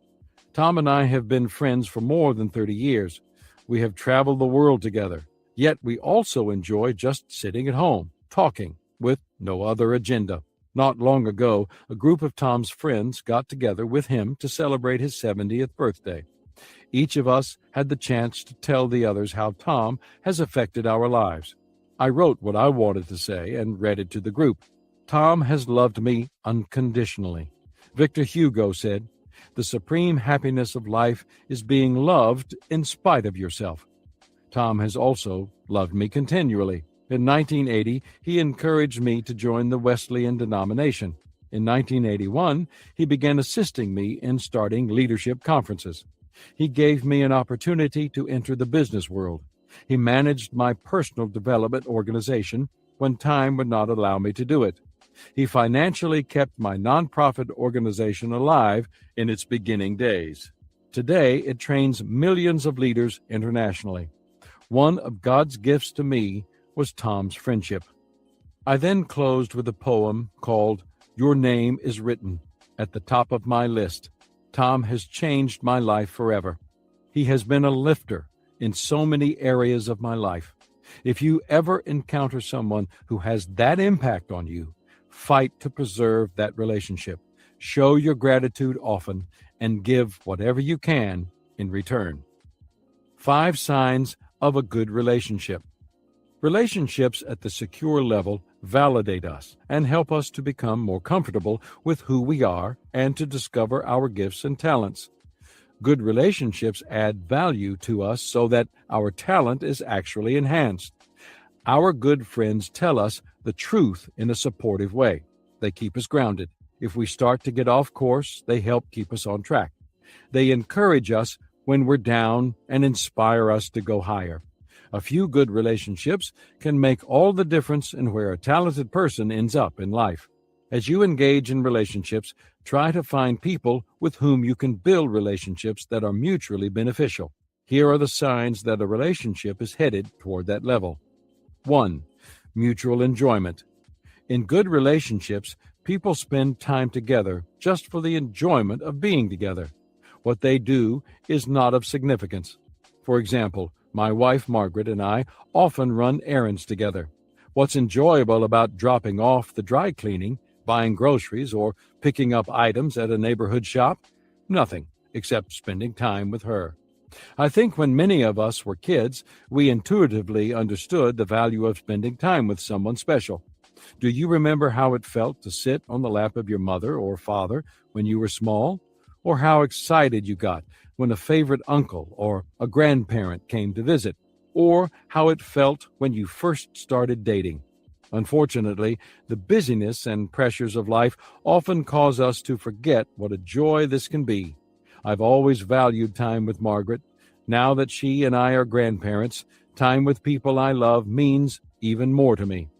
A: Tom and I have been friends for more than 30 years. We have traveled the world together, Yet we also enjoy just sitting at home, talking, with no other agenda. Not long ago, a group of Tom's friends got together with him to celebrate his 70th birthday. Each of us had the chance to tell the others how Tom has affected our lives. I wrote what I wanted to say and read it to the group. Tom has loved me unconditionally. Victor Hugo said, "The supreme happiness of life is being loved in spite of yourself." Tom has also loved me continually. In 1980, he encouraged me to join the Wesleyan denomination. In 1981, he began assisting me in starting leadership conferences. He gave me an opportunity to enter the business world. He managed my personal development organization when time would not allow me to do it. He financially kept my nonprofit organization alive in its beginning days. Today, it trains millions of leaders internationally. One of God's gifts to me was Tom's friendship. I then closed with a poem called "Your Name is Written" at the top of my list. Tom has changed my life forever. He has been a lifter in so many areas of my life. If you ever encounter someone who has that impact on you, fight to preserve that relationship. Show your gratitude often and give whatever you can in return. 5 signs of a good relationship. Relationships at the secure level validate us and help us to become more comfortable with who we are and to discover our gifts and talents. Good relationships add value to us so that our talent is actually enhanced. Our good friends tell us the truth in a supportive way. They keep us grounded. If we start to get off course, they help keep us on track. They encourage us when we're down and inspire us to go higher. A few good relationships can make all the difference in where a talented person ends up in life. As you engage in relationships, try to find people with whom you can build relationships that are mutually beneficial. Here are the signs that a relationship is headed toward that level. 1. Mutual enjoyment. In good relationships, people spend time together just for the enjoyment of being together. What they do is not of significance. For example, my wife Margaret and I often run errands together. What's enjoyable about dropping off the dry cleaning, buying groceries, or picking up items at a neighborhood shop? Nothing, except spending time with her. I think when many of us were kids, we intuitively understood the value of spending time with someone special. Do you remember how it felt to sit on the lap of your mother or father when you were small? Or how excited you got when a favorite uncle or a grandparent came to visit? Or how it felt when you first started dating? Unfortunately, the busyness and pressures of life often cause us to forget what a joy this can be. I've always valued time with Margaret. Now that she and I are grandparents, time with people I love means even more to me.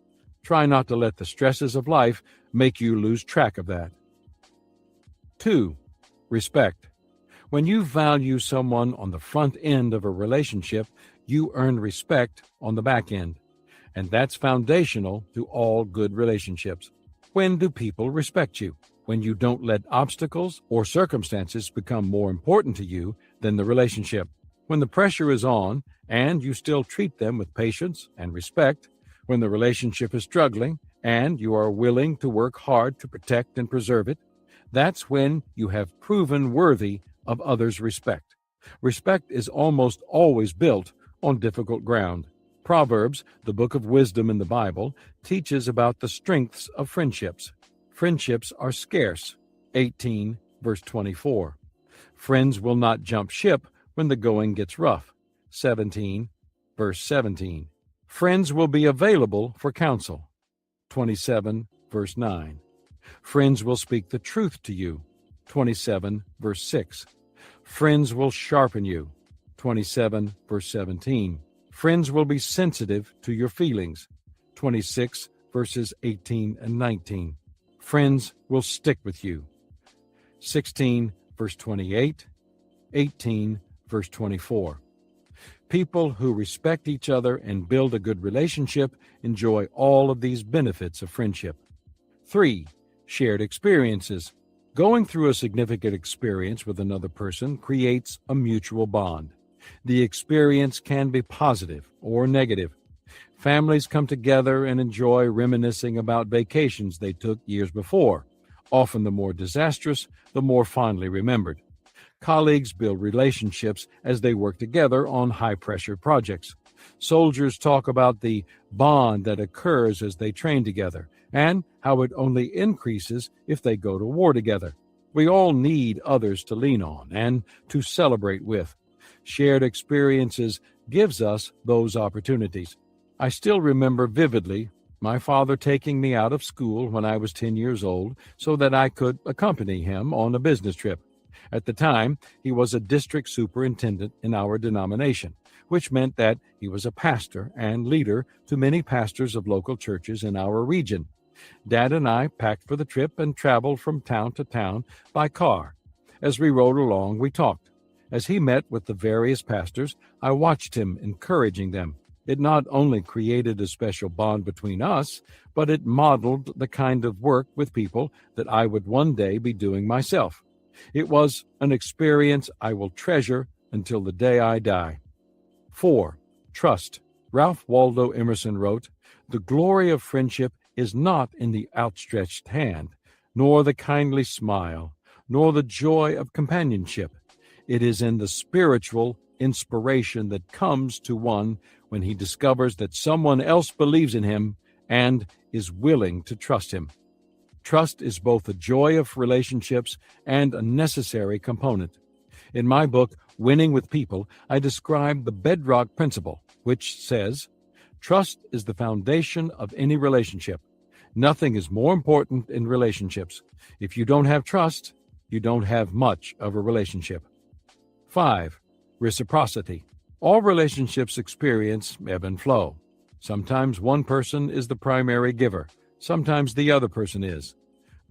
A: Try not to let the stresses of life make you lose track of that. 2. Respect. When you value someone on the front end of a relationship, you earn respect on the back end. And that's foundational to all good relationships. When do people respect you? When you don't let obstacles or circumstances become more important to you than the relationship. When the pressure is on and you still treat them with patience and respect. When the relationship is struggling and you are willing to work hard to protect and preserve it. That's when you have proven worthy of others' respect. Respect is almost always built on difficult ground. Proverbs, the book of wisdom in the Bible, teaches about the strengths of friendships. Friendships are scarce. 18, verse 24. Friends will not jump ship when the going gets rough. 17, verse 17. Friends will be available for counsel. 27, verse 9. Friends will speak the truth to you. 27, verse 6. Friends will sharpen you. 27, verse 17. Friends will be sensitive to your feelings. 26, verses 18 and 19. Friends will stick with you. 16, verse 28. 18, verse 24. People who respect each other and build a good relationship enjoy all of these benefits of friendship. 3. Shared experiences. Going through a significant experience with another person creates a mutual bond. The experience can be positive or negative. Families come together and enjoy reminiscing about vacations they took years before. Often the more disastrous, the more fondly remembered. Colleagues build relationships as they work together on high-pressure projects. Soldiers talk about the bond that occurs as they train together and how it only increases if they go to war together. We all need others to lean on and to celebrate with. Shared experiences gives us those opportunities. I still remember vividly my father taking me out of school when I was 10 years old so that I could accompany him on a business trip. At the time, he was a district superintendent in our denomination, which meant that he was a pastor and leader to many pastors of local churches in our region. Dad and I packed for the trip and traveled from town to town by car. As we rode along, we talked. As he met with the various pastors, I watched him encouraging them. It not only created a special bond between us, but it modeled the kind of work with people that I would one day be doing myself. It was an experience I will treasure until the day I die. 4. Trust. Ralph Waldo Emerson wrote, "The glory of friendship is not in the outstretched hand, nor the kindly smile, nor the joy of companionship. It is in the spiritual inspiration that comes to one when he discovers that someone else believes in him and is willing to trust him." Trust is both the joy of relationships and a necessary component. In my book, Winning with People, I describe the bedrock principle, which says, trust is the foundation of any relationship. Nothing is more important in relationships. If you don't have trust, you don't have much of a relationship. 5. Reciprocity. All relationships experience ebb and flow. Sometimes one person is the primary giver. Sometimes the other person is.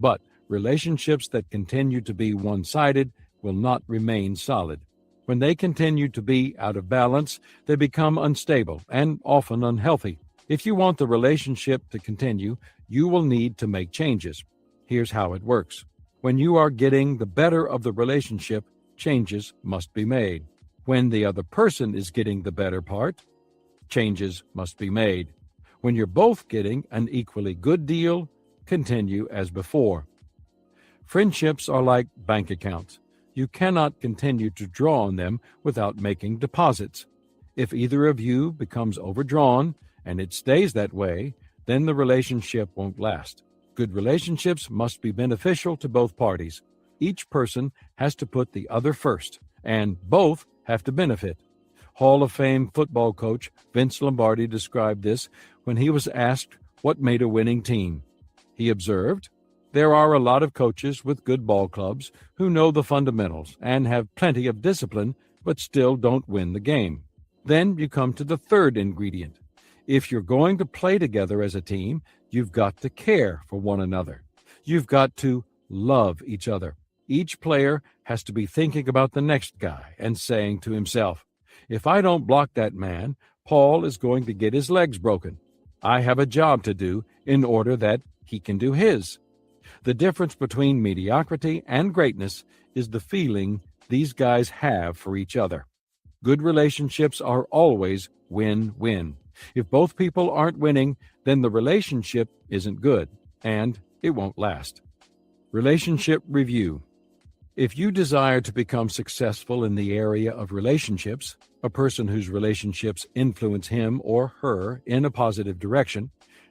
A: But relationships that continue to be one-sided will not remain solid. When they continue to be out of balance, they become unstable and often unhealthy. If you want the relationship to continue, you will need to make changes. Here's how it works. When you are getting the better of the relationship, changes must be made. When the other person is getting the better part, changes must be made. When you're both getting an equally good deal, continue as before. Friendships are like bank accounts. You cannot continue to draw on them without making deposits. If either of you becomes overdrawn, and it stays that way, then the relationship won't last. Good relationships must be beneficial to both parties. Each person has to put the other first, and both have to benefit. Hall of Fame football coach Vince Lombardi described this when he was asked what made a winning team. He observed, "There are a lot of coaches with good ball clubs who know the fundamentals and have plenty of discipline, but still don't win the game." Then you come to the third ingredient. If you're going to play together as a team, you've got to care for one another. You've got to love each other. Each player has to be thinking about the next guy and saying to himself, "If I don't block that man, Paul is going to get his legs broken. I have a job to do in order that he can do his." The difference between mediocrity and greatness is the feeling these guys have for each other. Good relationships are always win-win. If both people aren't winning, then the relationship isn't good, and it won't last. Relationship review. If you desire to become successful in the area of relationships, a person whose relationships influence him or her in a positive direction,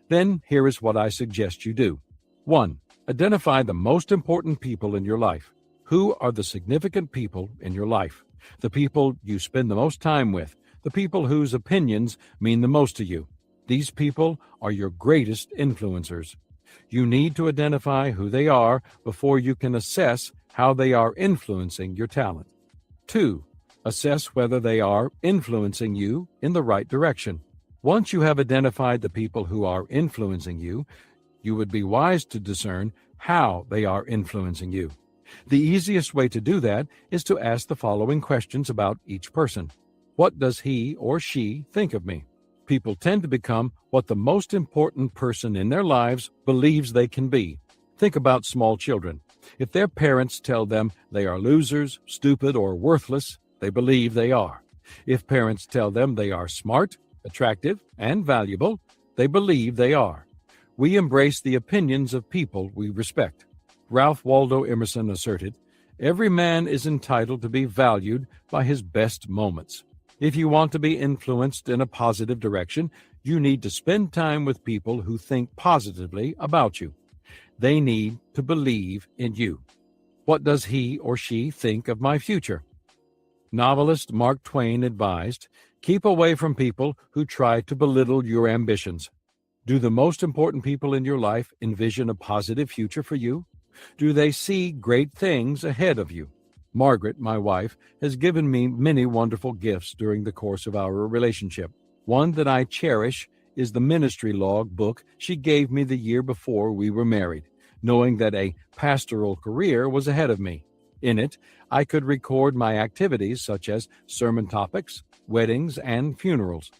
A: then here is what I suggest you do. 1. Identify the most important people in your life. Who are the significant people in your life? The people you spend the most time with, the people whose opinions mean the most to you. These people are your greatest influencers. You need to identify who they are before you can assess how they are influencing your talent. 2. Assess whether they are influencing you in the right direction. Once you have identified the people who are influencing you, you would be wise to discern how they are influencing you. The easiest way to do that is to ask the following questions about each person. What does he or she think of me? People tend to become what the most important person in their lives believes they can be. Think about small children. If their parents tell them they are losers, stupid, or worthless, they believe they are. If parents tell them they are smart, attractive, and valuable, they believe they are. We embrace the opinions of people we respect. Ralph Waldo Emerson asserted, "Every man is entitled to be valued by his best moments." If you want to be influenced in a positive direction, you need to spend time with people who think positively about you. They need to believe in you. What does he or she think of my future? Novelist Mark Twain advised, "Keep away from people who try to belittle your ambitions." Do the most important people in your life envision a positive future for you? Do they see great things ahead of you? Margaret, my wife, has given me many wonderful gifts during the course of our relationship. One that I cherish is the ministry log book she gave me the year before we were married, knowing that a pastoral career was ahead of me. In it, I could record my activities such as sermon topics, weddings, and funerals.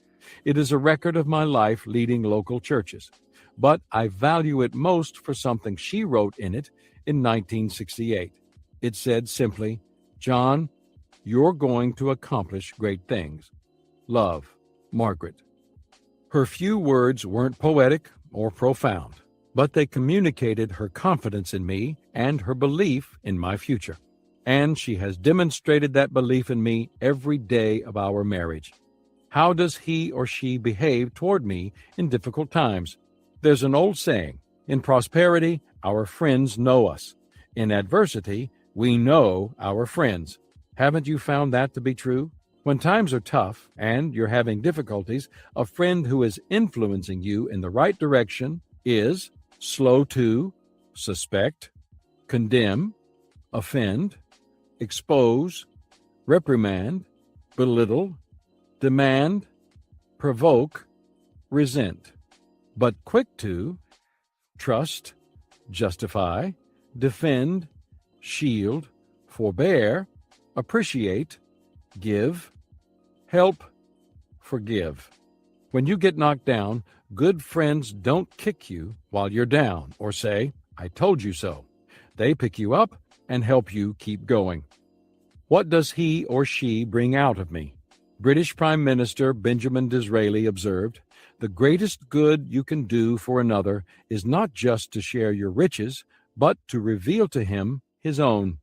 A: It is a record of my life leading local churches, but I value it most for something she wrote in it in 1968. It said simply, "John, you're going to accomplish great things. Love, Margaret." Her few words weren't poetic or profound, but they communicated her confidence in me and her belief in my future. And she has demonstrated that belief in me every day of our marriage. How does he or she behave toward me in difficult times? There's an old saying, in prosperity, our friends know us. In adversity, we know our friends. Haven't you found that to be true? When times are tough and you're having difficulties, a friend who is influencing you in the right direction is slow to suspect, condemn, offend, expose, reprimand, belittle, demand, provoke, resent, but quick to trust, justify, defend, shield, forbear, appreciate, give, help, forgive. When you get knocked down, good friends don't kick you while you're down or say, "I told you so." They pick you up and help you keep going. What does he or she bring out of me? British Prime Minister Benjamin Disraeli observed, "The greatest good you can do for another is not just to share your riches, but to reveal to him his own."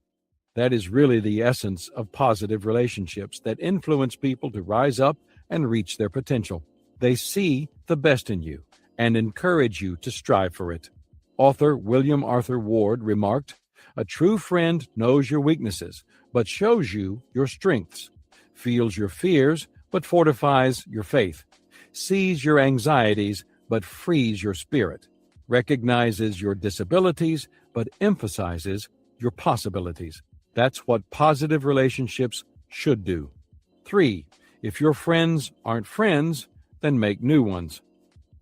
A: That is really the essence of positive relationships that influence people to rise up and reach their potential. They see the best in you and encourage you to strive for it. Author William Arthur Ward remarked, "A true friend knows your weaknesses, but shows you your strengths, feels your fears, but fortifies your faith, sees your anxieties, but frees your spirit, recognizes your disabilities, but emphasizes your possibilities." That's what positive relationships should do. 3. If your friends aren't friends, then make new ones.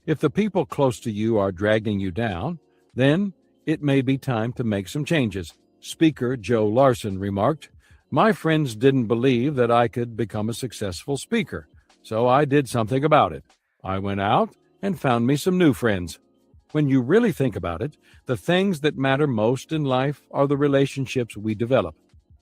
A: If the people close to you are dragging you down, then it may be time to make some changes. Speaker Joe Larson remarked, "My friends didn't believe that I could become a successful speaker, so I did something about it. I went out and found me some new friends." When you really think about it, the things that matter most in life are the relationships we develop.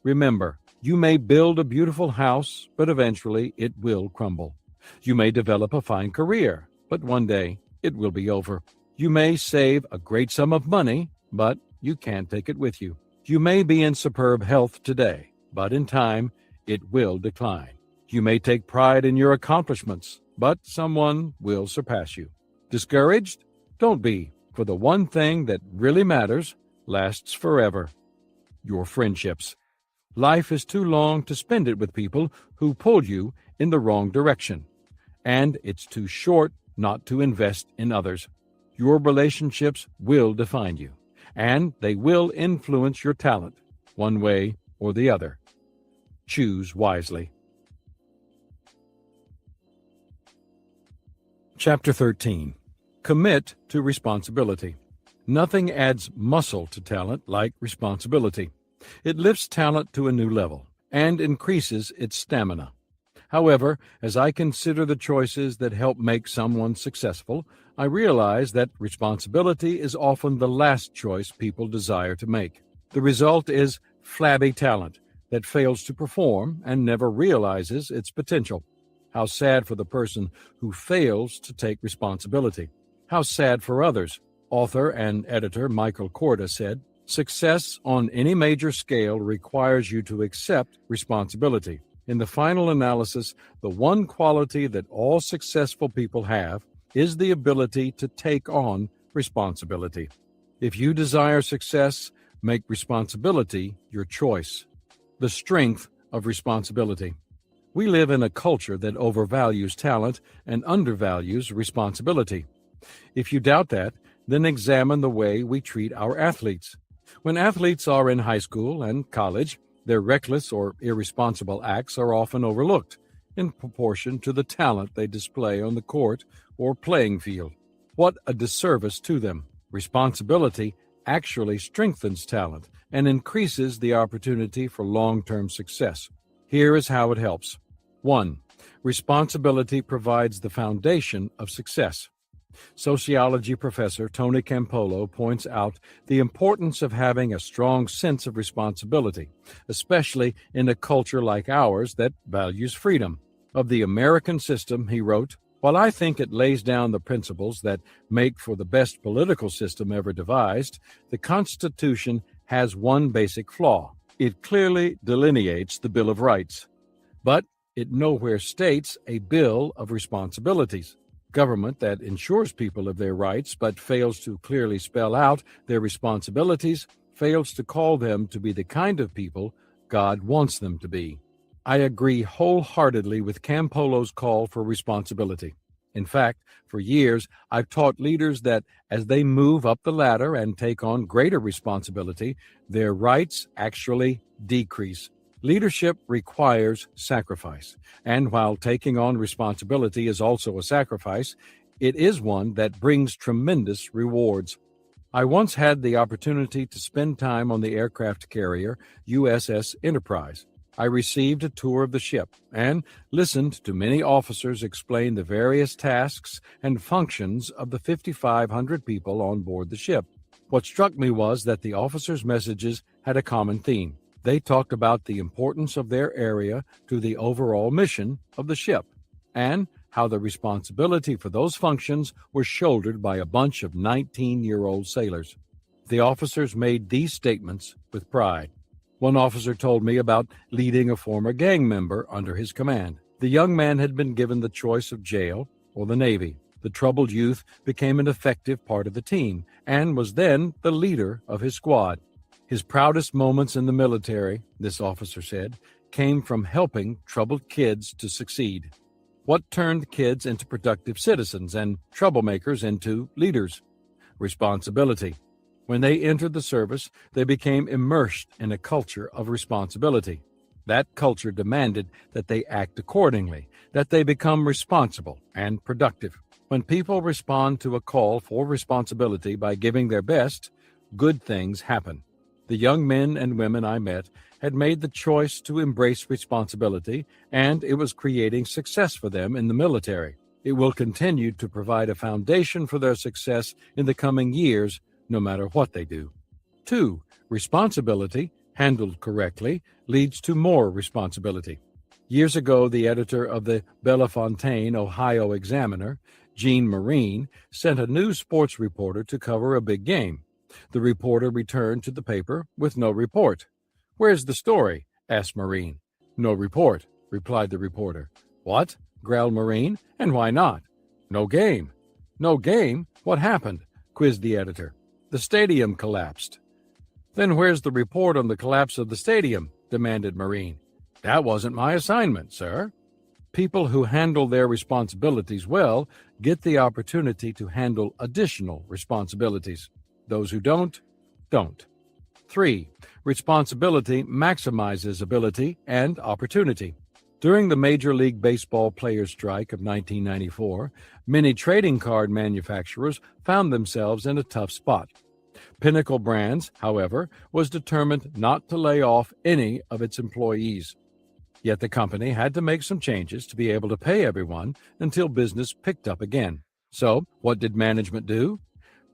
A: Remember, you may build a beautiful house, but eventually it will crumble. You may develop a fine career, but one day it will be over. You may save a great sum of money, but you can't take it with you. You may be in superb health today, but in time it will decline. You may take pride in your accomplishments, but someone will surpass you. Discouraged? Don't be, for the one thing that really matters lasts forever: your friendships. Life is too long to spend it with people who pull you in the wrong direction, and it's too short not to invest in others. Your relationships will define you, and they will influence your talent, one way or the other. Choose wisely. Chapter 13. Commit to responsibility. Nothing adds muscle to talent like responsibility. It lifts talent to a new level and increases its stamina. However, as I consider the choices that help make someone successful, I realize that responsibility is often the last choice people desire to make. The result is flabby talent that fails to perform and never realizes its potential. How sad for the person who fails to take responsibility. How sad for others. Author and editor Michael Korda said, "Success on any major scale requires you to accept responsibility. In the final analysis, the one quality that all successful people have is the ability to take on responsibility. If you desire success, make responsibility your choice." The strength of responsibility. We live in a culture that overvalues talent and undervalues responsibility. If you doubt that, then examine the way we treat our athletes. When athletes are in high school and college, their reckless or irresponsible acts are often overlooked in proportion to the talent they display on the court or playing field. What a disservice to them. Responsibility actually strengthens talent and increases the opportunity for long-term success. Here is how it helps. 1. Responsibility provides the foundation of success. Sociology professor Tony Campolo points out the importance of having a strong sense of responsibility, especially in a culture like ours that values freedom. Of the American system, he wrote, "While I think it lays down the principles that make for the best political system ever devised, the Constitution has one basic flaw. It clearly delineates the Bill of Rights, but it nowhere states a Bill of Responsibilities. Government that ensures people of their rights but fails to clearly spell out their responsibilities fails to call them to be the kind of people God wants them to be." I agree wholeheartedly with Campolo's call for responsibility. In fact, for years, I've taught leaders that as they move up the ladder and take on greater responsibility, their rights actually decrease. Leadership requires sacrifice, and while taking on responsibility is also a sacrifice, it is one that brings tremendous rewards. I once had the opportunity to spend time on the aircraft carrier USS Enterprise. I received a tour of the ship and listened to many officers explain the various tasks and functions of the 5,500 people on board the ship. What struck me was that the officers' messages had a common theme. They talked about the importance of their area to the overall mission of the ship, and how the responsibility for those functions was shouldered by a bunch of 19-year-old sailors. The officers made these statements with pride. One officer told me about leading a former gang member under his command. The young man had been given the choice of jail or the Navy. The troubled youth became an effective part of the team and was then the leader of his squad. His proudest moments in the military, this officer said, came from helping troubled kids to succeed. What turned kids into productive citizens and troublemakers into leaders? Responsibility. When they entered the service, they became immersed in a culture of responsibility. That culture demanded that they act accordingly, that they become responsible and productive. When people respond to a call for responsibility by giving their best, good things happen. The young men and women I met had made the choice to embrace responsibility, and it was creating success for them in the military. It will continue to provide a foundation for their success in the coming years, no matter what they do. 2. Responsibility, handled correctly, leads to more responsibility. Years ago, the editor of the Bellefontaine, Ohio Examiner, Gene Marine, sent a new sports reporter to cover a big game. The reporter returned to the paper with no report. "Where's the story?" asked Marine. "No report," replied the reporter. "What?" growled Marine. "And why not?" "No game." "No game? What happened?" quizzed the editor. "The stadium collapsed." "Then where's the report on the collapse of the stadium?" demanded Marine. "That wasn't my assignment, sir." People who handle their responsibilities well get the opportunity to handle additional responsibilities. Those who don't. 3. Responsibility maximizes ability and opportunity. During the Major League Baseball players' strike of 1994, many trading card manufacturers found themselves in a tough spot. Pinnacle Brands, however, was determined not to lay off any of its employees. Yet the company had to make some changes to be able to pay everyone until business picked up again. So, what did management do?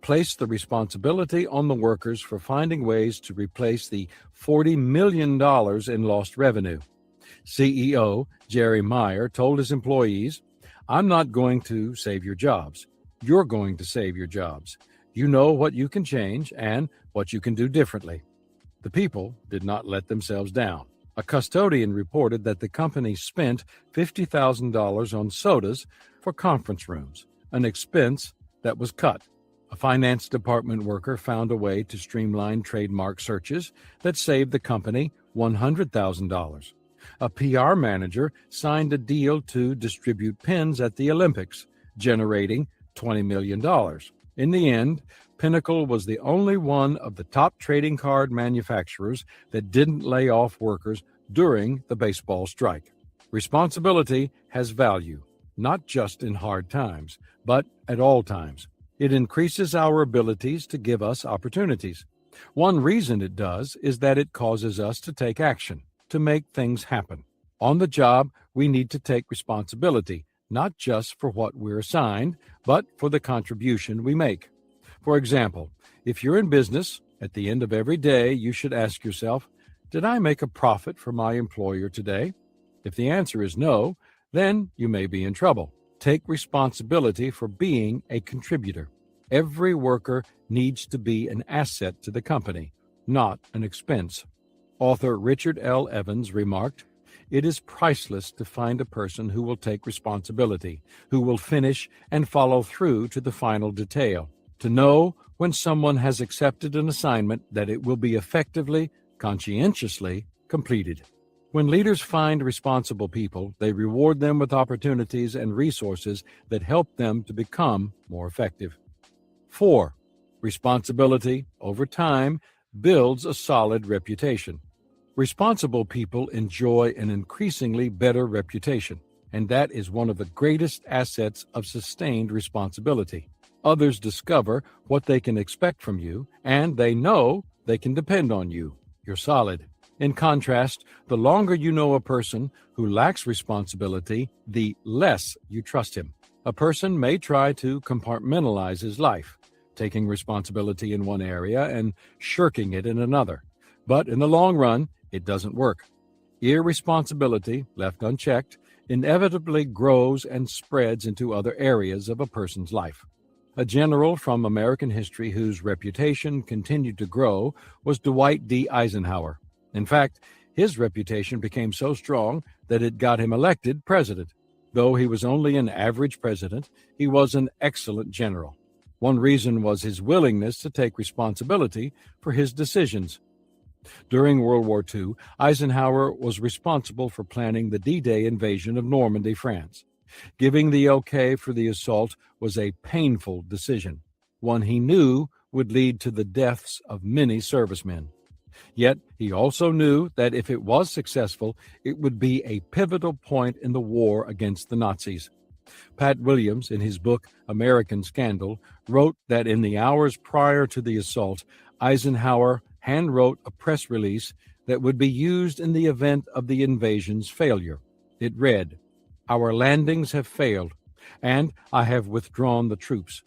A: placed the responsibility on the workers for finding ways to replace the $40 million in lost revenue. CEO Jerry Meyer told his employees, "I'm not going to save your jobs. You're going to save your jobs. You know what you can change and what you can do differently." The people did not let themselves down. A custodian reported that the company spent $50,000 on sodas for conference rooms, an expense that was cut. A finance department worker found a way to streamline trademark searches that saved the company $100,000. A PR manager signed a deal to distribute pins at the Olympics, generating $20 million. In the end, Pinnacle was the only one of the top trading card manufacturers that didn't lay off workers during the baseball strike. Responsibility has value, not just in hard times, but at all times. It increases our abilities to give us opportunities. One reason it does is that it causes us to take action, to make things happen. On the job, we need to take responsibility, not just for what we're assigned, but for the contribution we make. For example, if you're in business, at the end of every day, you should ask yourself, did I make a profit for my employer today? If the answer is no, then you may be in trouble. Take responsibility for being a contributor. Every worker needs to be an asset to the company, not an expense. Author Richard L. Evans remarked, "It is priceless to find a person who will take responsibility, who will finish and follow through to the final detail. To know when someone has accepted an assignment that it will be effectively, conscientiously completed." When leaders find responsible people, they reward them with opportunities and resources that help them to become more effective. 4. Responsibility, over time, builds a solid reputation. Responsible people enjoy an increasingly better reputation, and that is one of the greatest assets of sustained responsibility. Others discover what they can expect from you, and they know they can depend on you. You're solid. In contrast, the longer you know a person who lacks responsibility, the less you trust him. A person may try to compartmentalize his life, taking responsibility in one area and shirking it in another. But in the long run, it doesn't work. Irresponsibility, left unchecked, inevitably grows and spreads into other areas of a person's life. A general from American history whose reputation continued to grow was Dwight D. Eisenhower. In fact, his reputation became so strong that it got him elected president. Though he was only an average president, he was an excellent general. One reason was his willingness to take responsibility for his decisions. During World War II, Eisenhower was responsible for planning the D-Day invasion of Normandy, France. Giving the okay for the assault was a painful decision, one he knew would lead to the deaths of many servicemen. Yet he also knew that if it was successful, it would be a pivotal point in the war against the Nazis. Pat Williams, in his book American Scandal, wrote that in the hours prior to the assault, Eisenhower handwrote a press release that would be used in the event of the invasion's failure. It read, "Our landings have failed, and I have withdrawn the troops.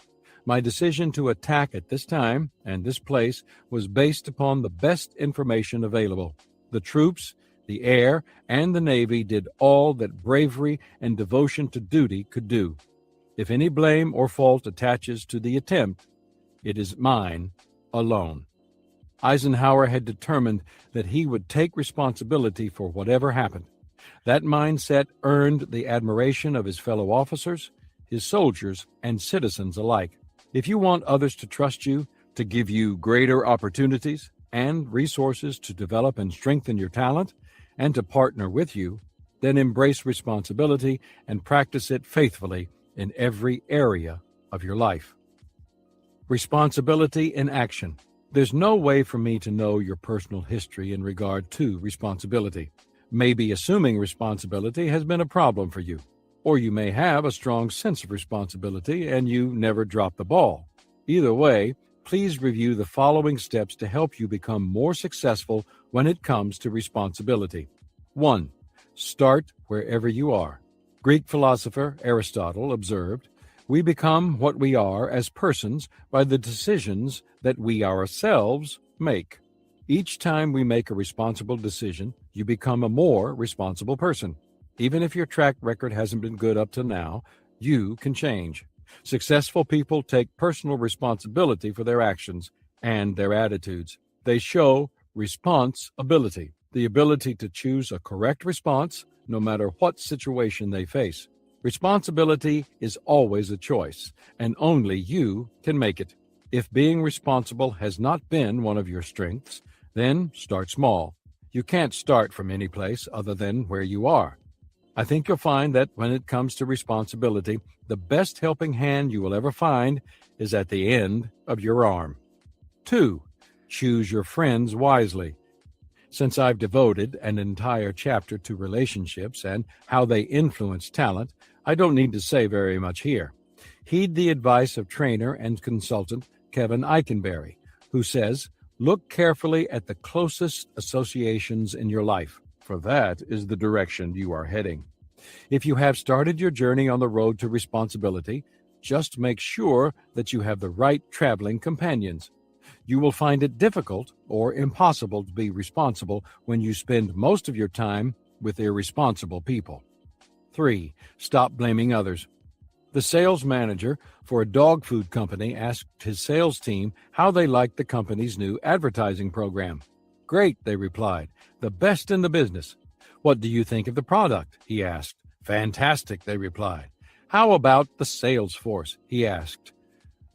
A: My decision to attack at this time and this place was based upon the best information available. The troops, the air, and the Navy did all that bravery and devotion to duty could do. If any blame or fault attaches to the attempt, it is mine alone." Eisenhower had determined that he would take responsibility for whatever happened. That mindset earned the admiration of his fellow officers, his soldiers, and citizens alike. If you want others to trust you, to give you greater opportunities and resources to develop and strengthen your talent, and to partner with you, then embrace responsibility and practice it faithfully in every area of your life. Responsibility in action. There's no way for me to know your personal history in regard to responsibility. Maybe assuming responsibility has been a problem for you, or you may have a strong sense of responsibility and you never drop the ball. Either way, please review the following steps to help you become more successful when it comes to responsibility. 1. Start wherever you are. Greek philosopher Aristotle observed, We become what we are as persons by the decisions that we ourselves make. Each time we make a responsible decision, you become a more responsible person. Even if your track record hasn't been good up to now, you can change. Successful people take personal responsibility for their actions and their attitudes. They show responsibility, the ability to choose a correct response no matter what situation they face. Responsibility is always a choice, and only you can make it. If being responsible has not been one of your strengths, then start small. You can't start from any place other than where you are. I think you'll find that when it comes to responsibility, the best helping hand you will ever find is at the end of your arm. 2. Choose your friends wisely. Since I've devoted an entire chapter to relationships and how they influence talent, I don't need to say very much here. Heed the advice of trainer and consultant Kevin Eikenberry, who says, look carefully at the closest associations in your life, for that is the direction you are heading. If you have started your journey on the road to responsibility, just make sure that you have the right traveling companions. You will find it difficult or impossible to be responsible when you spend most of your time with irresponsible people. 3. Stop blaming others. The sales manager for a dog food company asked his sales team how they liked the company's new advertising program. Great, they replied. The best in the business. What do you think of the product? He asked. Fantastic, they replied. How about the sales force? He asked.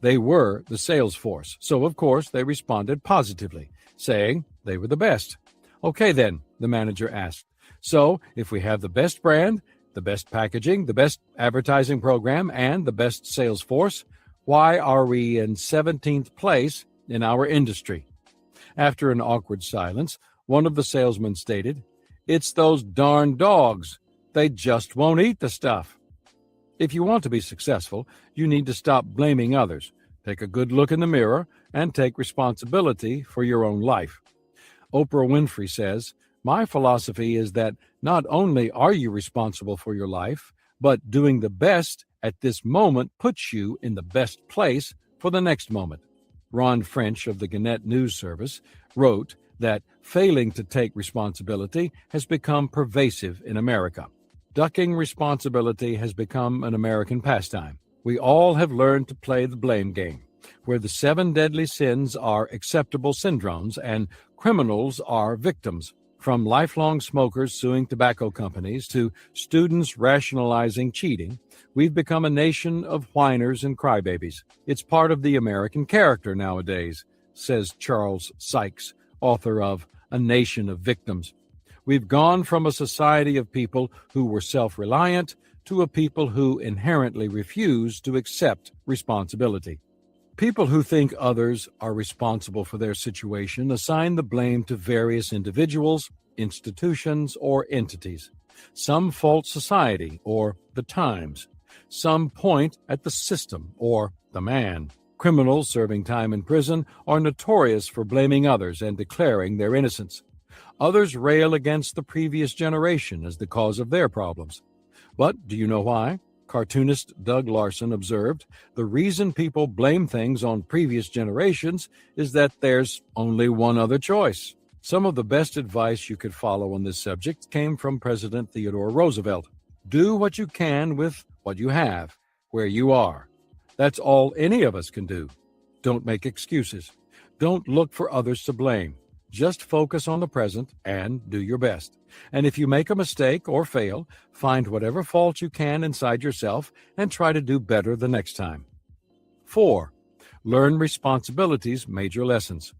A: They were the sales force, so of course they responded positively, saying they were the best. Okay then, the manager asked. So if we have the best brand, the best packaging, the best advertising program, and the best sales force, why are we in 17th place in our industry? After an awkward silence, one of the salesmen stated, It's those darn dogs. They just won't eat the stuff. If you want to be successful, you need to stop blaming others, take a good look in the mirror, and take responsibility for your own life. Oprah Winfrey says, my philosophy is that not only are you responsible for your life, but doing the best at this moment puts you in the best place for the next moment. Ron French of the Gannett News Service wrote that failing to take responsibility has become pervasive in America. Ducking responsibility has become an American pastime. We all have learned to play the blame game, where the 7 deadly sins are acceptable syndromes and criminals are victims. From lifelong smokers suing tobacco companies to students rationalizing cheating, we've become a nation of whiners and crybabies. It's part of the American character nowadays, says Charles Sykes, author of A Nation of Victims. We've gone from a society of people who were self-reliant to a people who inherently refuse to accept responsibility. People who think others are responsible for their situation assign the blame to various individuals, institutions, or entities. Some fault society or the times. Some point at the system or the man. Criminals serving time in prison are notorious for blaming others and declaring their innocence. Others rail against the previous generation as the cause of their problems. But do you know why? Cartoonist Doug Larson observed, the reason people blame things on previous generations is that there's only one other choice. Some of the best advice you could follow on this subject came from President Theodore Roosevelt. Do what you can with what you have, where you are. That's all any of us can do. Don't make excuses. Don't look for others to blame. Just focus on the present and do your best. And if you make a mistake or fail, find whatever fault you can inside yourself and try to do better the next time. 4. Learn responsibility's major lessons.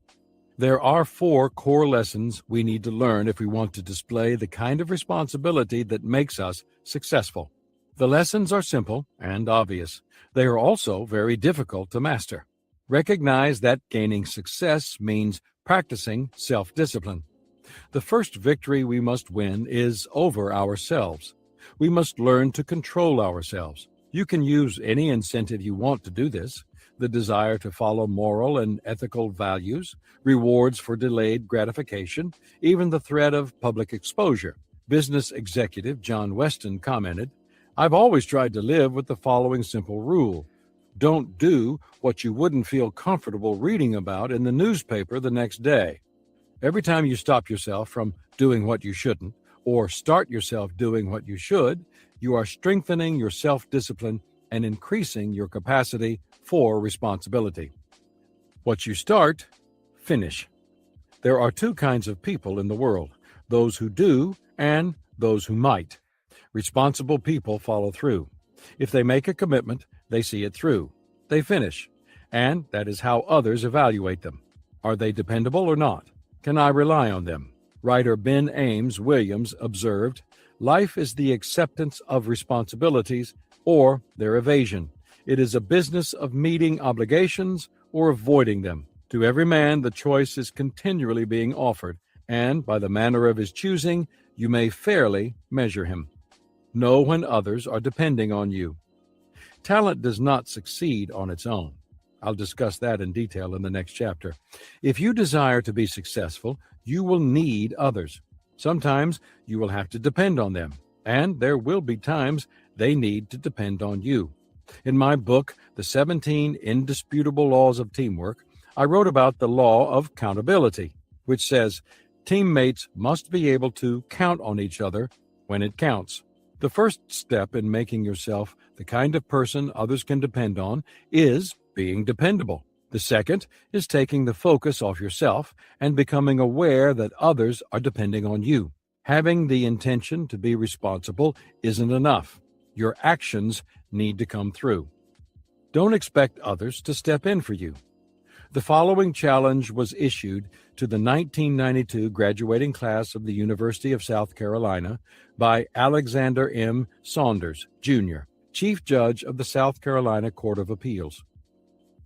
A: There are 4 core lessons we need to learn if we want to display the kind of responsibility that makes us successful. The lessons are simple and obvious. They are also very difficult to master. Recognize that gaining success means practicing self-discipline. The first victory we must win is over ourselves. We must learn to control ourselves. You can use any incentive you want to do this: the desire to follow moral and ethical values, rewards for delayed gratification, even the threat of public exposure. Business executive John Weston commented, I've always tried to live with the following simple rule. Don't do what you wouldn't feel comfortable reading about in the newspaper the next day. Every time you stop yourself from doing what you shouldn't, or start yourself doing what you should, you are strengthening your self-discipline and increasing your capacity for responsibility. What you start, finish. There are two kinds of people in the world, those who do and those who might. Responsible people follow through. If they make a commitment, they see it through. They finish. And that is how others evaluate them. Are they dependable or not? Can I rely on them? Writer Ben Ames Williams observed, "Life is the acceptance of responsibilities or their evasion. It is a business of meeting obligations or avoiding them. To every man the choice is continually being offered, and by the manner of his choosing you may fairly measure him. Know when others are depending on you." Talent does not succeed on its own. I'll discuss that in detail in the next chapter. If you desire to be successful, you will need others. Sometimes you will have to depend on them, and there will be times they need to depend on you. In my book, The 17 Indisputable Laws of Teamwork, I wrote about the law of countability, which says teammates must be able to count on each other when it counts. The first step in making yourself the kind of person others can depend on is being dependable. The second is taking the focus off yourself and becoming aware that others are depending on you. Having the intention to be responsible isn't enough. Your actions need to come through. Don't expect others to step in for you. The following challenge was issued to the 1992 graduating class of the University of South Carolina by Alexander M. Saunders, Jr., Chief Judge of the South Carolina Court of Appeals.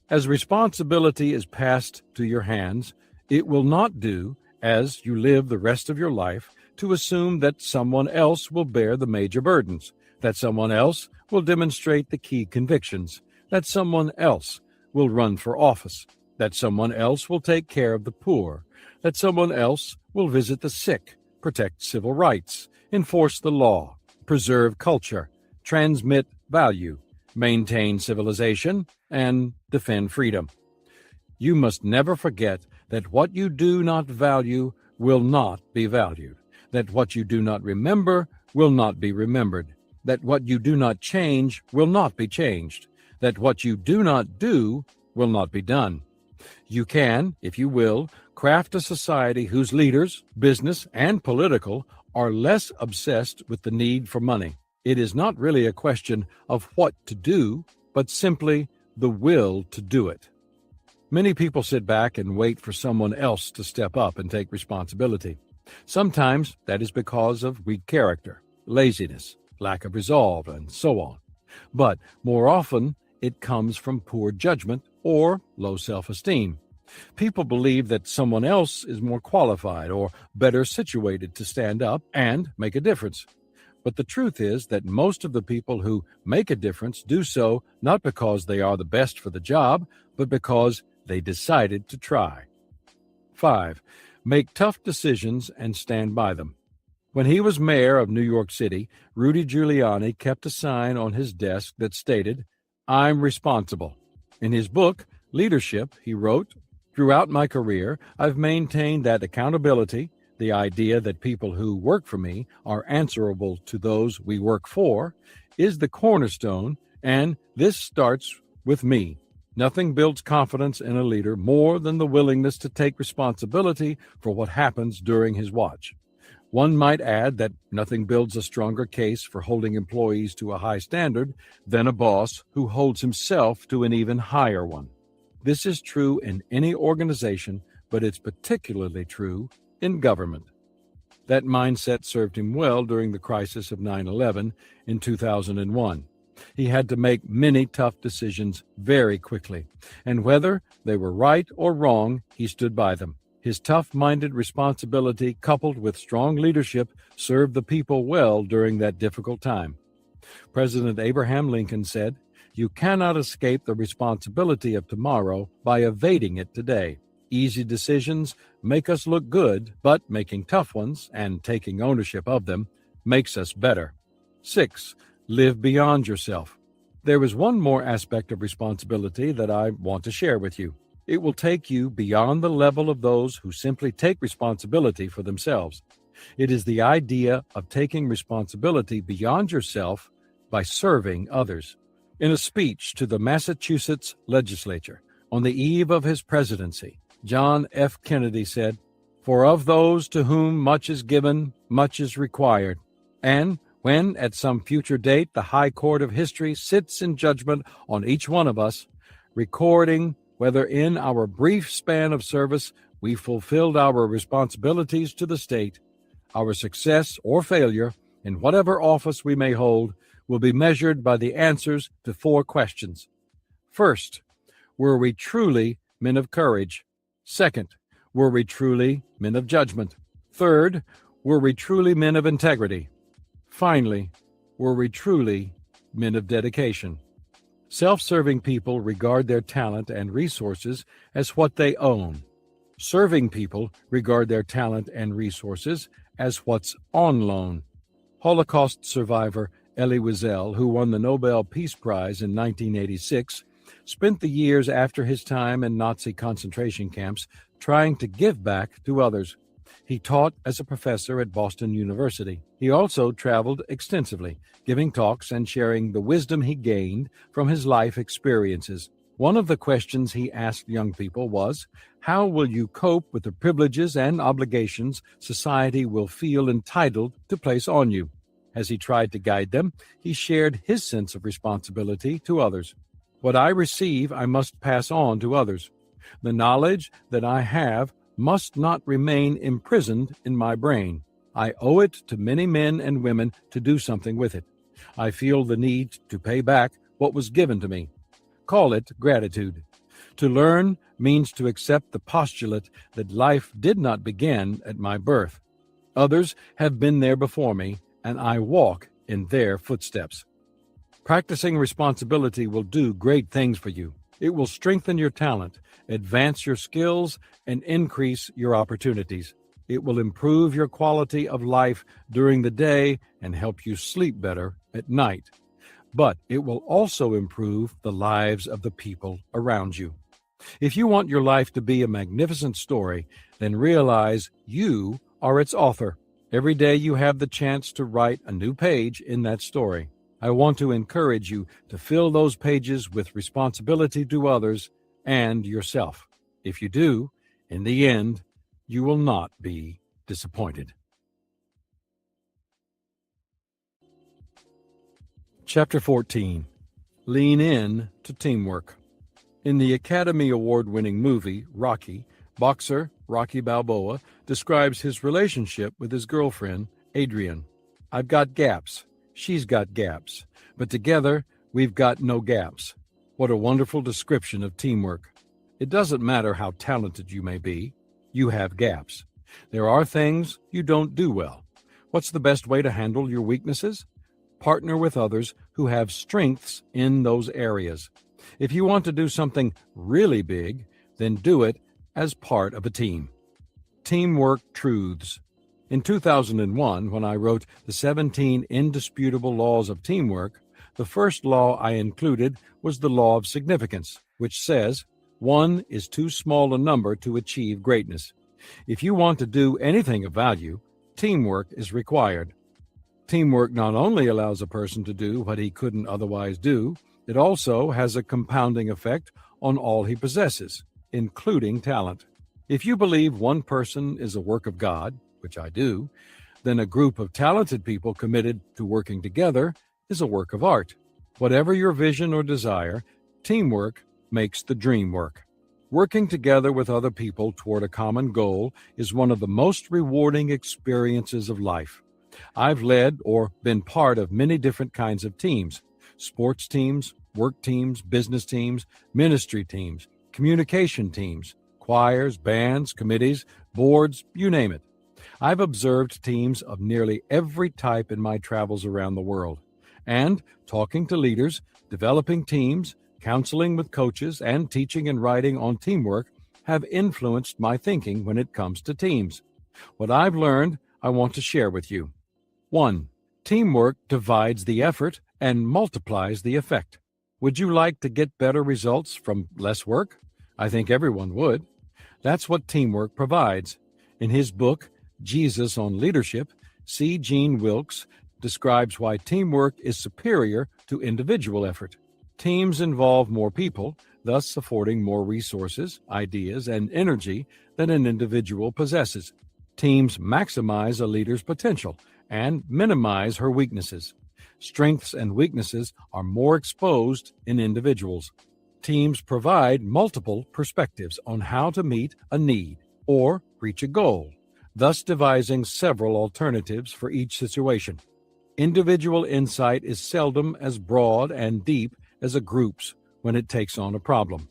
A: As responsibility is passed to your hands, it will not do, as you live the rest of your life, to assume that someone else will bear the major burdens, that someone else will demonstrate the key convictions, that someone else will run for office, that someone else will take care of the poor, that someone else will visit the sick, protect civil rights, enforce the law, preserve culture, transmit value, maintain civilization, and defend freedom. You must never forget that what you do not value will not be valued, that what you do not remember will not be remembered, that what you do not change will not be changed, that what you do not do will not be done. You can, if you will, craft a society whose leaders, business and political, are less obsessed with the need for money. It is not really a question of what to do, but simply the will to do it. Many people sit back and wait for someone else to step up and take responsibility. Sometimes that is because of weak character, laziness, lack of resolve, and so on. But more often, it comes from poor judgment or low self-esteem. People believe that someone else is more qualified or better situated to stand up and make a difference. But the truth is that most of the people who make a difference do so not because they are the best for the job, but because they decided to try. 5. Make tough decisions and stand by them. When he was mayor of New York City, Rudy Giuliani kept a sign on his desk that stated, "I'm responsible." In his book, Leadership, he wrote, "Throughout my career, I've maintained that accountability, the idea that people who work for me are answerable to those we work for, is the cornerstone, and this starts with me. Nothing builds confidence in a leader more than the willingness to take responsibility for what happens during his watch." One might add that nothing builds a stronger case for holding employees to a high standard than a boss who holds himself to an even higher one. This is true in any organization, but it's particularly true in government. That mindset served him well during the crisis of 9/11 in 2001. He had to make many tough decisions very quickly, and whether they were right or wrong, he stood by them. His tough-minded responsibility, coupled with strong leadership, served the people well during that difficult time. President Abraham Lincoln said, "You cannot escape the responsibility of tomorrow by evading it today. Easy decisions make us look good, but making tough ones and taking ownership of them makes us better." 6. Live beyond yourself. There is one more aspect of responsibility that I want to share with you. It will take you beyond the level of those who simply take responsibility for themselves. It is the idea of taking responsibility beyond yourself by serving others. In a speech to the Massachusetts legislature on the eve of his presidency, John F. Kennedy said, "For of those to whom much is given, much is required." And when, at some future date, the High Court of History sits in judgment on each one of us, recording whether in our brief span of service we fulfilled our responsibilities to the state, our success or failure in whatever office we may hold will be measured by the answers to 4 questions. First, were we truly men of courage? Second, were we truly men of judgment? Third, were we truly men of integrity? Finally, were we truly men of dedication? Self-serving people regard their talent and resources as what they own. Serving people regard their talent and resources as what's on loan. Holocaust survivor Elie Wiesel, who won the Nobel Peace Prize in 1986, spent the years after his time in Nazi concentration camps trying to give back to others. He taught as a professor at Boston University. He also traveled extensively, giving talks and sharing the wisdom he gained from his life experiences. One of the questions he asked young people was, how will you cope with the privileges and obligations society will feel entitled to place on you? As he tried to guide them, he shared his sense of responsibility to others. What I receive, I must pass on to others. The knowledge that I have must not remain imprisoned in my brain. I owe it to many men and women to do something with it. I feel the need to pay back what was given to me. Call it gratitude. To learn means to accept the postulate that life did not begin at my birth. Others have been there before me, and I walk in their footsteps. Practicing responsibility will do great things for you. It will strengthen your talent, advance your skills, and increase your opportunities. It will improve your quality of life during the day and help you sleep better at night. But it will also improve the lives of the people around you. If you want your life to be a magnificent story, then realize you are its author. Every day you have the chance to write a new page in that story. I want to encourage you to fill those pages with responsibility to others and yourself. If you do, in the end, you will not be disappointed. Chapter 14. Lean in to teamwork. In the Academy Award-winning movie, Rocky, boxer Rocky Balboa describes his relationship with his girlfriend, Adrian. I've got gaps. She's got gaps. But together, we've got no gaps. What a wonderful description of teamwork. It doesn't matter how talented you may be. You have gaps. There are things you don't do well. What's the best way to handle your weaknesses? Partner with others who have strengths in those areas. If you want to do something really big, then do it as part of a team. Teamwork truths. In 2001, when I wrote the 17 Indisputable Laws of Teamwork, the first law I included was the law of significance, which says, 1 is too small a number to achieve greatness. If you want to do anything of value, teamwork is required. Teamwork not only allows a person to do what he couldn't otherwise do, it also has a compounding effect on all he possesses, including talent. If you believe one person is a work of God, which I do, then a group of talented people committed to working together is a work of art. Whatever your vision or desire, teamwork makes the dream work. Working together with other people toward a common goal is one of the most rewarding experiences of life. I've led or been part of many different kinds of teams: sports teams, work teams, business teams, ministry teams, communication teams, choirs, bands, committees, boards, you name it. I've observed teams of nearly every type in my travels around the world. And talking to leaders, developing teams, counseling with coaches, and teaching and writing on teamwork have influenced my thinking when it comes to teams. What I've learned, I want to share with you. 1. Teamwork divides the effort and multiplies the effect. Would you like to get better results from less work? I think everyone would. That's what teamwork provides. In his book, Jesus on Leadership, C. Gene Wilkes describes why teamwork is superior to individual effort. Teams involve more people, thus affording more resources, ideas, and energy than an individual possesses. Teams maximize a leader's potential and minimize her weaknesses. Strengths and weaknesses are more exposed in individuals. Teams provide multiple perspectives on how to meet a need or reach a goal, thus devising several alternatives for each situation. Individual insight is seldom as broad and deep as a group's when it takes on a problem.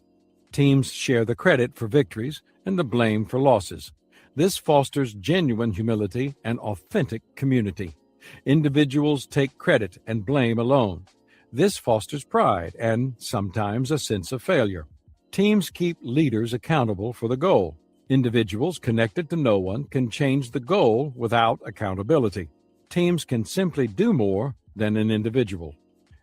A: Teams share the credit for victories and the blame for losses. This fosters genuine humility and authentic community. Individuals take credit and blame alone. This fosters pride and sometimes a sense of failure. Teams keep leaders accountable for the goal. Individuals connected to no one can change the goal without accountability. Teams can simply do more than an individual.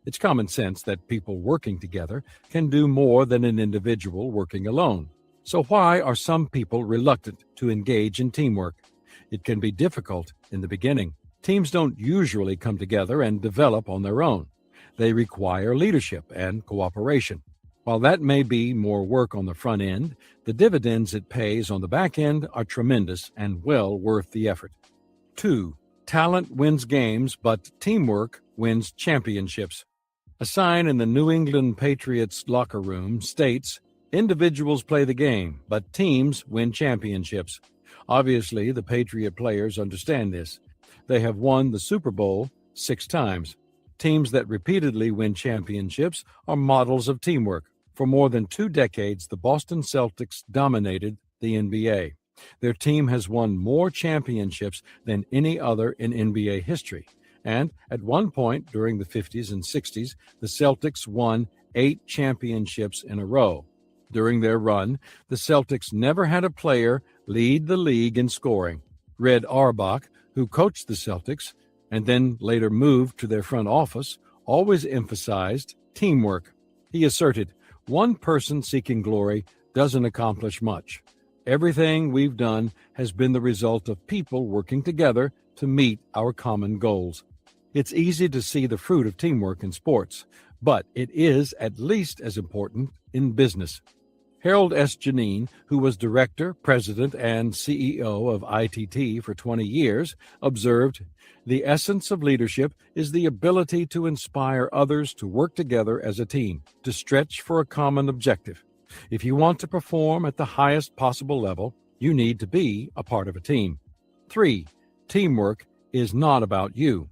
A: It's common sense that people working together can do more than an individual working alone. So why are some people reluctant to engage in teamwork? It can be difficult in the beginning. Teams don't usually come together and develop on their own. They require leadership and cooperation. While that may be more work on the front end, the dividends it pays on the back end are tremendous and well worth the effort. 2. Talent wins games, but teamwork wins championships. A sign in the New England Patriots locker room states, "Individuals play the game, but teams win championships." Obviously, the Patriot players understand this. They have won the Super Bowl 6 times. Teams that repeatedly win championships are models of teamwork. For more than 2 decades, the Boston Celtics dominated the NBA. Their team has won more championships than any other in NBA history. And at one point during the 50s and 60s, the Celtics won 8 championships in a row. During their run, the Celtics never had a player lead the league in scoring. Red Auerbach, who coached the Celtics and then later moved to their front office, always emphasized teamwork. He asserted, "One person seeking glory doesn't accomplish much. Everything we've done has been the result of people working together to meet our common goals." It's easy to see the fruit of teamwork in sports, but it is at least as important in business. Harold S. Janine, who was director, president, and CEO of ITT for 20 years, observed, "The essence of leadership is the ability to inspire others to work together as a team, to stretch for a common objective. If you want to perform at the highest possible level, you need to be a part of a team." 3. Teamwork is not about you.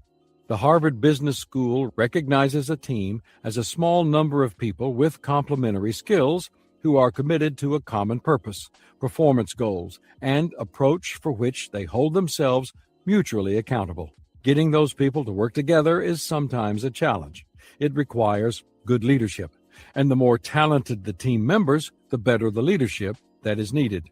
A: The Harvard Business School recognizes a team as a small number of people with complementary skills who are committed to a common purpose, performance goals, and approach for which they hold themselves mutually accountable. Getting those people to work together is sometimes a challenge. It requires good leadership, and the more talented the team members, the better the leadership that is needed.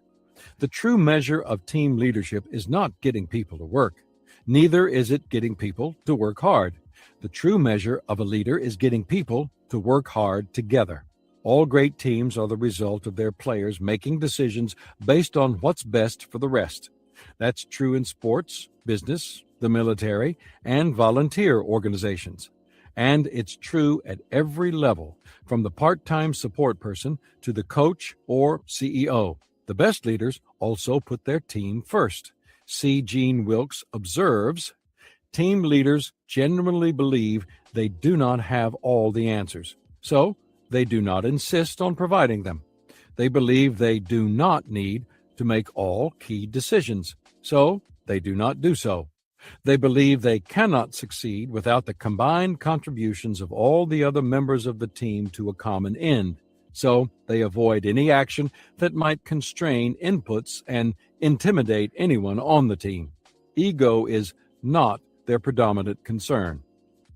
A: The true measure of team leadership is not getting people to work. Neither is it getting people to work hard. The true measure of a leader is getting people to work hard together. All great teams are the result of their players making decisions based on what's best for the rest. That's true in sports, business, the military, and volunteer organizations. And it's true at every level, from the part-time support person to the coach or CEO. The best leaders also put their team first. C. Gene Wilkes observes, "Team leaders genuinely believe they do not have all the answers, so they do not insist on providing them. They believe they do not need to make all key decisions, so they do not do so. They believe they cannot succeed without the combined contributions of all the other members of the team to a common end, so they avoid any action that might constrain inputs and intimidate anyone on the team. Ego is not their predominant concern."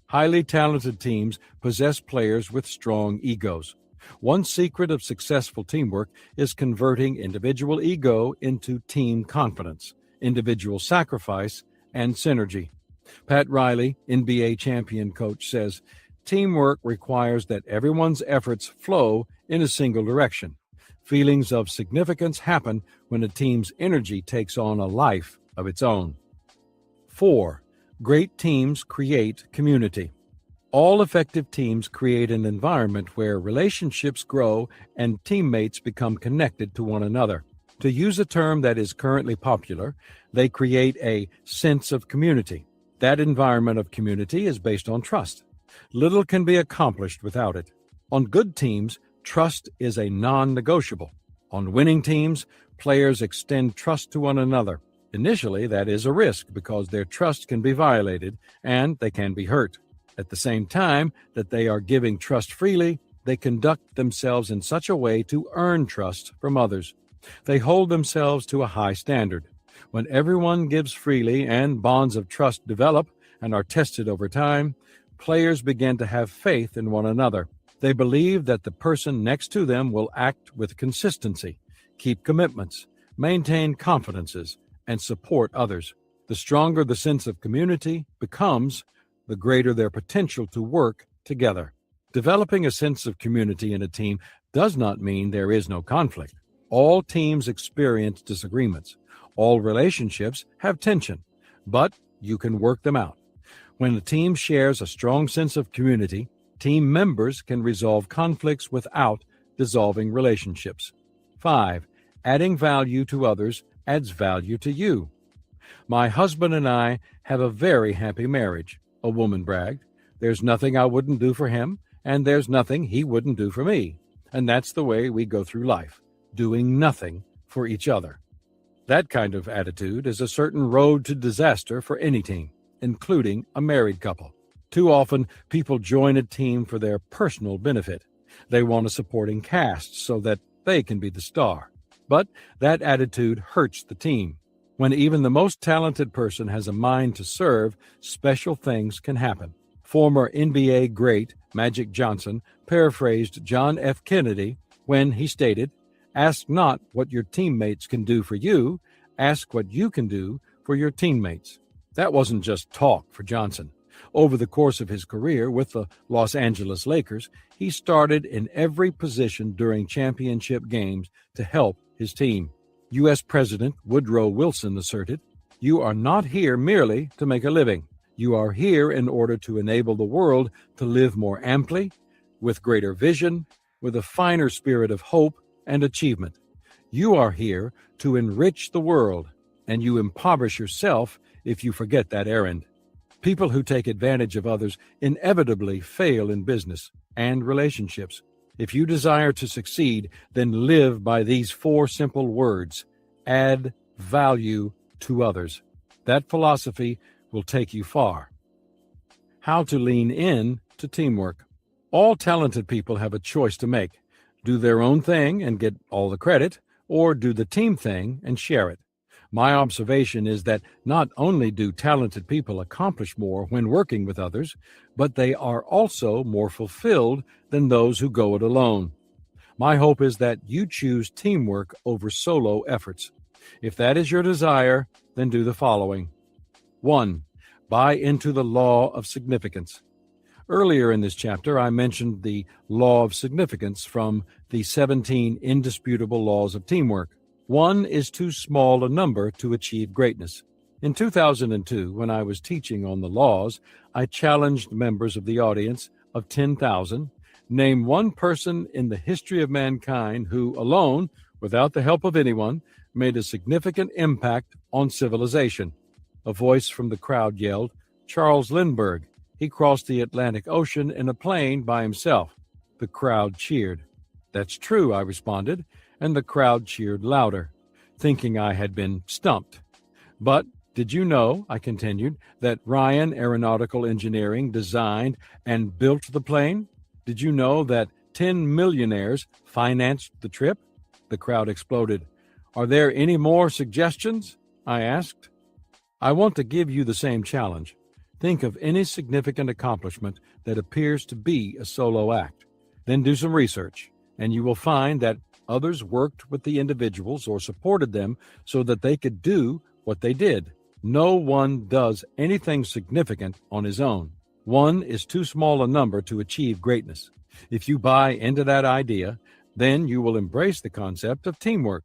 A: Highly talented teams possess players with strong egos. One secret of successful teamwork is converting individual ego into team confidence, individual sacrifice, and synergy. Pat Riley, NBA champion coach, says, Teamwork requires that everyone's efforts flow in a single direction. Feelings of significance happen when a team's energy takes on a life of its own. 4. Great teams create community. All effective teams create an environment where relationships grow and teammates become connected to one another. To use a term that is currently popular, they create a sense of community. That environment of community is based on trust. Little can be accomplished without it. On good teams, trust is a non-negotiable. On winning teams, players extend trust to one another. Initially, that is a risk because their trust can be violated and they can be hurt. At the same time that they are giving trust freely, they conduct themselves in such a way to earn trust from others. They hold themselves to a high standard. When everyone gives freely and bonds of trust develop and are tested over time, players begin to have faith in one another. They believe that the person next to them will act with consistency, keep commitments, maintain confidences, and support others. The stronger the sense of community becomes, the greater their potential to work together. Developing a sense of community in a team does not mean there is no conflict. All teams experience disagreements. All relationships have tension, but you can work them out. When a team shares a strong sense of community, team members can resolve conflicts without dissolving relationships. 5. Adding value to others adds value to you. My husband and I have a very happy marriage, a woman bragged. There's nothing I wouldn't do for him, and there's nothing he wouldn't do for me. And that's the way we go through life, doing nothing for each other. That kind of attitude is a certain road to disaster for any team, including a married couple. Too often, people join a team for their personal benefit. They want a supporting cast so that they can be the star. But that attitude hurts the team. When even the most talented person has a mind to serve, special things can happen. Former NBA great Magic Johnson paraphrased John F. Kennedy when he stated, "Ask not what your teammates can do for you, ask what you can do for your teammates." That wasn't just talk for Johnson. Over the course of his career with the Los Angeles Lakers, he started in every position during championship games to help his team. U.S. President Woodrow Wilson asserted, "You are not here merely to make a living. You are here in order to enable the world to live more amply, with greater vision, with a finer spirit of hope and achievement. You are here to enrich the world, and you impoverish yourself if you forget that errand." People who take advantage of others inevitably fail in business and relationships. If you desire to succeed, then live by these 4 simple words: add value to others. That philosophy will take you far. How to lean in to teamwork. All talented people have a choice to make: do their own thing and get all the credit, or do the team thing and share it. My observation is that not only do talented people accomplish more when working with others, but they are also more fulfilled than those who go it alone. My hope is that you choose teamwork over solo efforts. If that is your desire, then do the following. 1. Buy into the law of significance. Earlier in this chapter, I mentioned the law of significance from the 17 indisputable laws of teamwork. 1 is too small a number to achieve greatness. In 2002, when I was teaching on the laws, I challenged members of the audience of 10,000, name one person in the history of mankind who, alone, without the help of anyone, made a significant impact on civilization. A voice from the crowd yelled, "Charles Lindbergh. He crossed the Atlantic Ocean in a plane by himself." The crowd cheered. "That's true," I responded, and the crowd cheered louder, thinking I had been stumped. "But did you know," I continued, "that Ryan Aeronautical Engineering designed and built the plane? Did you know that 10 millionaires financed the trip?" The crowd exploded. "Are there any more suggestions?" I asked. I want to give you the same challenge. Think of any significant accomplishment that appears to be a solo act. Then do some research, and you will find that others worked with the individuals or supported them so that they could do what they did. No one does anything significant on his own. One is too small a number to achieve greatness. If you buy into that idea, then you will embrace the concept of teamwork,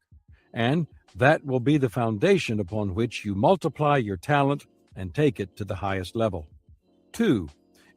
A: and that will be the foundation upon which you multiply your talent and take it to the highest level. 2.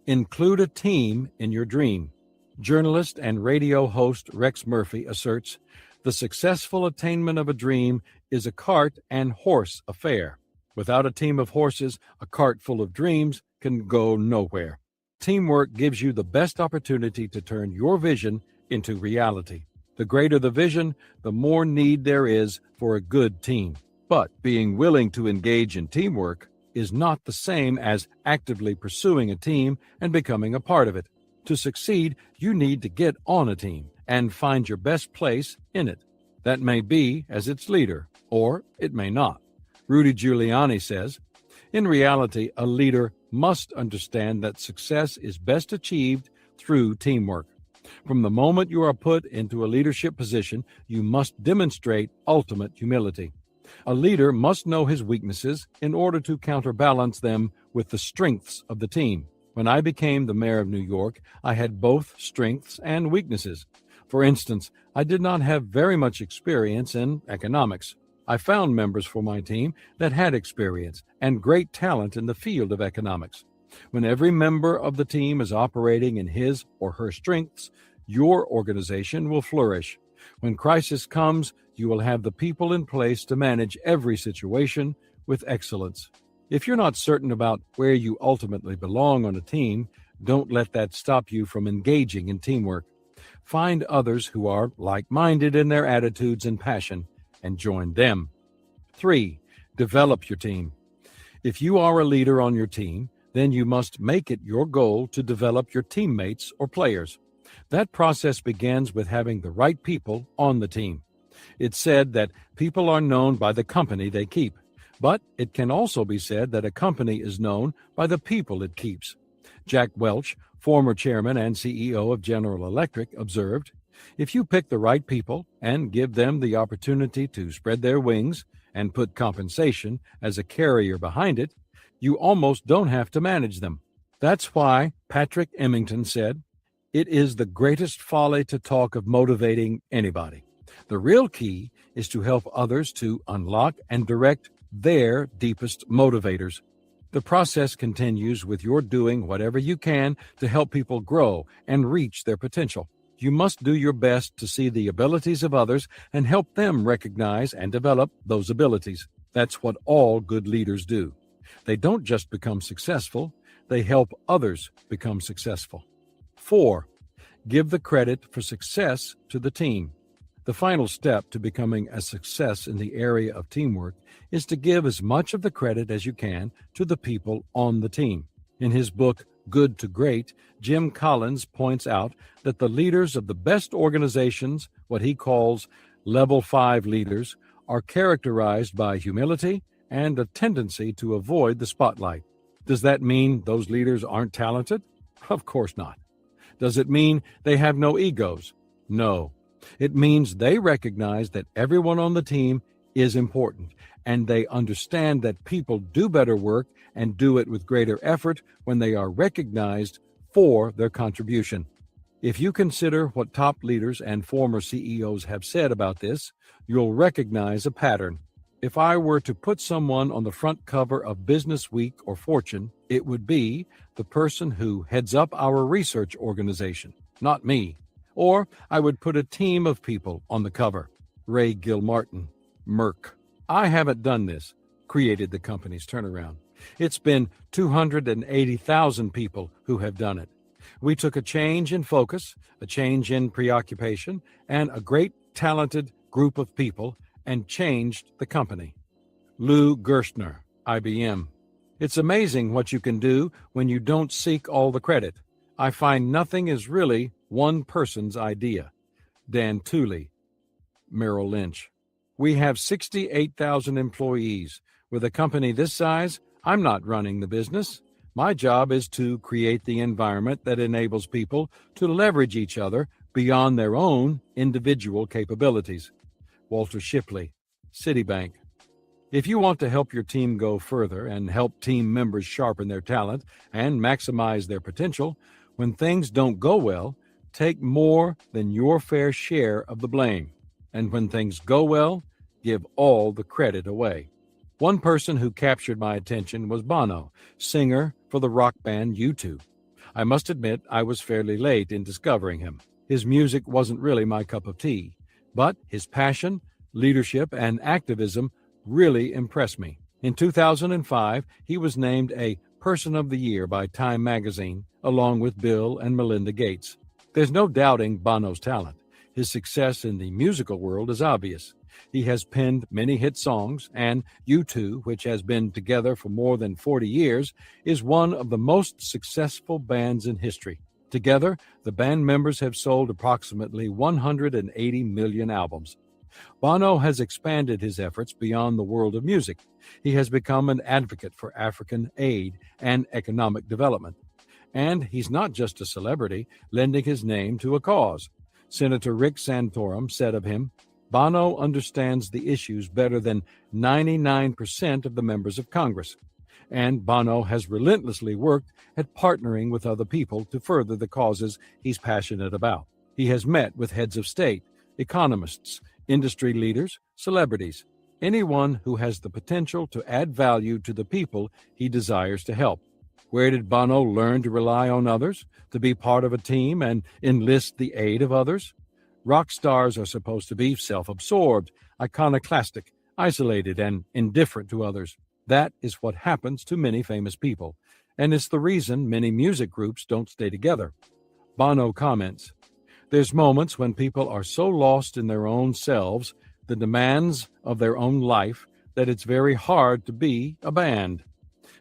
A: Include a team in your dream. Journalist and radio host Rex Murphy asserts, the successful attainment of a dream is a cart and horse affair. Without a team of horses, a cart full of dreams can go nowhere. Teamwork gives you the best opportunity to turn your vision into reality. The greater the vision, the more need there is for a good team. But being willing to engage in teamwork is not the same as actively pursuing a team and becoming a part of it. To succeed, you need to get on a team and find your best place in it. That may be as its leader, or it may not. Rudy Giuliani says, in reality, a leader must understand that success is best achieved through teamwork. From the moment you are put into a leadership position, you must demonstrate ultimate humility. A leader must know his weaknesses in order to counterbalance them with the strengths of the team. When I became the mayor of New York, I had both strengths and weaknesses. For instance, I did not have very much experience in economics. I found members for my team that had experience and great talent in the field of economics. When every member of the team is operating in his or her strengths, your organization will flourish. When crisis comes, you will have the people in place to manage every situation with excellence. If you're not certain about where you ultimately belong on a team, don't let that stop you from engaging in teamwork. Find others who are like-minded in their attitudes and passion and join them. 3. Develop your team. If you are a leader on your team, then you must make it your goal to develop your teammates or players. That process begins with having the right people on the team. It's said that people are known by the company they keep, but it can also be said that a company is known by the people it keeps. Jack Welch, former chairman and CEO of General Electric, observed, if you pick the right people and give them the opportunity to spread their wings and put compensation as a carrier behind it, you almost don't have to manage them. That's why Patrick Emmington said, it is the greatest folly to talk of motivating anybody. The real key is to help others to unlock and direct their deepest motivators. The process continues with your doing whatever you can to help people grow and reach their potential. You must do your best to see the abilities of others and help them recognize and develop those abilities. That's what all good leaders do. They don't just become successful, they help others become successful. 4. Give the credit for success to the team. The final step to becoming a success in the area of teamwork is to give as much of the credit as you can to the people on the team. In his book, Good to Great, Jim Collins points out that the leaders of the best organizations, what he calls level 5 leaders, are characterized by humility and a tendency to avoid the spotlight. Does that mean those leaders aren't talented? Of course not. Does it mean they have no egos? No. It means they recognize that everyone on the team is important, and they understand that people do better work and do it with greater effort when they are recognized for their contribution. If you consider what top leaders and former CEOs have said about this, you'll recognize a pattern. If I were to put someone on the front cover of Business Week or Fortune, it would be the person who heads up our research organization, not me. Or I would put a team of people on the cover. Ray Gilmartin, Merck. I haven't done this, created the company's turnaround. It's been 280,000 people who have done it. We took a change in focus, a change in preoccupation, and a great talented group of people and changed the company. Lou Gerstner, IBM. It's amazing what you can do when you don't seek all the credit. I find nothing is really one person's idea. Dan Tooley, Merrill Lynch. We have 68,000 employees. With a company this size, I'm not running the business. My job is to create the environment that enables people to leverage each other beyond their own individual capabilities. Walter Shipley, Citibank. If you want to help your team go further and help team members sharpen their talent and maximize their potential, when things don't go well, take more than your fair share of the blame. And when things go well, give all the credit away. One person who captured my attention was Bono, singer for the rock band U2. I must admit I was fairly late in discovering him. His music wasn't really my cup of tea, but his passion, leadership, and activism really impressed me. In 2005, he was named a Person of the Year by Time magazine, along with Bill and Melinda Gates. There's no doubting Bono's talent. His success in the musical world is obvious. He has penned many hit songs, and U2, which has been together for more than 40 years, is one of the most successful bands in history. Together, the band members have sold approximately 180 million albums. Bono has expanded his efforts beyond the world of music. He has become an advocate for African aid and economic development. And he's not just a celebrity lending his name to a cause. Senator Rick Santorum said of him, "Bono understands the issues better than 99% of the members of Congress." And Bono has relentlessly worked at partnering with other people to further the causes he's passionate about. He has met with heads of state, economists, industry leaders, celebrities, anyone who has the potential to add value to the people he desires to help. Where did Bono learn to rely on others, to be part of a team and enlist the aid of others? Rock stars are supposed to be self-absorbed, iconoclastic, isolated, and indifferent to others. That is what happens to many famous people, and it's the reason many music groups don't stay together. Bono comments, "There's moments when people are so lost in their own selves, the demands of their own life, that it's very hard to be a band.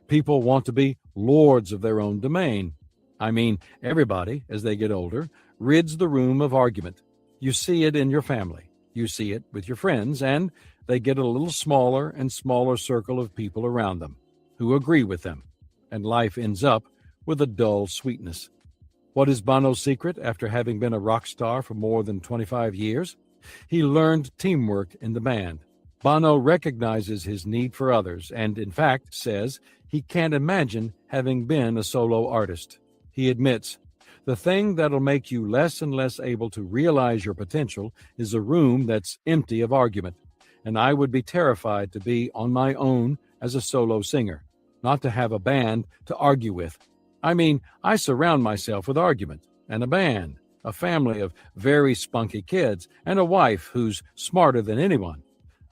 A: People want to be lords of their own domain. I mean, everybody, as they get older, rids the room of argument. You see it in your family. You see it with your friends, and they get a little smaller and smaller circle of people around them who agree with them, and life ends up with a dull sweetness." What is Bono's secret after having been a rock star for more than 25 years? He learned teamwork in the band. Bono recognizes his need for others and, in fact, says he can't imagine having been a solo artist. He admits, "The thing that'll make you less and less able to realize your potential is a room that's empty of argument, and I would be terrified to be on my own as a solo singer, not to have a band to argue with. I mean, I surround myself with argument and a band, a family of very spunky kids, and a wife who's smarter than anyone.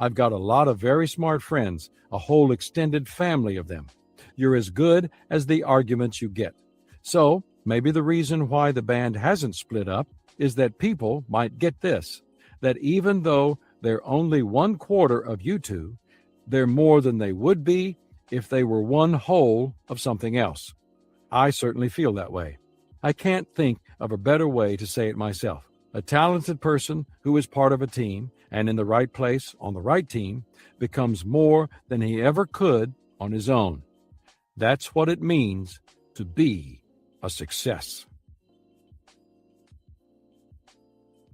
A: I've got a lot of very smart friends, a whole extended family of them. You're as good as the arguments you get." So maybe the reason why the band hasn't split up is that people might get this, that even though they're only 1/4 of U2, they're more than they would be if they were one whole of something else. I certainly feel that way. I can't think of a better way to say it myself. A talented person who is part of a team and in the right place on the right team becomes more than he ever could on his own. That's what it means to be a success.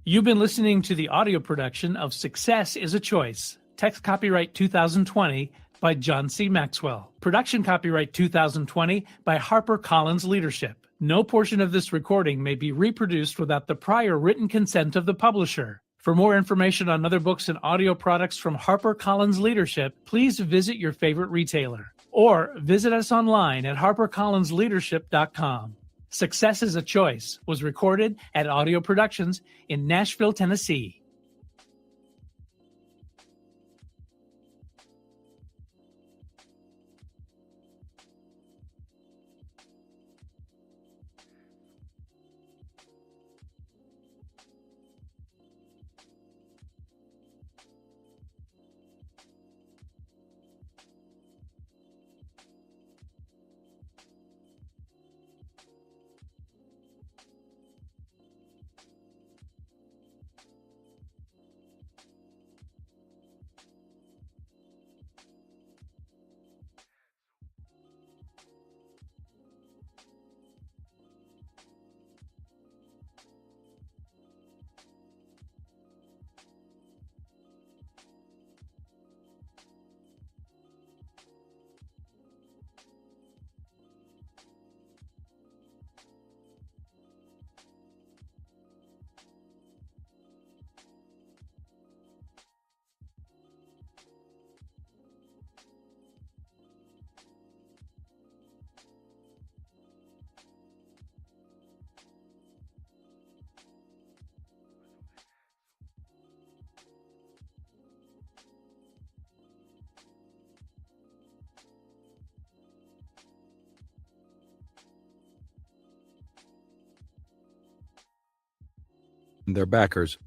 B: You've been listening to the audio production of Success is a Choice. Text copyright 2020 by John C. Maxwell. Production copyright 2020 by HarperCollins Leadership. No portion of this recording may be reproduced without the prior written consent of the publisher. For more information on other books and audio products from HarperCollins Leadership, please visit your favorite retailer or visit us online at harpercollinsleadership.com. Success is a Choice was recorded at Audio Productions in Nashville, Tennessee.
A: and their backers.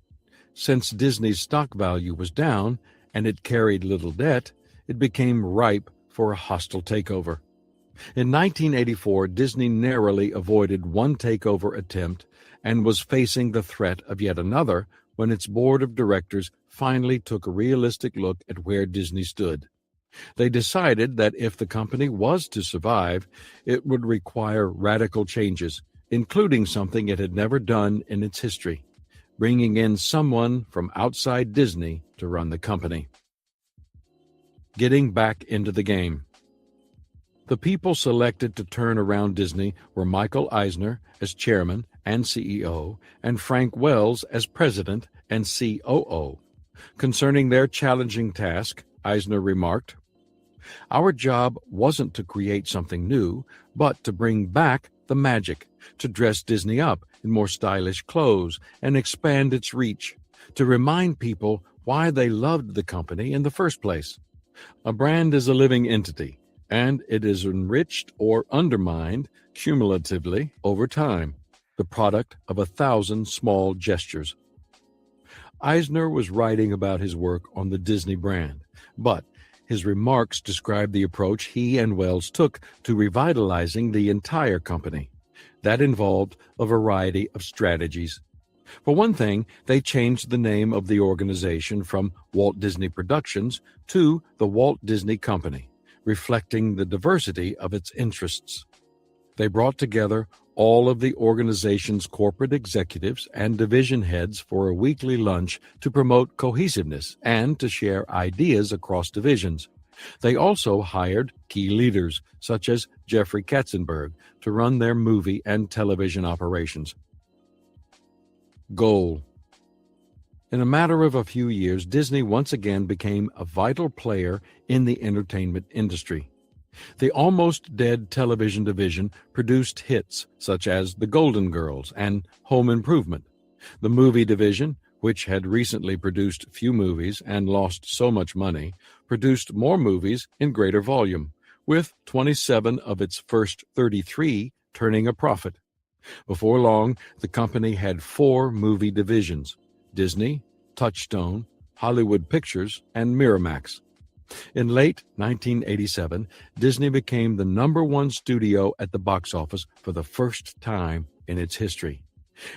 A: Since Disney's stock value was down and it carried little debt, it became ripe for a hostile takeover. In 1984, Disney narrowly avoided one takeover attempt and was facing the threat of yet another when its board of directors finally took a realistic look at where Disney stood. They decided that if the company was to survive, it would require radical changes, including something it had never done in its history: bringing in someone from outside Disney to run the company. Getting back into the game. The people selected to turn around Disney were Michael Eisner as chairman and CEO, and Frank Wells as president and COO. Concerning their challenging task, Eisner remarked, "Our job wasn't to create something new, but to bring back the magic, to dress Disney up in more stylish clothes and expand its reach, to remind people why they loved the company in the first place. A brand is a living entity, and it is enriched or undermined cumulatively over time, the product of 1,000 small gestures." Eisner was writing about his work on the Disney brand, but his remarks describe the approach he and Wells took to revitalizing the entire company. That involved a variety of strategies. For one thing, they changed the name of the organization from Walt Disney Productions to the Walt Disney Company, reflecting the diversity of its interests. They brought together all of the organization's corporate executives and division heads for a weekly lunch to promote cohesiveness and to share ideas across divisions. They also hired key leaders, such as Jeffrey Katzenberg, to run their movie and television operations. Goal. In a matter of a few years, Disney once again became a vital player in the entertainment industry. The almost dead television division produced hits such as The Golden Girls and Home Improvement. The movie division, which had recently produced few movies and lost so much money, produced more movies in greater volume, with 27 of its first 33 turning a profit. Before long, the company had 4 movie divisions: Disney, Touchstone, Hollywood Pictures, and Miramax. In late 1987, Disney became the #1 studio at the box office for the first time in its history.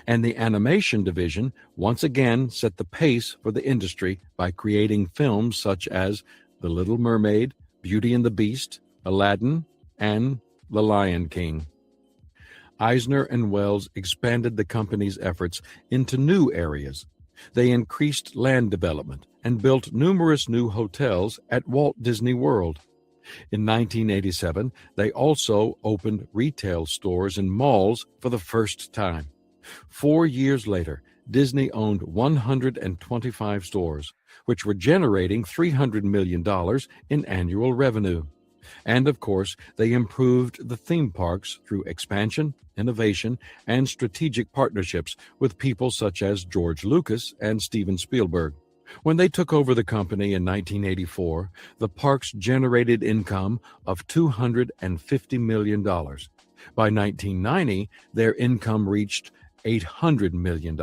A: And the animation division once again set the pace for the industry by creating films such as The Little Mermaid, Beauty and the Beast, Aladdin, and The Lion King. Eisner and Wells expanded the company's efforts into new areas. They increased land development and built numerous new hotels at Walt Disney World. In 1987, they also opened retail stores in malls for the first time. 4 years later, Disney owned 125 stores, which were generating $300 million in annual revenue. And of course, they improved the theme parks through expansion, innovation, and strategic partnerships with people such as George Lucas and Steven Spielberg. When they took over the company in 1984, the parks generated income of $250 million. By 1990, their income reached $800 million.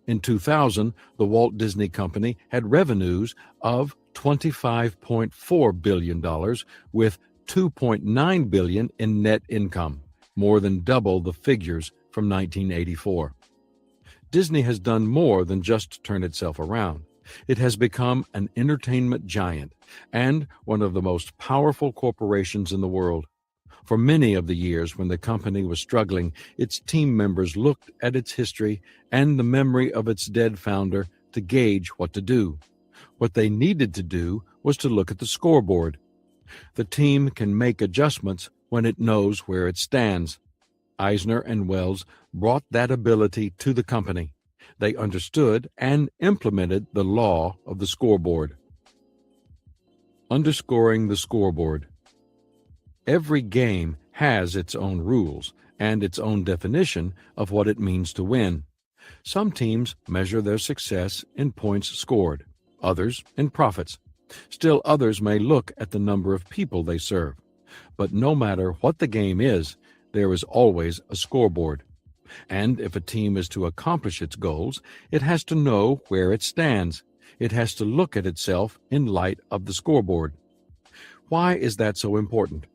A: In 2000, the Walt Disney Company had revenues of $25.4 billion, with $2.9 billion in net income, more than double the figures from 1984. Disney has done more than just turn itself around. It has become an entertainment giant and one of the most powerful corporations in the world. For many of the years when the company was struggling, its team members looked at its history and the memory of its dead founder to gauge what to do. What they needed to do was to look at the scoreboard. The team can make adjustments when it knows where it stands. Eisner and Wells brought that ability to the company. They understood and implemented the law of the scoreboard. Underscoring the scoreboard. Every game has its own rules and its own definition of what it means to win. Some teams measure their success in points scored, others in profits. Still others may look at the number of people they serve. But no matter what the game is, there is always a scoreboard. And if a team is to accomplish its goals, it has to know where it stands. It has to look at itself in light of the scoreboard. Why is that so important?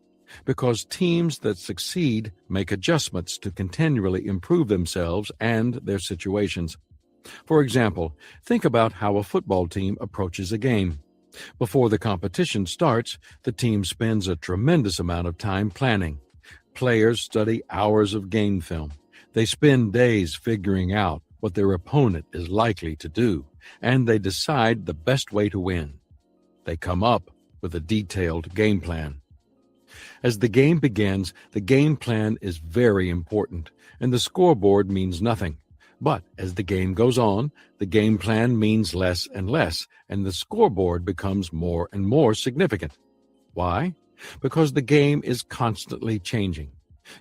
A: Because teams that succeed make adjustments to continually improve themselves and their situations. For example, think about how a football team approaches a game. Before the competition starts, the team spends a tremendous amount of time planning. Players study hours of game film. They spend days figuring out what their opponent is likely to do, and they decide the best way to win. They come up with a detailed game plan. As the game begins, the game plan is very important, and the scoreboard means nothing. But as the game goes on, the game plan means less and less, and the scoreboard becomes more and more significant. Why? Because the game is constantly changing.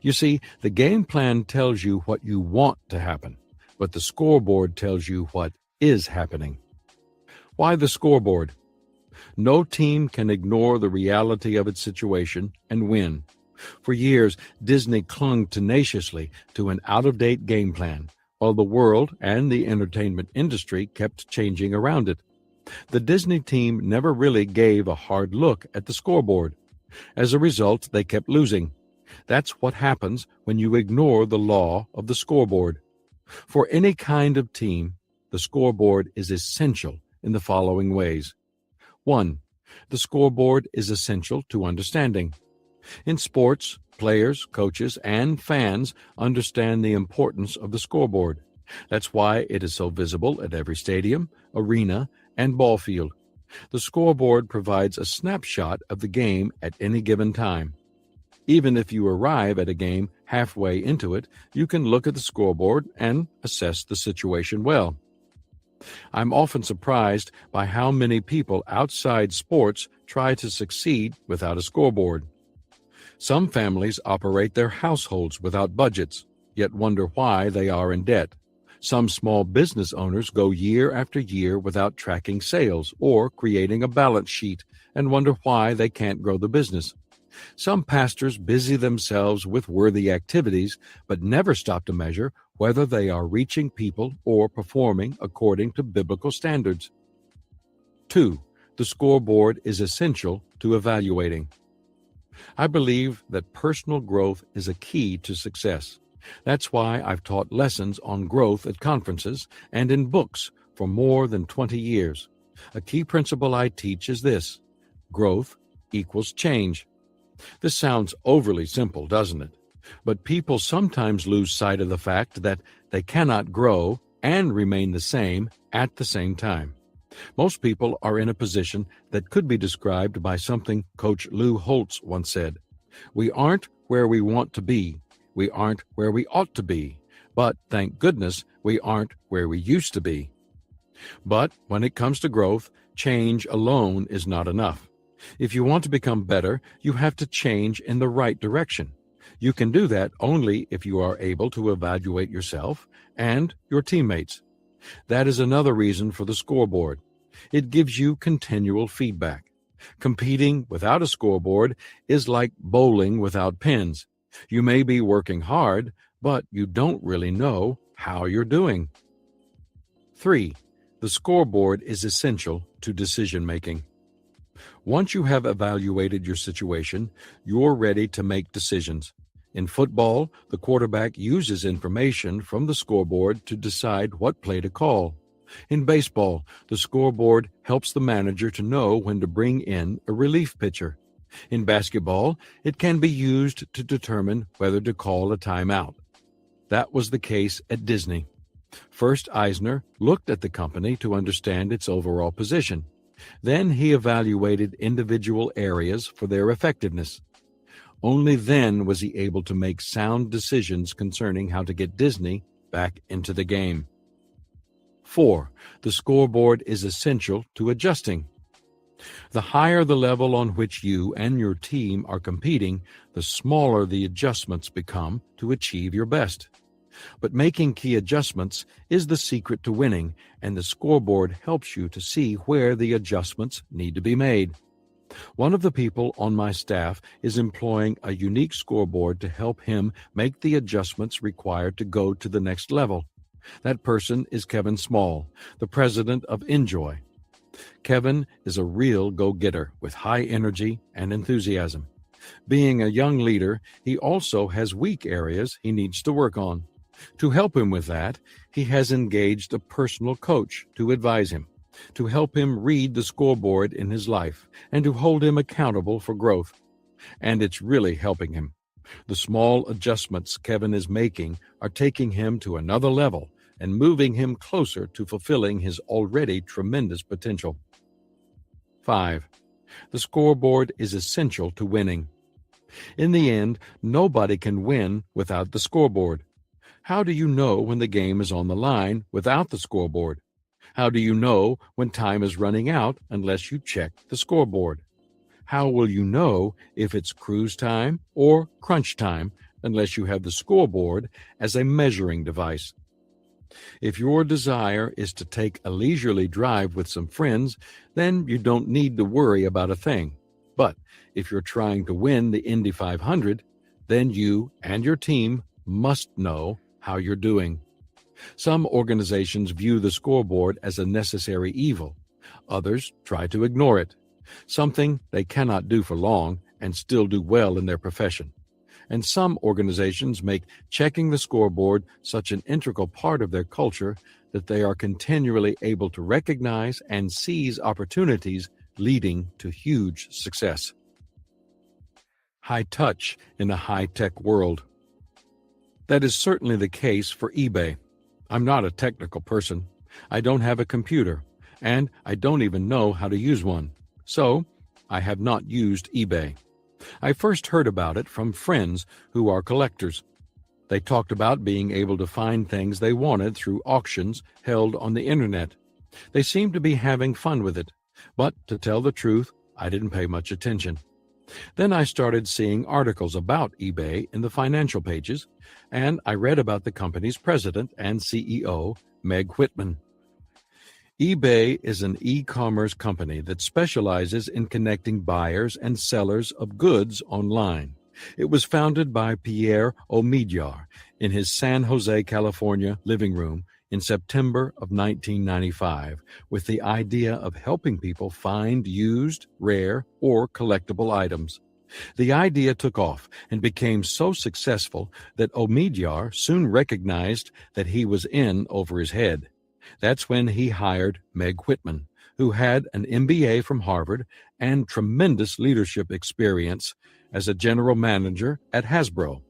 A: You see, the game plan tells you what you want to happen, but the scoreboard tells you what is happening. Why the scoreboard? No team can ignore the reality of its situation and win. For years, Disney clung tenaciously to an out-of-date game plan, while the world and the entertainment industry kept changing around it. The Disney team never really gave a hard look at the scoreboard. As a result, they kept losing. That's what happens when you ignore the law of the scoreboard. For any kind of team, the scoreboard is essential in the following ways. 1. The scoreboard is essential to understanding. In sports, players, coaches, and fans understand the importance of the scoreboard. That's why it is so visible at every stadium, arena, and ball field. The scoreboard provides a snapshot of the game at any given time. Even if you arrive at a game halfway into it, you can look at the scoreboard and assess the situation well. I'm often surprised by how many people outside sports try to succeed without a scoreboard. Some families operate their households without budgets, yet wonder why they are in debt. Some small business owners go year after year without tracking sales or creating a balance sheet and wonder why they can't grow the business. Some pastors busy themselves with worthy activities, but never stop to measure whether they are reaching people or performing according to biblical standards. 2. The scoreboard is essential to evaluating. I believe that personal growth is a key to success. That's why I've taught lessons on growth at conferences and in books for more than 20 years. A key principle I teach is this: growth equals change. This sounds overly simple, doesn't it? But people sometimes lose sight of the fact that they cannot grow and remain the same at the same time. Most people are in a position that could be described by something Coach Lou Holtz once said: "We aren't where we want to be. We aren't where we ought to be. But thank goodness we aren't where we used to be." But when it comes to growth, change alone is not enough. If you want to become better, you have to change in the right direction. You can do that only if you are able to evaluate yourself and your teammates. That is another reason for the scoreboard. It gives you continual feedback. Competing without a scoreboard is like bowling without pins. You may be working hard, but you don't really know how you're doing. 3. The scoreboard is essential to decision-making. Once you have evaluated your situation, you're ready to make decisions. In football, the quarterback uses information from the scoreboard to decide what play to call. In baseball, the scoreboard helps the manager to know when to bring in a relief pitcher. In basketball, it can be used to determine whether to call a timeout. That was the case at Disney. First, Eisner looked at the company to understand its overall position. Then he evaluated individual areas for their effectiveness. Only then was he able to make sound decisions concerning how to get Disney back into the game. 4. The scoreboard is essential to adjusting. The higher the level on which you and your team are competing, the smaller the adjustments become to achieve your best. But making key adjustments is the secret to winning, and the scoreboard helps you to see where the adjustments need to be made. One of the people on my staff is employing a unique scoreboard to help him make the adjustments required to go to the next level. That person is Kevin Small, the president of Enjoy. Kevin is a real go-getter with high energy and enthusiasm. Being a young leader, he also has weak areas he needs to work on. To help him with that, he has engaged a personal coach to advise him, to help him read the scoreboard in his life, and to hold him accountable for growth. And it's really helping him. The small adjustments Kevin is making are taking him to another level and moving him closer to fulfilling his already tremendous potential. 5. The scoreboard is essential to winning. In the end, nobody can win without the scoreboard. How do you know when the game is on the line without the scoreboard? How do you know when time is running out unless you check the scoreboard? How will you know if it's cruise time or crunch time unless you have the scoreboard as a measuring device? If your desire is to take a leisurely drive with some friends, then you don't need to worry about a thing. But if you're trying to win the Indy 500, then you and your team must know how you're doing. Some organizations view the scoreboard as a necessary evil. Others try to ignore it, something they cannot do for long and still do well in their profession. And some organizations make checking the scoreboard such an integral part of their culture that they are continually able to recognize and seize opportunities leading to huge success. High touch in a high-tech world. That is certainly the case for eBay. I'm not a technical person. I don't have a computer, and I don't even know how to use one. So, I have not used eBay. I first heard about it from friends who are collectors. They talked about being able to find things they wanted through auctions held on the internet. They seemed to be having fun with it, but to tell the truth, I didn't pay much attention. Then I started seeing articles about eBay in the financial pages, and I read about the company's president and CEO, Meg Whitman. eBay is an e-commerce company that specializes in connecting buyers and sellers of goods online. It was founded by Pierre Omidyar in his San Jose, California living room in September of 1995 with the idea of helping people find used, rare, or collectible items. The idea took off and became so successful that Omidyar soon recognized that he was in over his head. That's when he hired Meg Whitman, who had an MBA from Harvard and tremendous leadership experience as a general manager at Hasbro,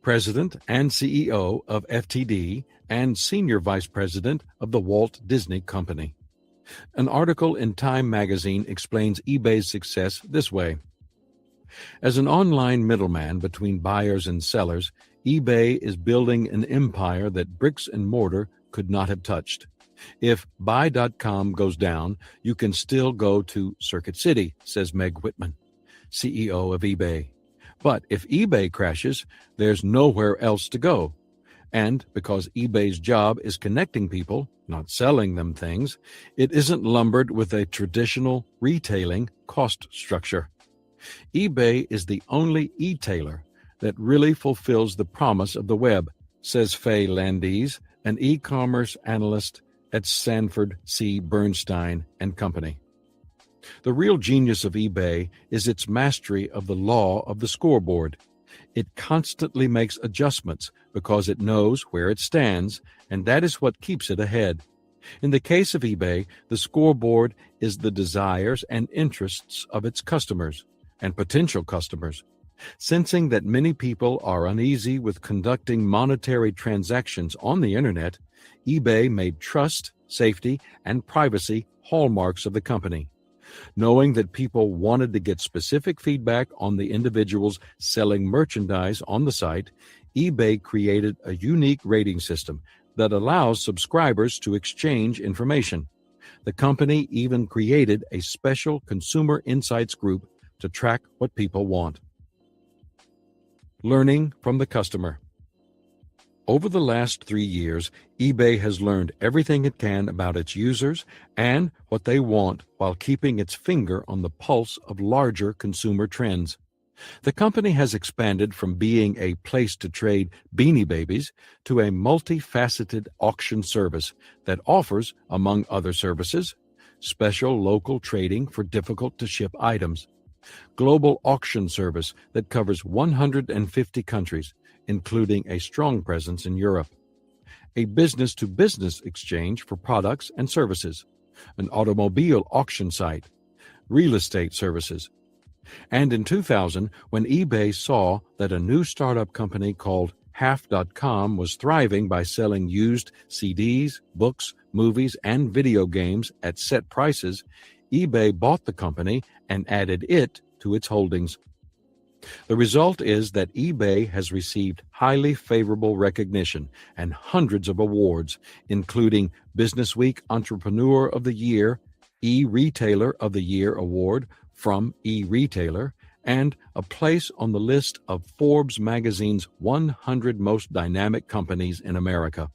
A: president and CEO of FTD, and senior vice president of the Walt Disney Company. An article in Time magazine explains eBay's success this way. As an online middleman between buyers and sellers, eBay is building an empire that bricks and mortar could not have touched. If buy.com goes down, you can still go to Circuit City, says Meg Whitman, CEO of eBay. But if eBay crashes, there's nowhere else to go. And because eBay's job is connecting people, not selling them things, it isn't lumbered with a traditional retailing cost structure. eBay is the only e-tailer that really fulfills the promise of the web, says Faye Landis, an e-commerce analyst at Sanford C. Bernstein and Company. The real genius of eBay is its mastery of the law of the scoreboard. It constantly makes adjustments because it knows where it stands, and that is what keeps it ahead. In the case of eBay, the scoreboard is the desires and interests of its customers and potential customers. Sensing that many people are uneasy with conducting monetary transactions on the internet, eBay made trust, safety, and privacy hallmarks of the company. Knowing that people wanted to get specific feedback on the individuals selling merchandise on the site, eBay created a unique rating system that allows subscribers to exchange information. The company even created a special consumer insights group to track what people want. Learning from the customer. Over the last 3 years, eBay has learned everything it can about its users and what they want while keeping its finger on the pulse of larger consumer trends. The company has expanded from being a place to trade Beanie Babies to a multifaceted auction service that offers, among other services, special local trading for difficult-to-ship items, global auction service that covers 150 countries, including a strong presence in Europe, a business-to-business exchange for products and services, an automobile auction site, real estate services. And in 2000, when eBay saw that a new startup company called Half.com was thriving by selling used CDs, books, movies, and video games at set prices, eBay bought the company and added it to its holdings. The result is that eBay has received highly favorable recognition and hundreds of awards, including Businessweek Entrepreneur of the Year, E-Retailer of the Year Award from E-Retailer, and a place on the list of Forbes magazine's 100 most dynamic companies in America.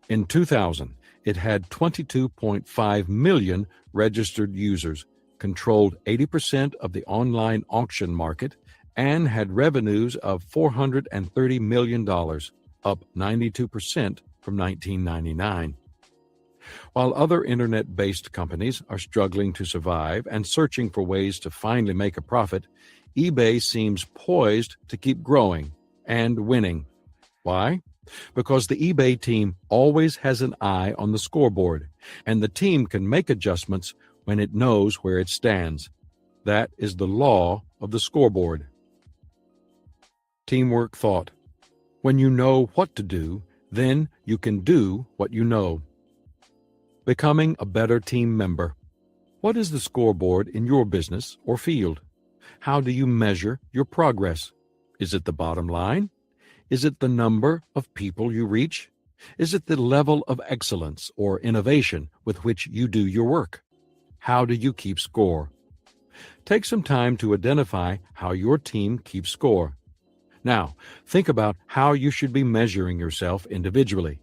A: In 2000, it had 22.5 million registered users, controlled 80% of the online auction market, and had revenues of $430 million, up 92% from 1999. While other internet-based companies are struggling to survive and searching for ways to finally make a profit, eBay seems poised to keep growing and winning. Why? Because the eBay team always has an eye on the scoreboard, and the team can make adjustments when it knows where it stands. That is the law of the scoreboard. Teamwork thought. When you know what to do, then you can do what you know. Becoming a better team member. What is the scoreboard in your business or field? How do you measure your progress? Is it the bottom line? Is it the number of people you reach? Is it the level of excellence or innovation with which you do your work? How do you keep score? Take some time to identify how your team keeps score. Now, think about how you should be measuring yourself individually.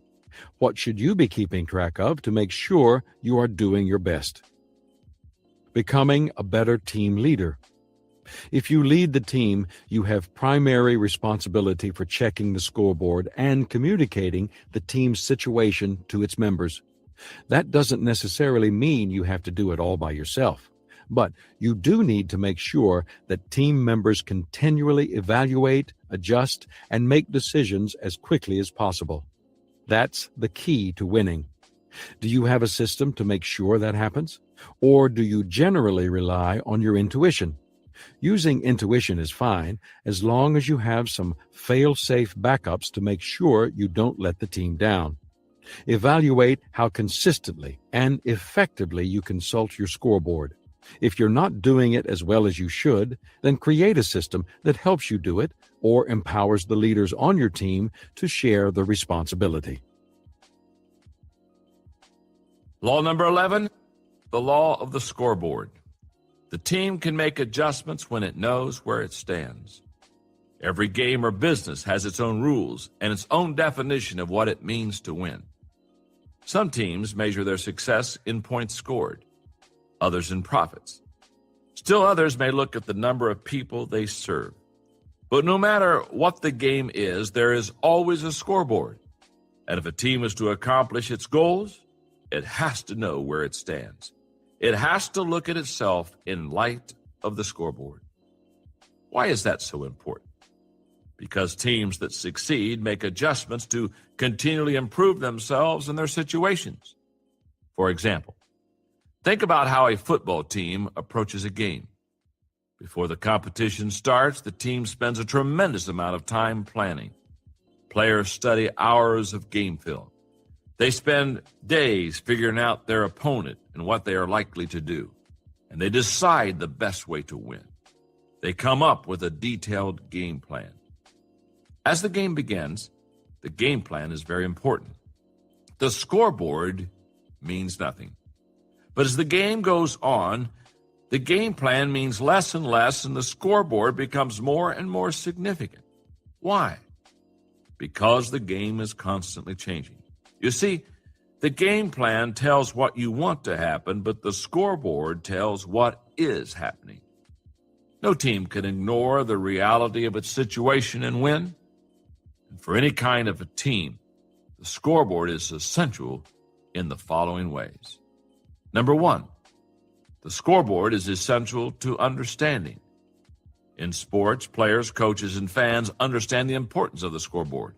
A: What should you be keeping track of to make sure you are doing your best? Becoming a better team leader. If you lead the team, you have primary responsibility for checking the scoreboard and communicating the team's situation to its members. That doesn't necessarily mean you have to do it all by yourself, but you do need to make sure that team members continually evaluate, adjust, and make decisions as quickly as possible. That's the key to winning. Do you have a system to make sure that happens? Or do you generally rely on your intuition? Using intuition is fine as long as you have some fail-safe backups to make sure you don't let the team down. Evaluate how consistently and effectively you consult your scoreboard. If you're not doing it as well as you should, then create a system that helps you do it or empowers the leaders on your team to share the responsibility.
C: Law number 11, the law of the scoreboard. The team can make adjustments when it knows where it stands. Every game or business has its own rules and its own definition of what it means to win. Some teams measure their success in points scored, others in profits. Still others may look at the number of people they serve. But no matter what the game is, there is always a scoreboard. And if a team is to accomplish its goals, it has to know where it stands. It has to look at itself in light of the scoreboard. Why is that so important? Because teams that succeed make adjustments to continually improve themselves and their situations. For example, think about how a football team approaches a game. Before the competition starts, the team spends a tremendous amount of time planning. Players study hours of game film. They spend days figuring out their opponent and what they are likely to do, and they decide the best way to win. They come up with a detailed game plan. As the game begins, the game plan is very important. The scoreboard means nothing. But as the game goes on, the game plan means less and less, and the scoreboard becomes more and more significant. Why? because the game is constantly changing. You see, the game plan tells what you want to happen, but the scoreboard tells what is happening. No team can ignore the reality of its situation and win. And for any kind of a team, the scoreboard is essential in the following ways. Number one, the scoreboard is essential to understanding. In sports, players, coaches, and fans understand the importance of the scoreboard.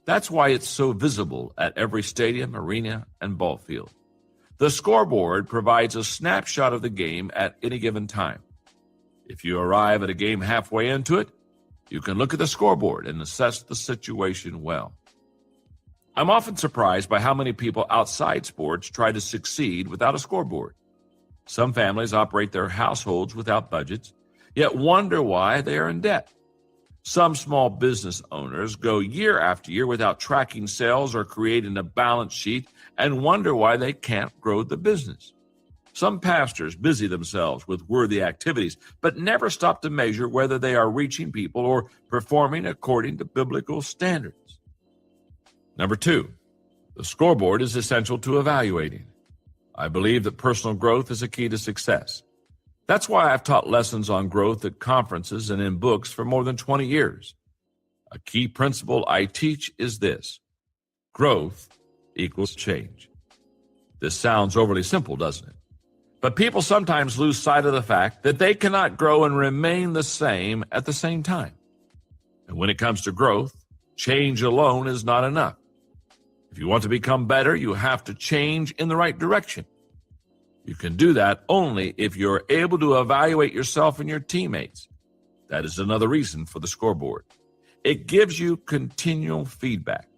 C: That's why it's so visible at every stadium, arena, and ball field. The scoreboard provides a snapshot of the game at any given time. If you arrive at a game halfway into it, you can look at the scoreboard and assess the situation well. I'm often surprised by how many people outside sports try to succeed without a scoreboard. Some families operate their households without budgets, yet wonder why they are in debt. Some small business owners go year after year without tracking sales or creating a balance sheet and wonder why they can't grow the business. Some pastors busy themselves with worthy activities, but never stop to measure whether they are reaching people or performing according to biblical standards. Number two, the scoreboard is essential to evaluating. I believe that personal growth is a key to success. That's why I've taught lessons on growth at conferences and in books for more than 20 years. A key principle I teach is this: growth equals change. This sounds overly simple, doesn't it? But people sometimes lose sight of the fact that they cannot grow and remain the same at the same time. And when it comes to growth, change alone is not enough. If you want to become better, you have to change in the right direction. You can do that only if you're able to evaluate yourself and your teammates. That is another reason for the scoreboard. It gives you continual feedback.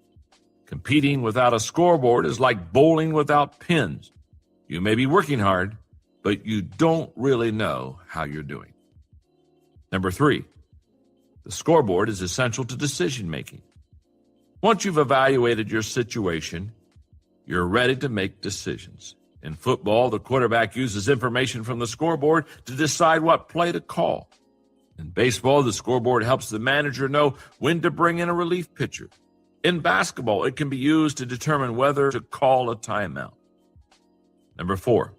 C: Competing without a scoreboard is like bowling without pins. You may be working hard, but you don't really know how you're doing. Number three, the scoreboard is essential to decision making. Once you've evaluated your situation, you're ready to make decisions. In football, the quarterback uses information from the scoreboard to decide what play to call. In baseball, the scoreboard helps the manager know when to bring in a relief pitcher. In basketball, it can be used to determine whether to call a timeout. Number four,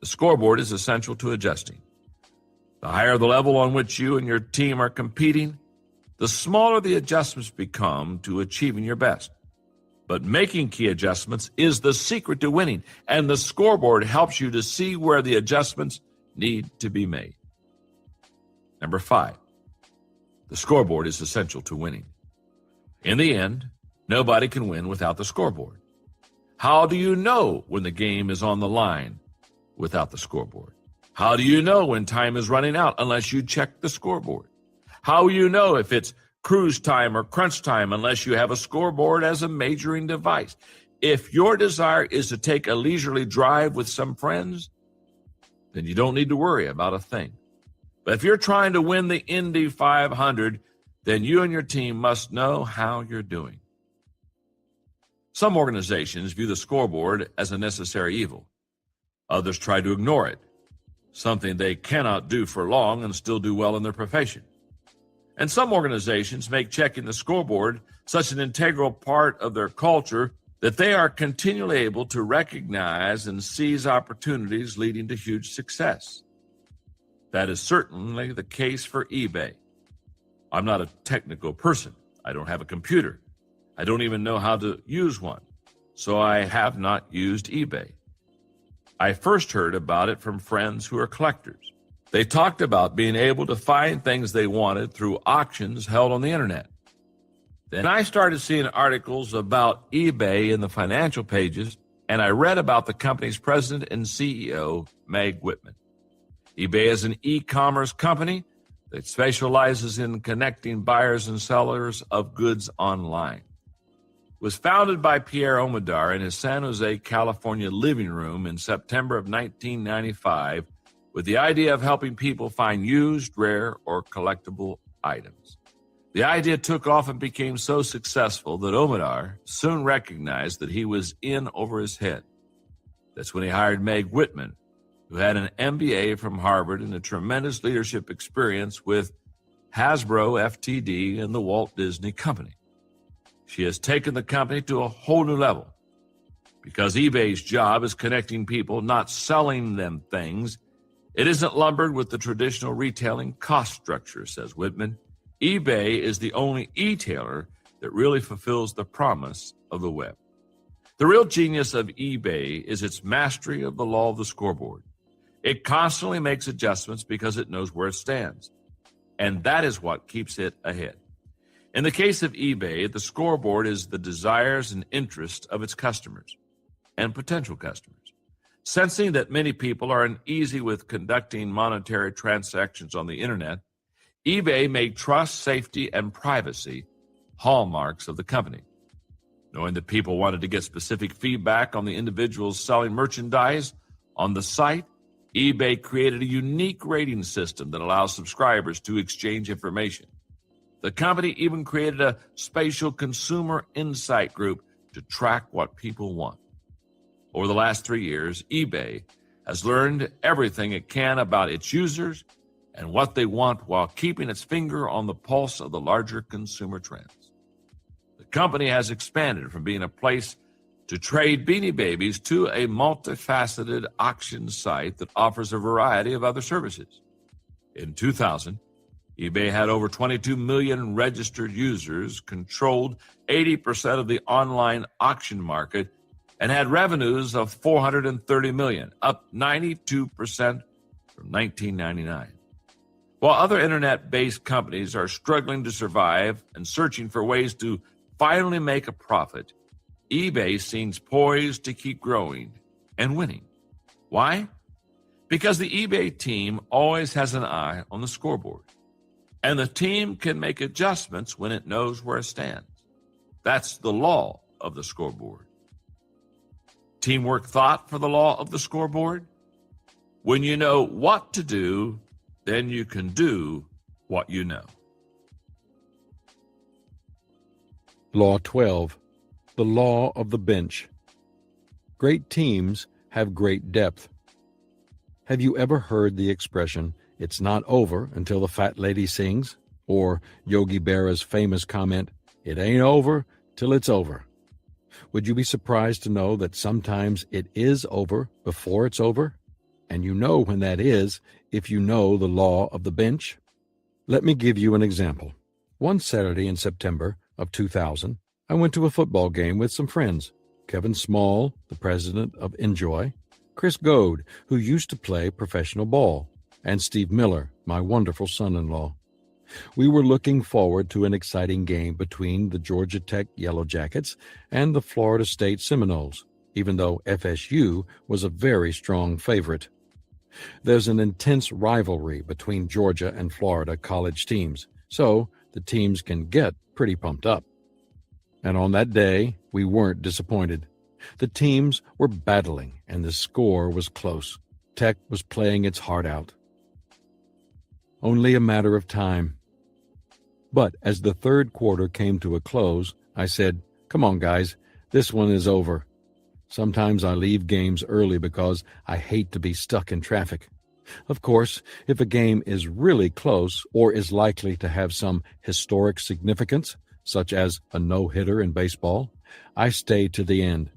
C: the scoreboard is essential to adjusting. The higher the level on which you and your team are competing, the smaller the adjustments become to achieving your best. But making key adjustments is the secret to winning, and the scoreboard helps you to see where the adjustments need to be made. Number five, the scoreboard is essential to winning. In the end, nobody can win without the scoreboard. How do you know when the game is on the line without the scoreboard? How do you know when time is running out unless you check the scoreboard? How will you know if it's cruise time or crunch time unless you have a scoreboard as a measuring device? If your desire is to take a leisurely drive with some friends, then you don't need to worry about a thing. But if you're trying to win the Indy 500, then you and your team must know how you're doing. Some organizations view the scoreboard as a necessary evil. Others try to ignore it, something they cannot do for long and still do well in their profession. And some organizations make checking the scoreboard such an integral part of their culture that they are continually able to recognize and seize opportunities leading to huge success. That is certainly the case for eBay. I'm not a technical person. I don't have a computer. I don't even know how to use one. So I have not used eBay. I first heard about it from friends who are collectors. They talked about being able to find things they wanted through auctions held on the internet. Then I started seeing articles about eBay in the financial pages, and I read about the company's president and CEO, Meg Whitman. eBay is an e-commerce company that specializes in connecting buyers and sellers of goods online. It was founded by Pierre Omidyar in his San Jose, California living room in September of 1995 with the idea of helping people find used, rare, or collectible items. The idea took off and became so successful that Omidyar soon recognized that he was in over his head. That's when he hired Meg Whitman, who had an MBA from Harvard and a tremendous leadership experience with Hasbro, FTD, and the Walt Disney Company. She has taken the company to a whole new level. Because eBay's job is connecting people, not selling them things, it isn't lumbered with the traditional retailing cost structure, says Whitman. eBay is the only e-tailer that really fulfills the promise of the web. The real genius of eBay is its mastery of the law of the scoreboard. It constantly makes adjustments because it knows where it stands. And that is what keeps it ahead. In the case of eBay, the scoreboard is the desires and interests of its customers and potential customers. Sensing that many people are uneasy with conducting monetary transactions on the internet, eBay made trust, safety, and privacy hallmarks of the company. Knowing that people wanted to get specific feedback on the individuals selling merchandise on the site, eBay created a unique rating system that allows subscribers to exchange information. The company even created a spatial consumer insight group to track what people want. Over the last 3 years, eBay has learned everything it can about its users and what they want while keeping its finger on the pulse of the larger consumer trends. The company has expanded from being a place to trade Beanie Babies to a multifaceted auction site that offers a variety of other services. In 2000, eBay had over 22 million registered users, controlled 80% of the online auction market, and had revenues of $430 million, up 92% from 1999. While other internet-based companies are struggling to survive and searching for ways to finally make a profit, eBay seems poised to keep growing and winning. Why? Because the eBay team always has an eye on the scoreboard, and the team can make adjustments when it knows where it stands. That's the law of the scoreboard. Teamwork thought for the law of the scoreboard? When you know what to do, then you can do what you know.
A: Law 12. The law of the bench. Great teams have great depth. Have you ever heard the expression, "It's not over until the fat lady sings"? Or Yogi Berra's famous comment, "It ain't over till it's over"? Would you be surprised to know that sometimes it is over before it's over? And you know when that is if you know the law of the bench. Let me give you an example. One Saturday in September of 2000, I went to a football game with some friends. Kevin Small, the president of Enjoy, Chris Goad, who used to play professional ball, and Steve Miller, my wonderful son-in-law. We were looking forward to an exciting game between the Georgia Tech Yellow Jackets and the Florida State Seminoles, even though FSU was a very strong favorite. There's an intense rivalry between Georgia and Florida college teams, so the teams can get pretty pumped up. And on that day, we weren't disappointed. The teams were battling, and the score was close. Tech was playing its heart out. Only a matter of time. But as the third quarter came to a close, I said, "Come on, guys, this one is over." Sometimes I leave games early because I hate to be stuck in traffic. Of course, if a game is really close or is likely to have some historic significance, such as a no-hitter in baseball, I stay to the end.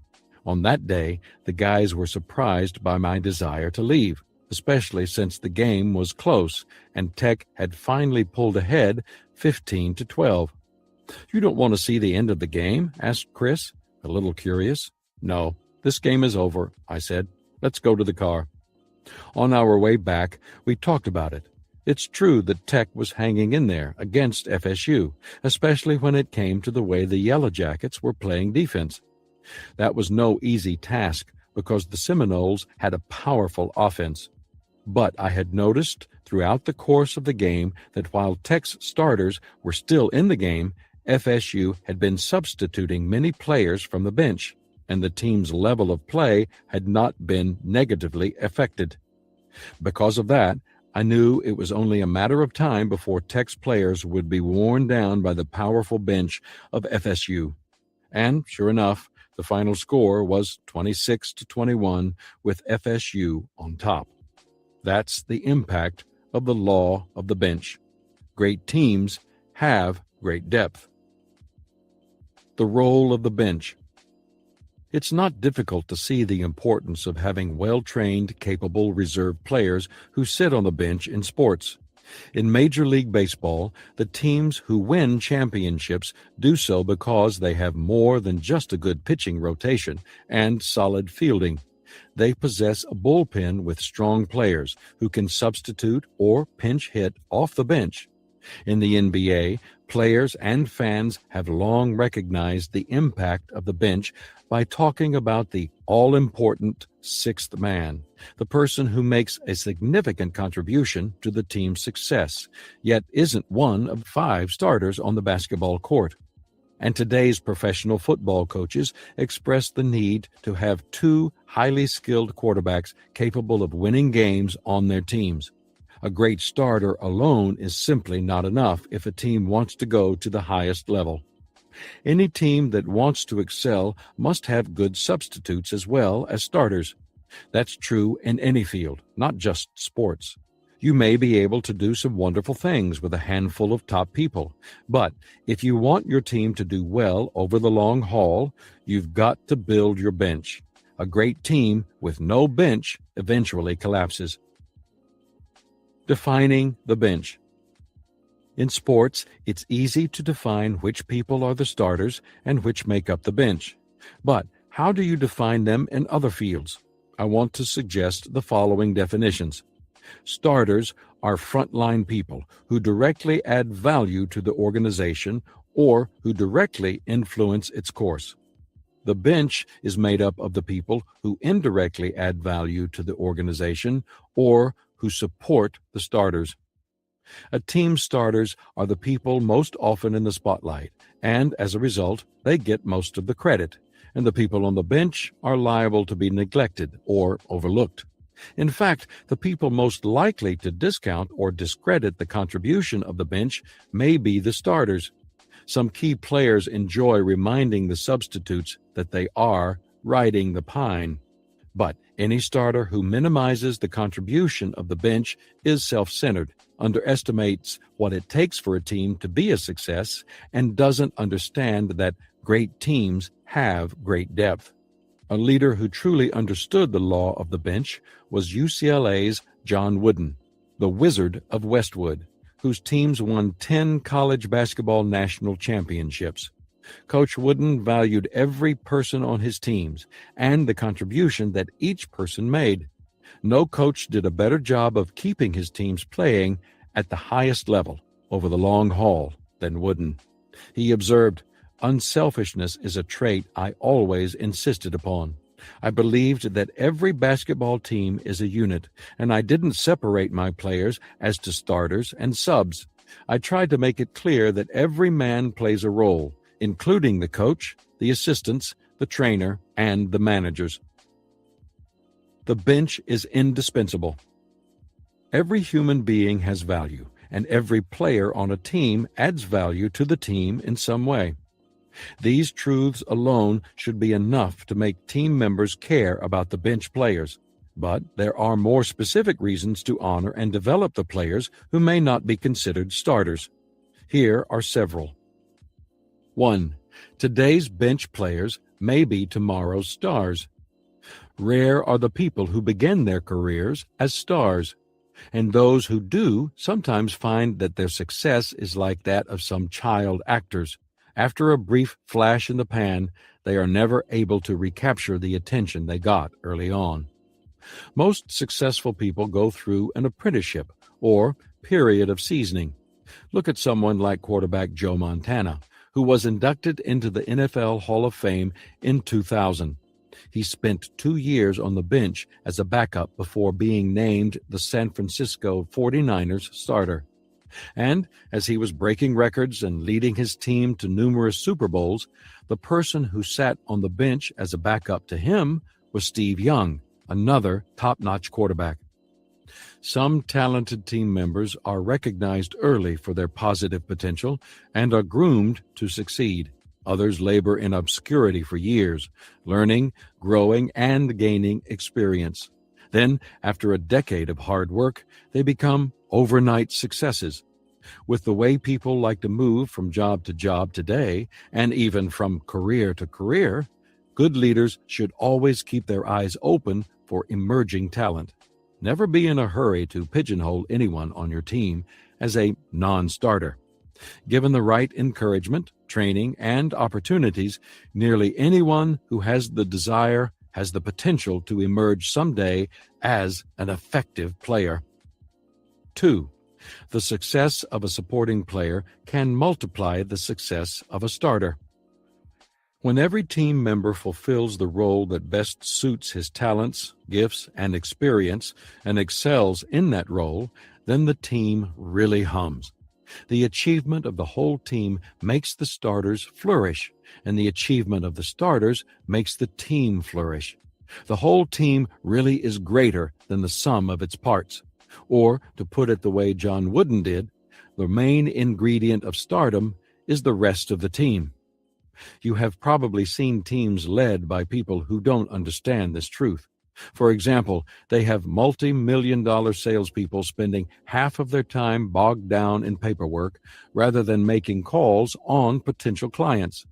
A: On that day, the guys were surprised by my desire to leave, especially since the game was close and Tech had finally pulled ahead 15-12. "You don't want to see the end of the game?" asked Chris, a little curious. "No, this game is over," I said. "Let's go to the car." On our way back, we talked about it. It's true that Tech was hanging in there against FSU, especially when it came to the way the Yellow Jackets were playing defense. That was no easy task because the Seminoles had a powerful offense. But I had noticed throughout the course of the game that while Tech's starters were still in the game, FSU had been substituting many players from the bench, and the team's level of play had not been negatively affected. Because of that, I knew it was only a matter of time before Tech's players would be worn down by the powerful bench of FSU. And sure enough, the final score was 26-21 with FSU on top. That's the impact of the law of the bench. Great teams have great depth. The role of the bench. It's not difficult to see the importance of having well-trained, capable reserve players who sit on the bench in sports. In Major League Baseball, the teams who win championships do so because they have more than just a good pitching rotation and solid fielding. They possess a bullpen with strong players who can substitute or pinch hit off the bench. In the NBA, players and fans have long recognized the impact of the bench by talking about the all-important sixth man, the person who makes a significant contribution to the team's success, yet isn't one of 5 starters on the basketball court. And today's professional football coaches express the need to have 2 highly skilled quarterbacks capable of winning games on their teams. A great starter alone is simply not enough if a team wants to go to the highest level. Any team that wants to excel must have good substitutes as well as starters. That's true in any field, not just sports. You may be able to do some wonderful things with a handful of top people, but if you want your team to do well over the long haul, you've got to build your bench. A great team with no bench eventually collapses. Defining the bench. In sports, it's easy to define which people are the starters and which make up the bench. But how do you define them in other fields? I want to suggest the following definitions. Starters are frontline people who directly add value to the organization or who directly influence its course. The bench is made up of the people who indirectly add value to the organization or who support the starters. A team's starters are the people most often in the spotlight, and as a result, they get most of the credit, and the people on the bench are liable to be neglected or overlooked. In fact, the people most likely to discount or discredit the contribution of the bench may be the starters. Some key players enjoy reminding the substitutes that they are riding the pine. But any starter who minimizes the contribution of the bench is self-centered, underestimates what it takes for a team to be a success, and doesn't understand that great teams have great depth. A leader who truly understood the law of the bench was UCLA's John Wooden, the Wizard of Westwood, whose teams won 10 college basketball national championships. Coach Wooden valued every person on his teams and the contribution that each person made. No coach did a better job of keeping his teams playing at the highest level over the long haul than Wooden. He observed, "Unselfishness is a trait I always insisted upon. I believed that every basketball team is a unit, and I didn't separate my players as to starters and subs. I tried to make it clear that every man plays a role, including the coach, the assistants, the trainer, and the managers." The bench is indispensable. Every human being has value, and every player on a team adds value to the team in some way. These truths alone should be enough to make team members care about the bench players. But there are more specific reasons to honor and develop the players who may not be considered starters. Here are several. 1. Today's bench players may be tomorrow's stars. Rare are the people who begin their careers as stars, and those who do sometimes find that their success is like that of some child actors. After a brief flash in the pan, they are never able to recapture the attention they got early on. Most successful people go through an apprenticeship or period of seasoning. Look at someone like quarterback Joe Montana, who was inducted into the NFL Hall of Fame in 2000. He spent 2 years on the bench as a backup before being named the San Francisco 49ers starter. And as he was breaking records and leading his team to numerous Super Bowls, the person who sat on the bench as a backup to him was Steve Young, another top-notch quarterback. Some talented team members are recognized early for their positive potential and are groomed to succeed. Others labor in obscurity for years, learning, growing, and gaining experience. Then, after a decade of hard work, they become overnight successes. With the way people like to move from job to job today, and even from career to career, good leaders should always keep their eyes open for emerging talent. Never be in a hurry to pigeonhole anyone on your team as a non-starter. Given the right encouragement, training, and opportunities, nearly anyone who has the desire has the potential to emerge someday as an effective player. 2. The success of a supporting player can multiply the success of a starter. When every team member fulfills the role that best suits his talents, gifts, and experience and excels in that role, then the team really hums. The achievement of the whole team makes the starters flourish, and the achievement of the starters makes the team flourish. The whole team really is greater than the sum of its parts. Or, to put it the way John Wooden did, the main ingredient of stardom is the rest of the team. You have probably seen teams led by people who don't understand this truth. For example, they have multi-million-dollar salespeople spending half of their time bogged down in paperwork rather than making calls on potential clients.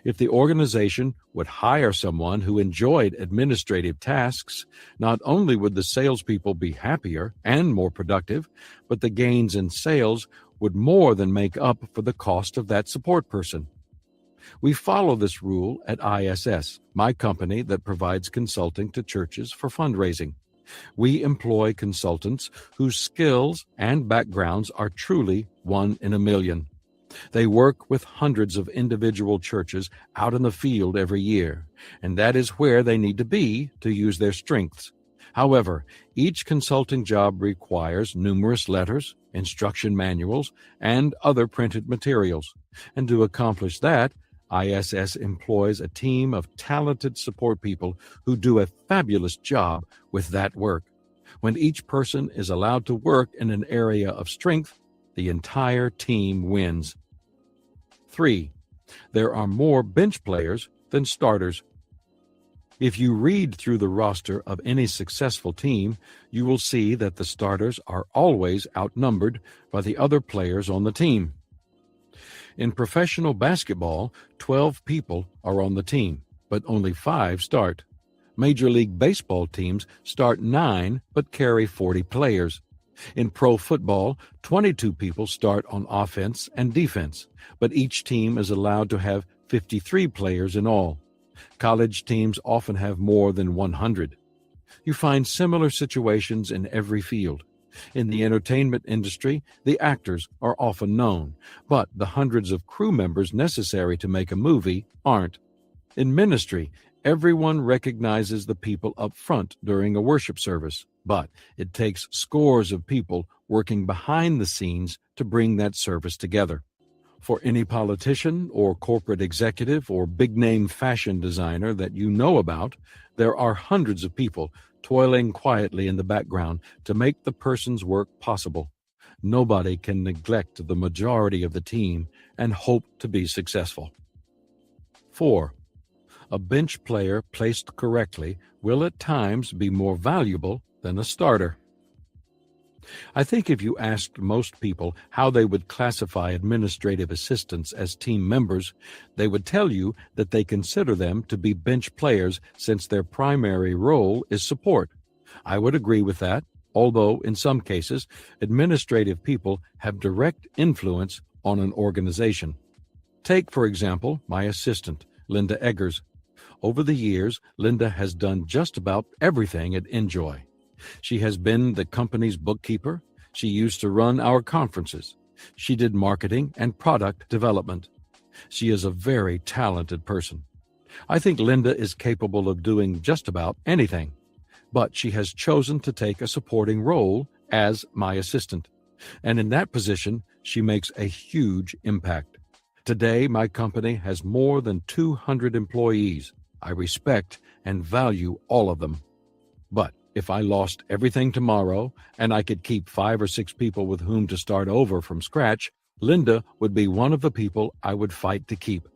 A: If the organization would hire someone who enjoyed administrative tasks, not only would the salespeople be happier and more productive, but the gains in sales would more than make up for the cost of that support person. We follow this rule at ISS, my company that provides consulting to churches for fundraising. We employ consultants whose skills and backgrounds are truly one in a million. They work with hundreds of individual churches out in the field every year, and that is where they need to be to use their strengths. However, each consulting job requires numerous letters, instruction manuals, and other printed materials. And to accomplish that, ISS employs a team of talented support people who do a fabulous job with that work. When each person is allowed to work in an area of strength, the entire team wins. 3. There are more bench players than starters. If you read through the roster of any successful team, you will see that the starters are always outnumbered by the other players on the team. In professional basketball, 12 people are on the team, but only 5 start. Major League Baseball teams start 9 but carry 40 players. In pro football, 22 people start on offense and defense, but each team is allowed to have 53 players in all. College teams often have more than 100. You find similar situations in every field. In the entertainment industry, the actors are often known, but the hundreds of crew members necessary to make a movie aren't. In ministry, everyone recognizes the people up front during a worship service, but it takes scores of people working behind the scenes to bring that service together. For any politician or corporate executive or big-name fashion designer that you know about, there are hundreds of people toiling quietly in the background to make the person's work possible. Nobody can neglect the majority of the team and hope to be successful. 4. A bench player placed correctly will at times be more valuable than a starter. I think if you asked most people how they would classify administrative assistants as team members, they would tell you that they consider them to be bench players since their primary role is support. I would agree with that, although in some cases, administrative people have direct influence on an organization. Take, for example, my assistant, Linda Eggers. Over the years, Linda has done just about everything at Enjoy. She has been the company's bookkeeper. She used to run our conferences. She did marketing and product development. She is a very talented person. I think Linda is capable of doing just about anything, but she has chosen to take a supporting role as my assistant. And in that position, she makes a huge impact. Today, my company has more than 200 employees. I respect and value all of them. But if I lost everything tomorrow and I could keep 5 or 6 people with whom to start over from scratch, Linda would be one of the people I would fight to keep.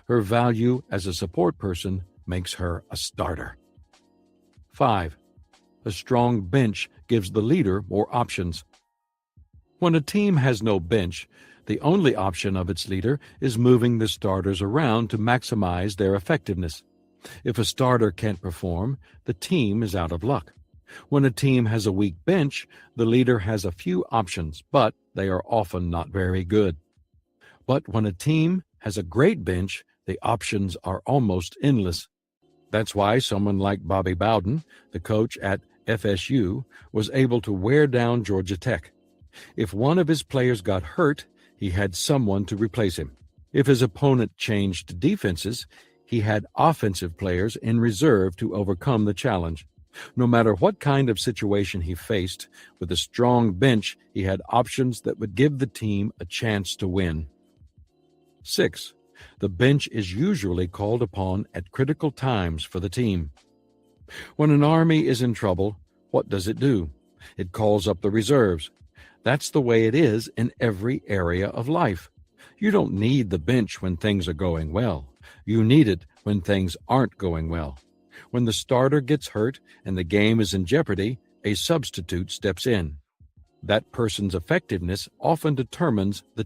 A: Her value as a support person makes her a starter. 5. A strong bench gives the leader more options. When a team has no bench, the only option of its leader is moving the starters around to maximize their effectiveness. If a starter can't perform, the team is out of luck. When a team has a weak bench, the leader has a few options, but they are often not very good. But when a team has a great bench, the options are almost endless. That's why someone like Bobby Bowden, the coach at FSU, was able to wear down Georgia Tech. If one of his players got hurt, he had someone to replace him. If his opponent changed defenses, he had offensive players in reserve to overcome the challenge. No matter what kind of situation he faced, with a strong bench, he had options that would give the team a chance to win. 6. The bench is usually called upon at critical times for the team. When an army is in trouble, what does it do? It calls up the reserves. That's the way it is in every area of life. You don't need the bench when things are going well. You need it when things aren't going well. When the starter gets hurt and the game is in jeopardy, a substitute steps in. That person's effectiveness often determines the